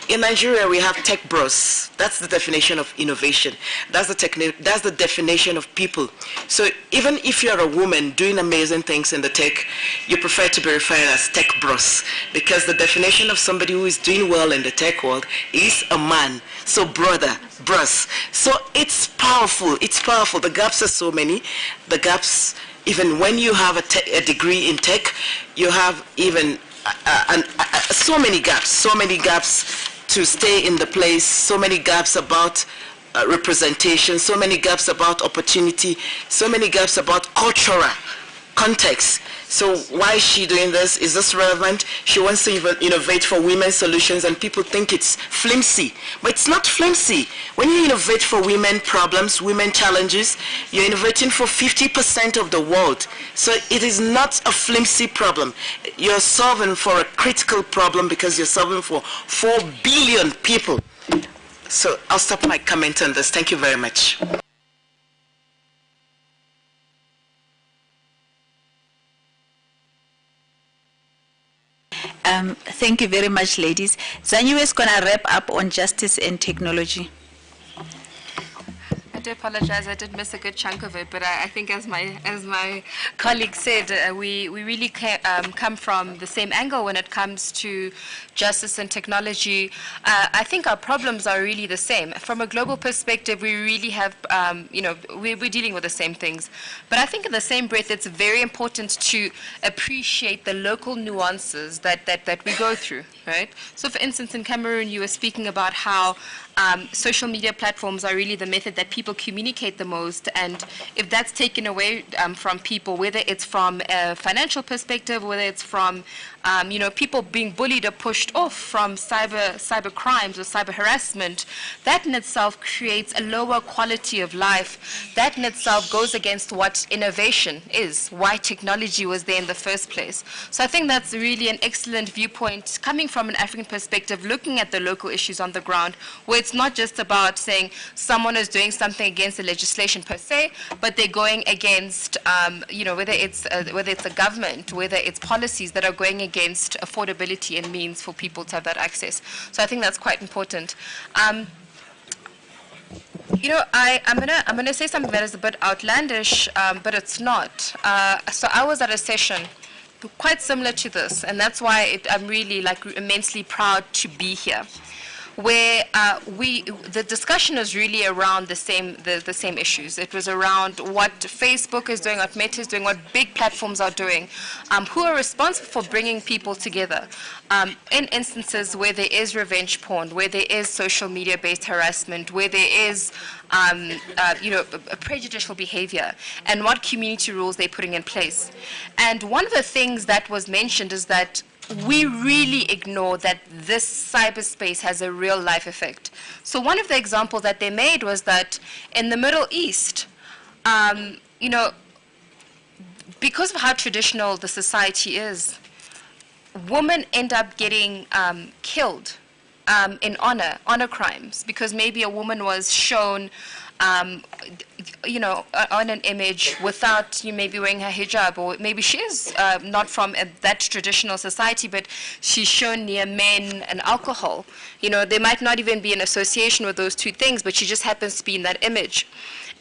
In Nigeria, we have tech bros. That's the definition of innovation. That's the definition of people. So even if you're a woman doing amazing things in the tech, you prefer to be referred as tech bros, because the definition of somebody who is doing well in the tech world is a man. So brother, bros. So it's powerful. It's powerful. The gaps are so many. The gaps, even when you have a degree in tech, you have even so many gaps to stay in the place, so many gaps about representation, so many gaps about opportunity, so many gaps about cultural context. So why is she doing this? Is this relevant? She wants to even innovate for women's solutions, and people think it's flimsy. But it's not flimsy. When you innovate for women problems, women challenges, you're innovating for 50% of the world. So it is not a flimsy problem. You're solving for a critical problem, because you're solving for 4 billion people. So I'll stop my comment on this. Thank you very much. Thank you very much, ladies. Zanyiwe is going to wrap up on justice and technology. I do apologize. I did miss a good chunk of it, but I think, as my colleague said, we really come from the same angle when it comes to justice and technology. I think our problems are really the same. From a global perspective, we really have, we're dealing with the same things. But I think in the same breath, it's very important to appreciate the local nuances that we go through, right? So for instance, in Cameroon, you were speaking about how social media platforms are really the method that people communicate the most, and if that's taken away from people, whether it's from a financial perspective, whether it's from people being bullied or pushed off from cyber crimes or cyber harassment, that in itself creates a lower quality of life. That in itself goes against what innovation is, why technology was there in the first place. So I think that's really an excellent viewpoint coming from an African perspective, looking at the local issues on the ground, where it's not just about saying someone is doing something against the legislation per se, but they're going against, whether it's a government, whether it's policies that are going against affordability and means for people to have that access. So I think that's quite important. I'm gonna say something that is a bit outlandish, but it's not. So I was at a session quite similar to this, and that's why I'm really immensely proud to be here, where the discussion was really around the same issues. It was around what Facebook is doing, what Meta is doing, what big platforms are doing, who are responsible for bringing people together. In instances where there is revenge porn, where there is social media-based harassment, where there is prejudicial behavior, and what community rules they're putting in place. And one of the things that was mentioned is that we really ignore that this cyberspace has a real life effect. So one of the examples that they made was that in the Middle East, because of how traditional the society is, women end up getting killed in honor crimes, because maybe a woman was shown on an image without maybe wearing her hijab, or maybe she is not from that traditional society, but she's shown near men and alcohol. There might not even be an association with those two things, but she just happens to be in that image.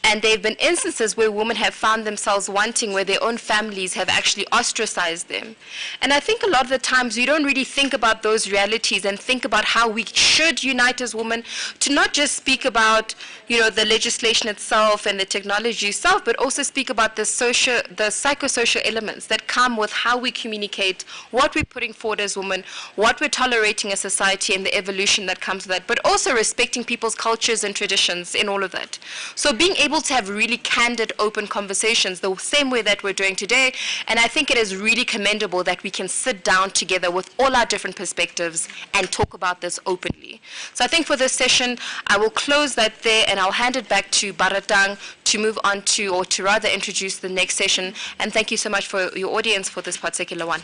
And there have been instances where women have found themselves wanting, where their own families have actually ostracized them. And I think a lot of the times we don't really think about those realities and think about how we should unite as women to not just speak about, the legislation itself and the technology itself, but also speak about the psychosocial elements that come with how we communicate, what we're putting forward as women, what we're tolerating as society, and the evolution that comes with that, but also respecting people's cultures and traditions in all of that. So being able to have really candid, open conversations the same way that we're doing today. And I think it is really commendable that we can sit down together with all our different perspectives and talk about this openly. So I think for this session, I will close that there, and I'll hand it back to Baratang to move on to, or to rather introduce the next session. And thank you so much for your audience for this particular one.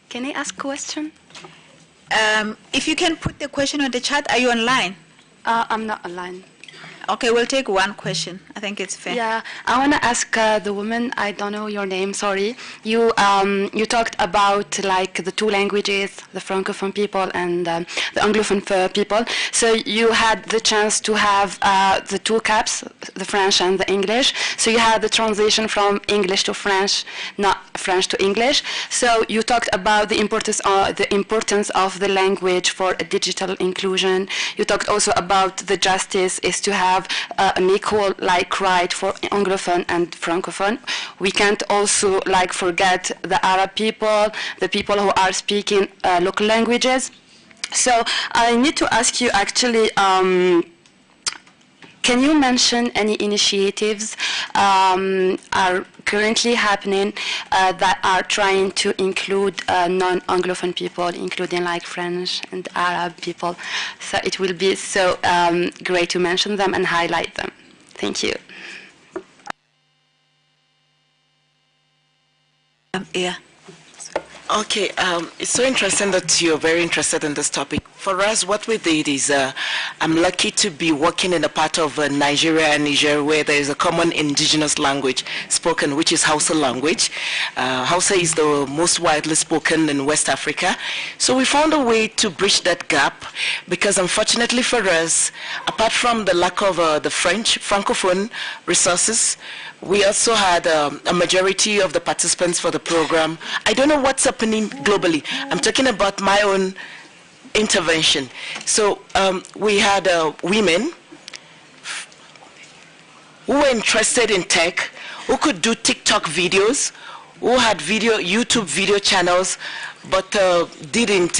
Can I ask a question? If you can put the question on the chat. Are you online? I'm not online. Okay, we'll take one question. I think it's fair. Yeah, I want to ask the woman, I don't know your name, sorry. You talked about like the two languages, the Francophone people and the Anglophone people. So you had the chance to have the two caps, the French and the English. So you had the transition from English to French, not French to English. So you talked about the importance of the language for a digital inclusion. You talked also about the justice is to have an equal right for Anglophone and Francophone. We can't also forget the Arab people, the people who are speaking local languages. So I need to ask you actually, can you mention any initiatives are currently happening that are trying to include non-Anglophone people, including French and Arab people? So it will be so great to mention them and highlight them. Thank you. Yeah. Okay, it's so interesting that you're very interested in this topic. For us, what we did is, I'm lucky to be working in a part of Nigeria and Niger where there is a common indigenous language spoken, which is Hausa language. Hausa is the most widely spoken in West Africa. So we found a way to bridge that gap because unfortunately for us, apart from the lack of the French, Francophone resources, we also had a majority of the participants for the program. I don't know what's happening globally. I'm talking about my own intervention. So we had women who were interested in tech, who could do TikTok videos, who had YouTube video channels, but didn't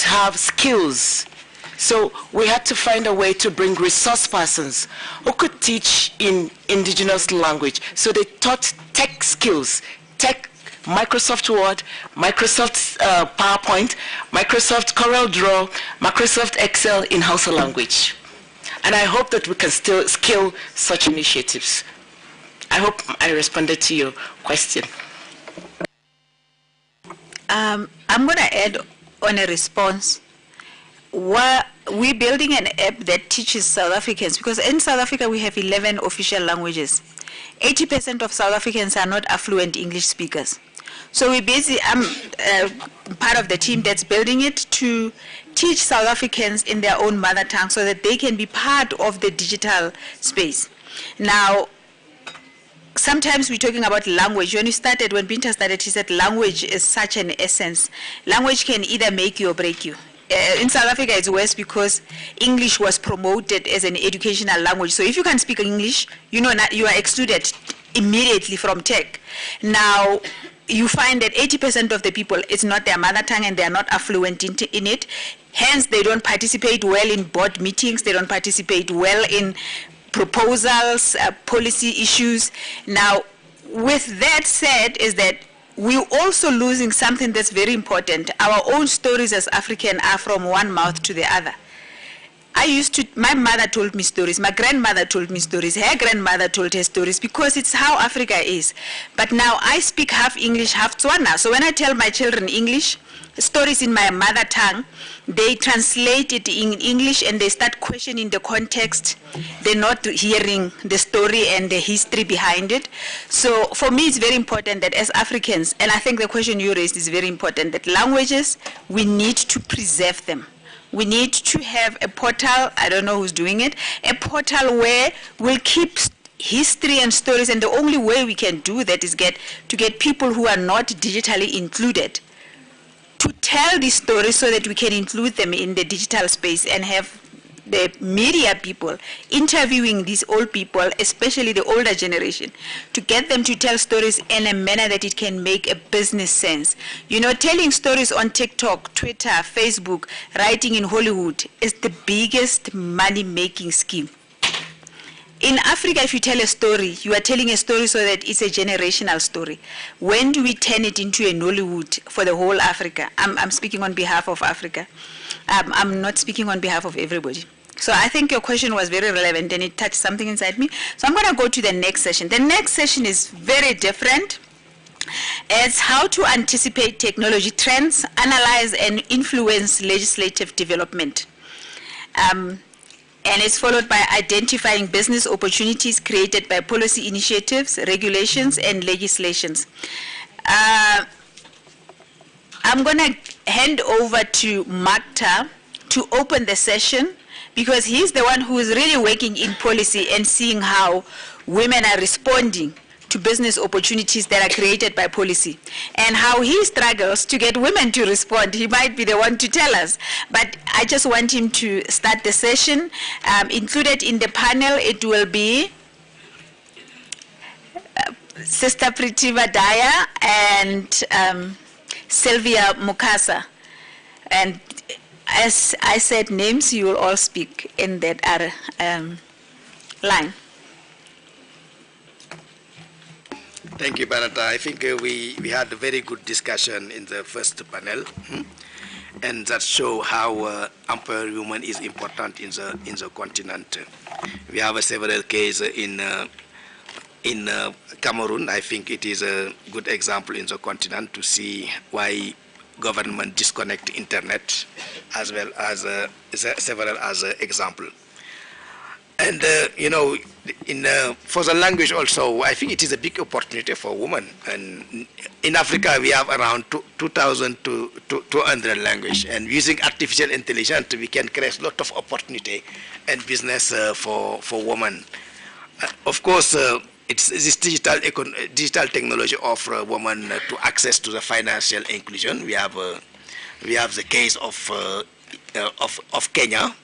have skills. So we had to find a way to bring resource persons who could teach in indigenous language. So they taught tech skills, Microsoft Word, Microsoft PowerPoint, Microsoft CorelDRAW, Microsoft Excel in Hausa language. And I hope that we can still scale such initiatives. I hope I responded to your question. I'm going to add on a response. We're building an app that teaches South Africans, because in South Africa we have 11 official languages. 80% of South Africans are not affluent English speakers. So I'm part of the team that's building it to teach South Africans in their own mother tongue so that they can be part of the digital space. Now, sometimes we're talking about language. When Binta started, she said language is such an essence. Language can either make you or break you. In South Africa, it's worse because English was promoted as an educational language. So if you can speak English, you are excluded immediately from tech. Now, you find that 80% of the people, it's not their mother tongue and they are not affluent in it. Hence, they don't participate well in board meetings. They don't participate well in proposals, policy issues. Now, with that said, is that we're also losing something that's very important. Our own stories as African are from one mouth to the other. My mother told me stories, my grandmother told me stories, her grandmother told her stories, because it's how Africa is. But now I speak half English, half Tswana. So when I tell my children English, stories in my mother tongue, they translate it in English and they start questioning the context. They're not hearing the story and the history behind it. So for me, it's very important that as Africans, and I think the question you raised is very important, that languages, we need to preserve them. We need to have a portal, I don't know who's doing it, a portal where we'll keep history and stories, and the only way we can do that is to get people who are not digitally included to tell these stories so that we can include them in the digital space and have the media people interviewing these old people, especially the older generation, to get them to tell stories in a manner that it can make a business sense. Telling stories on TikTok, Twitter, Facebook, writing in Hollywood is the biggest money-making scheme. In Africa, if you tell a story, you are telling a story so that it's a generational story. When do we turn it into a Nollywood for the whole Africa? I'm speaking on behalf of Africa. I'm not speaking on behalf of everybody. So I think your question was very relevant and it touched something inside me. So I'm going to go to the next session. The next session is very different. It's how to anticipate technology trends, analyze and influence legislative development. And it's followed by identifying business opportunities created by policy initiatives, regulations, and legislations. I'm going to hand over to Magda to open the session, because he's the one who is really working in policy and seeing how women are responding to business opportunities that are created by policy, and how he struggles to get women to respond. He might be the one to tell us, but I just want him to start the session. Included in the panel, it will be Sister Pritiva Daya and Sylvia Mukasa. And as I said names, you will all speak in that other line. Thank you, Barata. I think we had a very good discussion in the first panel, and that show how empowering women is important in the continent. We have several cases in Cameroon. I think it is a good example in the continent to see why government disconnect internet, as well as several other example. And for the language also, I think it is a big opportunity for women. And in Africa, we have around 2,000 to 200 languages. And using artificial intelligence, we can create a lot of opportunity and business for women. Of course, it's this digital technology offer women to access to the financial inclusion. We have the case of Kenya,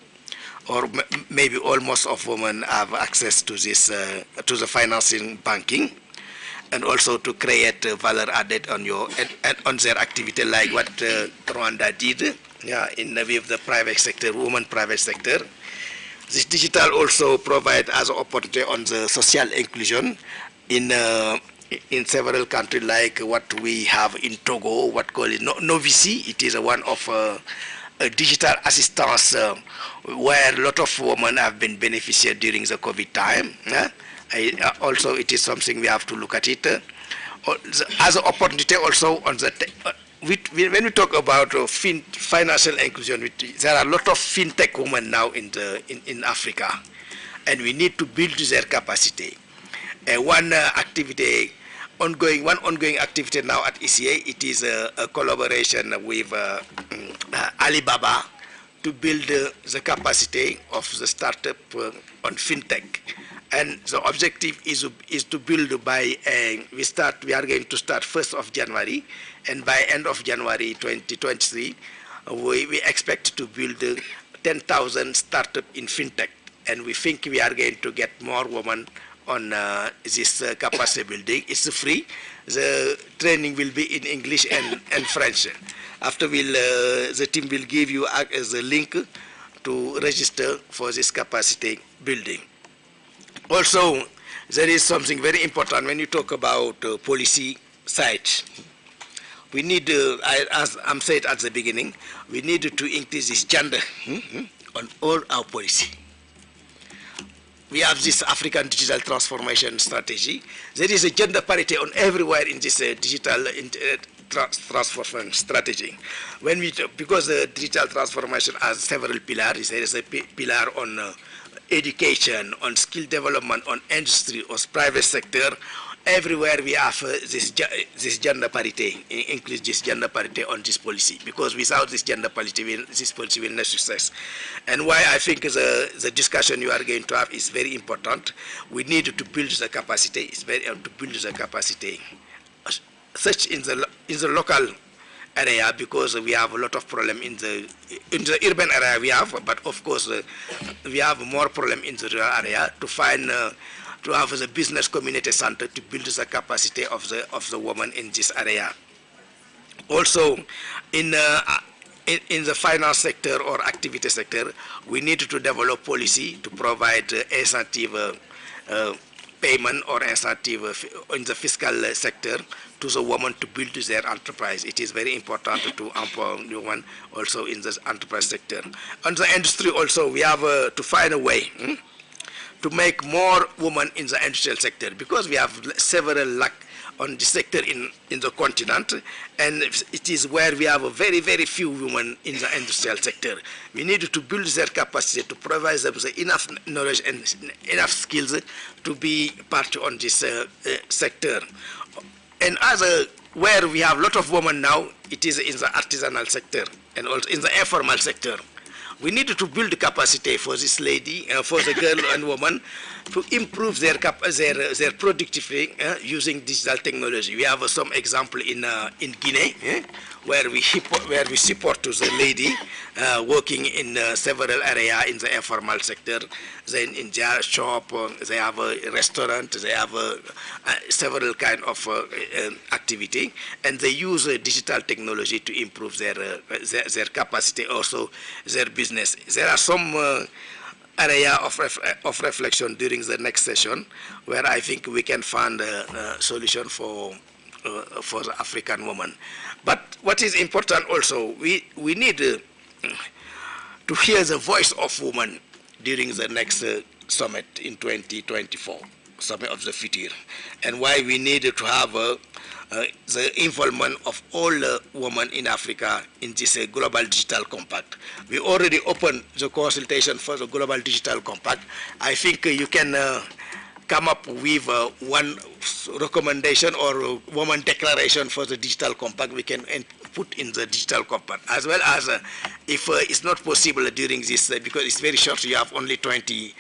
or maybe almost of women have access to this to the financing banking, and also to create value added on on their activity, like what Rwanda did, with the private sector, women private sector. This digital also provide as an opportunity on the social inclusion in several countries, like what we have in Togo, what called Novici. It is one of a digital assistance where a lot of women have been beneficiaries during the COVID time. Also, it is something we have to look at it as an opportunity also on the. When we talk about financial inclusion, there are a lot of fintech women now in Africa, and we need to build their capacity. One ongoing activity now at ECA, it is a collaboration with Alibaba to build the capacity of the startup on fintech. And the objective is to build by, we are going to start 1st of January, and by end of January 2023, we expect to build 10,000 startup in fintech, and we think we are going to get more women on this capacity building. It's free. The training will be in English and French. After the team will give you the link to register for this capacity building. Also, there is something very important when you talk about policy side. We need, as I'm said at the beginning, we need to increase this gender on all our policy. We have this African digital transformation strategy. There is a gender parity on everywhere in this digital transformation strategy. When we, because the digital transformation has several pillars, there is a pillar on education, on skill development, on industry, on private sector. Everywhere we have this gender parity, increase this gender parity on this policy, because without this gender parity, this policy will not success. And why I think the discussion you are going to have is very important. We need to build the capacity. It's very to build the capacity, such in the local area, because we have a lot of problem in the urban area we have, but of course we have more problem in the rural area to find. To have the business community center to build the capacity of the woman in this area. Also, in the finance sector or activity sector, we need to develop policy to provide incentive payment or incentive in the fiscal sector to the woman to build their enterprise. It is very important to empower women also in the enterprise sector. On the industry also, we have to find a way to make more women in the industrial sector, because we have several lack on the sector in the continent, and it is where we have a very, very few women in the industrial sector. We need to build their capacity to provide them enough knowledge and enough skills to be part on this sector. And where we have a lot of women now, it is in the artisanal sector and also in the informal sector. We need to build capacity for this lady, for the girl and woman, to improve their productivity using digital technology. We have some example in Guinea, where we support to the lady working in several areas in the informal sector. Then in their shop, they have a restaurant, they have several kind of activity, and they use digital technology to improve their capacity, also their business. There are some area of reflection during the next session, where I think we can find a solution for the African woman. But what is important also, we need to hear the voice of women during the next summit in 2024, Summit of the Future, and why we need to have the involvement of all women in Africa in this Global Digital Compact. We already opened the consultation for the Global Digital Compact. I think you can come up with one recommendation or woman declaration for the Digital Compact we can put in the Digital Compact, as well as if it's not possible during this, because it's very short, you have only 20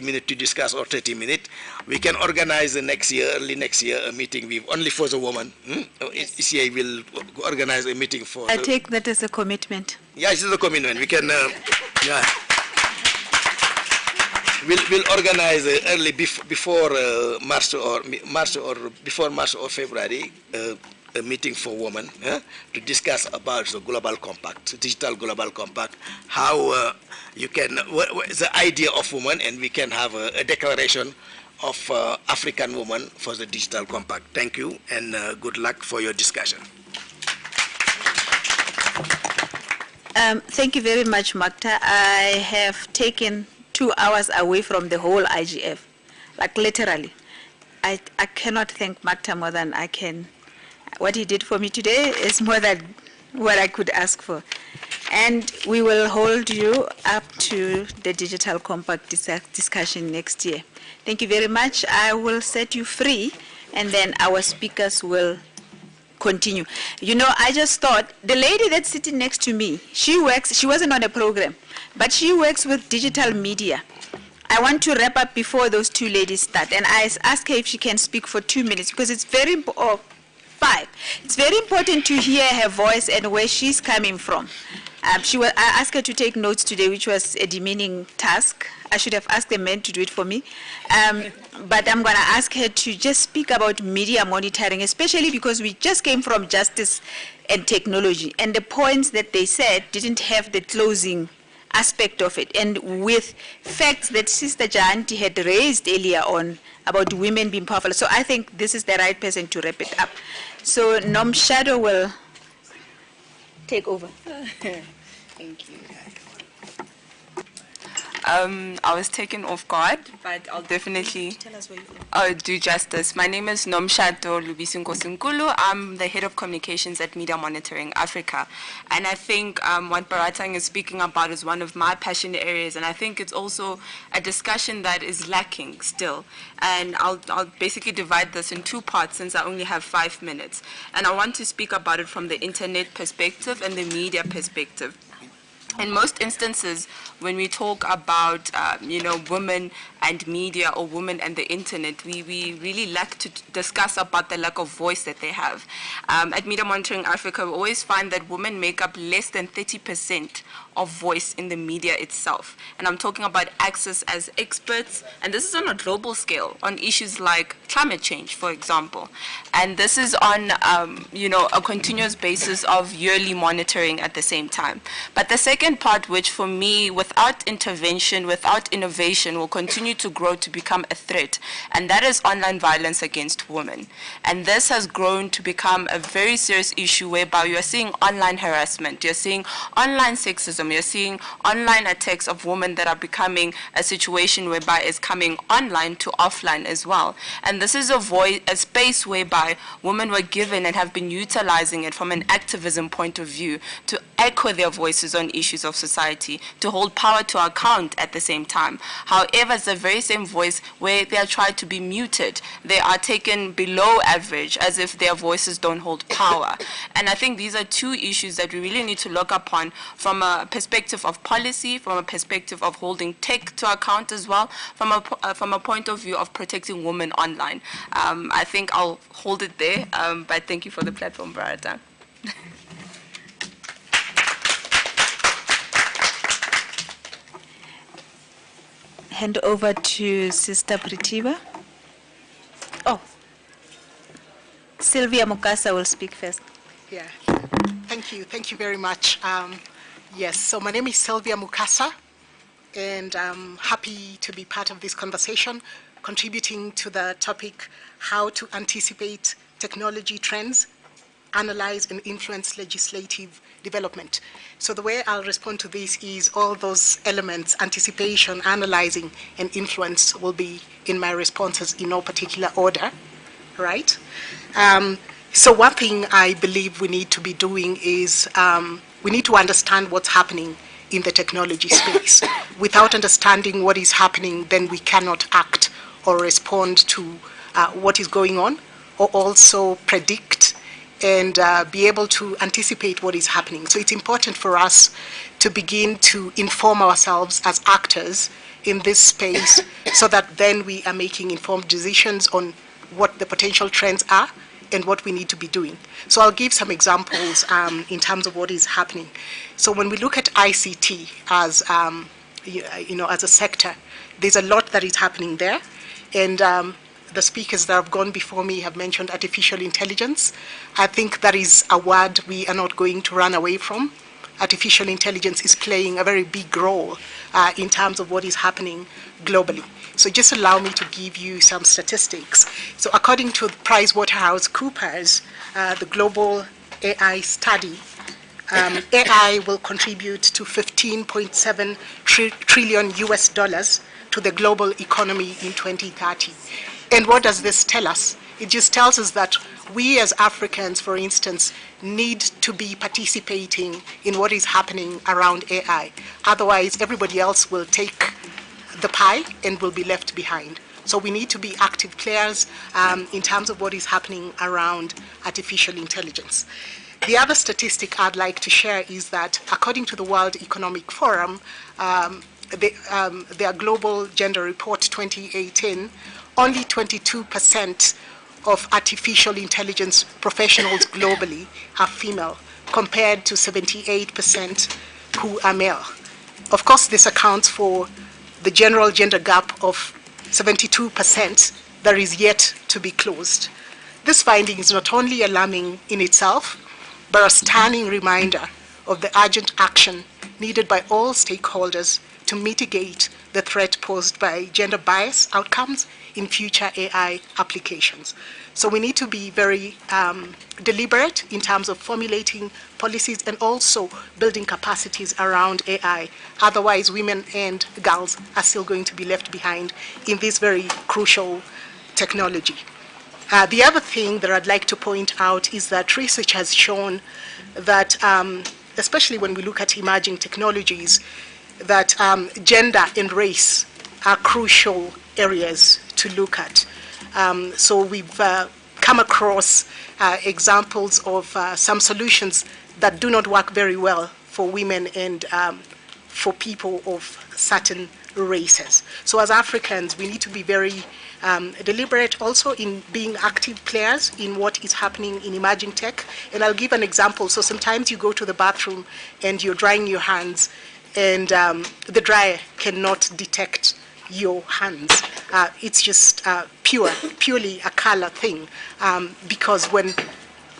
minutes to discuss or 30 minutes, we can organize early next year, a meeting with only for the woman. ECA will organize a meeting for I take that as a commitment. Yeah, it's a commitment. We can, yeah. We'll organize early before March or February a meeting for women to discuss about the global compact, digital global compact, how you can, the idea of women, and we can have a declaration of African women for the digital compact. Thank you, and good luck for your discussion. Thank you very much, Magda. I have taken 2 hours away from the whole IGF, like literally. I cannot thank Magda more than I can. What he did for me today is more than what I could ask for. And we will hold you up to the Digital Compact discussion next year. Thank you very much. I will set you free, and then our speakers will continue. You know, I just thought, the lady that's sitting next to me, she wasn't on a program, but she works with digital media. I want to wrap up before those two ladies start, and I ask her if she can speak for 2 minutes, because it's very important. 5. It's very important to hear her voice and where she's coming from. I asked her to take notes today, which was a demeaning task. I should have asked the men to do it for me. But I'm going to ask her to just speak about media monitoring, especially because we just came from justice and technology. And the points that they said didn't have the closing aspect of it. And with facts that Sister Janti had raised earlier on about women being powerful. So I think this is the right person to wrap it up. So Nom Shadow will take over. Thank you. I was taken off guard, but I'll definitely do justice. My name is Nomshato Lubisinko-Sinkulu. I'm the head of communications at Media Monitoring Africa. And I think what Baratang is speaking about is one of my passion areas, and I think it's also a discussion that is lacking still. And I'll basically divide this in 2 parts since I only have 5 minutes. And I want to speak about it from the internet perspective and the media perspective. In most instances, when we talk about, women and media or women and the internet, we really lack to discuss about the lack of voice that they have. At Media Monitoring Africa, we always find that women make up less than 30% of voice in the media itself. And I'm talking about access as experts, and this is on a global scale, on issues like climate change, for example. And this is on, a continuous basis of yearly monitoring at the same time. But the second part, which for me, without intervention, without innovation, will continue to grow to become a threat, and that is online violence against women. And this has grown to become a very serious issue whereby you are seeing online harassment, you're seeing online sexism, you're seeing online attacks of women that are becoming a situation whereby it's coming online to offline as well. And this is a space whereby women were given and have been utilizing it from an activism point of view to echo their voices on issues of society, to hold power to account at the same time. However, it's the very same voice where they are tried to be muted. They are taken below average as if their voices don't hold power. And I think these are 2 issues that we really need to look upon from a perspective of policy, from a perspective of holding tech to account as well, from a point of view of protecting women online. I think I'll hold it there, but thank you for the platform, Barata. Hand over to Sister Pritiba. Oh, Sylvia Mukasa will speak first. Yeah, thank you very much. Yes, so my name is Sylvia Mukasa, and I'm happy to be part of this conversation, contributing to the topic, how to anticipate technology trends, analyze and influence legislative development. So the way I'll respond to this is all those elements, anticipation, analyzing, and influence will be in my responses in no particular order, right? So one thing I believe we need to be doing is we need to understand what's happening in the technology space. Without understanding what is happening, then we cannot act or respond to what is going on, or also predict and be able to anticipate what is happening. So it's important for us to begin to inform ourselves as actors in this space so that then we are making informed decisions on what the potential trends are and what we need to be doing. So I'll give some examples in terms of what is happening. So when we look at ICT as, as a sector, there's a lot that is happening there. And the speakers that have gone before me have mentioned artificial intelligence. I think that is a word we are not going to run away from. Artificial intelligence is playing a very big role in terms of what is happening globally. So just allow me to give you some statistics. So according to PricewaterhouseCoopers, the global AI study, AI will contribute to $15.7 trillion US dollars to the global economy in 2030. And what does this tell us? It just tells us that we as Africans, for instance, need to be participating in what is happening around AI. Otherwise, everybody else will take the pie and will be left behind. So we need to be active players in terms of what is happening around artificial intelligence. The other statistic I'd like to share is that according to the World Economic Forum, their Global Gender Report 2018, only 22% of artificial intelligence professionals globally are female, compared to 78% who are male. Of course, this accounts for the general gender gap of 72% that is yet to be closed. This finding is not only alarming in itself, but a stunning reminder of the urgent action needed by all stakeholders to mitigate the threat posed by gender bias outcomes in future AI applications. So we need to be very deliberate in terms of formulating policies and also building capacities around AI. Otherwise, women and girls are still going to be left behind in this very crucial technology. The other thing that I'd like to point out is that research has shown that, especially when we look at emerging technologies, that gender and race are crucial areas to look at. So we've come across examples of some solutions that do not work very well for women and for people of certain races. So as Africans, we need to be very deliberate also in being active players in what is happening in emerging tech. And I'll give an example. So sometimes you go to the bathroom and you're drying your hands, and the dryer cannot detect your hands. It's just purely a color thing, because when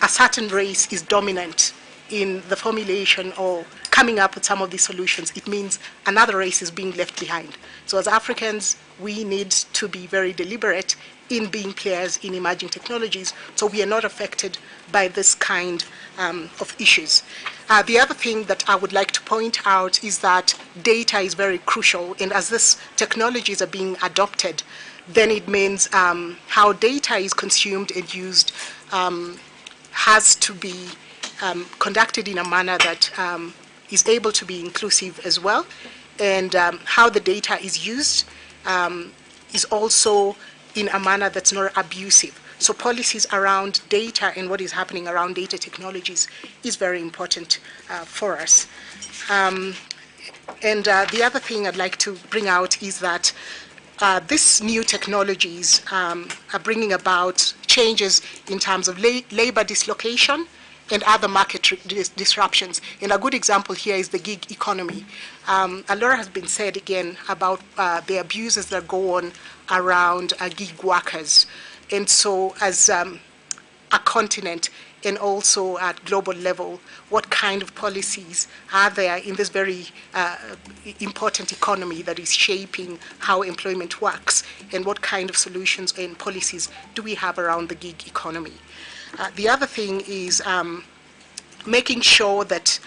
a certain race is dominant in the formulation or coming up with some of these solutions, it means another race is being left behind. So as Africans, we need to be very deliberate in being players in emerging technologies so we are not affected by this kind of issues. The other thing that I would like to point out is that data is very crucial, and as these technologies are being adopted, then it means how data is consumed and used has to be conducted in a manner that is able to be inclusive as well, and how the data is used is also in a manner that's not abusive. So policies around data and what is happening around data technologies is very important for us. And the other thing I'd like to bring out is that these new technologies are bringing about changes in terms of labor dislocation and other market disruptions. And a good example here is the gig economy. A lot has been said again about the abuses that go on around gig workers. And so as a continent and also at global level, what kind of policies are there in this very important economy that is shaping how employment works, and what kind of solutions and policies do we have around the gig economy? The other thing is making sure that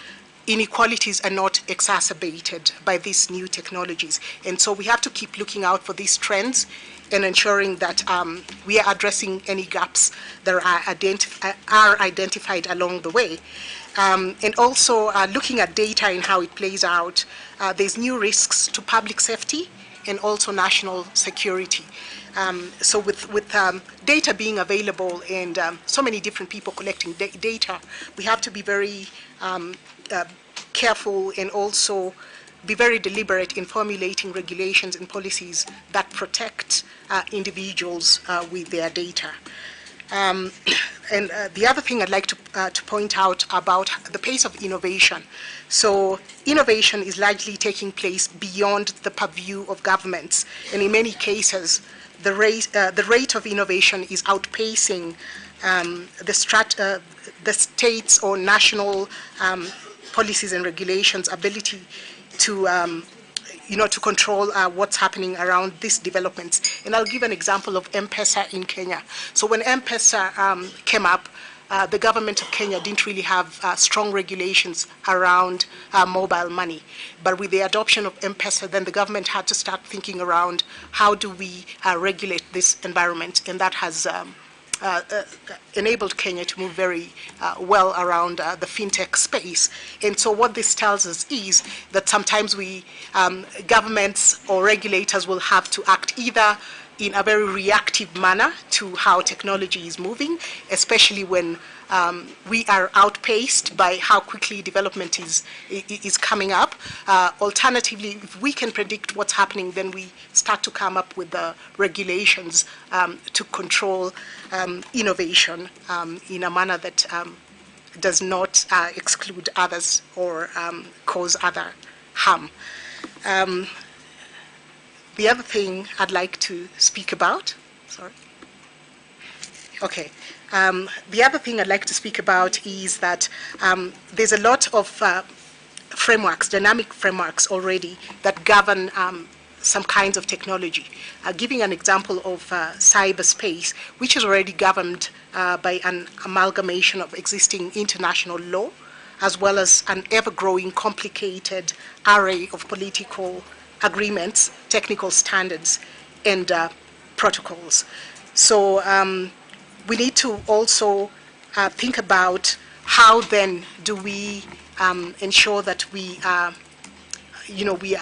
inequalities are not exacerbated by these new technologies. And so we have to keep looking out for these trends and ensuring that we are addressing any gaps that are identified along the way. And also looking at data and how it plays out. There's new risks to public safety and also national security. So with data being available and so many different people collecting data, we have to be very careful and also be very deliberate in formulating regulations and policies that protect individuals with their data. And the other thing I'd like to point out about the pace of innovation. So innovation is largely taking place beyond the purview of governments, and in many cases, the rate of innovation is outpacing the states or national policies and regulations' ability to to control what's happening around these developments. And I'll give an example of M-Pesa in Kenya. So when M-Pesa came up, the government of Kenya didn't really have strong regulations around mobile money. But with the adoption of M-Pesa, then the government had to start thinking around how do we regulate this environment, and that has enabled Kenya to move very well around the fintech space. And so what this tells us is that sometimes governments or regulators will have to act either in a very reactive manner to how technology is moving, especially when we are outpaced by how quickly development is coming up. Alternatively, if we can predict what's happening, then we start to come up with the regulations to control innovation in a manner that does not exclude others or cause other harm. The other thing I'd like to speak about, sorry. Okay. The other thing I'd like to speak about is that there's a lot of frameworks, dynamic frameworks already that govern some kinds of technology. Giving an example of cyberspace, which is already governed by an amalgamation of existing international law, as well as an ever-growing complicated array of political agreements, technical standards, and protocols. So we need to also think about how then do we ensure that we are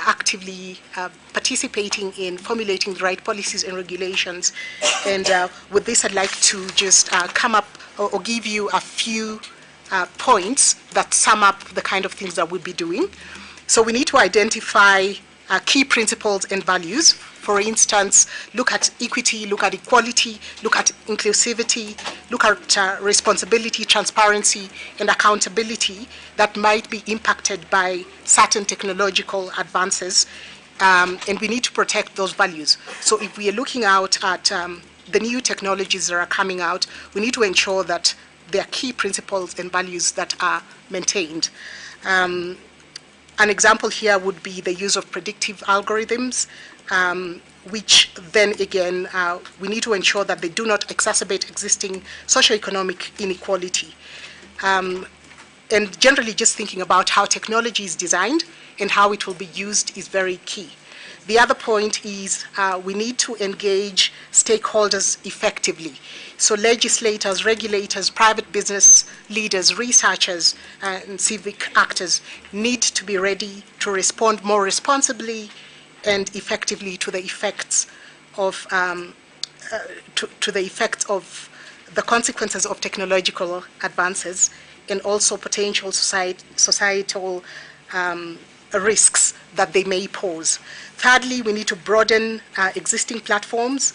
actively participating in formulating the right policies and regulations. And with this, I'd like to just come up or give you a few points that sum up the kind of things that we'll be doing. So we need to identify key principles and values. For instance, look at equity, look at equality, look at inclusivity, look at responsibility, transparency, and accountability that might be impacted by certain technological advances, and we need to protect those values. So if we are looking out at the new technologies that are coming out, we need to ensure that there are key principles and values that are maintained. An example here would be the use of predictive algorithms, which then again, we need to ensure that they do not exacerbate existing socioeconomic inequality. And generally just thinking about how technology is designed and how it will be used is very key. The other point is we need to engage stakeholders effectively. So legislators, regulators, private business leaders, researchers, and civic actors need to be ready to respond more responsibly and effectively to the effects of the consequences of technological advances and also potential societal risks that they may pose. Thirdly, we need to broaden existing platforms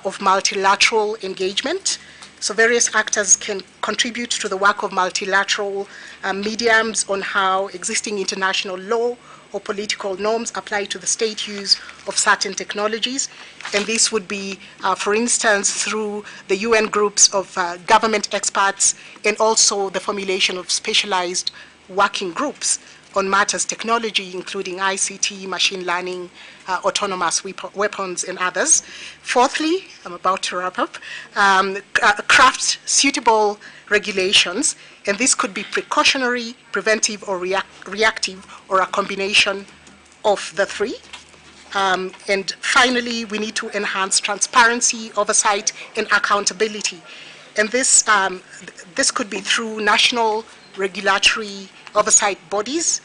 of multilateral engagement. So various actors can contribute to the work of multilateral mediums on how existing international law or political norms apply to the state use of certain technologies. And this would be, for instance, through the UN groups of government experts and also the formulation of specialized working groups on matters technology, including ICT, machine learning, autonomous weapons, and others. Fourthly, I'm about to wrap up, craft suitable regulations, and this could be precautionary, preventive, or reactive, or a combination of the three. And finally, we need to enhance transparency, oversight, and accountability. And this could be through national regulatory oversight bodies,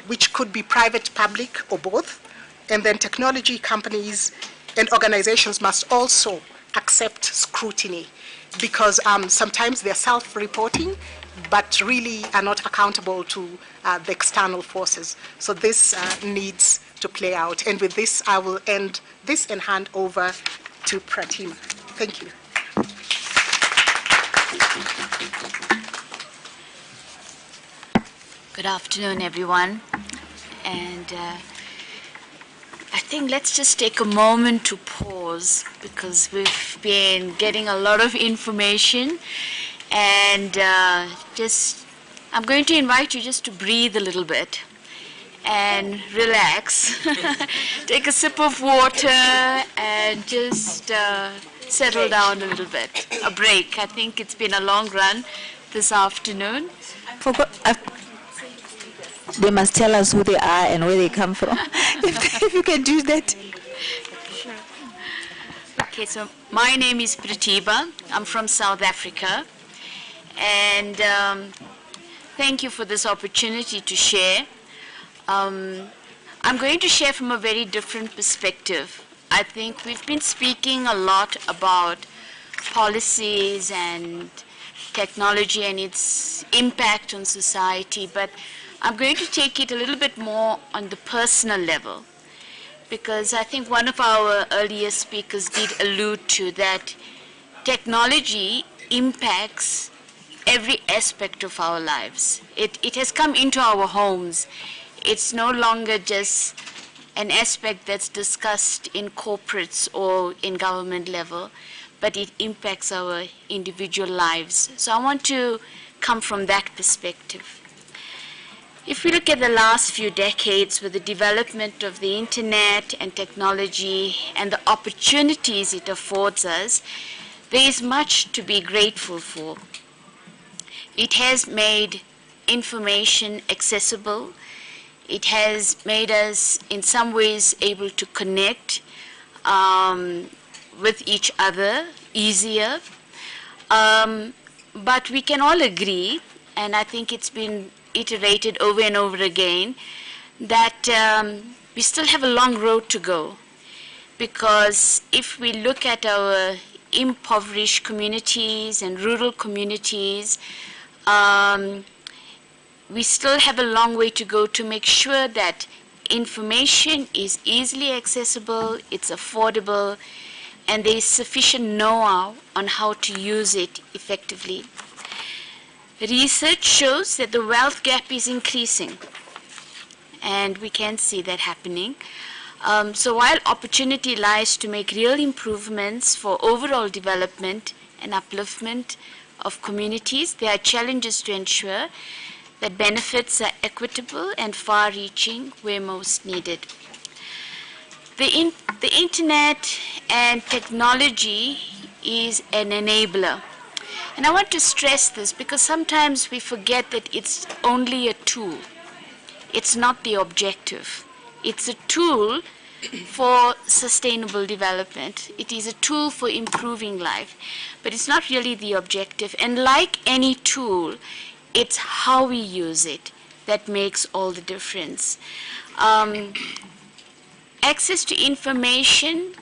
which could be private, public, or both. And then technology companies and organizations must also accept scrutiny because sometimes they're self-reporting, but really are not accountable to the external forces. So this needs to play out. And with this, I will end this and hand over to Pratima. Thank you. Good afternoon, everyone. And I think let's just take a moment to pause because we've been getting a lot of information. And I'm going to invite you just to breathe a little bit and relax. Take a sip of water and just settle down a little bit. A break. I think it's been a long run this afternoon. They must tell us who they are and where they come from. if you can do that. Sure. Okay, so my name is Pratibha. I'm from South Africa. And thank you for this opportunity to share. I'm going to share from a very different perspective. I think we've been speaking a lot about policies and technology and its impact on society, but I'm going to take it a little bit more on the personal level, because I think one of our earlier speakers did allude to that technology impacts every aspect of our lives. It has come into our homes. It's no longer just an aspect that's discussed in corporates or in government level, but it impacts our individual lives. So I want to come from that perspective. If we look at the last few decades with the development of the internet and technology and the opportunities it affords us, there is much to be grateful for. It has made information accessible. It has made us in some ways able to connect with each other easier. But we can all agree, and I think it's been iterated over and over again, that we still have a long road to go. Because if we look at our impoverished communities and rural communities, we still have a long way to go to make sure that information is easily accessible, it's affordable, and there is sufficient know-how on how to use it effectively. Research shows that the wealth gap is increasing, and we can see that happening. So while opportunity lies to make real improvements for overall development and upliftment of communities, there are challenges to ensure that benefits are equitable and far-reaching where most needed. The internet and technology is an enabler. And I want to stress this because sometimes we forget that it's only a tool. It's not the objective. It's a tool for sustainable development. It is a tool for improving life, but it's not really the objective. And like any tool, it's how we use it that makes all the difference. Access to information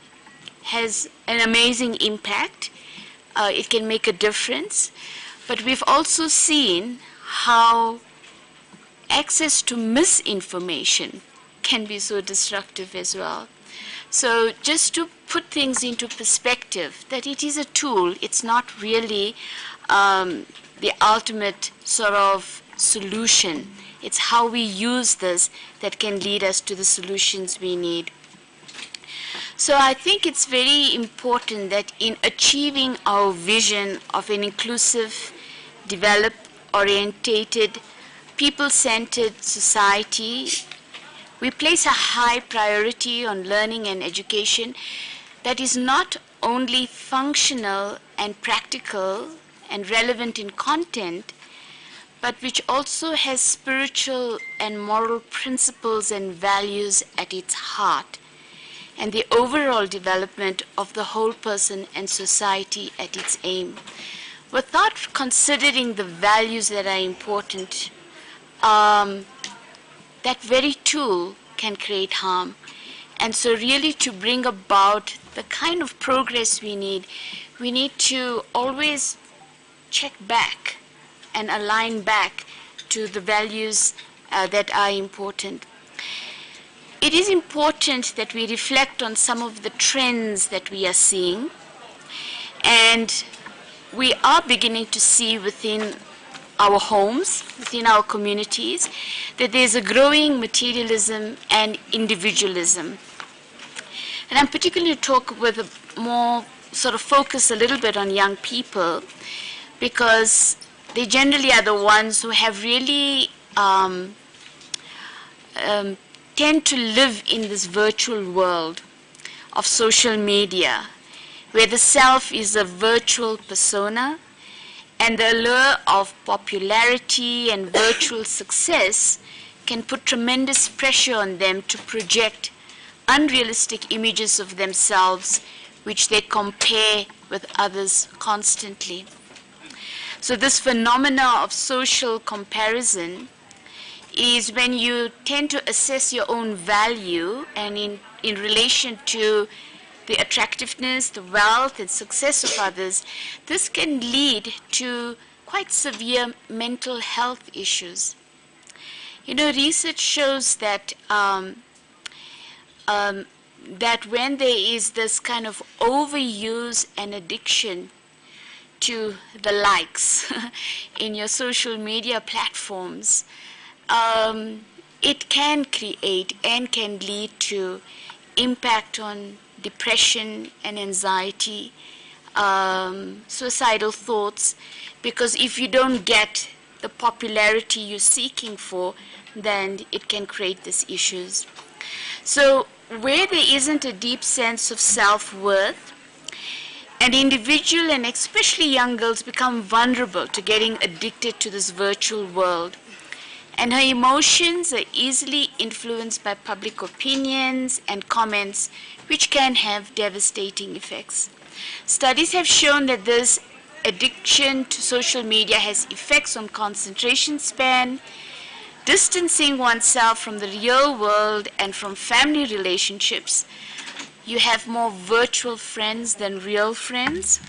has an amazing impact. It can make a difference, but we've also seen how access to misinformation can be so destructive as well. So just to put things into perspective, that it is a tool, it's not really the ultimate sort of solution. It's how we use this that can lead us to the solutions we need. So I think it's very important that in achieving our vision of an inclusive, develop-orientated, people-centered society, we place a high priority on learning and education that is not only functional and practical and relevant in content, but which also has spiritual and moral principles and values at its heart, and the overall development of the whole person and society at its aim. Without considering the values that are important, that very tool can create harm. And so really to bring about the kind of progress we need to always check back and align back to the values that are important. It is important that we reflect on some of the trends that we are seeing, and we are beginning to see within our homes, within our communities, that there's a growing materialism and individualism. And I'm particularly talk with a more sort of focus a little bit on young people, because they generally are the ones who have really tend to live in this virtual world of social media, where the self is a virtual persona, and the allure of popularity and virtual success can put tremendous pressure on them to project unrealistic images of themselves, which they compare with others constantly. So this phenomena of social comparison is when you tend to assess your own value and in relation to the attractiveness, the wealth, and success of others. This can lead to quite severe mental health issues. You know, research shows that that when there is this kind of overuse and addiction to the likes in your social media platforms, it can create and can lead to impact on depression and anxiety, suicidal thoughts, because if you don't get the popularity you're seeking for, then it can create these issues. So where there isn't a deep sense of self-worth, an individual and especially young girls become vulnerable to getting addicted to this virtual world. And her emotions are easily influenced by public opinions and comments, which can have devastating effects. Studies have shown that this addiction to social media has effects on concentration span, distancing oneself from the real world and from family relationships. You have more virtual friends than real friends,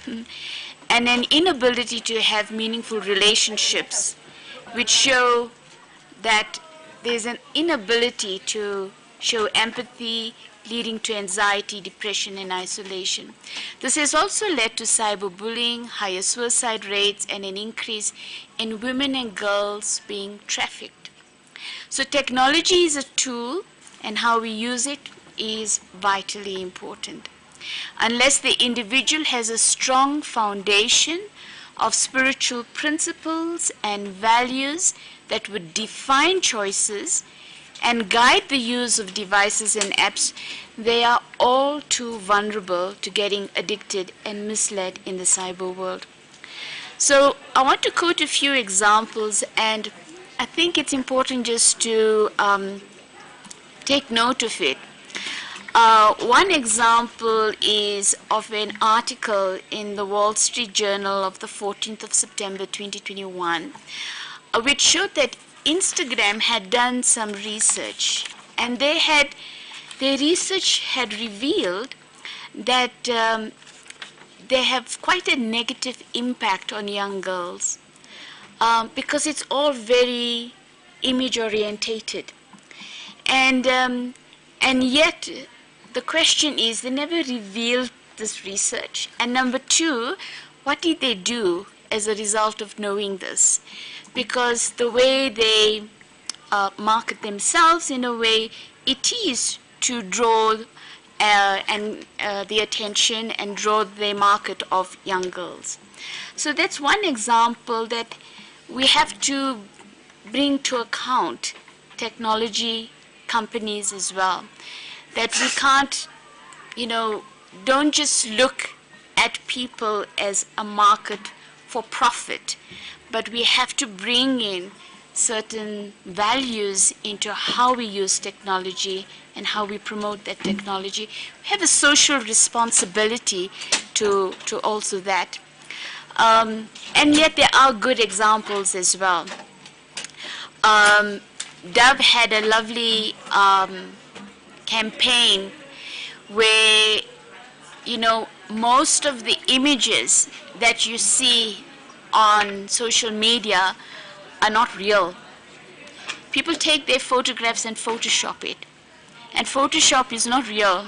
and an inability to have meaningful relationships, which show that there's an inability to show empathy, leading to anxiety, depression, and isolation. This has also led to cyberbullying, higher suicide rates, and an increase in women and girls being trafficked. So technology is a tool, and how we use it is vitally important. Unless the individual has a strong foundation of spiritual principles and values that would define choices and guide the use of devices and apps, they are all too vulnerable to getting addicted and misled in the cyber world. So I want to quote a few examples, and I think it's important just to take note of it. One example is of an article in the Wall Street Journal of the 14th of September 2021, which showed that Instagram had done some research, and their research had revealed that they have quite a negative impact on young girls because it's all very image orientated, and yet the question is, they never revealed this research. And number two, what did they do as a result of knowing this? Because the way they market themselves, in a way, it is to draw the attention and draw the market of young girls. So that's one example that we have to bring to account technology companies as well. That we can't, don't just look at people as a market for profit, but we have to bring in certain values into how we use technology and how we promote that technology. We have a social responsibility to also that. And yet there are good examples as well. Dove had a lovely campaign where, most of the images that you see on social media are not real. People take their photographs and Photoshop it. And Photoshop is not real.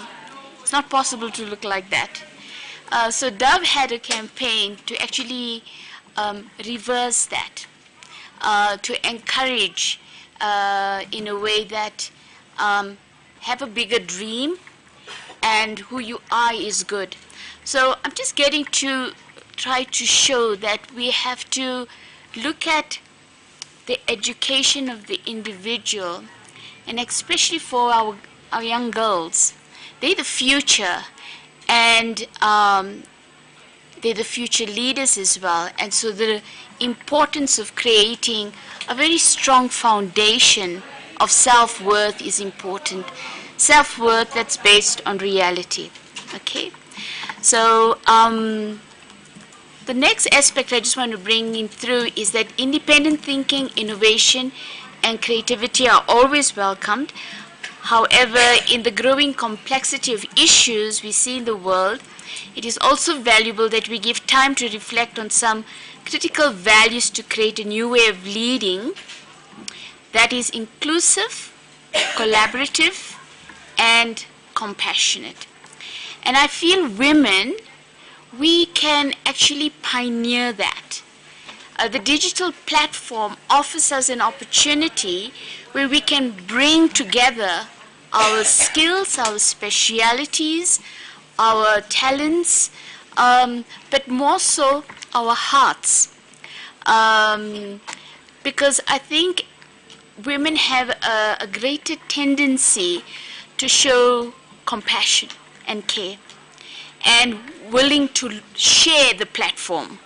It's not possible to look like that. So Dove had a campaign to actually reverse that, to encourage in a way that have a bigger dream, and who you are is good. So I'm just getting to try to show that we have to look at the education of the individual, and especially for our young girls. They're the future, and they're the future leaders as well. And so the importance of creating a very strong foundation of self-worth is important. Self-worth that's based on reality. Okay? So the next aspect I just want to bring in through is that independent thinking, innovation, and creativity are always welcomed. However, in the growing complexity of issues we see in the world, it is also valuable that we give time to reflect on some critical values to create a new way of leading that is inclusive, collaborative, and compassionate. And I feel women, we can actually pioneer that. The digital platform offers us an opportunity where we can bring together our skills, our specialities, our talents, but more so our hearts. Because I think women have a greater tendency to show compassion and care and willing to share the platform,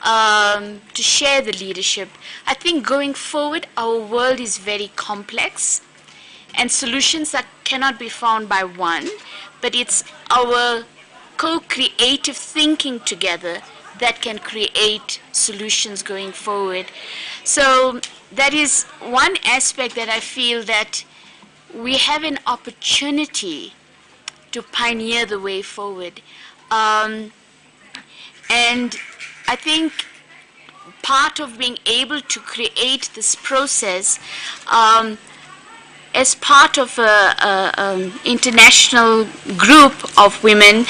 to share the leadership. I think going forward, our world is very complex and solutions that cannot be found by one, but it's our co-creative thinking together that can create solutions going forward. So that is one aspect that I feel that we have an opportunity to pioneer the way forward. And I think part of being able to create this process as part of an international group of women,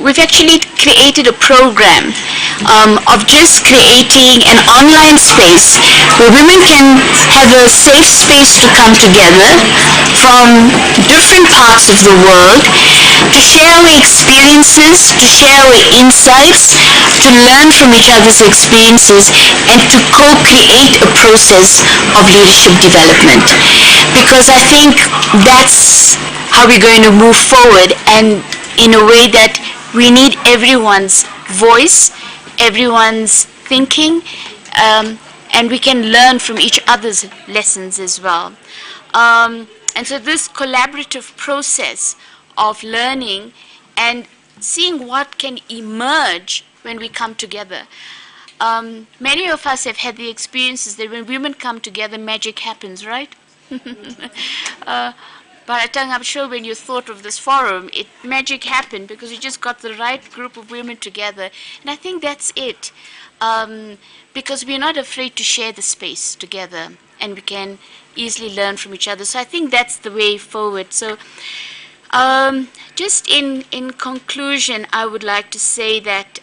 we've actually created a program of just creating an online space where women can have a safe space to come together from different parts of the world to share our experiences, to share our insights, to learn from each other's experiences, and to co-create a process of leadership development. Because I think that's how we're going to move forward, and in a way that we need everyone's voice, everyone's thinking, and we can learn from each other's lessons as well. And so this collaborative process of learning and seeing what can emerge when we come together. Many of us have had the experiences that when women come together, magic happens, right? But I'm sure when you thought of this forum, magic happened because you just got the right group of women together. And I think that's it. Because we're not afraid to share the space together and we can easily learn from each other. So I think that's the way forward. So just in conclusion, I would like to say that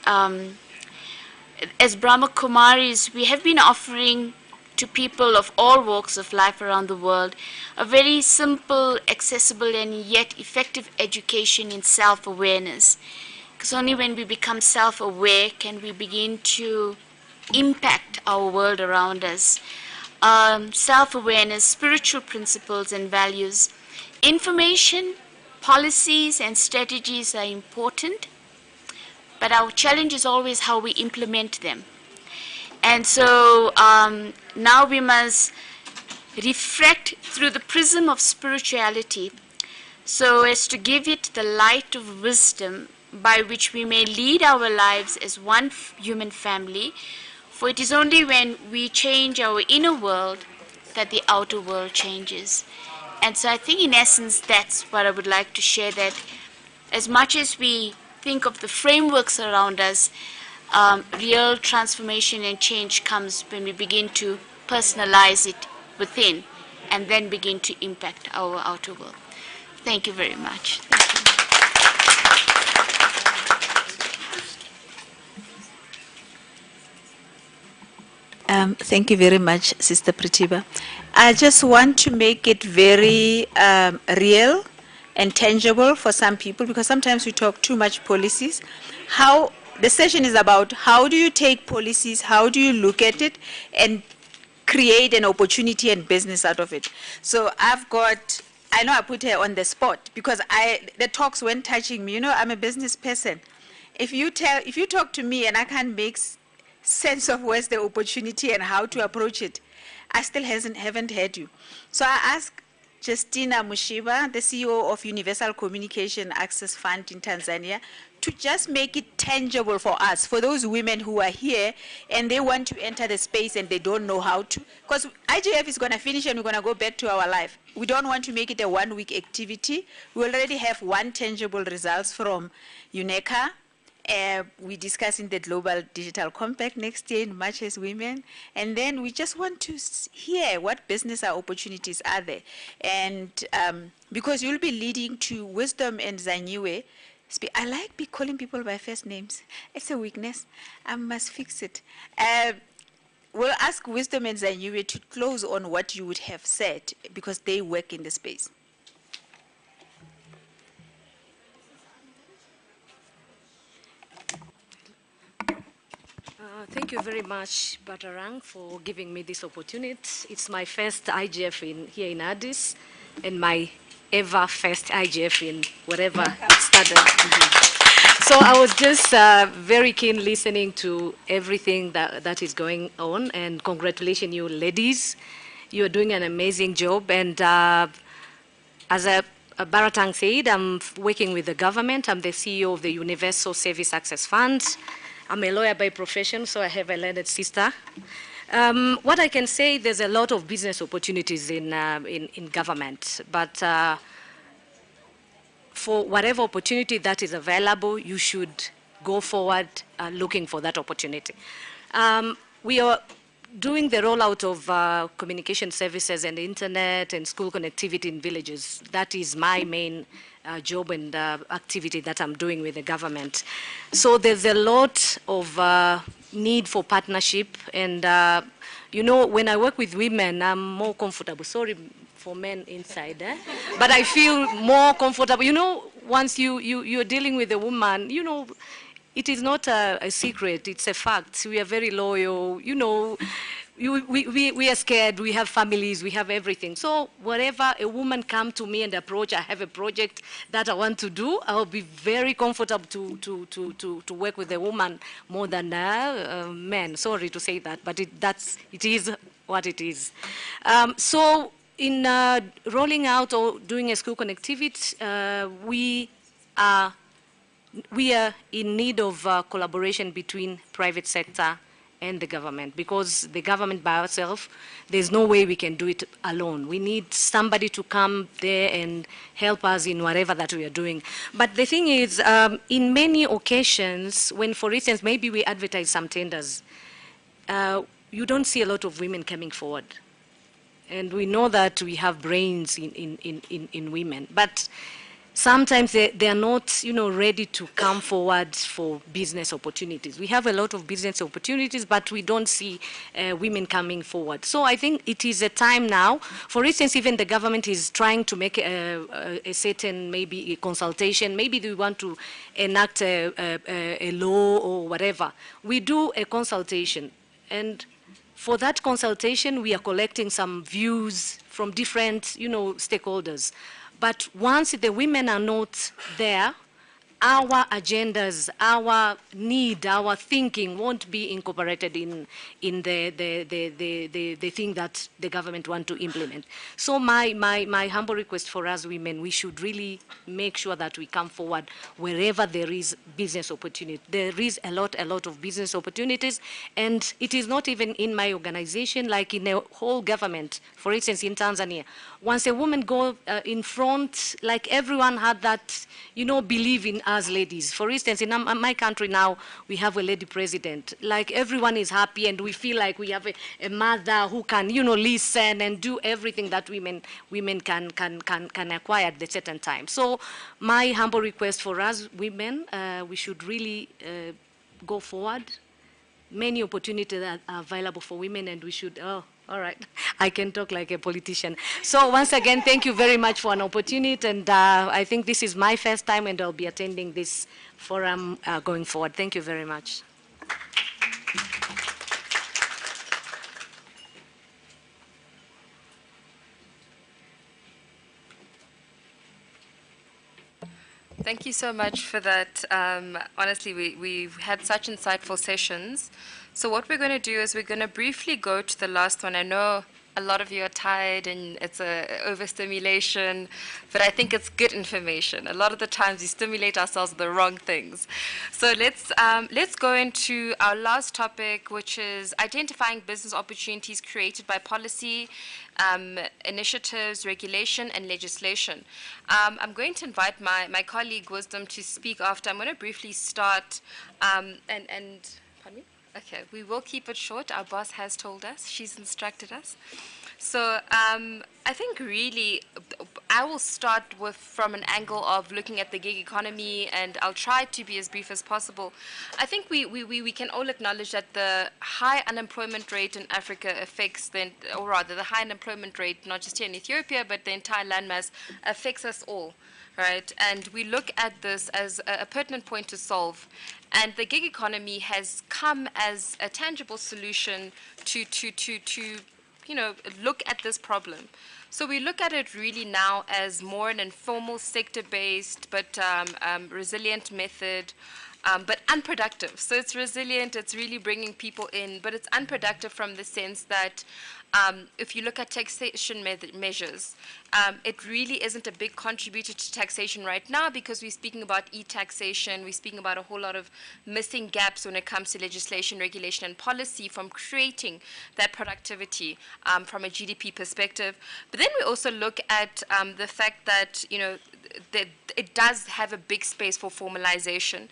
as Brahma Kumaris, we have been offering to people of all walks of life around the world a very simple, accessible, and yet effective education in self-awareness. Because only when we become self-aware can we begin to impact our world around us. Self-awareness, spiritual principles and values, information, policies and strategies are important, but our challenge is always how we implement them. And so now we must reflect through the prism of spirituality so as to give it the light of wisdom by which we may lead our lives as one human family, for it is only when we change our inner world that the outer world changes. And so I think in essence that's what I would like to share, that as much as we think of the frameworks around us, real transformation and change comes when we begin to personalize it within and then begin to impact our outer world. Thank you very much. Thank you very much, Sister Pratibha. I just want to make it very real and tangible for some people, because sometimes we talk too much policies. How the session is about how do you take policies, how do you look at it and create an opportunity and business out of it. So I know I put her on the spot because the talks weren't touching me. You know, I'm a business person. If you talk to me and I can't make sense of where's the opportunity and how to approach it, I still haven't heard you. So I asked Justina Mushiba, the CEO of Universal Communication Access Fund in Tanzania, to just make it tangible for us, for those women who are here and they want to enter the space and they don't know how to. Because IGF is going to finish and we're going to go back to our life. We don't want to make it a one-week activity. We already have one tangible results from UNECA We're discussing the Global Digital Compact next year in March as women. And then we just want to hear what business opportunities are there. And because you'll be leading to Wisdom and Zanyiwe. I like calling people by first names. It's a weakness. I must fix it. We'll ask Wisdom and Zanyiwe to close on what you would have said because they work in the space. Thank you very much, Batarang, for giving me this opportunity. It's my first IGF here in Addis, and my ever first IGF in wherever it started. So I was just very keen listening to everything that is going on, and congratulations, you ladies. You're doing an amazing job, and as Baratang said, I'm working with the government. I'm the CEO of the Universal Service Access Fund. I'm a lawyer by profession, so I have a learned sister. What I can say, there's a lot of business opportunities in government, but for whatever opportunity that is available, you should go forward looking for that opportunity. We are doing the rollout of communication services and internet and school connectivity in villages. That is my main job and activity that I'm doing with the government. So there's a lot of need for partnership, and you know, when I work with women, I'm more comfortable. Sorry for men inside, but I feel more comfortable. You know, once you're dealing with a woman, you know, it is not a secret, it's a fact. We are very loyal, you know, we are scared, we have families, we have everything. So wherever a woman come to me and approach, I have a project that I want to do, I'll be very comfortable to work with a woman more than men. Sorry to say that, but it is what it is. So in rolling out or doing a school connectivity, we are in need of collaboration between private sector and the government, because the government by ourselves, there's no way we can do it alone. We need somebody to come there and help us in whatever that we are doing. But the thing is, in many occasions, when, for instance, maybe we advertise some tenders, you don't see a lot of women coming forward. And we know that we have brains in women, but sometimes they are not, you know, ready to come forward for business opportunities. We have a lot of business opportunities, but we don't see women coming forward. So I think it is a time now. For instance, even the government is trying to make a certain, maybe a consultation. Maybe we want to enact a law or whatever. We do a consultation, and for that consultation, we are collecting some views from different, you know, stakeholders. But once the women are not there, our agendas, our need, our thinking won't be incorporated in the thing that the government want to implement. So my humble request for us women, we should really make sure that we come forward wherever there is business opportunity. There is a lot of business opportunities, and it is not even in my organization, like in the whole government. For instance, in Tanzania, once a woman go in front, like everyone had that, you know, believe in us ladies. For instance, in my country now, we have a lady president. Like everyone is happy, and we feel like we have a mother who can, you know, listen and do everything that women can acquire at a certain time. So my humble request for us women, we should really go forward. Many opportunities are available for women, and we should, all right, I can talk like a politician. So once again, thank you very much for an opportunity, and I think this is my first time, and I'll be attending this forum going forward. Thank you very much. Thank you so much for that. Honestly, we've had such insightful sessions. So what we're going to do is we're going to briefly go to the last one. I know a lot of you are tired and it's overstimulation, but I think it's good information. A lot of the times we stimulate ourselves with the wrong things. So let's go into our last topic, which is identifying business opportunities created by policy initiatives, regulation, and legislation. I'm going to invite my colleague Wisdom to speak after. I'm going to briefly start and pardon me? Okay, we will keep it short. Our boss has told us, she's instructed us. So I think really I will start from an angle of looking at the gig economy, and I'll try to be as brief as possible. I think we can all acknowledge that the high unemployment rate in Africa affects, or rather the high unemployment rate, not just here in Ethiopia, but the entire landmass, affects us all. Right, and we look at this as a pertinent point to solve, and the gig economy has come as a tangible solution to look at this problem. So we look at it really now as more an informal sector-based but resilient method, but unproductive. So it's resilient, it's really bringing people in, but it's unproductive from the sense that if you look at taxation measures, it really isn't a big contributor to taxation right now because we're speaking about e-taxation, we're speaking about a whole lot of missing gaps when it comes to legislation, regulation, and policy from creating that productivity from a GDP perspective. But then we also look at the fact that, that it does have a big space for formalization.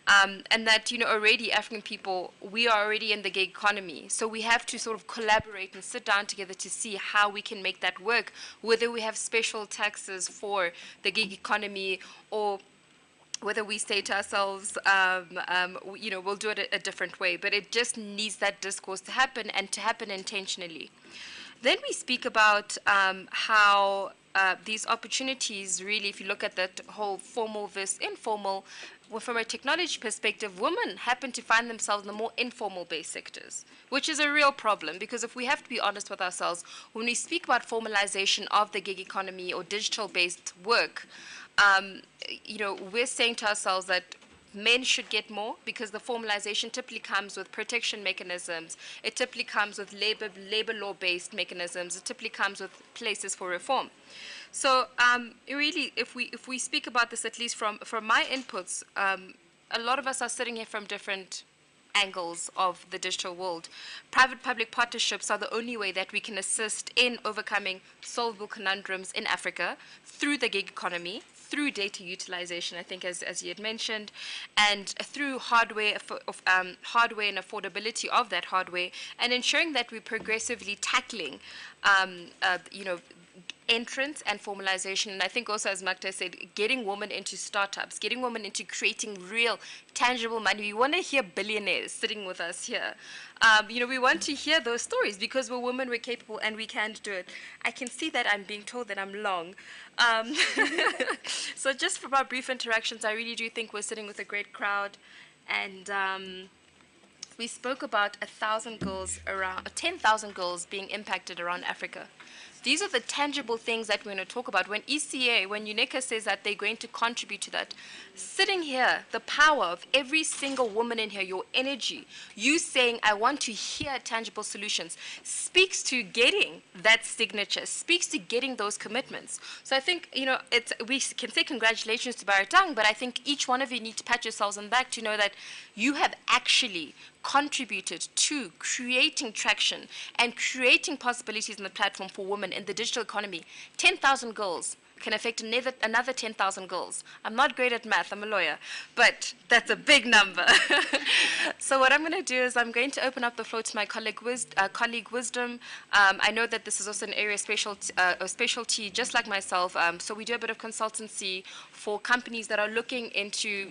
And that, already African people, we are already in the gig economy. So we have to sort of collaborate and sit down together to see how we can make that work, whether we have special taxes for the gig economy or whether we say to ourselves, we'll do it a different way. But it just needs that discourse to happen and to happen intentionally. Then we speak about how these opportunities really, if you look at that whole formal versus informal, well, from a technology perspective, women happen to find themselves in the more informal based sectors, which is a real problem because if we have to be honest with ourselves, when we speak about formalization of the gig economy or digital based work, we're saying to ourselves that men should get more because the formalization typically comes with protection mechanisms. It typically comes with labor law-based mechanisms. It typically comes with places for reform. So really, if we speak about this, at least from my inputs, a lot of us are sitting here from different angles of the digital world. Private-public partnerships are the only way that we can assist in overcoming solvable conundrums in Africa through the gig economy, through data utilization, I think, as you had mentioned, and through hardware and affordability of that hardware, and ensuring that we're progressively tackling, entrance and formalization. And I think also, as Magda said, getting women into startups, getting women into creating real, tangible money. We want to hear billionaires sitting with us here. We want to hear those stories because we're women, we're capable, and we can do it. I can see that I'm being told that I'm long. So just from our brief interactions, I really do think we're sitting with a great crowd. And we spoke about 1,000 girls around, 10,000 girls being impacted around Africa. These are the tangible things that we're going to talk about. When ECA, when UNECA says that they're going to contribute to that, sitting here, the power of every single woman in here, your energy, you saying, I want to hear tangible solutions, speaks to getting that signature, speaks to getting those commitments. So I think, we can say congratulations to Baratang, but I think each one of you need to pat yourselves on the back to know that you have actually contributed to creating traction and creating possibilities in the platform for women in the digital economy. 10,000 girls can affect another 10,000 girls. I'm not great at math, I'm a lawyer, but that's a big number. So what I'm going to do is I'm going to open up the floor to my colleague Wisdom. I know that this is also an area of specialty, just like myself, so we do a bit of consultancy for companies that are looking into,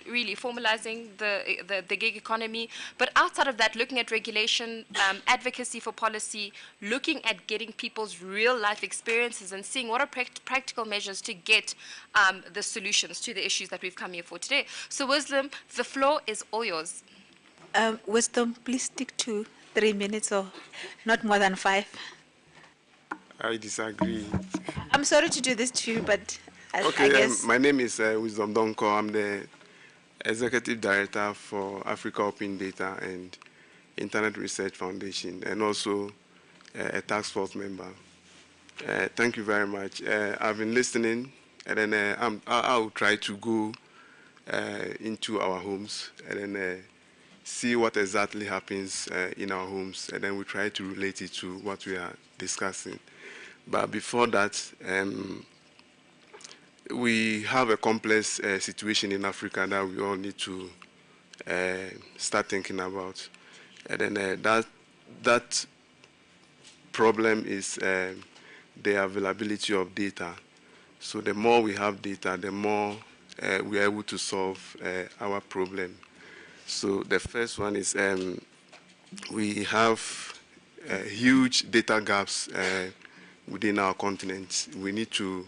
really formalizing the gig economy, but outside of that, looking at regulation, advocacy for policy, looking at getting people's real life experiences and seeing what are practical measures to get the solutions to the issues that we've come here for today. So Wisdom, the floor is all yours. Wisdom, please stick to 3 minutes or not more than 5. I disagree. I'm sorry to do this to you, but I guess... my name is Wisdom Donko. I'm the Executive Director for Africa Open Data and Internet Research Foundation, and also a task force member. Thank you very much. I've been listening, and then I'll try to go into our homes and then see what exactly happens in our homes, and then we try to relate it to what we are discussing. But before that, we have a complex situation in Africa that we all need to start thinking about. And then that problem is the availability of data. So the more we have data, the more we are able to solve our problem. So the first one is we have huge data gaps within our continent. We need to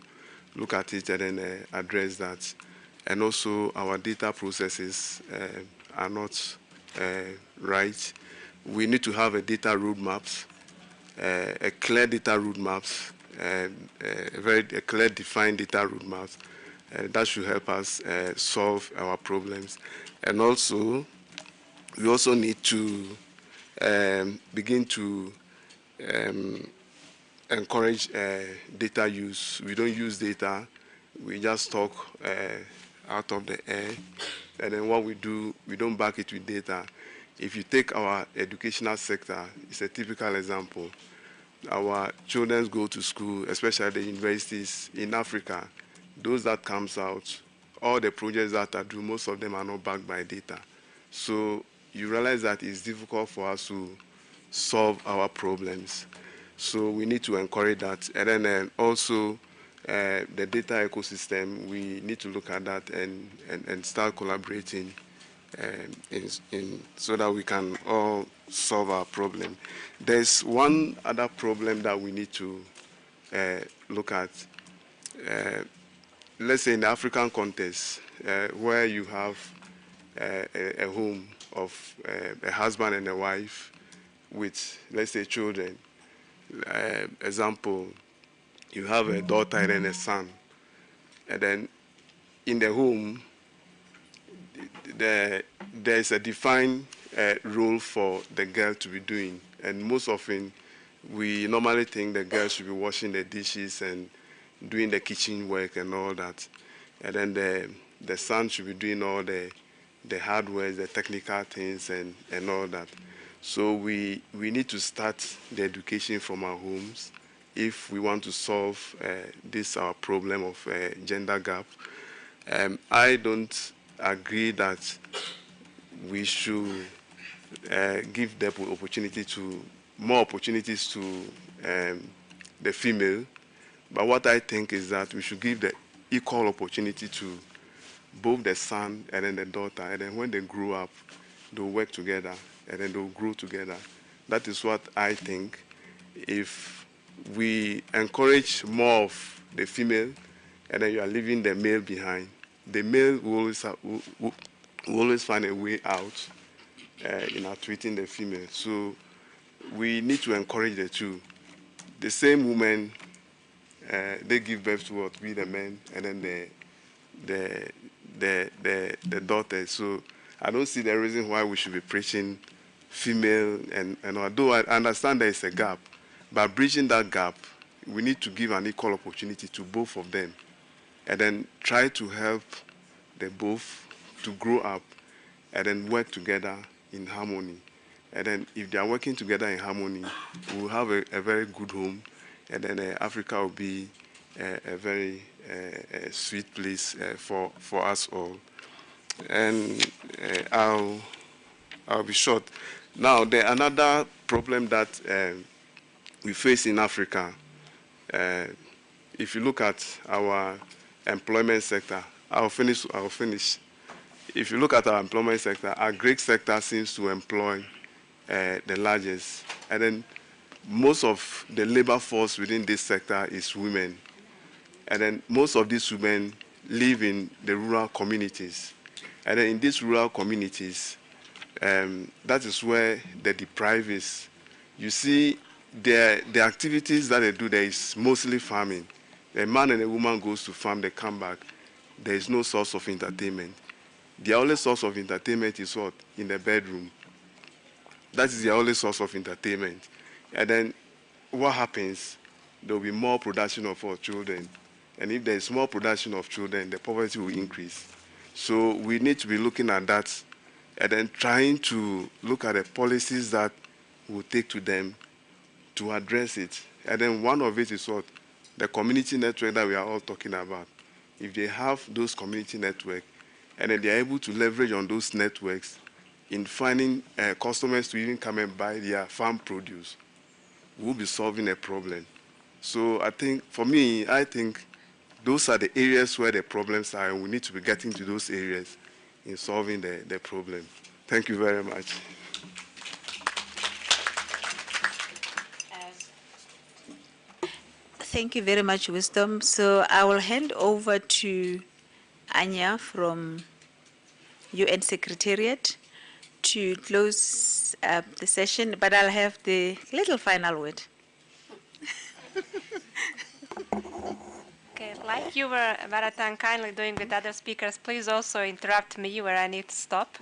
look at it and then address that. And also our data processes are not right. We need to have a data roadmaps, a clear data roadmaps, a clear defined data roadmaps. That should help us solve our problems. And also, we also need to begin to encourage data use. We don't use data, we just talk out of the air. And then what we do, we don't back it with data. If you take our educational sector, it's a typical example. Our children go to school, especially the universities in Africa. Those that comes out, all the projects that are due, most of them are not backed by data. So you realize that it's difficult for us to solve our problems. So we need to encourage that. And then also the data ecosystem, we need to look at that and start collaborating so that we can all solve our problem. There's one other problem that we need to look at. Let's say in the African context, where you have a home of a husband and a wife with, let's say, children. Example, you have a daughter and a son. And then in the home, there's a defined role for the girl to be doing. And most often, we normally think the girl should be washing the dishes and doing the kitchen work and all that. And then the son should be doing all the hardware, the technical things and all that. So we need to start the education from our homes if we want to solve this our problem of gender gap. I don't agree that we should give the opportunity to more opportunities to the female, but what I think is that we should give the equal opportunity to both the son and then the daughter, and then when they grow up, they'll work together and then they'll grow together. That is what I think. If we encourage more of the female and then you are leaving the male behind, the male will always find a way out in outwitting the female. So we need to encourage the two. The same women, they give birth to what we the men, and then the daughters. So I don't see the reason why we should be preaching female, and although I understand there is a gap, but bridging that gap, we need to give an equal opportunity to both of them, and then try to help them both to grow up and then work together in harmony. And then if they are working together in harmony, we will have a very good home, and then Africa will be a very sweet place for us all. And I'll be short. Now, another problem that we face in Africa, if you look at our employment sector, I'll finish. If you look at our employment sector, our Greek sector seems to employ the largest. And then most of the labor force within this sector is women. And then most of these women live in the rural communities. And then in these rural communities, that is where the deprived is. You see, the activities that they do there is mostly farming. A man and a woman goes to farm, they come back. There is no source of entertainment. The only source of entertainment is what? In the bedroom. That is the only source of entertainment. And then what happens? There will be more production of our children. And if there is more production of children, the poverty will increase. So we need to be looking at that and then trying to look at the policies that we'll take to them to address it. And then one of it is what? The community network that we are all talking about. If they have those community networks, and then they are able to leverage on those networks in finding customers to even come and buy their farm produce, we'll be solving a problem. So I think, for me, I think those are the areas where the problems are, and we need to be getting to those areas in solving the problem. Thank you very much. Thank you very much, Wisdom. So I will hand over to Anya from UN Secretariat to close up the session, but I'll have the little final word. Okay, like you were, Varatang, kindly doing with other speakers, please also interrupt me where I need to stop,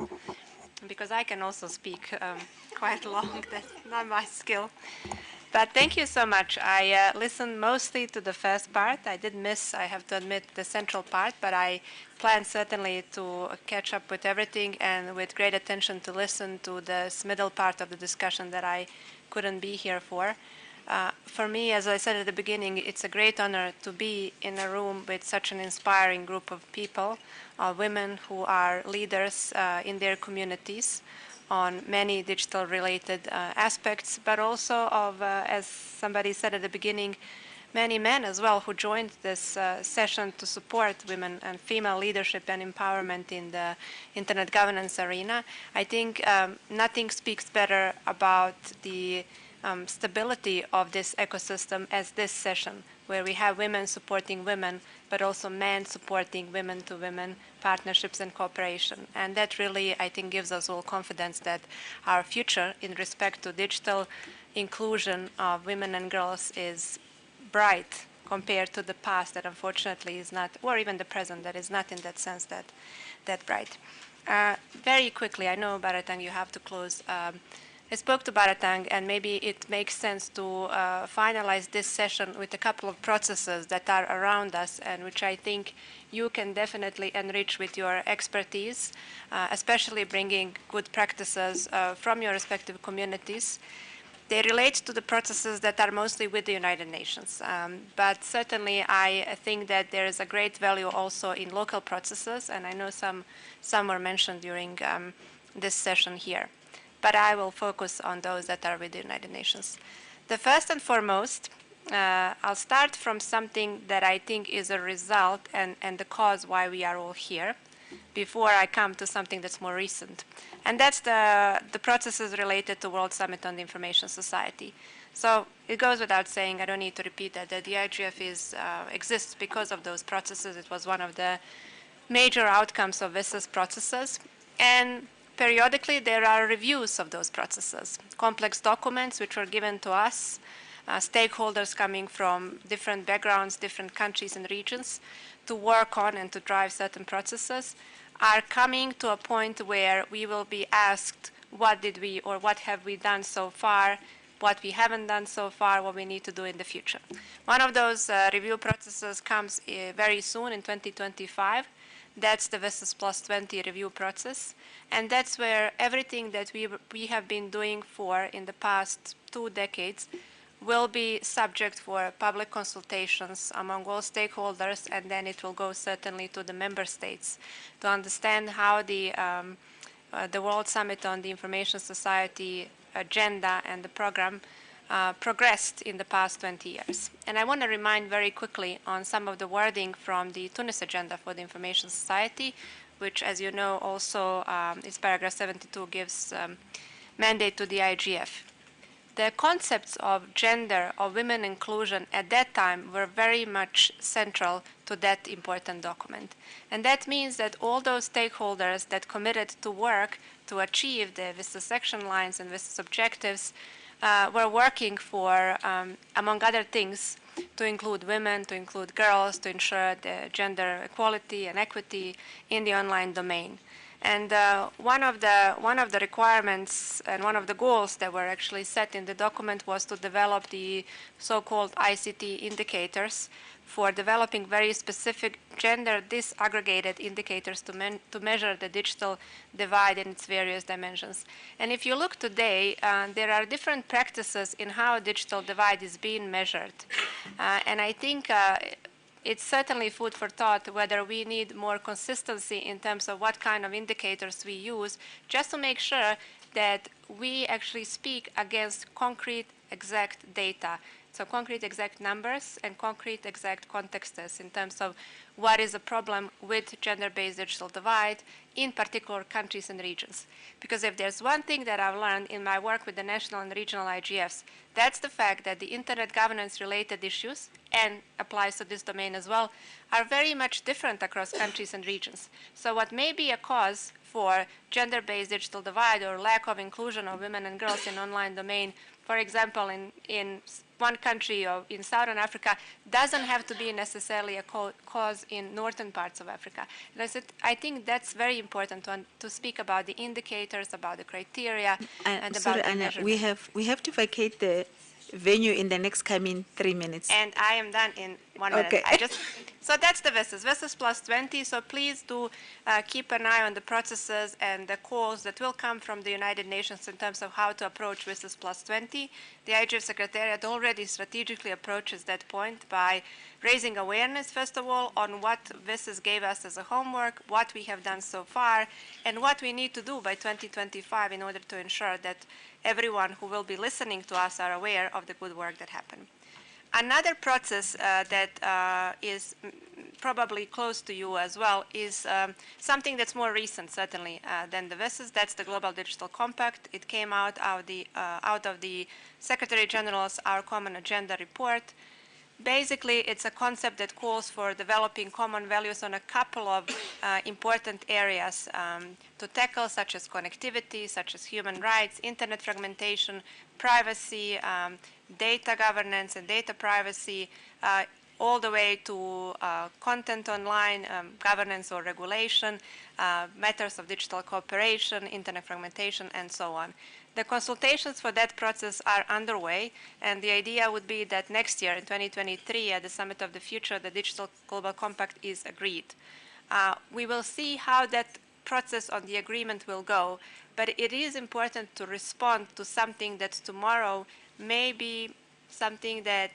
because I can also speak quite long. That's not my skill. But thank you so much. I listened mostly to the first part. I did miss, I have to admit, the central part, but I plan certainly to catch up with everything and with great attention to listen to this middle part of the discussion that I couldn't be here for. For me, as I said at the beginning, it's a great honor to be in a room with such an inspiring group of people, women who are leaders in their communities on many digital-related aspects, but also of, as somebody said at the beginning, many men as well who joined this session to support women and female leadership and empowerment in the internet governance arena. I think nothing speaks better about the stability of this ecosystem as this session, where we have women supporting women, but also men supporting women-to-women partnerships and cooperation. And that really, I think, gives us all confidence that our future in respect to digital inclusion of women and girls is bright compared to the past that unfortunately is not, or even the present that is not in that sense that bright. Very quickly, I know, Baratang, you have to close. I spoke to Baratang, and maybe it makes sense to finalize this session with a couple of processes that are around us and which I think you can definitely enrich with your expertise, especially bringing good practices from your respective communities. They relate to the processes that are mostly with the United Nations. But certainly I think that there is a great value also in local processes, and I know some were mentioned during this session here. But I will focus on those that are with the United Nations. The first and foremost, I'll start from something that I think is a result and the cause why we are all here, before I come to something that's more recent. And that's the processes related to World Summit on the Information Society. So it goes without saying, I don't need to repeat that the IGF exists because of those processes. It was one of the major outcomes of WSIS processes. And periodically, there are reviews of those processes, complex documents which were given to us, stakeholders coming from different backgrounds, different countries and regions, to work on and to drive certain processes, are coming to a point where we will be asked what did we or what have we done so far, what we haven't done so far, what we need to do in the future. One of those review processes comes very soon in 2025. That's the WSIS Plus 20 review process. And that's where everything that we have been doing for in the past 2 decades will be subject for public consultations among all stakeholders, and then it will go certainly to the member states to understand how the World Summit on the Information Society agenda and the program progressed in the past 20 years. And I want to remind very quickly on some of the wording from the Tunis Agenda for the Information Society, which, as you know, also its paragraph 72 gives mandate to the IGF. The concepts of gender, of women inclusion at that time were very much central to that important document. And that means that all those stakeholders that committed to work to achieve the WSIS action lines and WSIS objectives were working for, among other things, to include women, to include girls, to ensure the gender equality and equity in the online domain. And one of the requirements and one of the goals that were actually set in the document was to develop the so-called ICT indicators for developing very specific gender disaggregated indicators to measure the digital divide in its various dimensions. And if you look today, there are different practices in how digital divide is being measured. And I think it's certainly food for thought whether we need more consistency in terms of what kind of indicators we use, just to make sure that we actually speak against concrete, exact data. So concrete exact numbers and concrete exact contexts in terms of what is the problem with gender-based digital divide in particular countries and regions. Because if there's one thing that I've learned in my work with the national and regional IGFs, that's the fact that the internet governance-related issues, and applies to this domain as well, are very much different across countries and regions. So what may be a cause for gender-based digital divide or lack of inclusion of women and girls in online domain, for example, in one country or in Southern Africa, doesn't have to be necessarily a cause in northern parts of Africa. And I think that's very important to speak about the indicators, about the criteria, and sorry, about the Anna, measurement. we have to vacate the venue in the next coming 3 minutes. And I am done in 1 minute. Okay. So that's the VISIS plus 20. So please do keep an eye on the processes and the calls that will come from the United Nations in terms of how to approach VISIS plus 20. The IGF Secretariat already strategically approaches that point by raising awareness, first of all, on what VISIS gave us as a homework, what we have done so far, and what we need to do by 2025 in order to ensure that everyone who will be listening to us are aware of the good work that happened. Another process that is probably close to you as well is something that's more recent, certainly, than the VISIS. That's the Global Digital Compact. It came out of the Secretary General's Our Common Agenda report. Basically, it's a concept that calls for developing common values on a couple of important areas to tackle, such as connectivity, such as human rights, internet fragmentation, privacy, data governance and data privacy, all the way to content online governance or regulation, matters of digital cooperation, internet fragmentation, and so on. The consultations for that process are underway, and the idea would be that next year, in 2023, at the Summit of the Future, the Digital Global Compact is agreed. We will see how that process on the agreement will go, but it is important to respond to something that tomorrow may be something that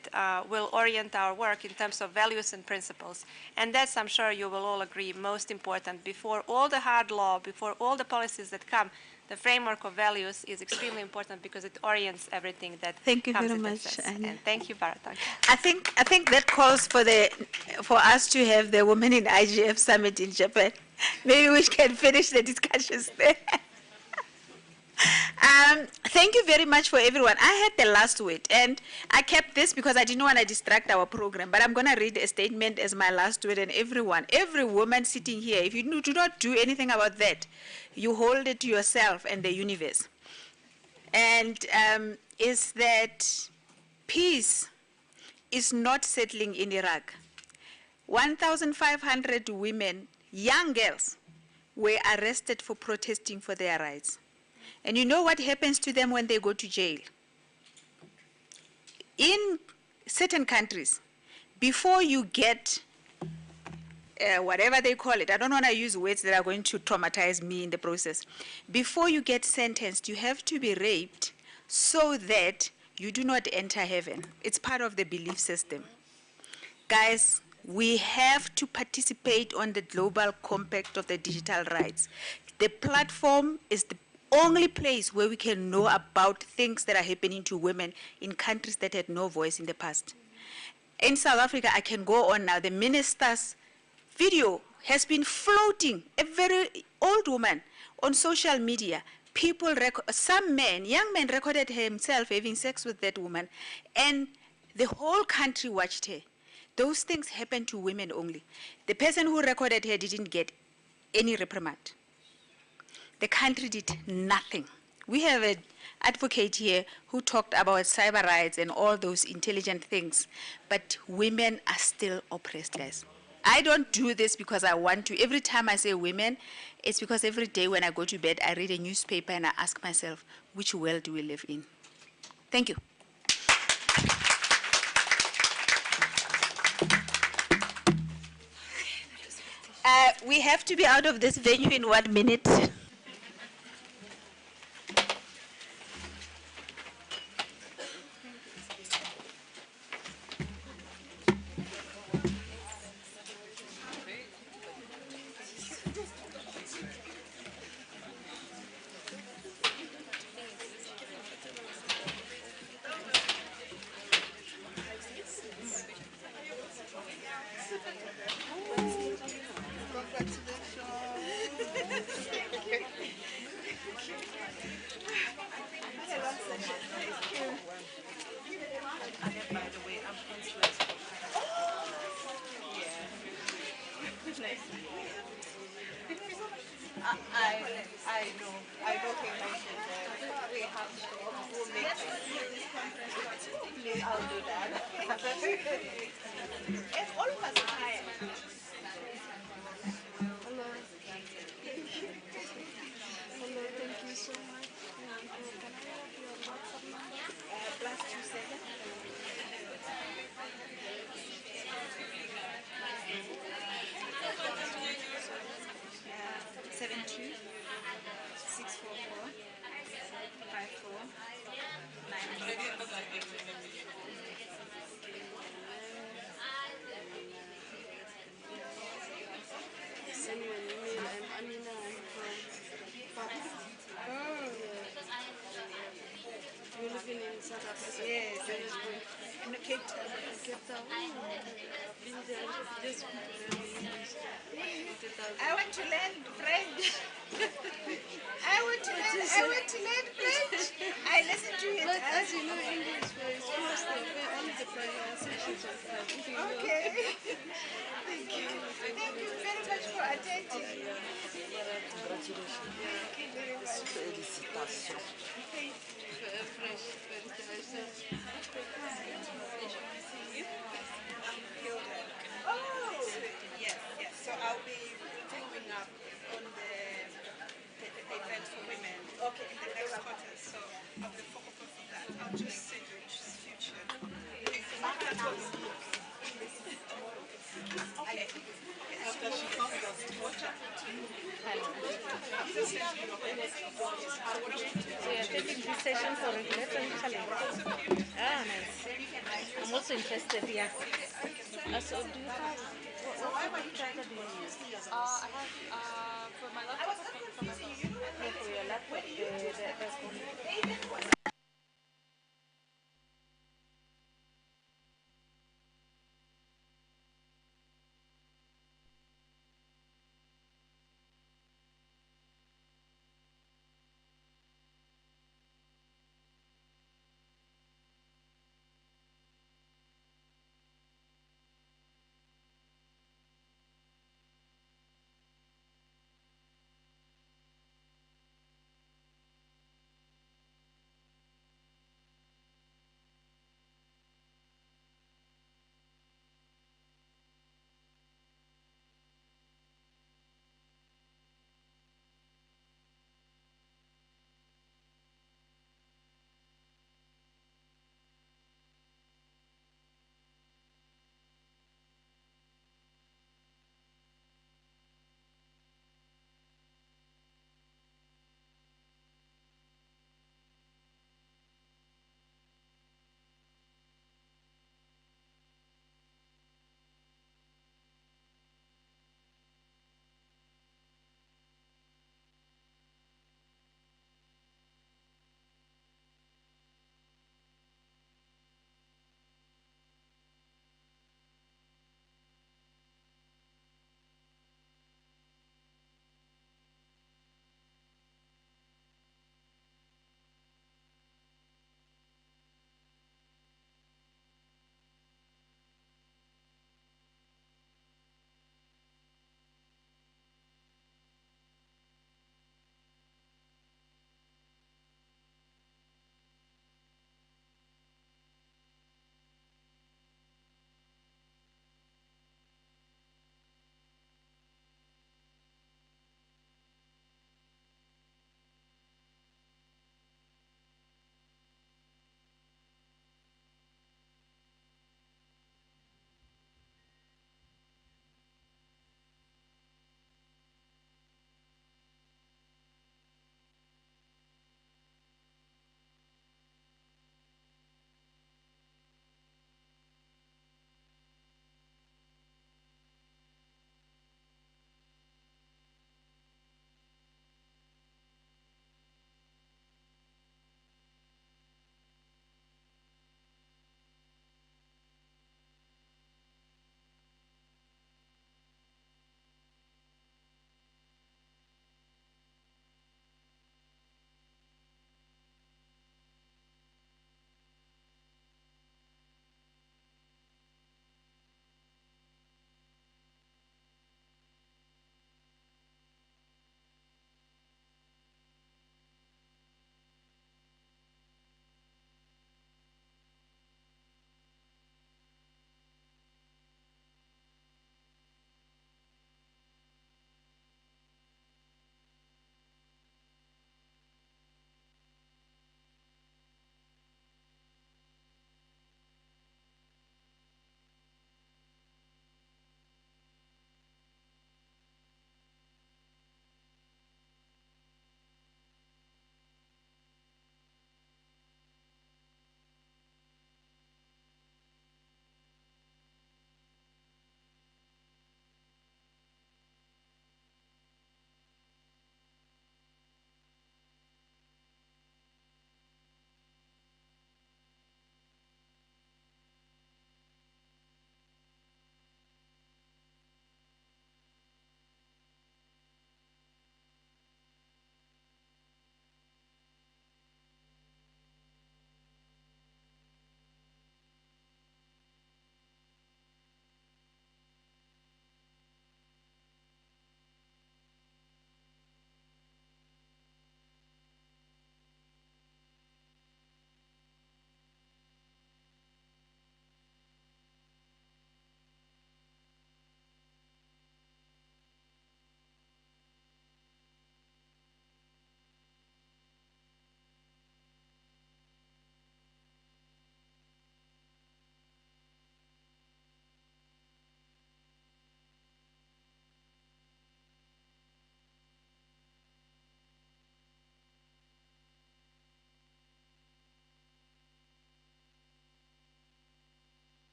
will orient our work in terms of values and principles. And that's, I'm sure you will all agree, most important. Before all the hard law, before all the policies that come, the framework of values is extremely important because it orients everything that Thank you comes very with much, success. Anya. And thank you, Bharatang. I think that calls for us to have the Women in IGF Summit in Japan. Maybe we can finish the discussions there. Thank you very much for everyone. I had the last word, and I kept this because I didn't want to distract our program, but I'm going to read a statement as my last word, and every woman sitting here, if you do not do anything about that, you hold it to yourself and the universe. And is that peace is not settling in Iraq. 1,500 women, young girls, were arrested for protesting for their rights. And you know what happens to them when they go to jail? In certain countries, before you get whatever they call it, I don't want to use words that are going to traumatize me in the process. Before you get sentenced, you have to be raped so that you do not enter heaven. It's part of the belief system. Guys, we have to participate on the global compact of the digital rights. The platform is the only place where we can know about things that are happening to women in countries that had no voice in the past. In South Africa, I can go on now. The minister's video has been floating, a very old woman, on social media. People, some men, young men recorded himself having sex with that woman, and the whole country watched her. Those things happen to women only. The person who recorded her didn't get any reprimand. The country did nothing. We have an advocate here who talked about cyber rights and all those intelligent things, but women are still oppressed, guys. I don't do this because I want to. Every time I say women, it's because every day when I go to bed, I read a newspaper and I ask myself, which world do we live in? Thank you. We have to be out of this venue in 1 minute. I know we have to, we'll make please, I'll do that. It's almost time. Hello. Hello, thank you so much. Can I have your WhatsApp number? +27. 72 644 Send me an email. I'm Amina. I'm from Paris. Oh, yeah. You're living in South Africa? Yes, Johannesburg. in Cape Town. Cape Town. Oh, I've been there. Just want to learn English. I want to learn French. I want to learn French. I listen to it. But as you know, English is close to only the pronunciations of Okay. Thank you. Thank you very much for attending. Congratulations. Thank you very much. Félicitations. Thank you. Fresh felicitations. Oh, yes, yes. So I'll be following up on the event for women. Okay, in the next quarter. So I'll be focused on that. I'll just send you future. Okay. After she comes as water. So you're taking this session for regulatory challenge? Ah, nice. I'm also interested, yeah. So do you have, what charger do you use? I have for my laptop. No, for your laptop, the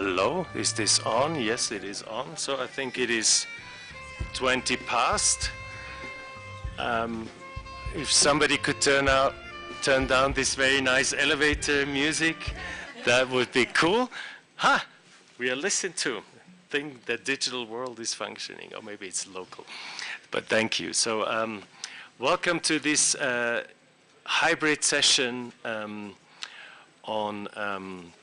Hello, is this on? Yes, it is on. So I think it is 20 past. If somebody could turn down this very nice elevator music, that would be cool. Ha! We are listened to. I think the digital world is functioning, or maybe it's local. But thank you. So welcome to this hybrid session on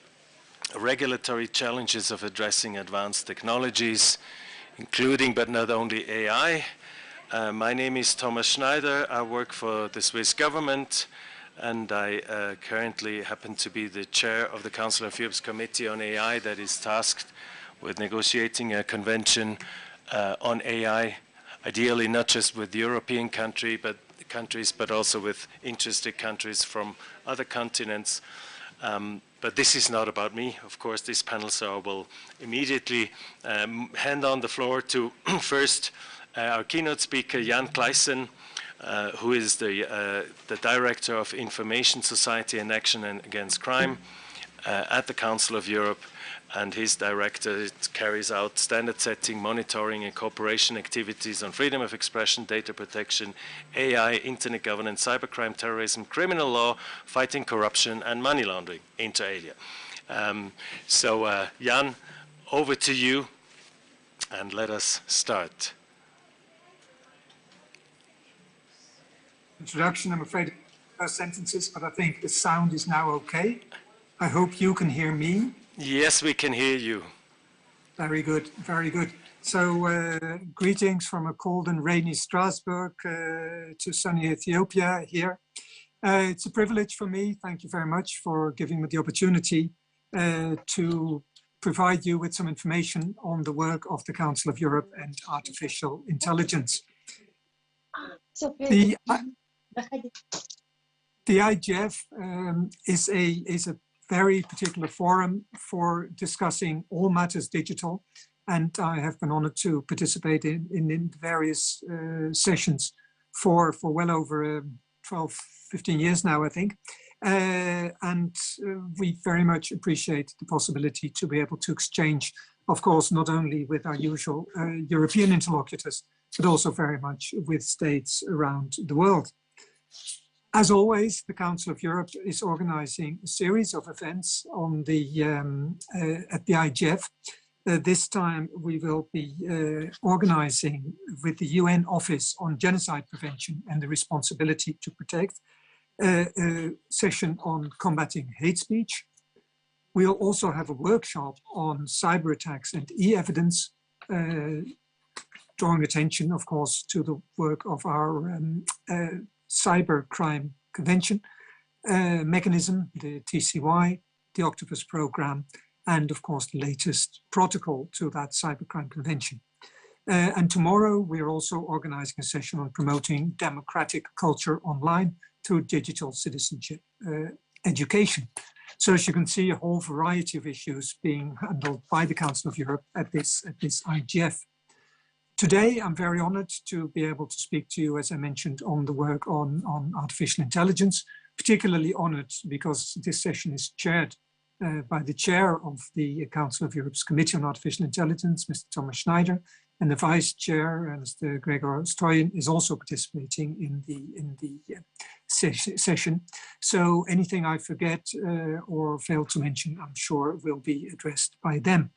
regulatory challenges of addressing advanced technologies, including but not only AI. My name is Thomas Schneider. I work for the Swiss government, and I currently happen to be the chair of the Council of Europe's Committee on AI that is tasked with negotiating a convention on AI, ideally not just with European countries, but also with interested countries from other continents. But this is not about me, of course, this panel, so I will immediately hand on the floor to first our keynote speaker, Jan Kleissen, who is the Director of Information Society and Action Against Crime at the Council of Europe, and his directorate carries out standard setting, monitoring and cooperation activities on freedom of expression, data protection, AI, internet governance, cybercrime, terrorism, criminal law, fighting corruption and money laundering, inter alia. Jan, over to you, and let us start. Introduction, I'm afraid, first sentences, but I think the sound is now okay. I hope you can hear me. Yes, we can hear you. Very good, very good. So greetings from a cold and rainy Strasbourg to sunny Ethiopia here. It's a privilege for me. Thank you very much for giving me the opportunity to provide you with some information on the work of the Council of Europe and artificial intelligence. The IGF is a very particular forum for discussing all matters digital, and I have been honored to participate in various sessions for well over 12, 15 years now, I think. And we very much appreciate the possibility to be able to exchange, of course, not only with our usual European interlocutors, but also very much with states around the world. As always, the Council of Europe is organizing a series of events on the, at the IGF. This time we will be organizing with the UN Office on Genocide Prevention and the Responsibility to Protect a session on combating hate speech. We'll also have a workshop on cyber attacks and e-evidence, drawing attention, of course, to the work of our Cybercrime Convention mechanism, the TCY, the Octopus Program, and of course the latest protocol to that Cybercrime Convention. And tomorrow we're also organizing a session on promoting democratic culture online through digital citizenship education. So as you can see, a whole variety of issues being handled by the Council of Europe at this IGF. Today, I'm very honored to be able to speak to you, as I mentioned, on the work on artificial intelligence, particularly honored because this session is chaired by the chair of the Council of Europe's Committee on Artificial Intelligence, Mr. Thomas Schneider, and the vice chair, Mr. Gregor Stoyan, is also participating in the session. So anything I forget or fail to mention, I'm sure will be addressed by them.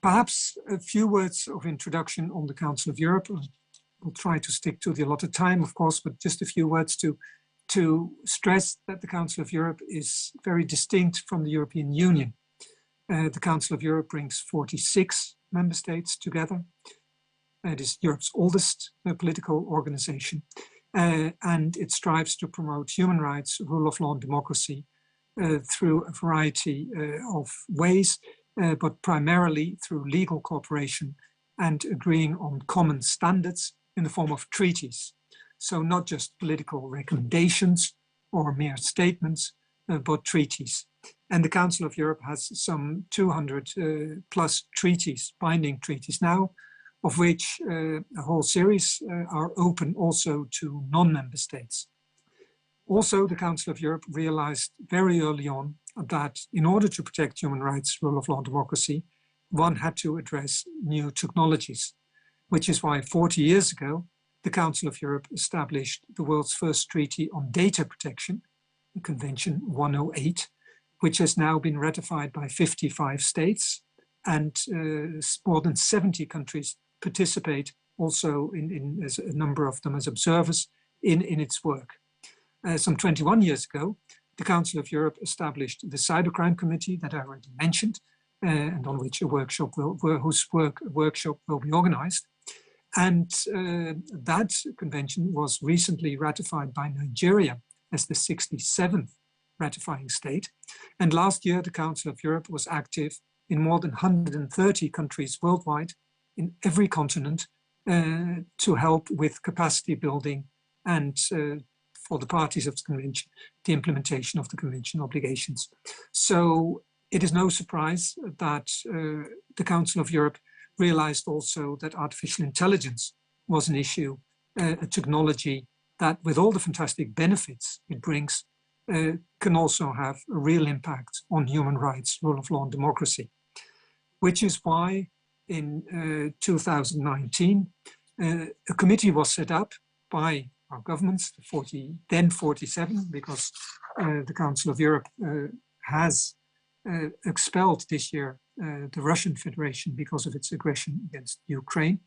Perhaps a few words of introduction on the Council of Europe. We'll try to stick to the allotted time, of course, but just a few words to stress that the Council of Europe is very distinct from the European Union. The Council of Europe brings 46 member states together. It is Europe's oldest political organization, and it strives to promote human rights, rule of law, and democracy through a variety of ways, but primarily through legal cooperation and agreeing on common standards in the form of treaties. So not just political recommendations or mere statements, but treaties. And the Council of Europe has some 200 plus treaties, binding treaties now, of which a whole series are open also to non-member states. Also, the Council of Europe realized very early on that in order to protect human rights, rule of law, and democracy, one had to address new technologies, which is why 40 years ago, the Council of Europe established the world's first treaty on data protection, Convention 108, which has now been ratified by 55 states, and more than 70 countries participate also as a number of them as observers in its work. Some 21 years ago, the Council of Europe established the Cybercrime Committee that I already mentioned, and on which a workshop workshop will be organized. And that convention was recently ratified by Nigeria as the 67th ratifying state. And last year, the Council of Europe was active in more than 130 countries worldwide, in every continent, to help with capacity building and for the parties of the convention, the implementation of the convention obligations. So it is no surprise that the Council of Europe realized also that artificial intelligence was an issue, a technology that with all the fantastic benefits it brings, can also have a real impact on human rights, rule of law and democracy. Which is why in 2019, a committee was set up by our governments, then 47, because the Council of Europe has expelled this year the Russian Federation because of its aggression against Ukraine.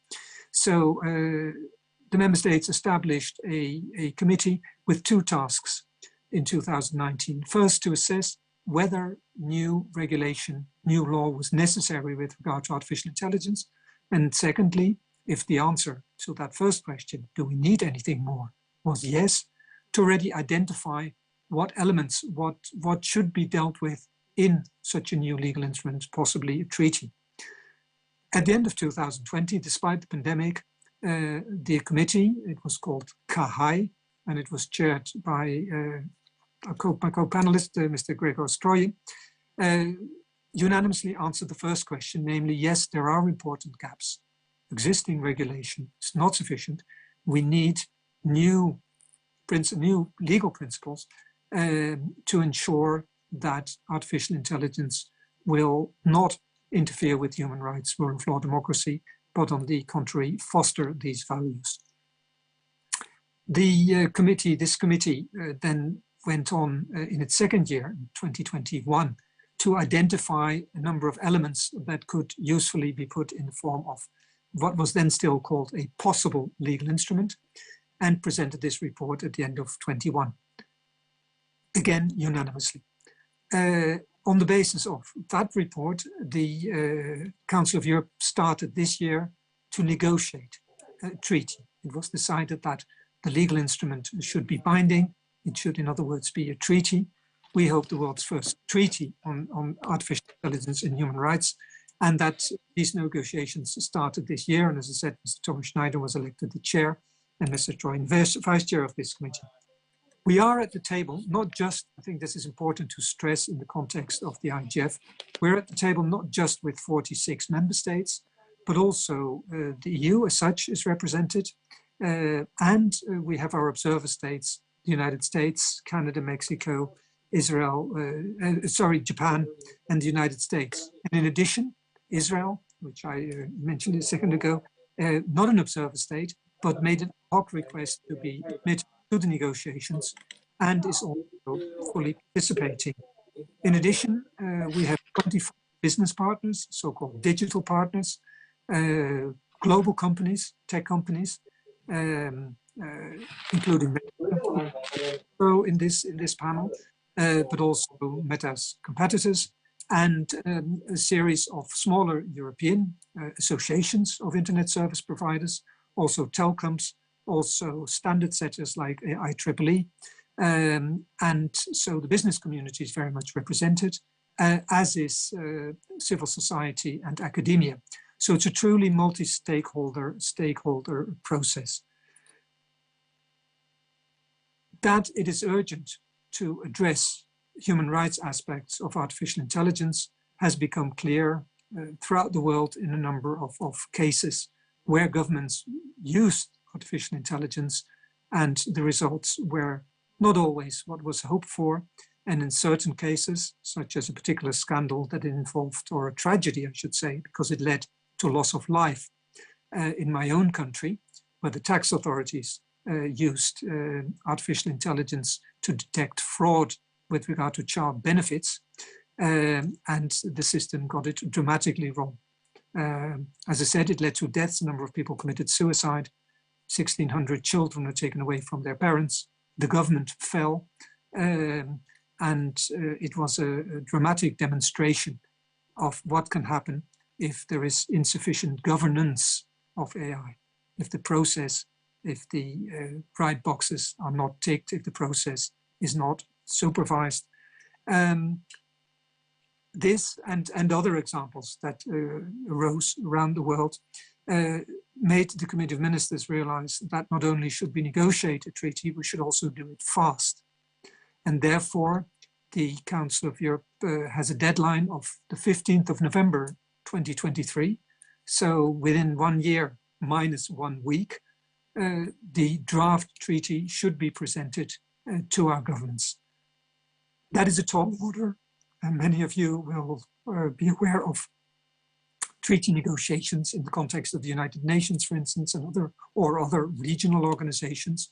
So the member states established a committee with two tasks in 2019. First, to assess whether new regulation, new law was necessary with regard to artificial intelligence. And secondly, if the answer to that first question, do we need anything more, was yes, to already identify what elements, what should be dealt with in such a new legal instrument, possibly a treaty. At the end of 2020, despite the pandemic, the committee, it was called CAHAI, and it was chaired by my co-panelist, Mr. Gregor Stroye, unanimously answered the first question, namely, yes, there are important gaps. Existing regulation is not sufficient. We need new legal principles to ensure that artificial intelligence will not interfere with human rights, rule of law, democracy, but on the contrary, foster these values. This committee then went on in its second year, in 2021, to identify a number of elements that could usefully be put in the form of what was then still called a possible legal instrument, and presented this report at the end of 21. Again, unanimously. On the basis of that report, the Council of Europe started this year to negotiate a treaty. It was decided that the legal instrument should be binding. It should, in other words, be a treaty. We hope the world's first treaty on artificial intelligence and human rights, and that these negotiations started this year. And as I said, Mr. Thomas Schneider was elected the chair, and Mr. Troy, vice chair of this committee. We are at the table, not just, I think this is important to stress in the context of the IGF, we're at the table not just with 46 member states, but also the EU as such is represented, and we have our observer states, the United States, Canada, Mexico, Israel, Japan, and the United States. And in addition, Israel, which I mentioned a second ago, not an observer state, but made an ad hoc request to be admitted to the negotiations and is also fully participating. In addition, we have 25 business partners, so-called digital partners, global companies, tech companies, including Meta in this panel, but also Meta's competitors, and a series of smaller European associations of internet service providers, also telecoms, also standard setters like IEEE. And so the business community is very much represented, as is civil society and academia. So it's a truly multi-stakeholder process. That it is urgent to address human rights aspects of artificial intelligence has become clear throughout the world in a number of cases where governments used artificial intelligence and the results were not always what was hoped for. And in certain cases, such as a particular scandal that involved, or a tragedy, I should say, because it led to loss of life in my own country, where the tax authorities used artificial intelligence to detect fraud with regard to child benefits, and the system got it dramatically wrong. As I said, it led to deaths. A number of people committed suicide. 1,600 children were taken away from their parents. The government fell. And it was a dramatic demonstration of what can happen if there is insufficient governance of AI, if the process, if the right boxes are not ticked, if the process is not supervised. This and other examples that arose around the world made the Committee of Ministers realize that not only should we negotiate a treaty, we should also do it fast. And therefore, the Council of Europe has a deadline of the 15th of November, 2023. So within 1 year minus 1 week, the draft treaty should be presented to our governments. That is a tall order, and many of you will be aware of treaty negotiations in the context of the United Nations, for instance, and other regional organizations.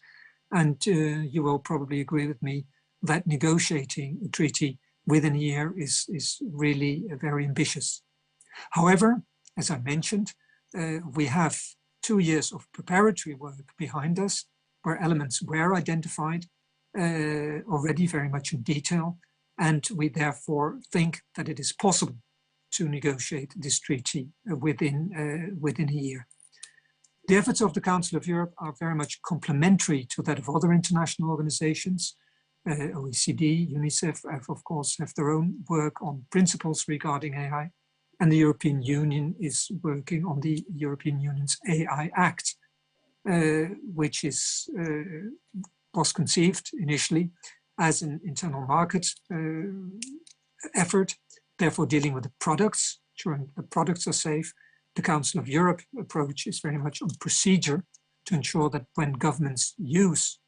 And you will probably agree with me that negotiating a treaty within a year is really very ambitious. However, as I mentioned, we have 2 years of preparatory work behind us, where elements were identified already very much in detail, and we therefore think that it is possible to negotiate this treaty within a year. The efforts of the Council of Europe are very much complementary to that of other international organizations. OECD, UNICEF, of course, have their own work on principles regarding AI, and the European Union is working on the European Union's AI Act, which was conceived initially as an internal market effort, therefore dealing with the products, ensuring the products are safe. The Council of Europe approach is very much on procedure to ensure that when governments use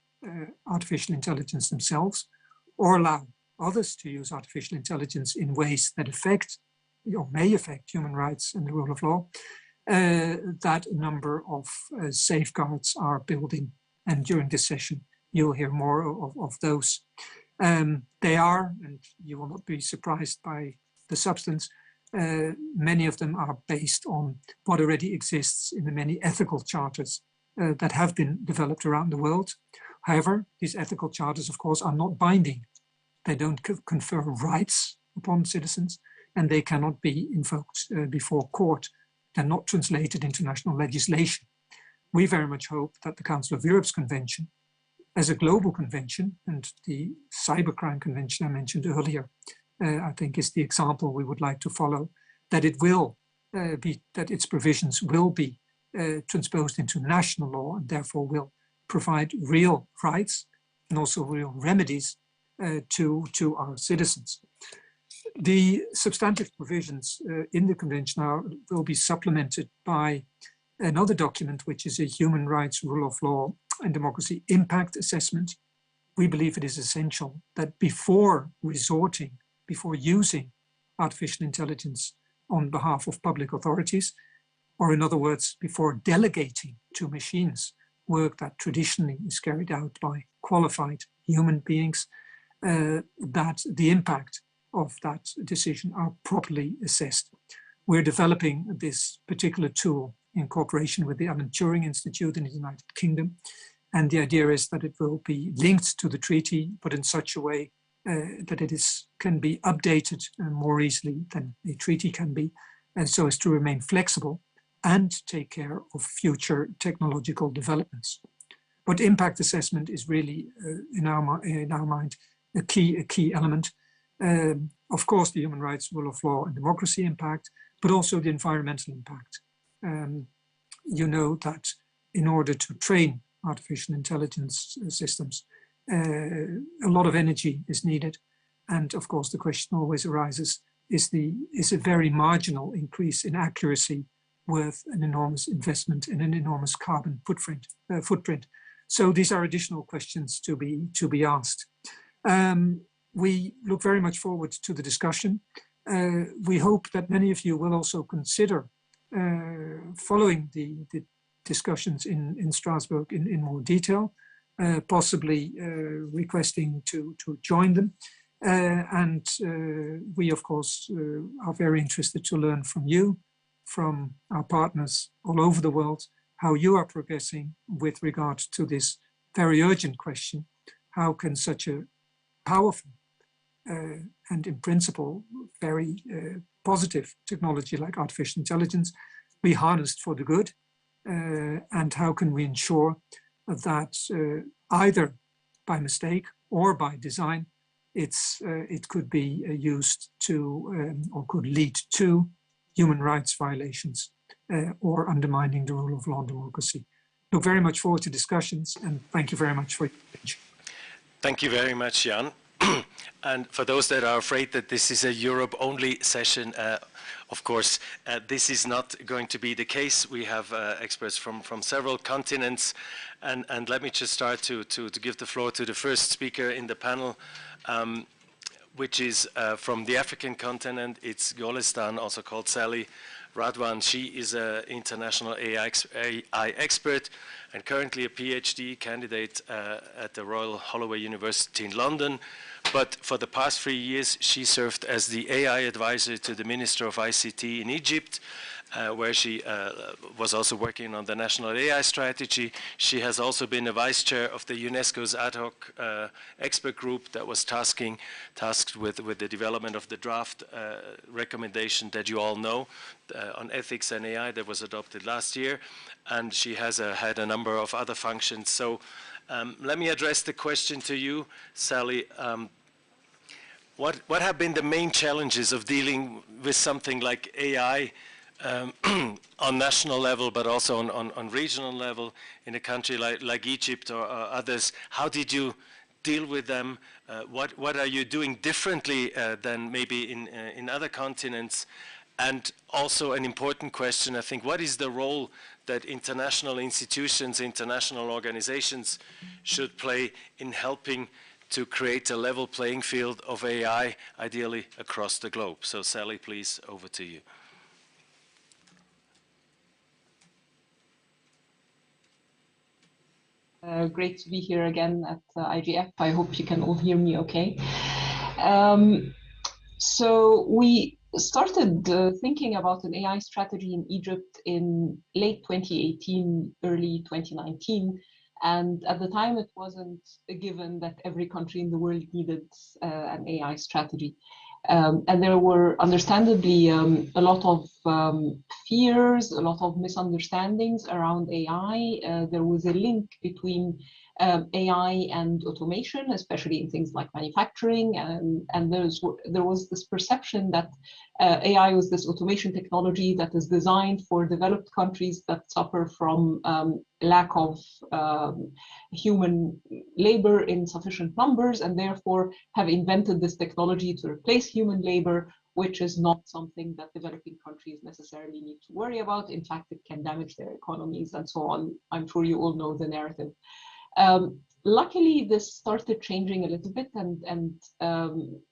artificial intelligence themselves, or allow others to use artificial intelligence in ways that affect or may affect human rights and the rule of law, that a number of safeguards are built in. And during this session, you'll hear more of those. They are, and you will not be surprised by the substance, many of them are based on what already exists in the many ethical charters that have been developed around the world. However, these ethical charters, of course, are not binding. They don't confer rights upon citizens, and they cannot be invoked before court. They're not translated into national legislation. We very much hope that the Council of Europe's convention, as a global convention, and the Cybercrime Convention I mentioned earlier, I think is the example we would like to follow, that it will that its provisions will be transposed into national law, and therefore will provide real rights and also real remedies to our citizens. The substantive provisions in the convention will be supplemented by another document, which is a human rights, rule of law, and democracy impact assessment. We believe it is essential that before using artificial intelligence on behalf of public authorities, or in other words, before delegating to machines work that traditionally is carried out by qualified human beings, that the impact of that decision are properly assessed. We're developing this particular tool in cooperation with the Alan Turing Institute in the United Kingdom. And the idea is that it will be linked to the treaty, but in such a way that it can be updated more easily than a treaty can be, and so as to remain flexible and take care of future technological developments. But impact assessment is really, in our mind, a key element. Of course, the human rights, rule of law, and democracy impact, but also the environmental impact. You know that in order to train artificial intelligence systems, a lot of energy is needed. And of course, the question always arises, is a very marginal increase in accuracy worth an enormous investment and an enormous carbon footprint? we look very much forward to the discussion. We hope that many of you will also consider following the discussions in Strasbourg in more detail, possibly requesting to join them. And we, of course, are very interested to learn from you, from our partners all over the world, how you are progressing with regard to this very urgent question: how can such a powerful and in principle very positive technology like artificial intelligence be harnessed for the good? And how can we ensure that either by mistake or by design, it could be used to or could lead to human rights violations or undermining the rule of law and democracy. Look very much forward to discussions, and thank you very much for your attention. Thank you very much, Jan. And for those that are afraid that this is a Europe-only session, of course, this is not going to be the case. We have experts from several continents. And let me just start to give the floor to the first speaker in the panel, which is from the African continent. It's Golestan, also called Sally Radwan. She is an international AI expert and currently a PhD candidate at the Royal Holloway University in London. But for the past 3 years, she served as the AI advisor to the Minister of ICT in Egypt, where she was also working on the national AI strategy. She has also been a vice chair of the UNESCO's ad hoc expert group that was tasked with the development of the draft recommendation that you all know on ethics and AI that was adopted last year. And she has had a number of other functions. So let me address the question to you, Sally. What have been the main challenges of dealing with something like AI on national level, but also on regional level in a country like Egypt or others? How did you deal with them? What are you doing differently than maybe in other continents? And also an important question, I think, what is the role that international institutions, international organizations should play in helping to create a level playing field of AI, ideally across the globe? So Sally, please, over to you. Great to be here again at IGF. I hope you can all hear me okay. So we started thinking about an AI strategy in Egypt in late 2018, early 2019. And at the time, it wasn't a given that every country in the world needed an AI strategy. And there were understandably a lot of fears, a lot of misunderstandings around AI. There was a link between AI and automation, especially in things like manufacturing. And there was this perception that AI was this automation technology that is designed for developed countries that suffer from lack of human labor in sufficient numbers, and therefore have invented this technology to replace human labor, which is not something that developing countries necessarily need to worry about. In fact, it can damage their economies and so on. I'm sure you all know the narrative. Luckily, this started changing a little bit, and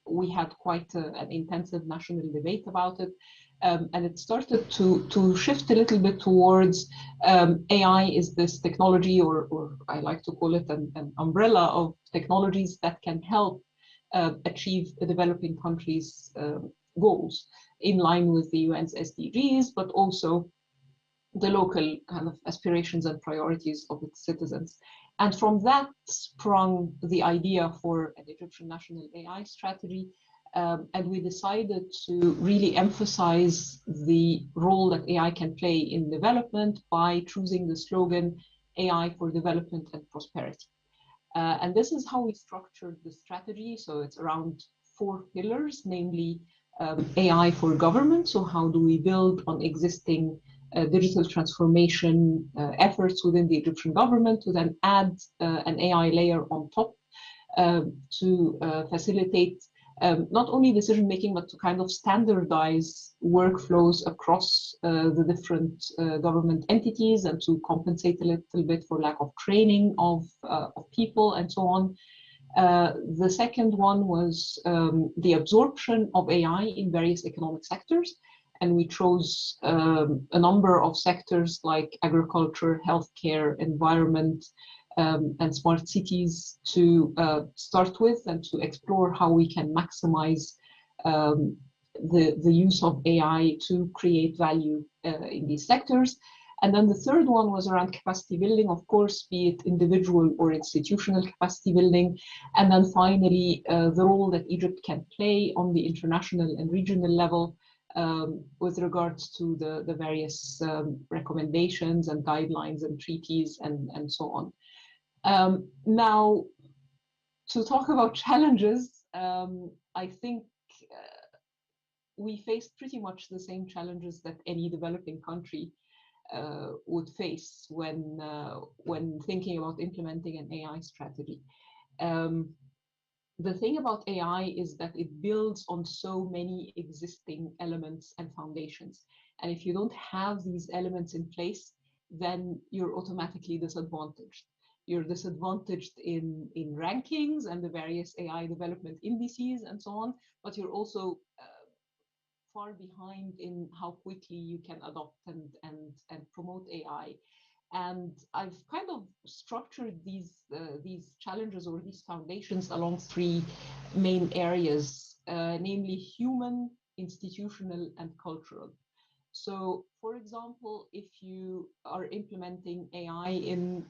we had quite an intensive national debate about it. And it started to shift a little bit towards AI is this technology, or I like to call it an umbrella of technologies that can help achieve the developing countries' goals in line with the UN's SDGs, but also the local kind of aspirations and priorities of its citizens. And from that sprung the idea for an Egyptian national AI strategy. And we decided to really emphasize the role that AI can play in development by choosing the slogan, AI for development and prosperity. And this is how we structured the strategy. So it's around 4 pillars, namely AI for government. So how do we build on existing digital transformation efforts within the Egyptian government to then add an AI layer on top to facilitate not only decision-making, but to kind of standardize workflows across the different government entities and to compensate a little bit for lack of training of people and so on. The second one was the absorption of AI in various economic sectors. And we chose a number of sectors like agriculture, healthcare, environment, and smart cities to start with and to explore how we can maximize the use of AI to create value in these sectors. And then the third one was around capacity building, of course, be it individual or institutional capacity building. And then finally, the role that Egypt can play on the international and regional level with regards to the various recommendations and guidelines and treaties and so on. Now, to talk about challenges, I think we faced pretty much the same challenges that any developing country would face when thinking about implementing an AI strategy. The thing about AI is that it builds on so many existing elements and foundations. And if you don't have these elements in place, then you're automatically disadvantaged. You're disadvantaged in rankings and the various AI development indices and so on, but you're also far behind in how quickly you can adopt and promote AI. And I've kind of structured these challenges or these foundations along three main areas, namely human, institutional, and cultural. So, for example, if you are implementing AI in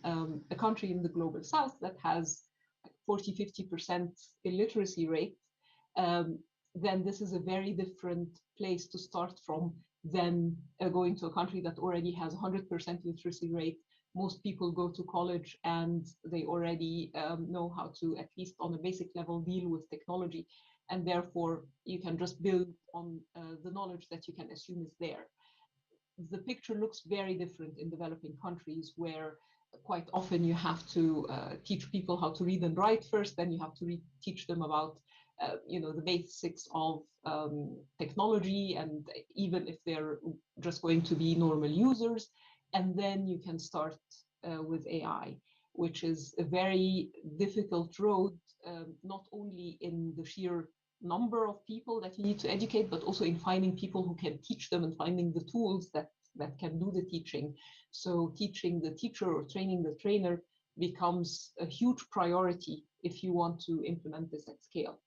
a country in the global south that has 40–50% illiteracy rate, then this is a very different place to start from than going to a country that already has 100% literacy rate. Most people go to college and they already know how to, at least on a basic level, deal with technology. And therefore, you can just build on the knowledge that you can assume is there. The picture looks very different in developing countries where quite often you have to teach people how to read and write first, then you have to teach them about the basics of technology, and even if they're just going to be normal users, and then you can start with AI, which is a very difficult road, not only in the sheer number of people that you need to educate, but also in finding people who can teach them and finding the tools that can do the teaching. So teaching the teacher or training the trainer becomes a huge priority if you want to implement this at scale.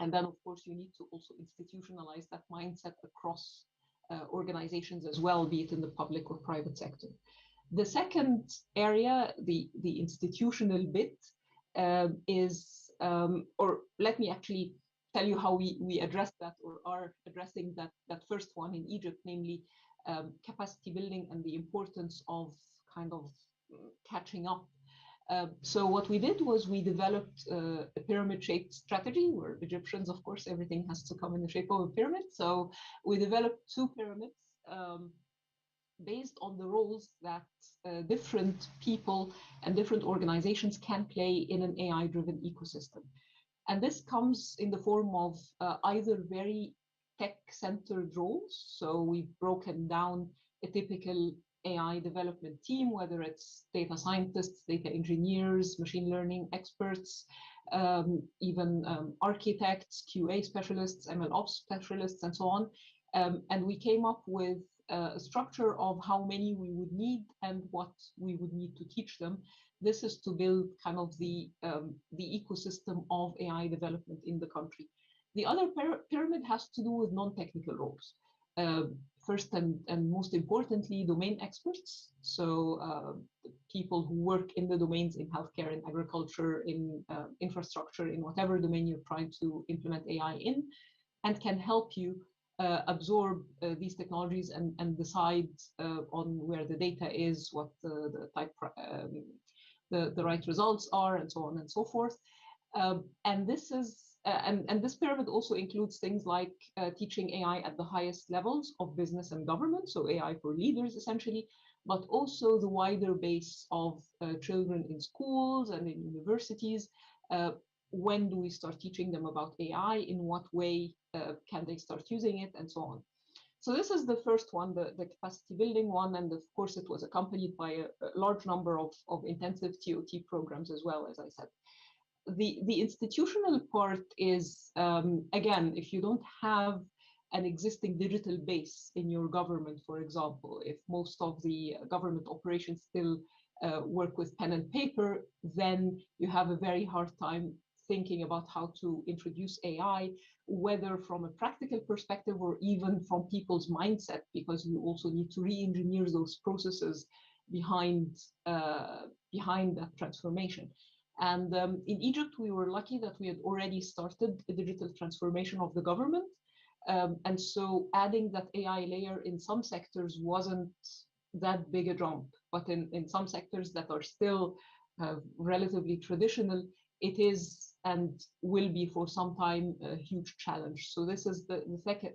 And then, of course, you need to also institutionalize that mindset across organizations as well, be it in the public or private sector. The second area, the institutional bit, is, or let me actually tell you how we address that or are addressing that first one in Egypt, namely capacity building and the importance of kind of catching up. So what we did was we developed a pyramid-shaped strategy. We're Egyptians, of course, everything has to come in the shape of a pyramid. So we developed two pyramids based on the roles that different people and different organizations can play in an AI-driven ecosystem. And this comes in the form of either very tech-centered roles. So we've broken down a typical AI development team, whether it's data scientists, data engineers, machine learning experts, even architects, QA specialists, ML ops specialists, and so on. And we came up with a structure of how many we would need and what we would need to teach them. This is to build kind of the ecosystem of AI development in the country. The other pyramid has to do with non-technical roles. First and most importantly, domain experts. So people who work in the domains in healthcare, in agriculture, in infrastructure, in whatever domain you're trying to implement AI in, and can help you absorb these technologies and decide on where the data is, what the type, the right results are, and so on and so forth. And this is and this pyramid also includes things like teaching AI at the highest levels of business and government, so AI for leaders essentially, but also the wider base of children in schools and in universities. When do we start teaching them about AI? In what way can they start using it, and so on. So this is the first one, the capacity building one, and of course it was accompanied by a large number of intensive TOT programs as well, as I said. the institutional part is, again, if you don't have an existing digital base in your government, for example, if most of the government operations still work with pen and paper, then you have a very hard time thinking about how to introduce AI, whether from a practical perspective or even from people's mindset, because you also need to re-engineer those processes behind that transformation. And in Egypt, we were lucky that we had already started a digital transformation of the government. And so adding that AI layer in some sectors wasn't that big a jump, but in some sectors that are still relatively traditional, it is and will be for some time a huge challenge. So this is the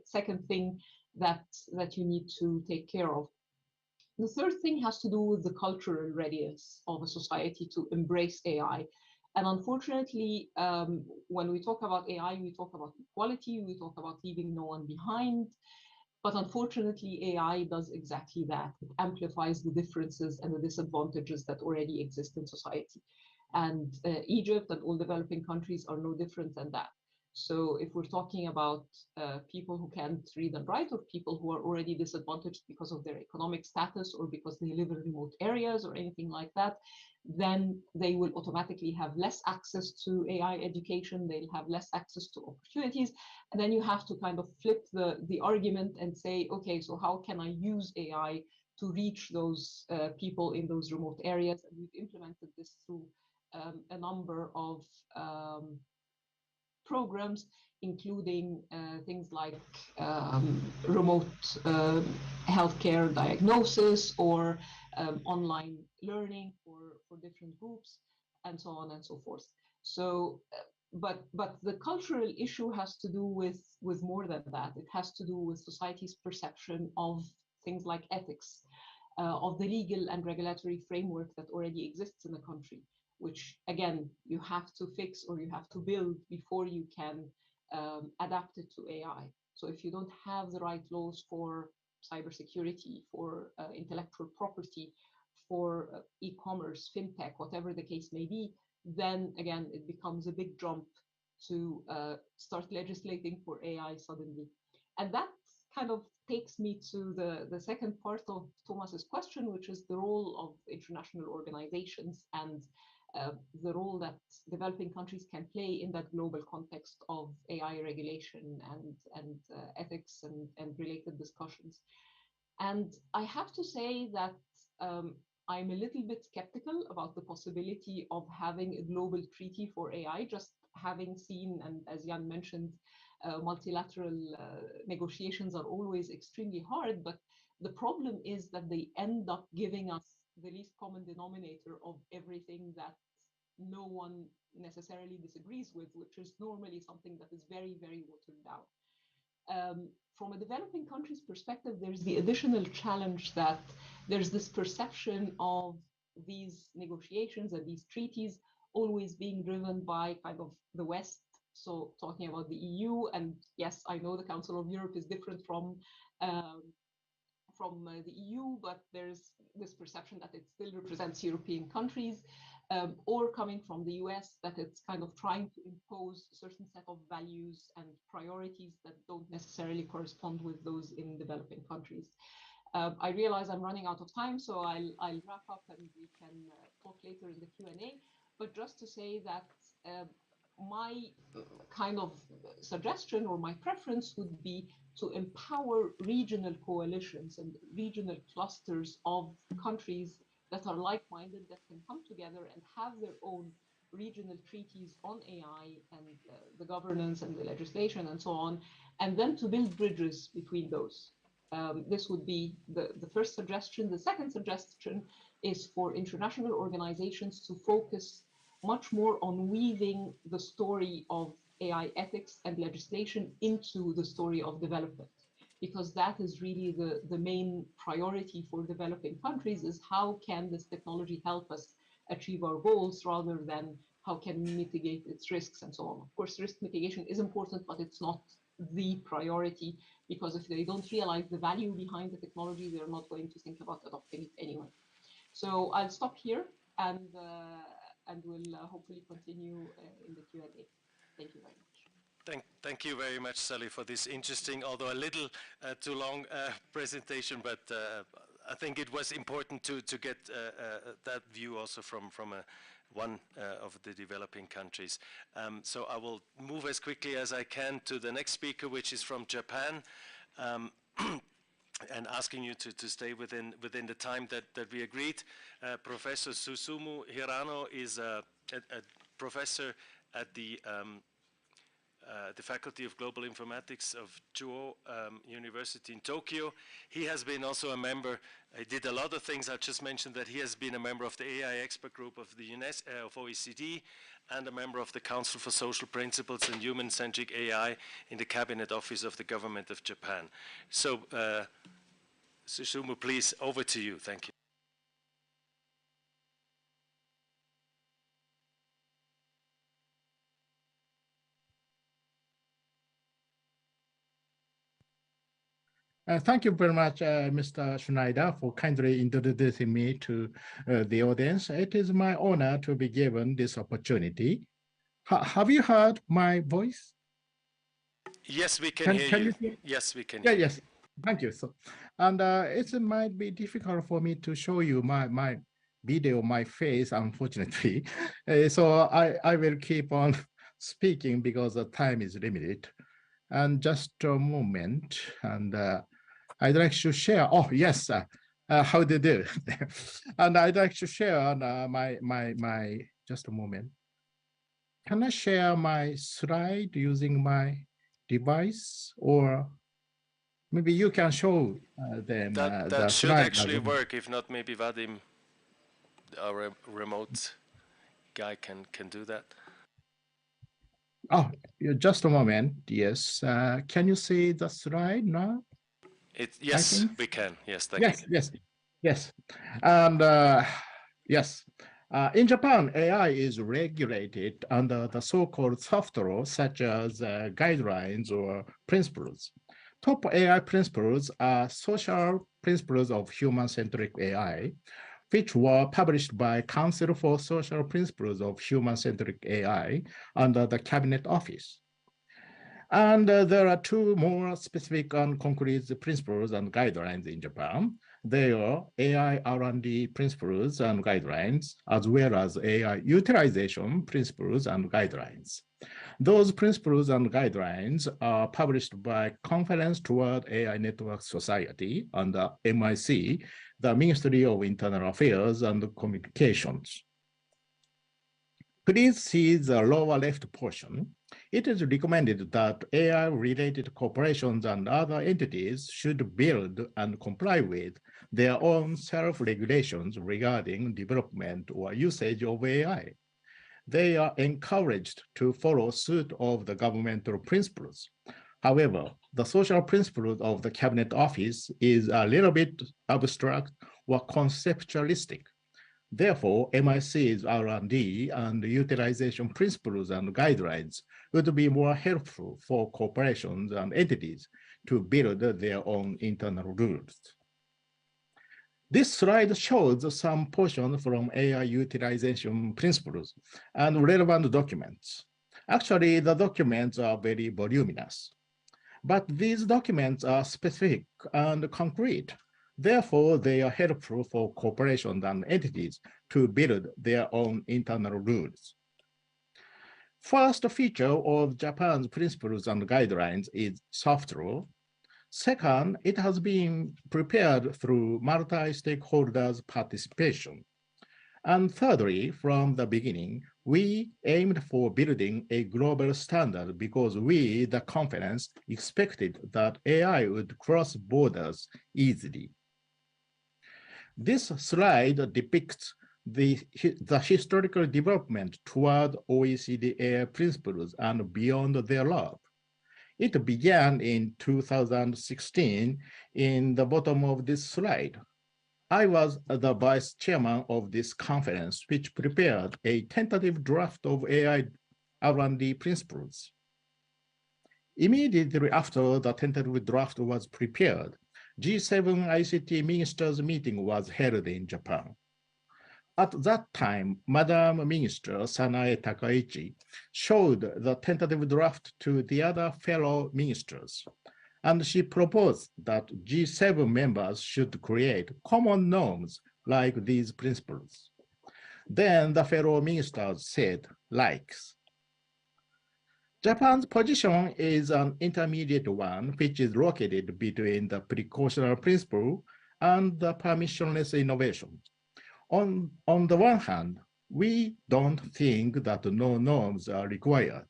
second thing that you need to take care of. The third thing has to do with the cultural readiness of a society to embrace AI. And unfortunately, when we talk about AI, we talk about equality, we talk about leaving no one behind. But unfortunately, AI does exactly that. It amplifies the differences and the disadvantages that already exist in society. And Egypt and all developing countries are no different than that. So if we're talking about people who can't read and write, or people who are already disadvantaged because of their economic status or because they live in remote areas or anything like that, then they will automatically have less access to AI education, they'll have less access to opportunities. And then you have to kind of flip the argument and say, okay, so how can I use AI to reach those people in those remote areas? And we've implemented this through a number of programs, including things like remote healthcare diagnosis or online learning for different groups, and so on and so forth. So, but the cultural issue has to do with more than that. It has to do with society's perception of things like ethics, of the legal and regulatory framework that already exists in the country, which again, you have to fix or you have to build before you can adapt it to AI. So if you don't have the right laws for cybersecurity, for intellectual property, for e-commerce, fintech, whatever the case may be, then again, it becomes a big jump to start legislating for AI suddenly. And that kind of takes me to the second part of Thomas's question, which is the role of international organizations and the role that developing countries can play in that global context of AI regulation and ethics and related discussions. And I have to say that I'm a little bit skeptical about the possibility of having a global treaty for AI, just having seen, and as Jan mentioned, multilateral negotiations are always extremely hard, but the problem is that they end up giving us the least common denominator of everything that no one necessarily disagrees with, which is normally something that is very, very watered down. From a developing country's perspective, there's the additional challenge that there's this perception of these negotiations and these treaties always being driven by kind of the West. So talking about the EU, and yes, I know the Council of Europe is different from the EU, but there's this perception that it still represents European countries, or coming from the US, that it's kind of trying to impose a certain set of values and priorities that don't necessarily correspond with those in developing countries. I realize I'm running out of time, so I'll wrap up and we can talk later in the Q&A. But just to say that my kind of suggestion or my preference would be to empower regional coalitions and regional clusters of countries that are like-minded, that can come together and have their own regional treaties on AI and the governance and the legislation and so on, and then to build bridges between those. This would be the first suggestion. The second suggestion is for international organizations to focus much more on weaving the story of AI ethics and legislation into the story of development, because that is really the main priority for developing countries, is how can this technology help us achieve our goals rather than how can we mitigate its risks and so on. Of course, risk mitigation is important, but it's not the priority, because if they don't realize the value behind the technology, they're not going to think about adopting it anyway. So I'll stop here and and we'll hopefully continue in the Q&A. Thank you very much. Thank you very much, Sally, for this interesting, although a little too long presentation, but I think it was important to get that view also from one of the developing countries. So I will move as quickly as I can to the next speaker, which is from Japan, and asking you to stay within the time that we agreed. Professor Susumu Hirano is a professor at the Faculty of Global Informatics of Chuo University in Tokyo. He has been also a member, he did a lot of things. I just mentioned that he has been a member of the AI expert group of the of OECD and a member of the Council for Social Principles and Human-Centric AI in the Cabinet Office of the Government of Japan. So, Susumu, please, over to you. Thank you. Thank you very much, Mr. Schneider, for kindly introducing me to the audience. It is my honor to be given this opportunity. Have you heard my voice? Yes, we can hear you. Yes, we can hear you. Yes, thank you. So, and it might be difficult for me to show you my video, my face, unfortunately. So I will keep on speaking because the time is limited. And just a moment, and I'd like to share. Oh yes, how do you do? And I'd like to share my. Just a moment. Can I share my slide using my device, or maybe you can show them? That should actually work. If not, maybe Vadim, our remote guy, can do that. Oh, just a moment. Yes. Can you see the slide now? Yes, we can. Yes, thank you. Yes. And yes, in Japan, AI is regulated under the so-called soft laws, such as guidelines or principles. Top AI principles are social principles of human-centric AI, which were published by Council for Social Principles of Human-Centric AI under the Cabinet Office. And there are two more specific and concrete principles and guidelines in Japan. They are AI R&D principles and guidelines, as well as AI utilization principles and guidelines. Those principles and guidelines are published by Conference Toward AI Network Society under MIC, the Ministry of Internal Affairs and Communications. Please see the lower left portion. It is recommended that AI-related corporations and other entities should build and comply with their own self-regulations regarding development or usage of AI. They are encouraged to follow suit of the governmental principles. However, the social principles of the Cabinet Office is a little bit abstract or conceptualistic. Therefore, MIC's R&D and utilization principles and guidelines would be more helpful for corporations and entities to build their own internal rules. This slide shows some portions from AI utilization principles and relevant documents. Actually, the documents are very voluminous, but these documents are specific and concrete. Therefore, they are helpful for corporations and entities to build their own internal rules. First feature of Japan's principles and guidelines is soft law. Second, it has been prepared through multi-stakeholders participation. And thirdly, from the beginning, we aimed for building a global standard because we, the conference, expected that AI would cross borders easily. This slide depicts the historical development toward OECD AI principles and beyond thereof. It began in 2016 in the bottom of this slide. I was the vice chairman of this conference, which prepared a tentative draft of AI R&D principles. Immediately after the tentative draft was prepared, G7 ICT ministers meeting was held in Japan. At that time, Madam Minister Sanae Takaichi showed the tentative draft to the other fellow ministers, and she proposed that G7 members should create common norms like these principles. Then the fellow ministers said, likes. Japan's position is an intermediate one, which is located between the precautionary principle and the permissionless innovation. On the one hand, we don't think that no norms are required.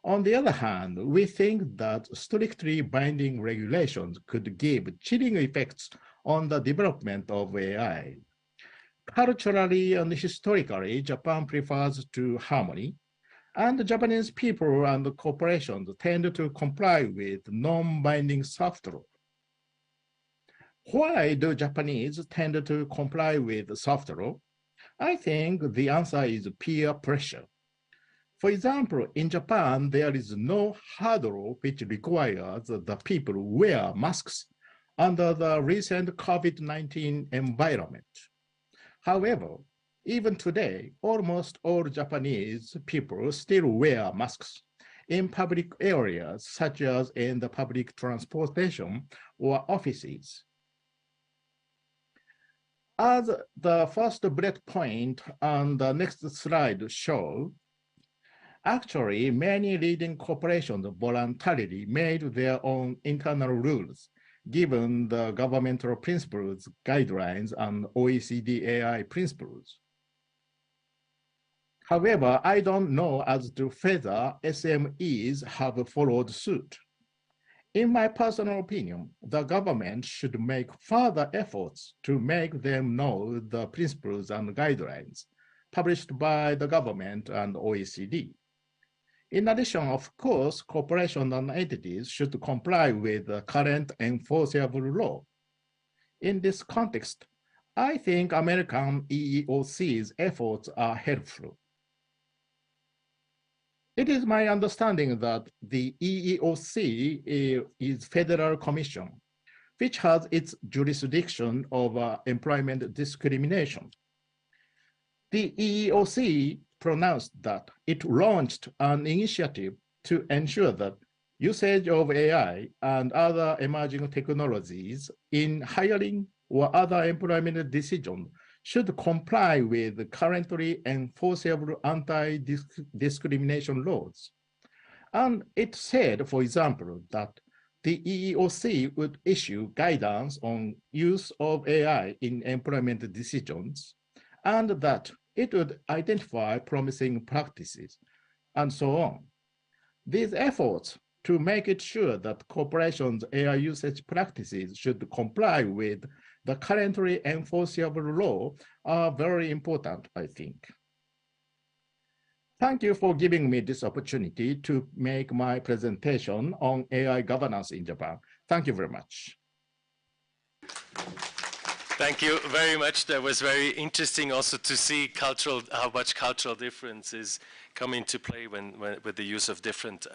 On the other hand, we think that strictly binding regulations could give chilling effects on the development of AI. Culturally and historically, Japan prefers to harmony, and Japanese people and corporations tend to comply with non-binding soft law. Why do Japanese tend to comply with soft law? I think the answer is peer pressure. For example, in Japan, there is no hard law which requires the people wear masks under the recent COVID-19 environment. However, even today, almost all Japanese people still wear masks in public areas, such as in the public transportation or offices. As the first bullet point on the next slide show, actually, many leading corporations voluntarily made their own internal rules, given the governmental principles, guidelines, and OECD AI principles. However, I don't know as to whether SMEs have followed suit. In my personal opinion, the government should make further efforts to make them know the principles and guidelines published by the government and OECD. In addition, of course, corporations and entities should comply with the current enforceable law. In this context, I think American EEOC's efforts are helpful. It is my understanding that the EEOC is Federal Commission, which has its jurisdiction over employment discrimination. The EEOC pronounced that it launched an initiative to ensure that usage of AI and other emerging technologies in hiring or other employment decisions should comply with currently enforceable anti-discrimination laws. And it said, for example, that the EEOC would issue guidance on use of AI in employment decisions, and that it would identify promising practices, and so on. These efforts to make it sure that corporations' AI usage practices should comply with the currently enforceable law are very important, I think. Thank you for giving me this opportunity to make my presentation on AI governance in Japan. Thank you very much. Thank you very much. That was very interesting also to see how much cultural differences come into play with the use of different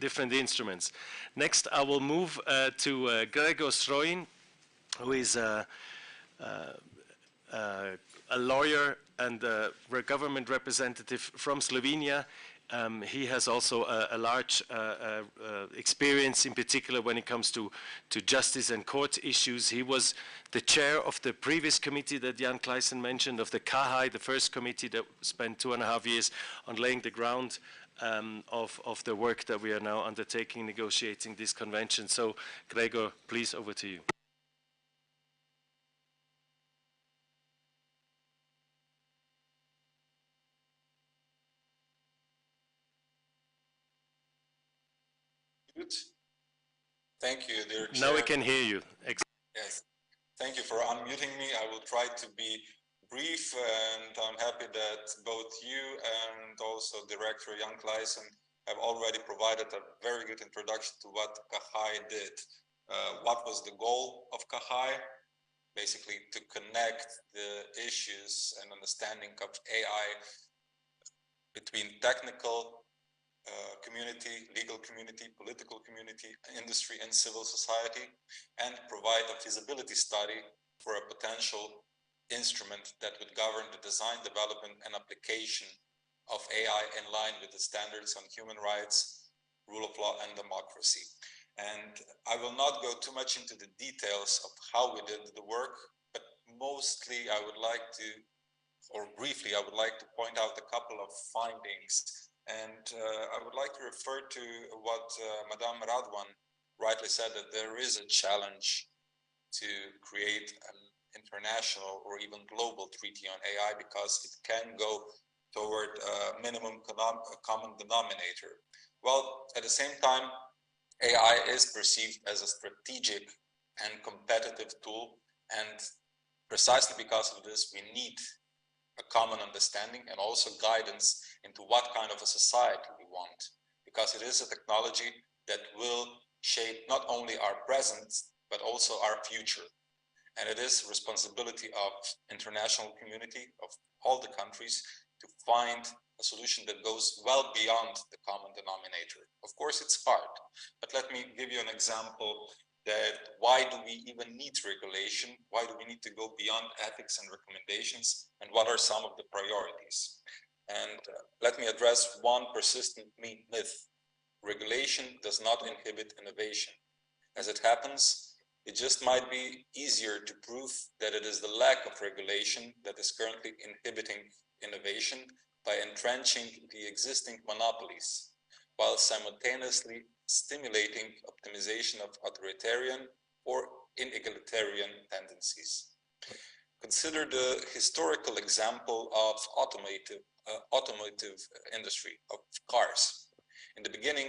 different instruments. Next, I will move to Gregor Stroin, who is a lawyer and a government representative from Slovenia. He has also a large experience, in particular when it comes to justice and court issues. He was the chair of the previous committee that Jan Kleisen mentioned, of the KAHAI, the first committee that spent 2.5 years on laying the ground of the work that we are now undertaking, negotiating this convention. So, Gregor, please, over to you. Good. Thank you, dear Chair. Now we can hear you. Yes. Thank you for unmuting me. I will try to be brief, and I'm happy that both you and also Director Jan Kleisen have already provided a very good introduction to what KAHAI did. What was the goal of KAHAI? Basically, to connect the issues and understanding of AI between technical community, legal community, political community, industry, and civil society, and provide a feasibility study for a potential instrument that would govern the design, development, and application of AI in line with the standards on human rights, rule of law, and democracy. And I will not go too much into the details of how we did the work, but mostly I would like to, or briefly, I would like to point out a couple of findings. And I would like to refer to what Madame Radwan rightly said, that there is a challenge to create an international or even global treaty on AI, because it can go toward a minimum common denominator. Well, at the same time, AI is perceived as a strategic and competitive tool, and precisely because of this, we need a common understanding and also guidance into what kind of a society we want, because it is a technology that will shape not only our present, but also our future. And it is the responsibility of international community, of all the countries, to find a solution that goes well beyond the common denominator. Of course, it's hard, but let me give you an example that why do we even need regulation? Why do we need to go beyond ethics and recommendations? And what are some of the priorities? And let me address one persistent myth. Regulation does not inhibit innovation. As it happens, it just might be easier to prove that it is the lack of regulation that is currently inhibiting innovation by entrenching the existing monopolies, while simultaneously stimulating optimization of authoritarian or inegalitarian tendencies. Consider the historical example of automotive industry, of cars. In the beginning,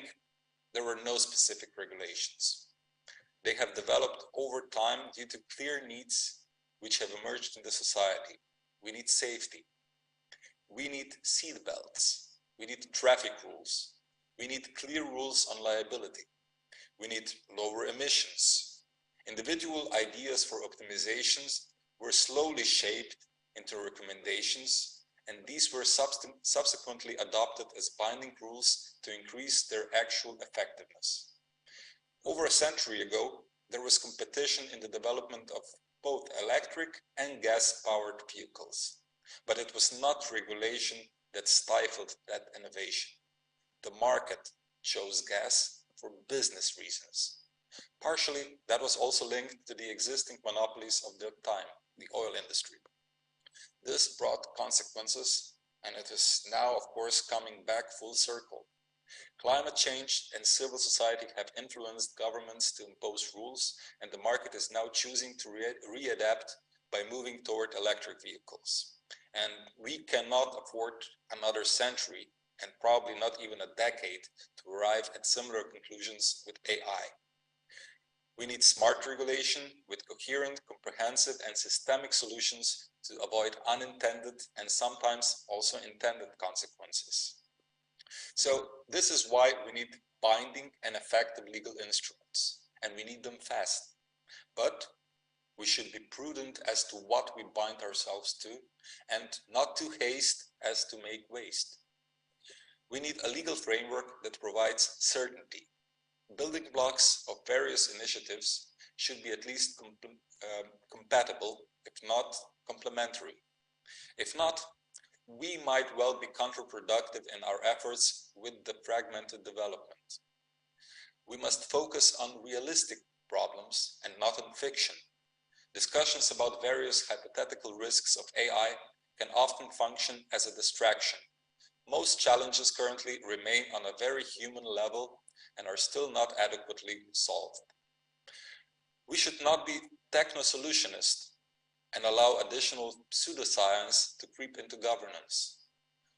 there were no specific regulations. They have developed over time due to clear needs which have emerged in the society. We need safety. We need seat belts. We need traffic rules. We need clear rules on liability. We need lower emissions. Individual ideas for optimizations were slowly shaped into recommendations, and these were subsequently adopted as binding rules to increase their actual effectiveness. Over a century ago, there was competition in the development of both electric and gas-powered vehicles, but it was not regulation that stifled that innovation. The market chose gas for business reasons. Partially, that was also linked to the existing monopolies of the time, the oil industry. This brought consequences, and it is now, of course, coming back full circle. Climate change and civil society have influenced governments to impose rules, and the market is now choosing to readapt by moving toward electric vehicles. And we cannot afford another century, and probably not even a decade, to arrive at similar conclusions with AI. We need smart regulation with coherent, comprehensive, and systemic solutions to avoid unintended and sometimes also intended consequences. So this is why we need binding and effective legal instruments, and we need them fast. But we should be prudent as to what we bind ourselves to, and not too hasty as to make waste. We need a legal framework that provides certainty. Building blocks of various initiatives should be at least compatible, if not complementary. If not, we might well be counterproductive in our efforts with the fragmented development. We must focus on realistic problems and not on fiction. Discussions about various hypothetical risks of AI can often function as a distraction. Most challenges currently remain on a very human level and are still not adequately solved. We should not be techno-solutionist and allow additional pseudoscience to creep into governance.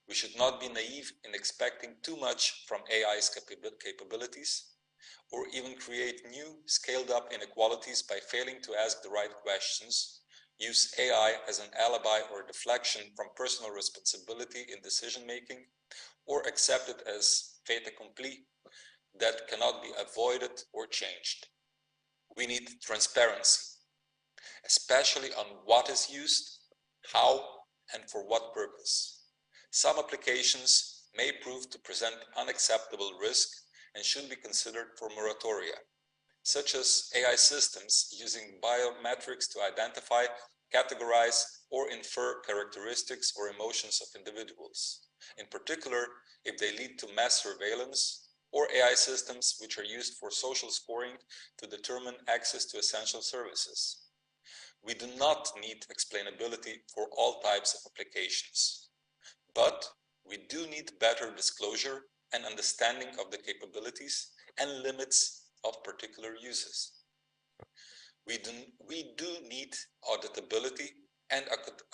We should not be naive in expecting too much from AI's capabilities, or even create new scaled-up inequalities by failing to ask the right questions, use AI as an alibi or deflection from personal responsibility in decision-making, or accept it as fait accompli that cannot be avoided or changed. We need transparency, especially on what is used, how, and for what purpose. Some applications may prove to present unacceptable risk and should be considered for moratoria, such as AI systems using biometrics to identify categorize or infer characteristics or emotions of individuals, in particular if they lead to mass surveillance, or AI systems which are used for social scoring to determine access to essential services. We do not need explainability for all types of applications, but we do need better disclosure and understanding of the capabilities and limits of particular uses. We do need auditability and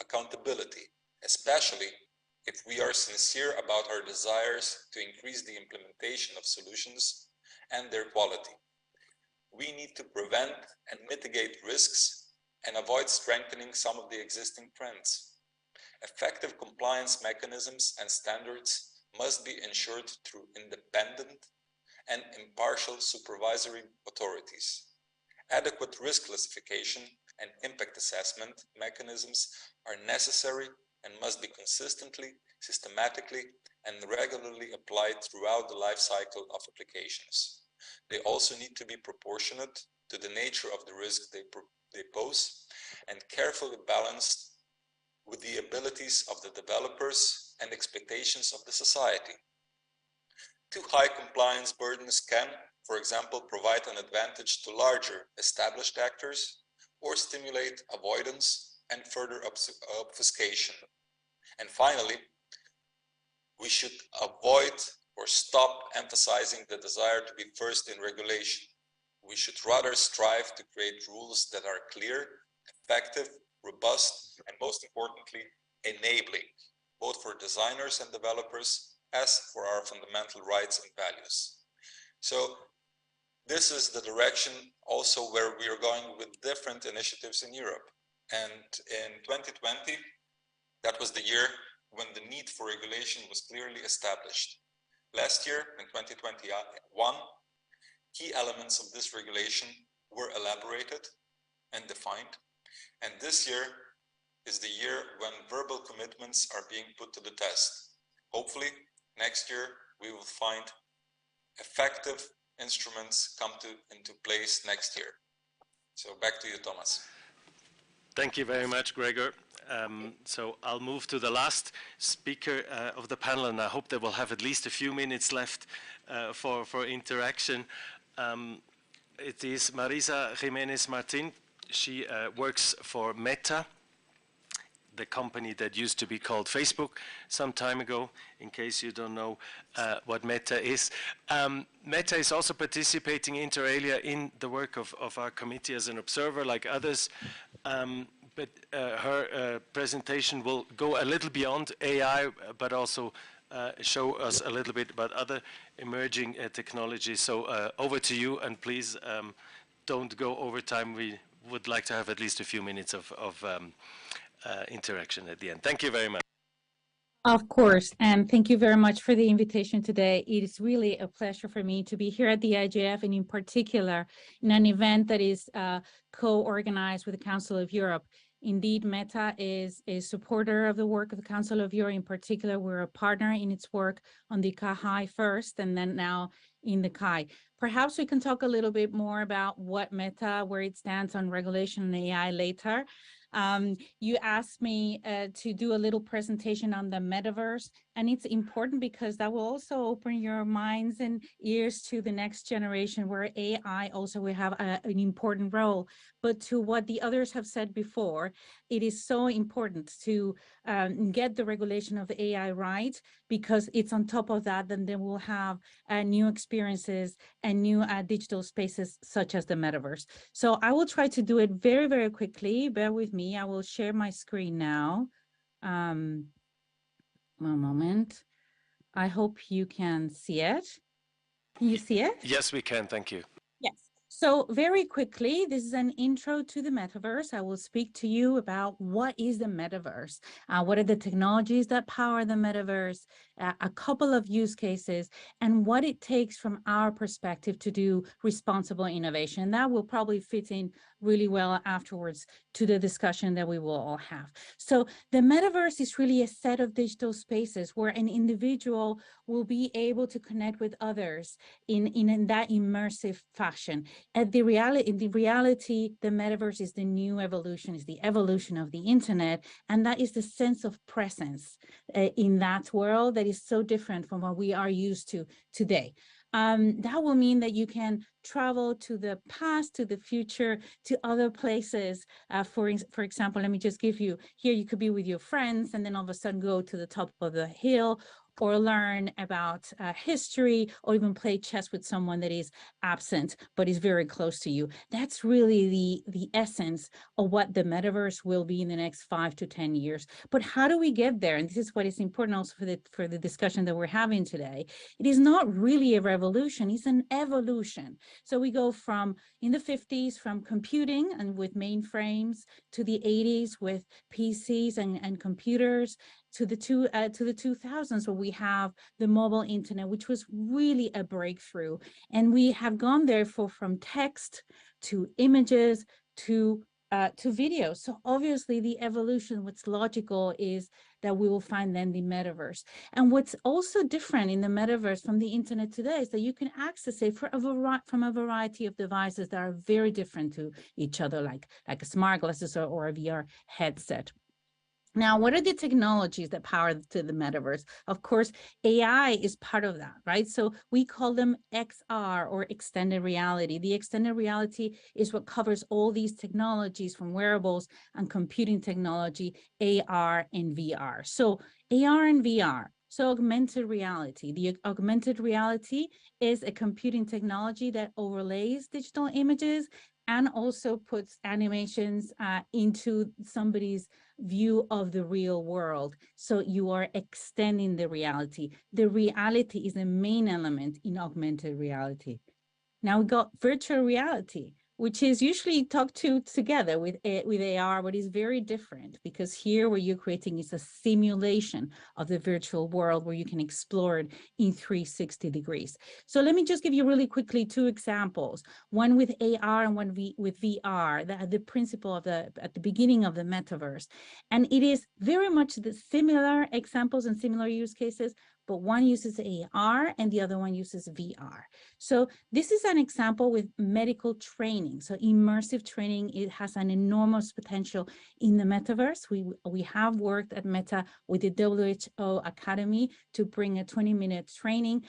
accountability, especially if we are sincere about our desires to increase the implementation of solutions and their quality. We need to prevent and mitigate risks and avoid strengthening some of the existing trends. Effective compliance mechanisms and standards must be ensured through independent and impartial supervisory authorities. Adequate risk classification and impact assessment mechanisms are necessary and must be consistently, systematically, and regularly applied throughout the life cycle of applications. They also need to be proportionate to the nature of the risk they pose and carefully balanced with the abilities of the developers and expectations of the society. Too high compliance burdens can, for example, provide an advantage to larger established actors or stimulate avoidance and further obfuscation. And finally, we should avoid or stop emphasizing the desire to be first in regulation. We should rather strive to create rules that are clear, effective, robust, and most importantly, enabling, both for designers and developers, as for our fundamental rights and values. So this is the direction also where we are going with different initiatives in Europe. And in 2020, that was the year when the need for regulation was clearly established. Last year, in 2021, key elements of this regulation were elaborated and defined. And this year is the year when verbal commitments are being put to the test. Hopefully, next year, we will find effective instruments come into place next year. So back to you, Thomas. Thank you very much, Gregor. So I'll move to the last speaker of the panel, and I hope they will have at least a few minutes left for interaction. It is Marisa Jimenez Martin. She works for Meta, the company that used to be called Facebook some time ago, in case you don't know what Meta is. Meta is also participating inter alia in the work of our committee as an observer like others. But her presentation will go a little beyond AI, but also show us a little bit about other emerging technologies. So over to you, and please don't go over time. We would like to have at least a few minutes of interaction at the end. Thank you very much. Of course, and thank you very much for the invitation today. It is really a pleasure for me to be here at the IGF, and in particular in an event that is co-organized with the Council of Europe. Indeed, Meta is a supporter of the work of the Council of Europe. In particular, we're a partner in its work on the KAI first, and then now in the KAI. Perhaps we can talk a little bit more about what Meta, where it stands on regulation and AI later. You asked me to do a little presentation on the metaverse, and it's important because that will also open your minds and ears to the next generation where AI also will have an important role. But to what the others have said before, it is so important to get the regulation of the AI right, because it's on top of that, then we'll have new experiences and new digital spaces such as the metaverse. So I will try to do it very, very quickly. Bear with me. I will share my screen now. One moment. I hope you can see it. Can you see it? Yes, we can. Thank you. Yes. So very quickly, this is an intro to the metaverse. I will speak to you about what is the metaverse, what are the technologies that power the metaverse, a couple of use cases, and what it takes from our perspective to do responsible innovation. That will probably fit in really well afterwards to the discussion that we will all have. So the metaverse is really a set of digital spaces where an individual will be able to connect with others in that immersive fashion. In the reality, the metaverse is the new evolution, is the evolution of the internet, and that is the sense of presence in that world that is so different from what we are used to today. That will mean that you can travel to the past, to the future, to other places. For example, let me just give you, here you could be with your friends and then all of a sudden go to the top of the hill, or learn about history, or even play chess with someone that is absent but is very close to you. That's really the essence of what the metaverse will be in the next 5 to 10 years. But how do we get there? And this is what is important also for the discussion that we're having today. It is not really a revolution, it's an evolution. So we go from, in the 50s, from computing and with mainframes, to the 80s with PCs and computers, to the 2000s, where we have the mobile internet, which was really a breakthrough. And we have gone therefore from text to images to video. So obviously the evolution, what's logical is that we will find then the metaverse. And what's also different in the metaverse from the internet today is that you can access it from a variety of devices that are very different to each other, like a smart glasses or a VR headset. Now, what are the technologies that power to the metaverse? Of course, AI is part of that, right? So we call them XR, or extended reality. The extended reality is what covers all these technologies, from wearables and computing technology, AR and VR. So AR and VR. So augmented reality. The augmented reality is a computing technology that overlays digital images and also puts animations into somebody's view of the real world. So you are extending the reality. The reality is the main element in augmented reality. Now we got virtual reality, which is usually talked to together with AR, but is very different, because here what you're creating is a simulation of the virtual world where you can explore it in 360 degrees. So let me just give you really quickly 2 examples, one with AR and one with VR, the principle of at the beginning of the metaverse. And it is very much the similar examples and similar use cases, but one uses AR and the other one uses VR. So this is an example with medical training. So immersive training, it has an enormous potential in the metaverse. We have worked at Meta with the WHO Academy to bring a 20-minute training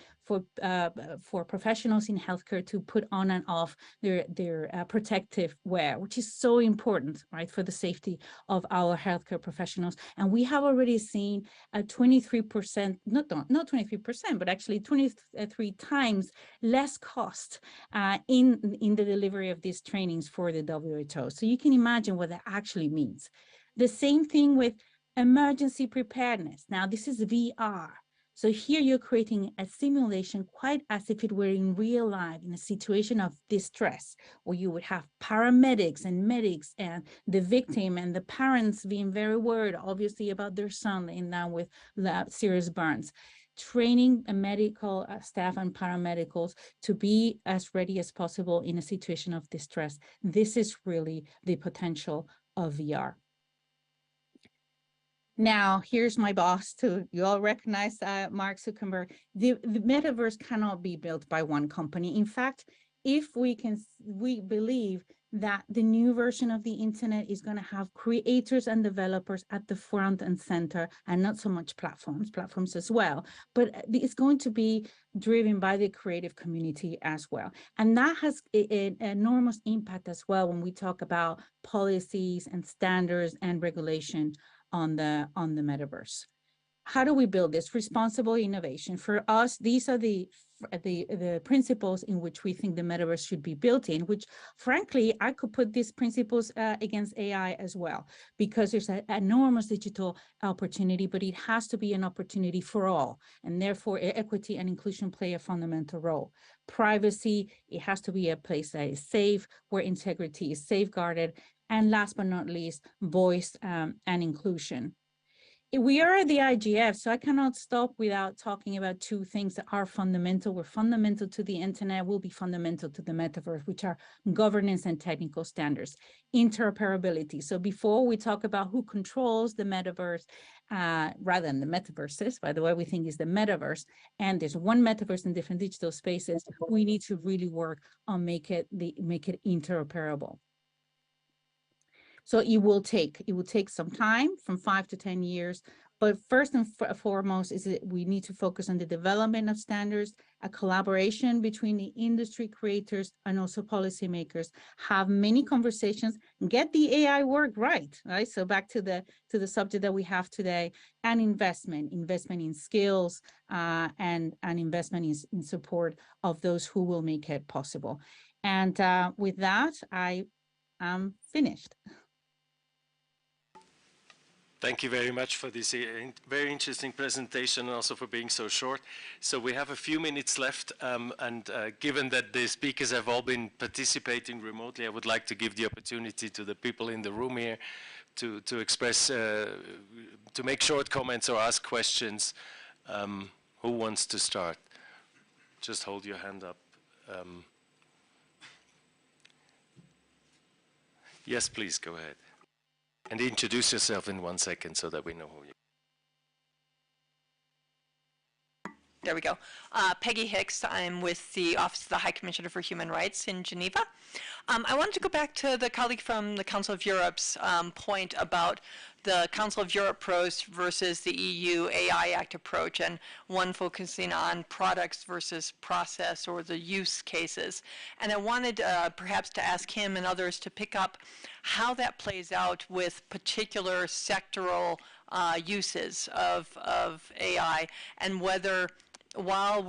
for professionals in healthcare to put on and off their protective wear, which is so important, right, for the safety of our healthcare professionals. And we have already seen a 23%, not 23%, but actually 23 times less cost in the delivery of these trainings for the WHO. So you can imagine what that actually means. The same thing with emergency preparedness. Now, this is VR. So here you're creating a simulation quite as if it were in real life, in a situation of distress, where you would have paramedics and medics and the victim and the parents being very worried, obviously, about their son laying down with serious burns. Training a medical staff and paramedicals to be as ready as possible in a situation of distress. This is really the potential of VR. Now, here's my boss too. You all recognize Mark Zuckerberg. The metaverse cannot be built by one company. In fact, if we believe that the new version of the internet is going to have creators and developers at the front and center, and not so much platforms as well, but it's going to be driven by the creative community as well. And that has an enormous impact as well when we talk about policies and standards and regulation on the metaverse. How do we build this? Responsible innovation. For us, these are the principles in which we think the metaverse should be built in, which frankly, I could put these principles against AI as well, because there's an enormous digital opportunity, but it has to be an opportunity for all. And therefore, equity and inclusion play a fundamental role. Privacy, it has to be a place that is safe, where integrity is safeguarded. And last but not least, voice and inclusion. We are at the IGF, so I cannot stop without talking about two things that are fundamental. We're fundamental to the internet, will be fundamental to the metaverse, which are governance and technical standards, interoperability. So before we talk about who controls the metaverse, rather than the metaverses, by the way, we think is the metaverse, and there's one metaverse in different digital spaces, we need to really work on make it interoperable. So it will take some time, from 5 to 10 years. But first and foremost is that we need to focus on the development of standards, a collaboration between the industry creators and also policymakers, have many conversations, get the AI work right? So back to the subject that we have today, and investment in skills, and investment in support of those who will make it possible. And with that, I am finished. Thank you very much for this very interesting presentation, and also for being so short. So we have a few minutes left, and given that the speakers have all been participating remotely, I would like to give the opportunity to the people in the room here to express, to make short comments or ask questions. Who wants to start? Just hold your hand up. Yes, please, go ahead. And introduce yourself in 1 second so that we know who you are. There we go. Peggy Hicks. I'm with the Office of the High Commissioner for Human Rights in Geneva. I wanted to go back to the colleague from the Council of Europe's point about the Council of Europe approach versus the EU AI Act approach, and one focusing on products versus process or the use cases. And I wanted perhaps to ask him and others to pick up how that plays out with particular sectoral uses of AI, and whether, while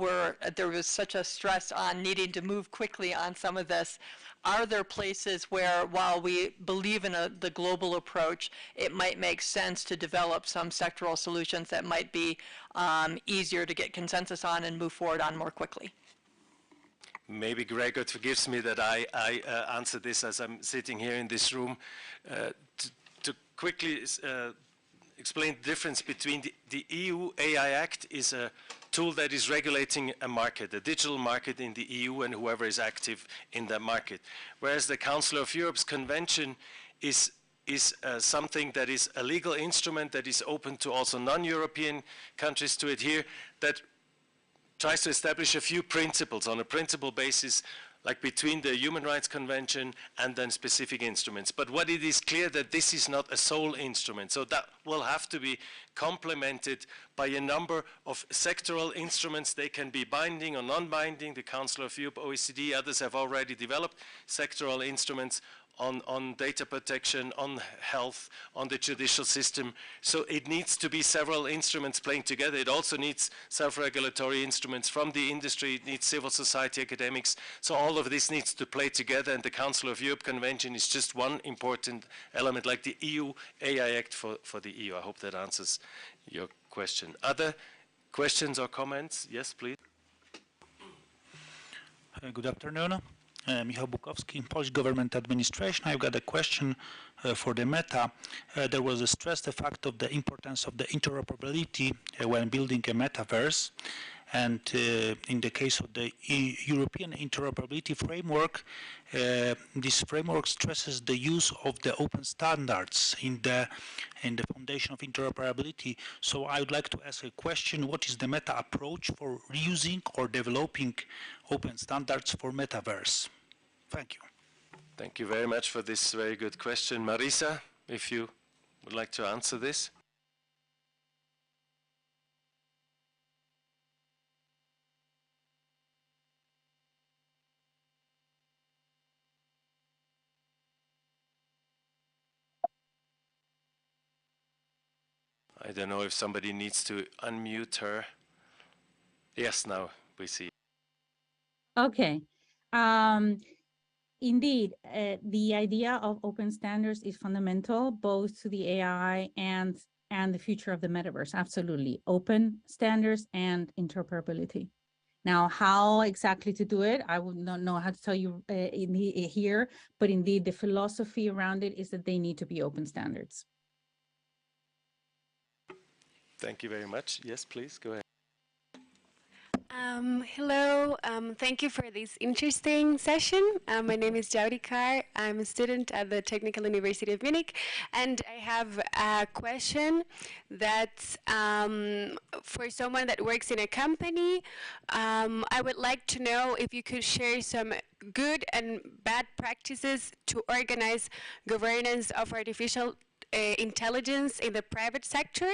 there was such a stress on needing to move quickly on some of this, are there places where, while we believe in the global approach, it might make sense to develop some sectoral solutions that might be easier to get consensus on and move forward on more quickly? Maybe Gregor forgives me that I answer this as I'm sitting here in this room. To quickly explain the difference between the EU AI Act is a tool that is regulating a market, a digital market in the EU, and whoever is active in that market. Whereas the Council of Europe's convention is something that is a legal instrument that is open to also non-European countries to adhere, that tries to establish a few principles on a principle basis, like between the Human Rights Convention and then specific instruments. But what it is clear that this is not a sole instrument. So that will have to be complemented by a number of sectoral instruments. They can be binding or non-binding. The Council of Europe, OECD, others have already developed sectoral instruments on data protection, on health, on the judicial system. So it needs to be several instruments playing together. It also needs self-regulatory instruments from the industry. It needs civil society, academics. So all of this needs to play together, and the Council of Europe Convention is just one important element, like the EU AI Act for the EU. I hope that answers your question. Other questions or comments? Yes, please. Good afternoon. Michał Bukowski, Polish Government Administration. I've got a question for the Meta. There was stressed the fact of the importance of the interoperability when building a metaverse. And in the case of the European interoperability framework, this framework stresses the use of the open standards in the foundation of interoperability. So I would like to ask a question: what is the Meta approach for reusing or developing open standards for metaverse? Thank you. Thank you very much for this very good question. Marisa, if you would like to answer this. I don't know if somebody needs to unmute her. Yes, now we see. Okay. Indeed, the idea of open standards is fundamental both to the AI and the future of the metaverse. Absolutely. Open standards and interoperability. Now, how exactly to do it, I would not know how to tell you here, but indeed the philosophy around it is that they need to be open standards. Thank you very much. Yes, please, go ahead. Hello, thank you for this interesting session. My name is Jowdy Carr. I'm a student at the Technical University of Munich, and I have a question that's for someone that works in a company. I would like to know if you could share some good and bad practices to organize governance of artificial intelligence in the private sector.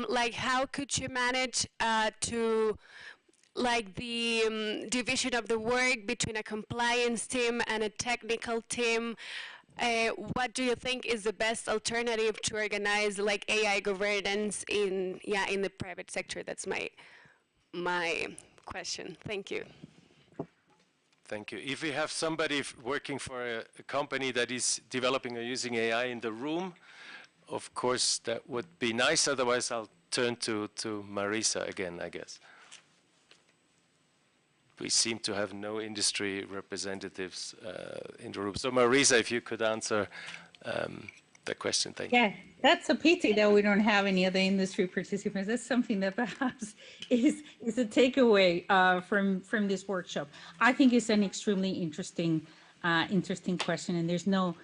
Like how could you manage to like the division of the work between a compliance team and a technical team? What do you think is the best alternative to organize like AI governance in the private sector? That's my question. Thank you. Thank you. If we have somebody working for a company that is developing or using AI in the room, of course that would be nice. Otherwise, I'll turn to Marisa again, I guess. We seem to have no industry representatives in the room. So Marisa, if you could answer the question, thank you. Yeah, that's a pity that we don't have any other industry participants. That's something that perhaps is a takeaway from this workshop. I think it's an extremely interesting question, and there's no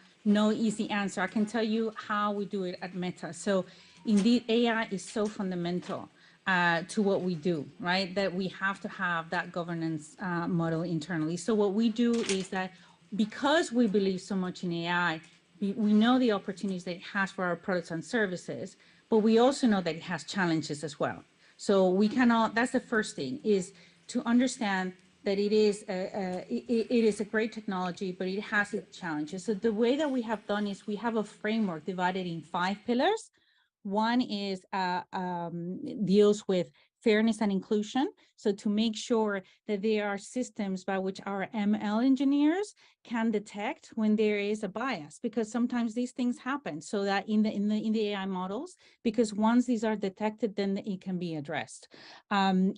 easy answer. I can tell you how we do it at Meta. So indeed, AI is so fundamental to what we do, right? That we have to have that governance model internally. So what we do is that because we believe so much in AI, we know the opportunities that it has for our products and services, but we also know that it has challenges as well. So we cannot, that's the first thing, is to understand that it is a great technology, but it has its challenges. So the way that we have done is we have a framework divided in 5 pillars. One is deals with fairness and inclusion. So to make sure that there are systems by which our ML engineers can detect when there is a bias, because sometimes these things happen. So that in the AI models, because once these are detected, then it can be addressed.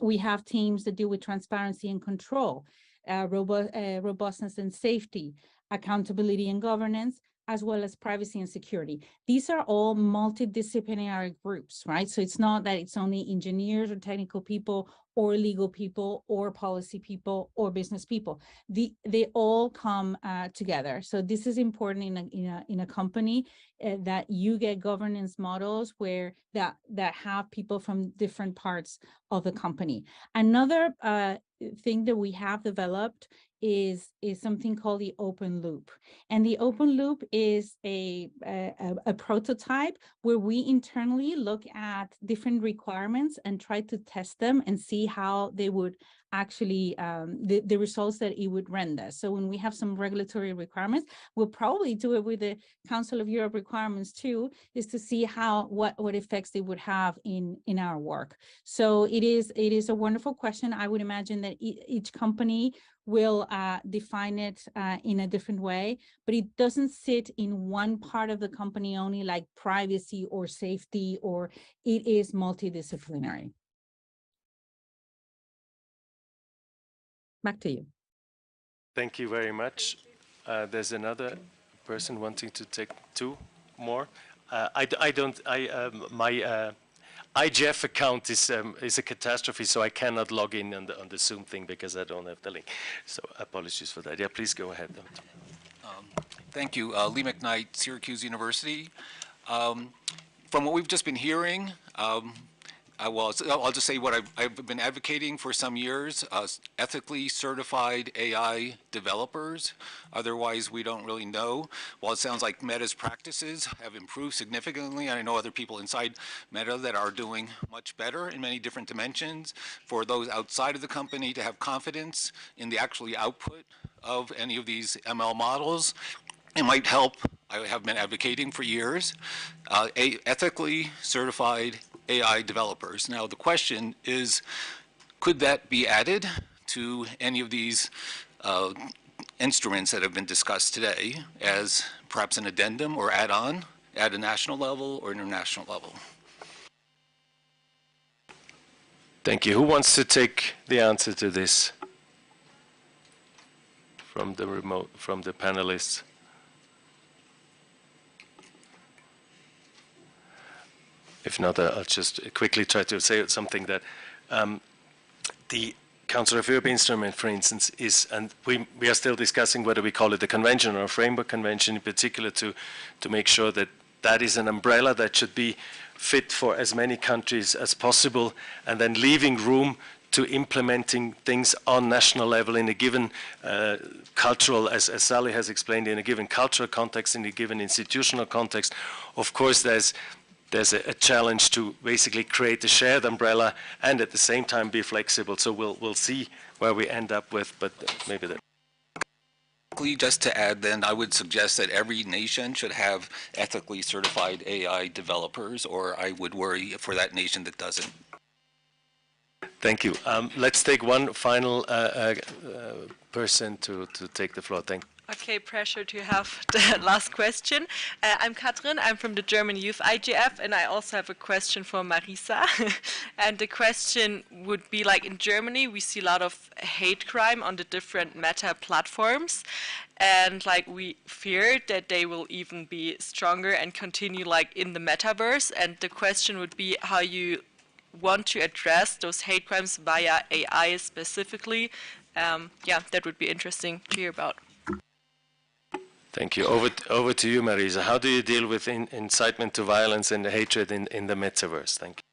We have teams that deal with transparency and control, robustness and safety, accountability and governance, as well as privacy and security. These are all multidisciplinary groups, right? So it's not that it's only engineers or technical people or legal people or policy people or business people. They all come together. So this is important in a company that you get governance models where that have people from different parts of the company. Another thing that we have developed is something called the open loop. And the open loop is a prototype where we internally look at different requirements and try to test them and see how they would actually, the results that it would render. So when we have some regulatory requirements, we'll probably do it with the Council of Europe requirements too, is to see what effects they would have in our work. So it is a wonderful question. I would imagine that each company will define it in a different way, but it doesn't sit in one part of the company only, like privacy or safety, or it is multidisciplinary. Back to you. Thank you very much. There's another person wanting to take 2 more. My IGF account is a catastrophe, so I cannot log in on the Zoom thing because I don't have the link. So apologies for that. Yeah, please go ahead. Thank you. Lee McKnight, Syracuse University. From what we've just been hearing, I'll just say what I've been advocating for some years, ethically certified AI developers. Otherwise, we don't really know. While it sounds like Meta's practices have improved significantly, and I know other people inside Meta that are doing much better in many different dimensions, for those outside of the company to have confidence in the actually output of any of these ML models, it might help. I have been advocating for years, ethically certified AI developers. Now the question is, could that be added to any of these instruments that have been discussed today as perhaps an addendum or add-on at a national level or international level? Thank you. Who wants to take the answer to this from the panelists? If not, I'll just quickly try to say something that the Council of Europe instrument, for instance, is, and we are still discussing whether we call it a convention or a framework convention in particular to make sure that that is an umbrella that should be fit for as many countries as possible, and then leaving room to implementing things on national level in a given cultural, as Sally has explained, in a given cultural context, in a given institutional context. Of course, there's a challenge to basically create a shared umbrella and at the same time be flexible. So we'll see where we end up with, but maybe that. Just to add then, I would suggest that every nation should have ethically certified AI developers, or I would worry for that nation that doesn't. Thank you. Let's take one final person to take the floor. Thank you. Okay, pressure to have the last question. I'm Katrin, I'm from the German Youth IGF, and I also have a question for Marisa. And the question would be, like, in Germany, we see a lot of hate crime on the different meta platforms, and like we fear that they will even be stronger and continue like in the metaverse. And the question would be how you want to address those hate crimes via AI specifically. Yeah, that would be interesting to hear about. Thank you. Over to you, Marisa. How do you deal with incitement to violence and hatred in the metaverse? Thank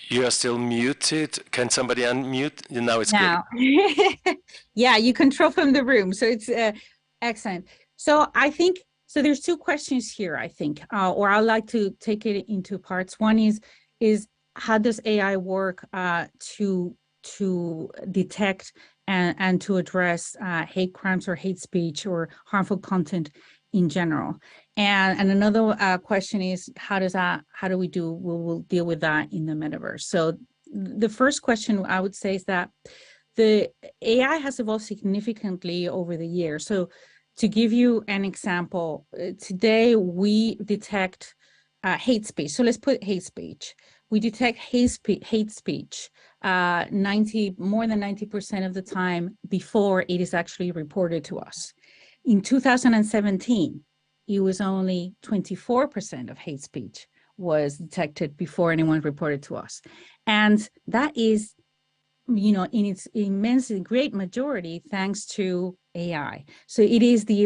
you. You are still muted. Can somebody unmute? Now it's good. Yeah, you control from the room, so it's excellent. So I think, so there's two questions here, I think, or I'd like to take it into parts. One is how does AI work to detect and to address hate crimes or hate speech or harmful content in general? And another question is we'll deal with that in the metaverse. So the first question I would say is that the AI has evolved significantly over the years. So to give you an example, today we detect hate speech. So let's put hate speech. We detect hate speech more than 90% of the time before it is actually reported to us. In 2017, it was only 24% of hate speech was detected before anyone reported to us. And that is, in its immensely great majority, thanks to AI. So it is the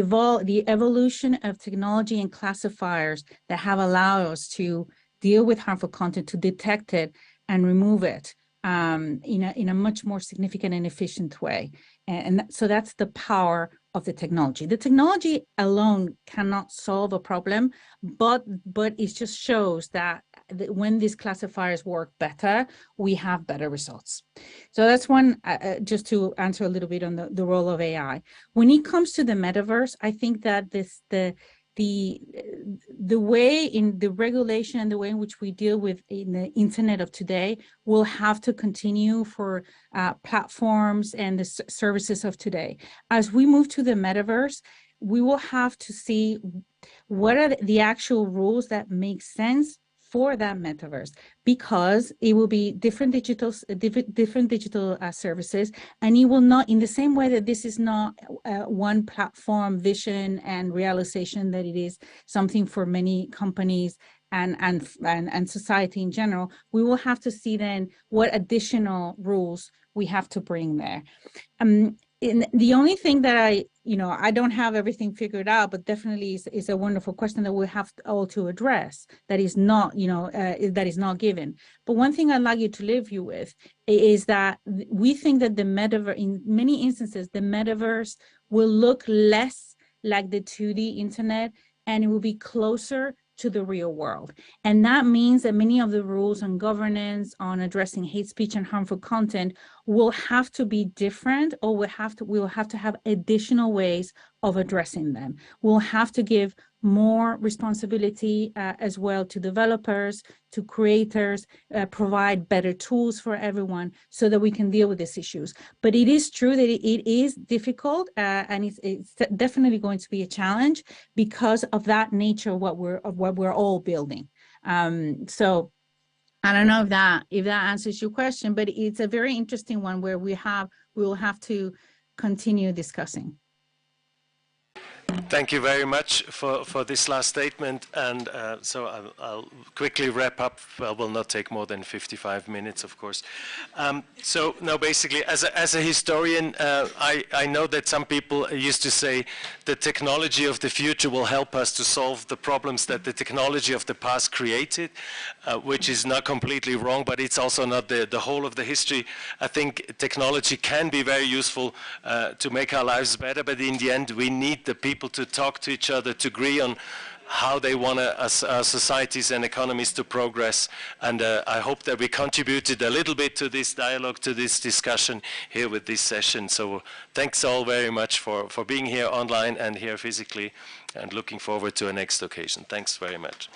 evolution of technology and classifiers that have allowed us to deal with harmful content, to detect it and remove it in a much more significant and efficient way. And so that's the power of the technology. The technology alone cannot solve a problem, but it just shows that when these classifiers work better, we have better results. So that's one, just to answer a little bit on the role of AI. When it comes to the metaverse, I think that the way in the regulation and the way in which we deal with in the internet of today will have to continue for platforms and the services of today. As we move to the metaverse, we will have to see what are the actual rules that make sense for that metaverse, because it will be different digital services, and it will not, in the same way that this is not one platform vision and realization, that it is something for many companies and society in general. We will have to see then what additional rules we have to bring there. The only thing that I don't have everything figured out, but definitely is a wonderful question that we have all to address. That is not, that is not given. But one thing I'd like you to leave you with is that we think that the metaverse, in many instances, the metaverse will look less like the 2D internet, and it will be closer to the real world. And that means that many of the rules on governance, on addressing hate speech and harmful content will have to be different, or we'll have to have additional ways of addressing them. We'll have to give more responsibility as well to developers, to creators, provide better tools for everyone so that we can deal with these issues. But it is true that it is difficult, and it's definitely going to be a challenge because of that nature of what we're all building. So I don't know if that answers your question, but it's a very interesting one where we will have to continue discussing. Thank you very much for this last statement. And so I'll quickly wrap up. Well, will not take more than 55 minutes, of course. So no, basically, as a historian, I know that some people used to say the technology of the future will help us to solve the problems that the technology of the past created, which is not completely wrong, but it's also not the whole of the history. I think technology can be very useful to make our lives better, but in the end, we need the people to talk to each other, to agree on how they want our societies and economies to progress. And I hope that we contributed a little bit to this dialogue, to this discussion here with this session. So thanks all very much for being here online and here physically, and looking forward to a next occasion. Thanks very much.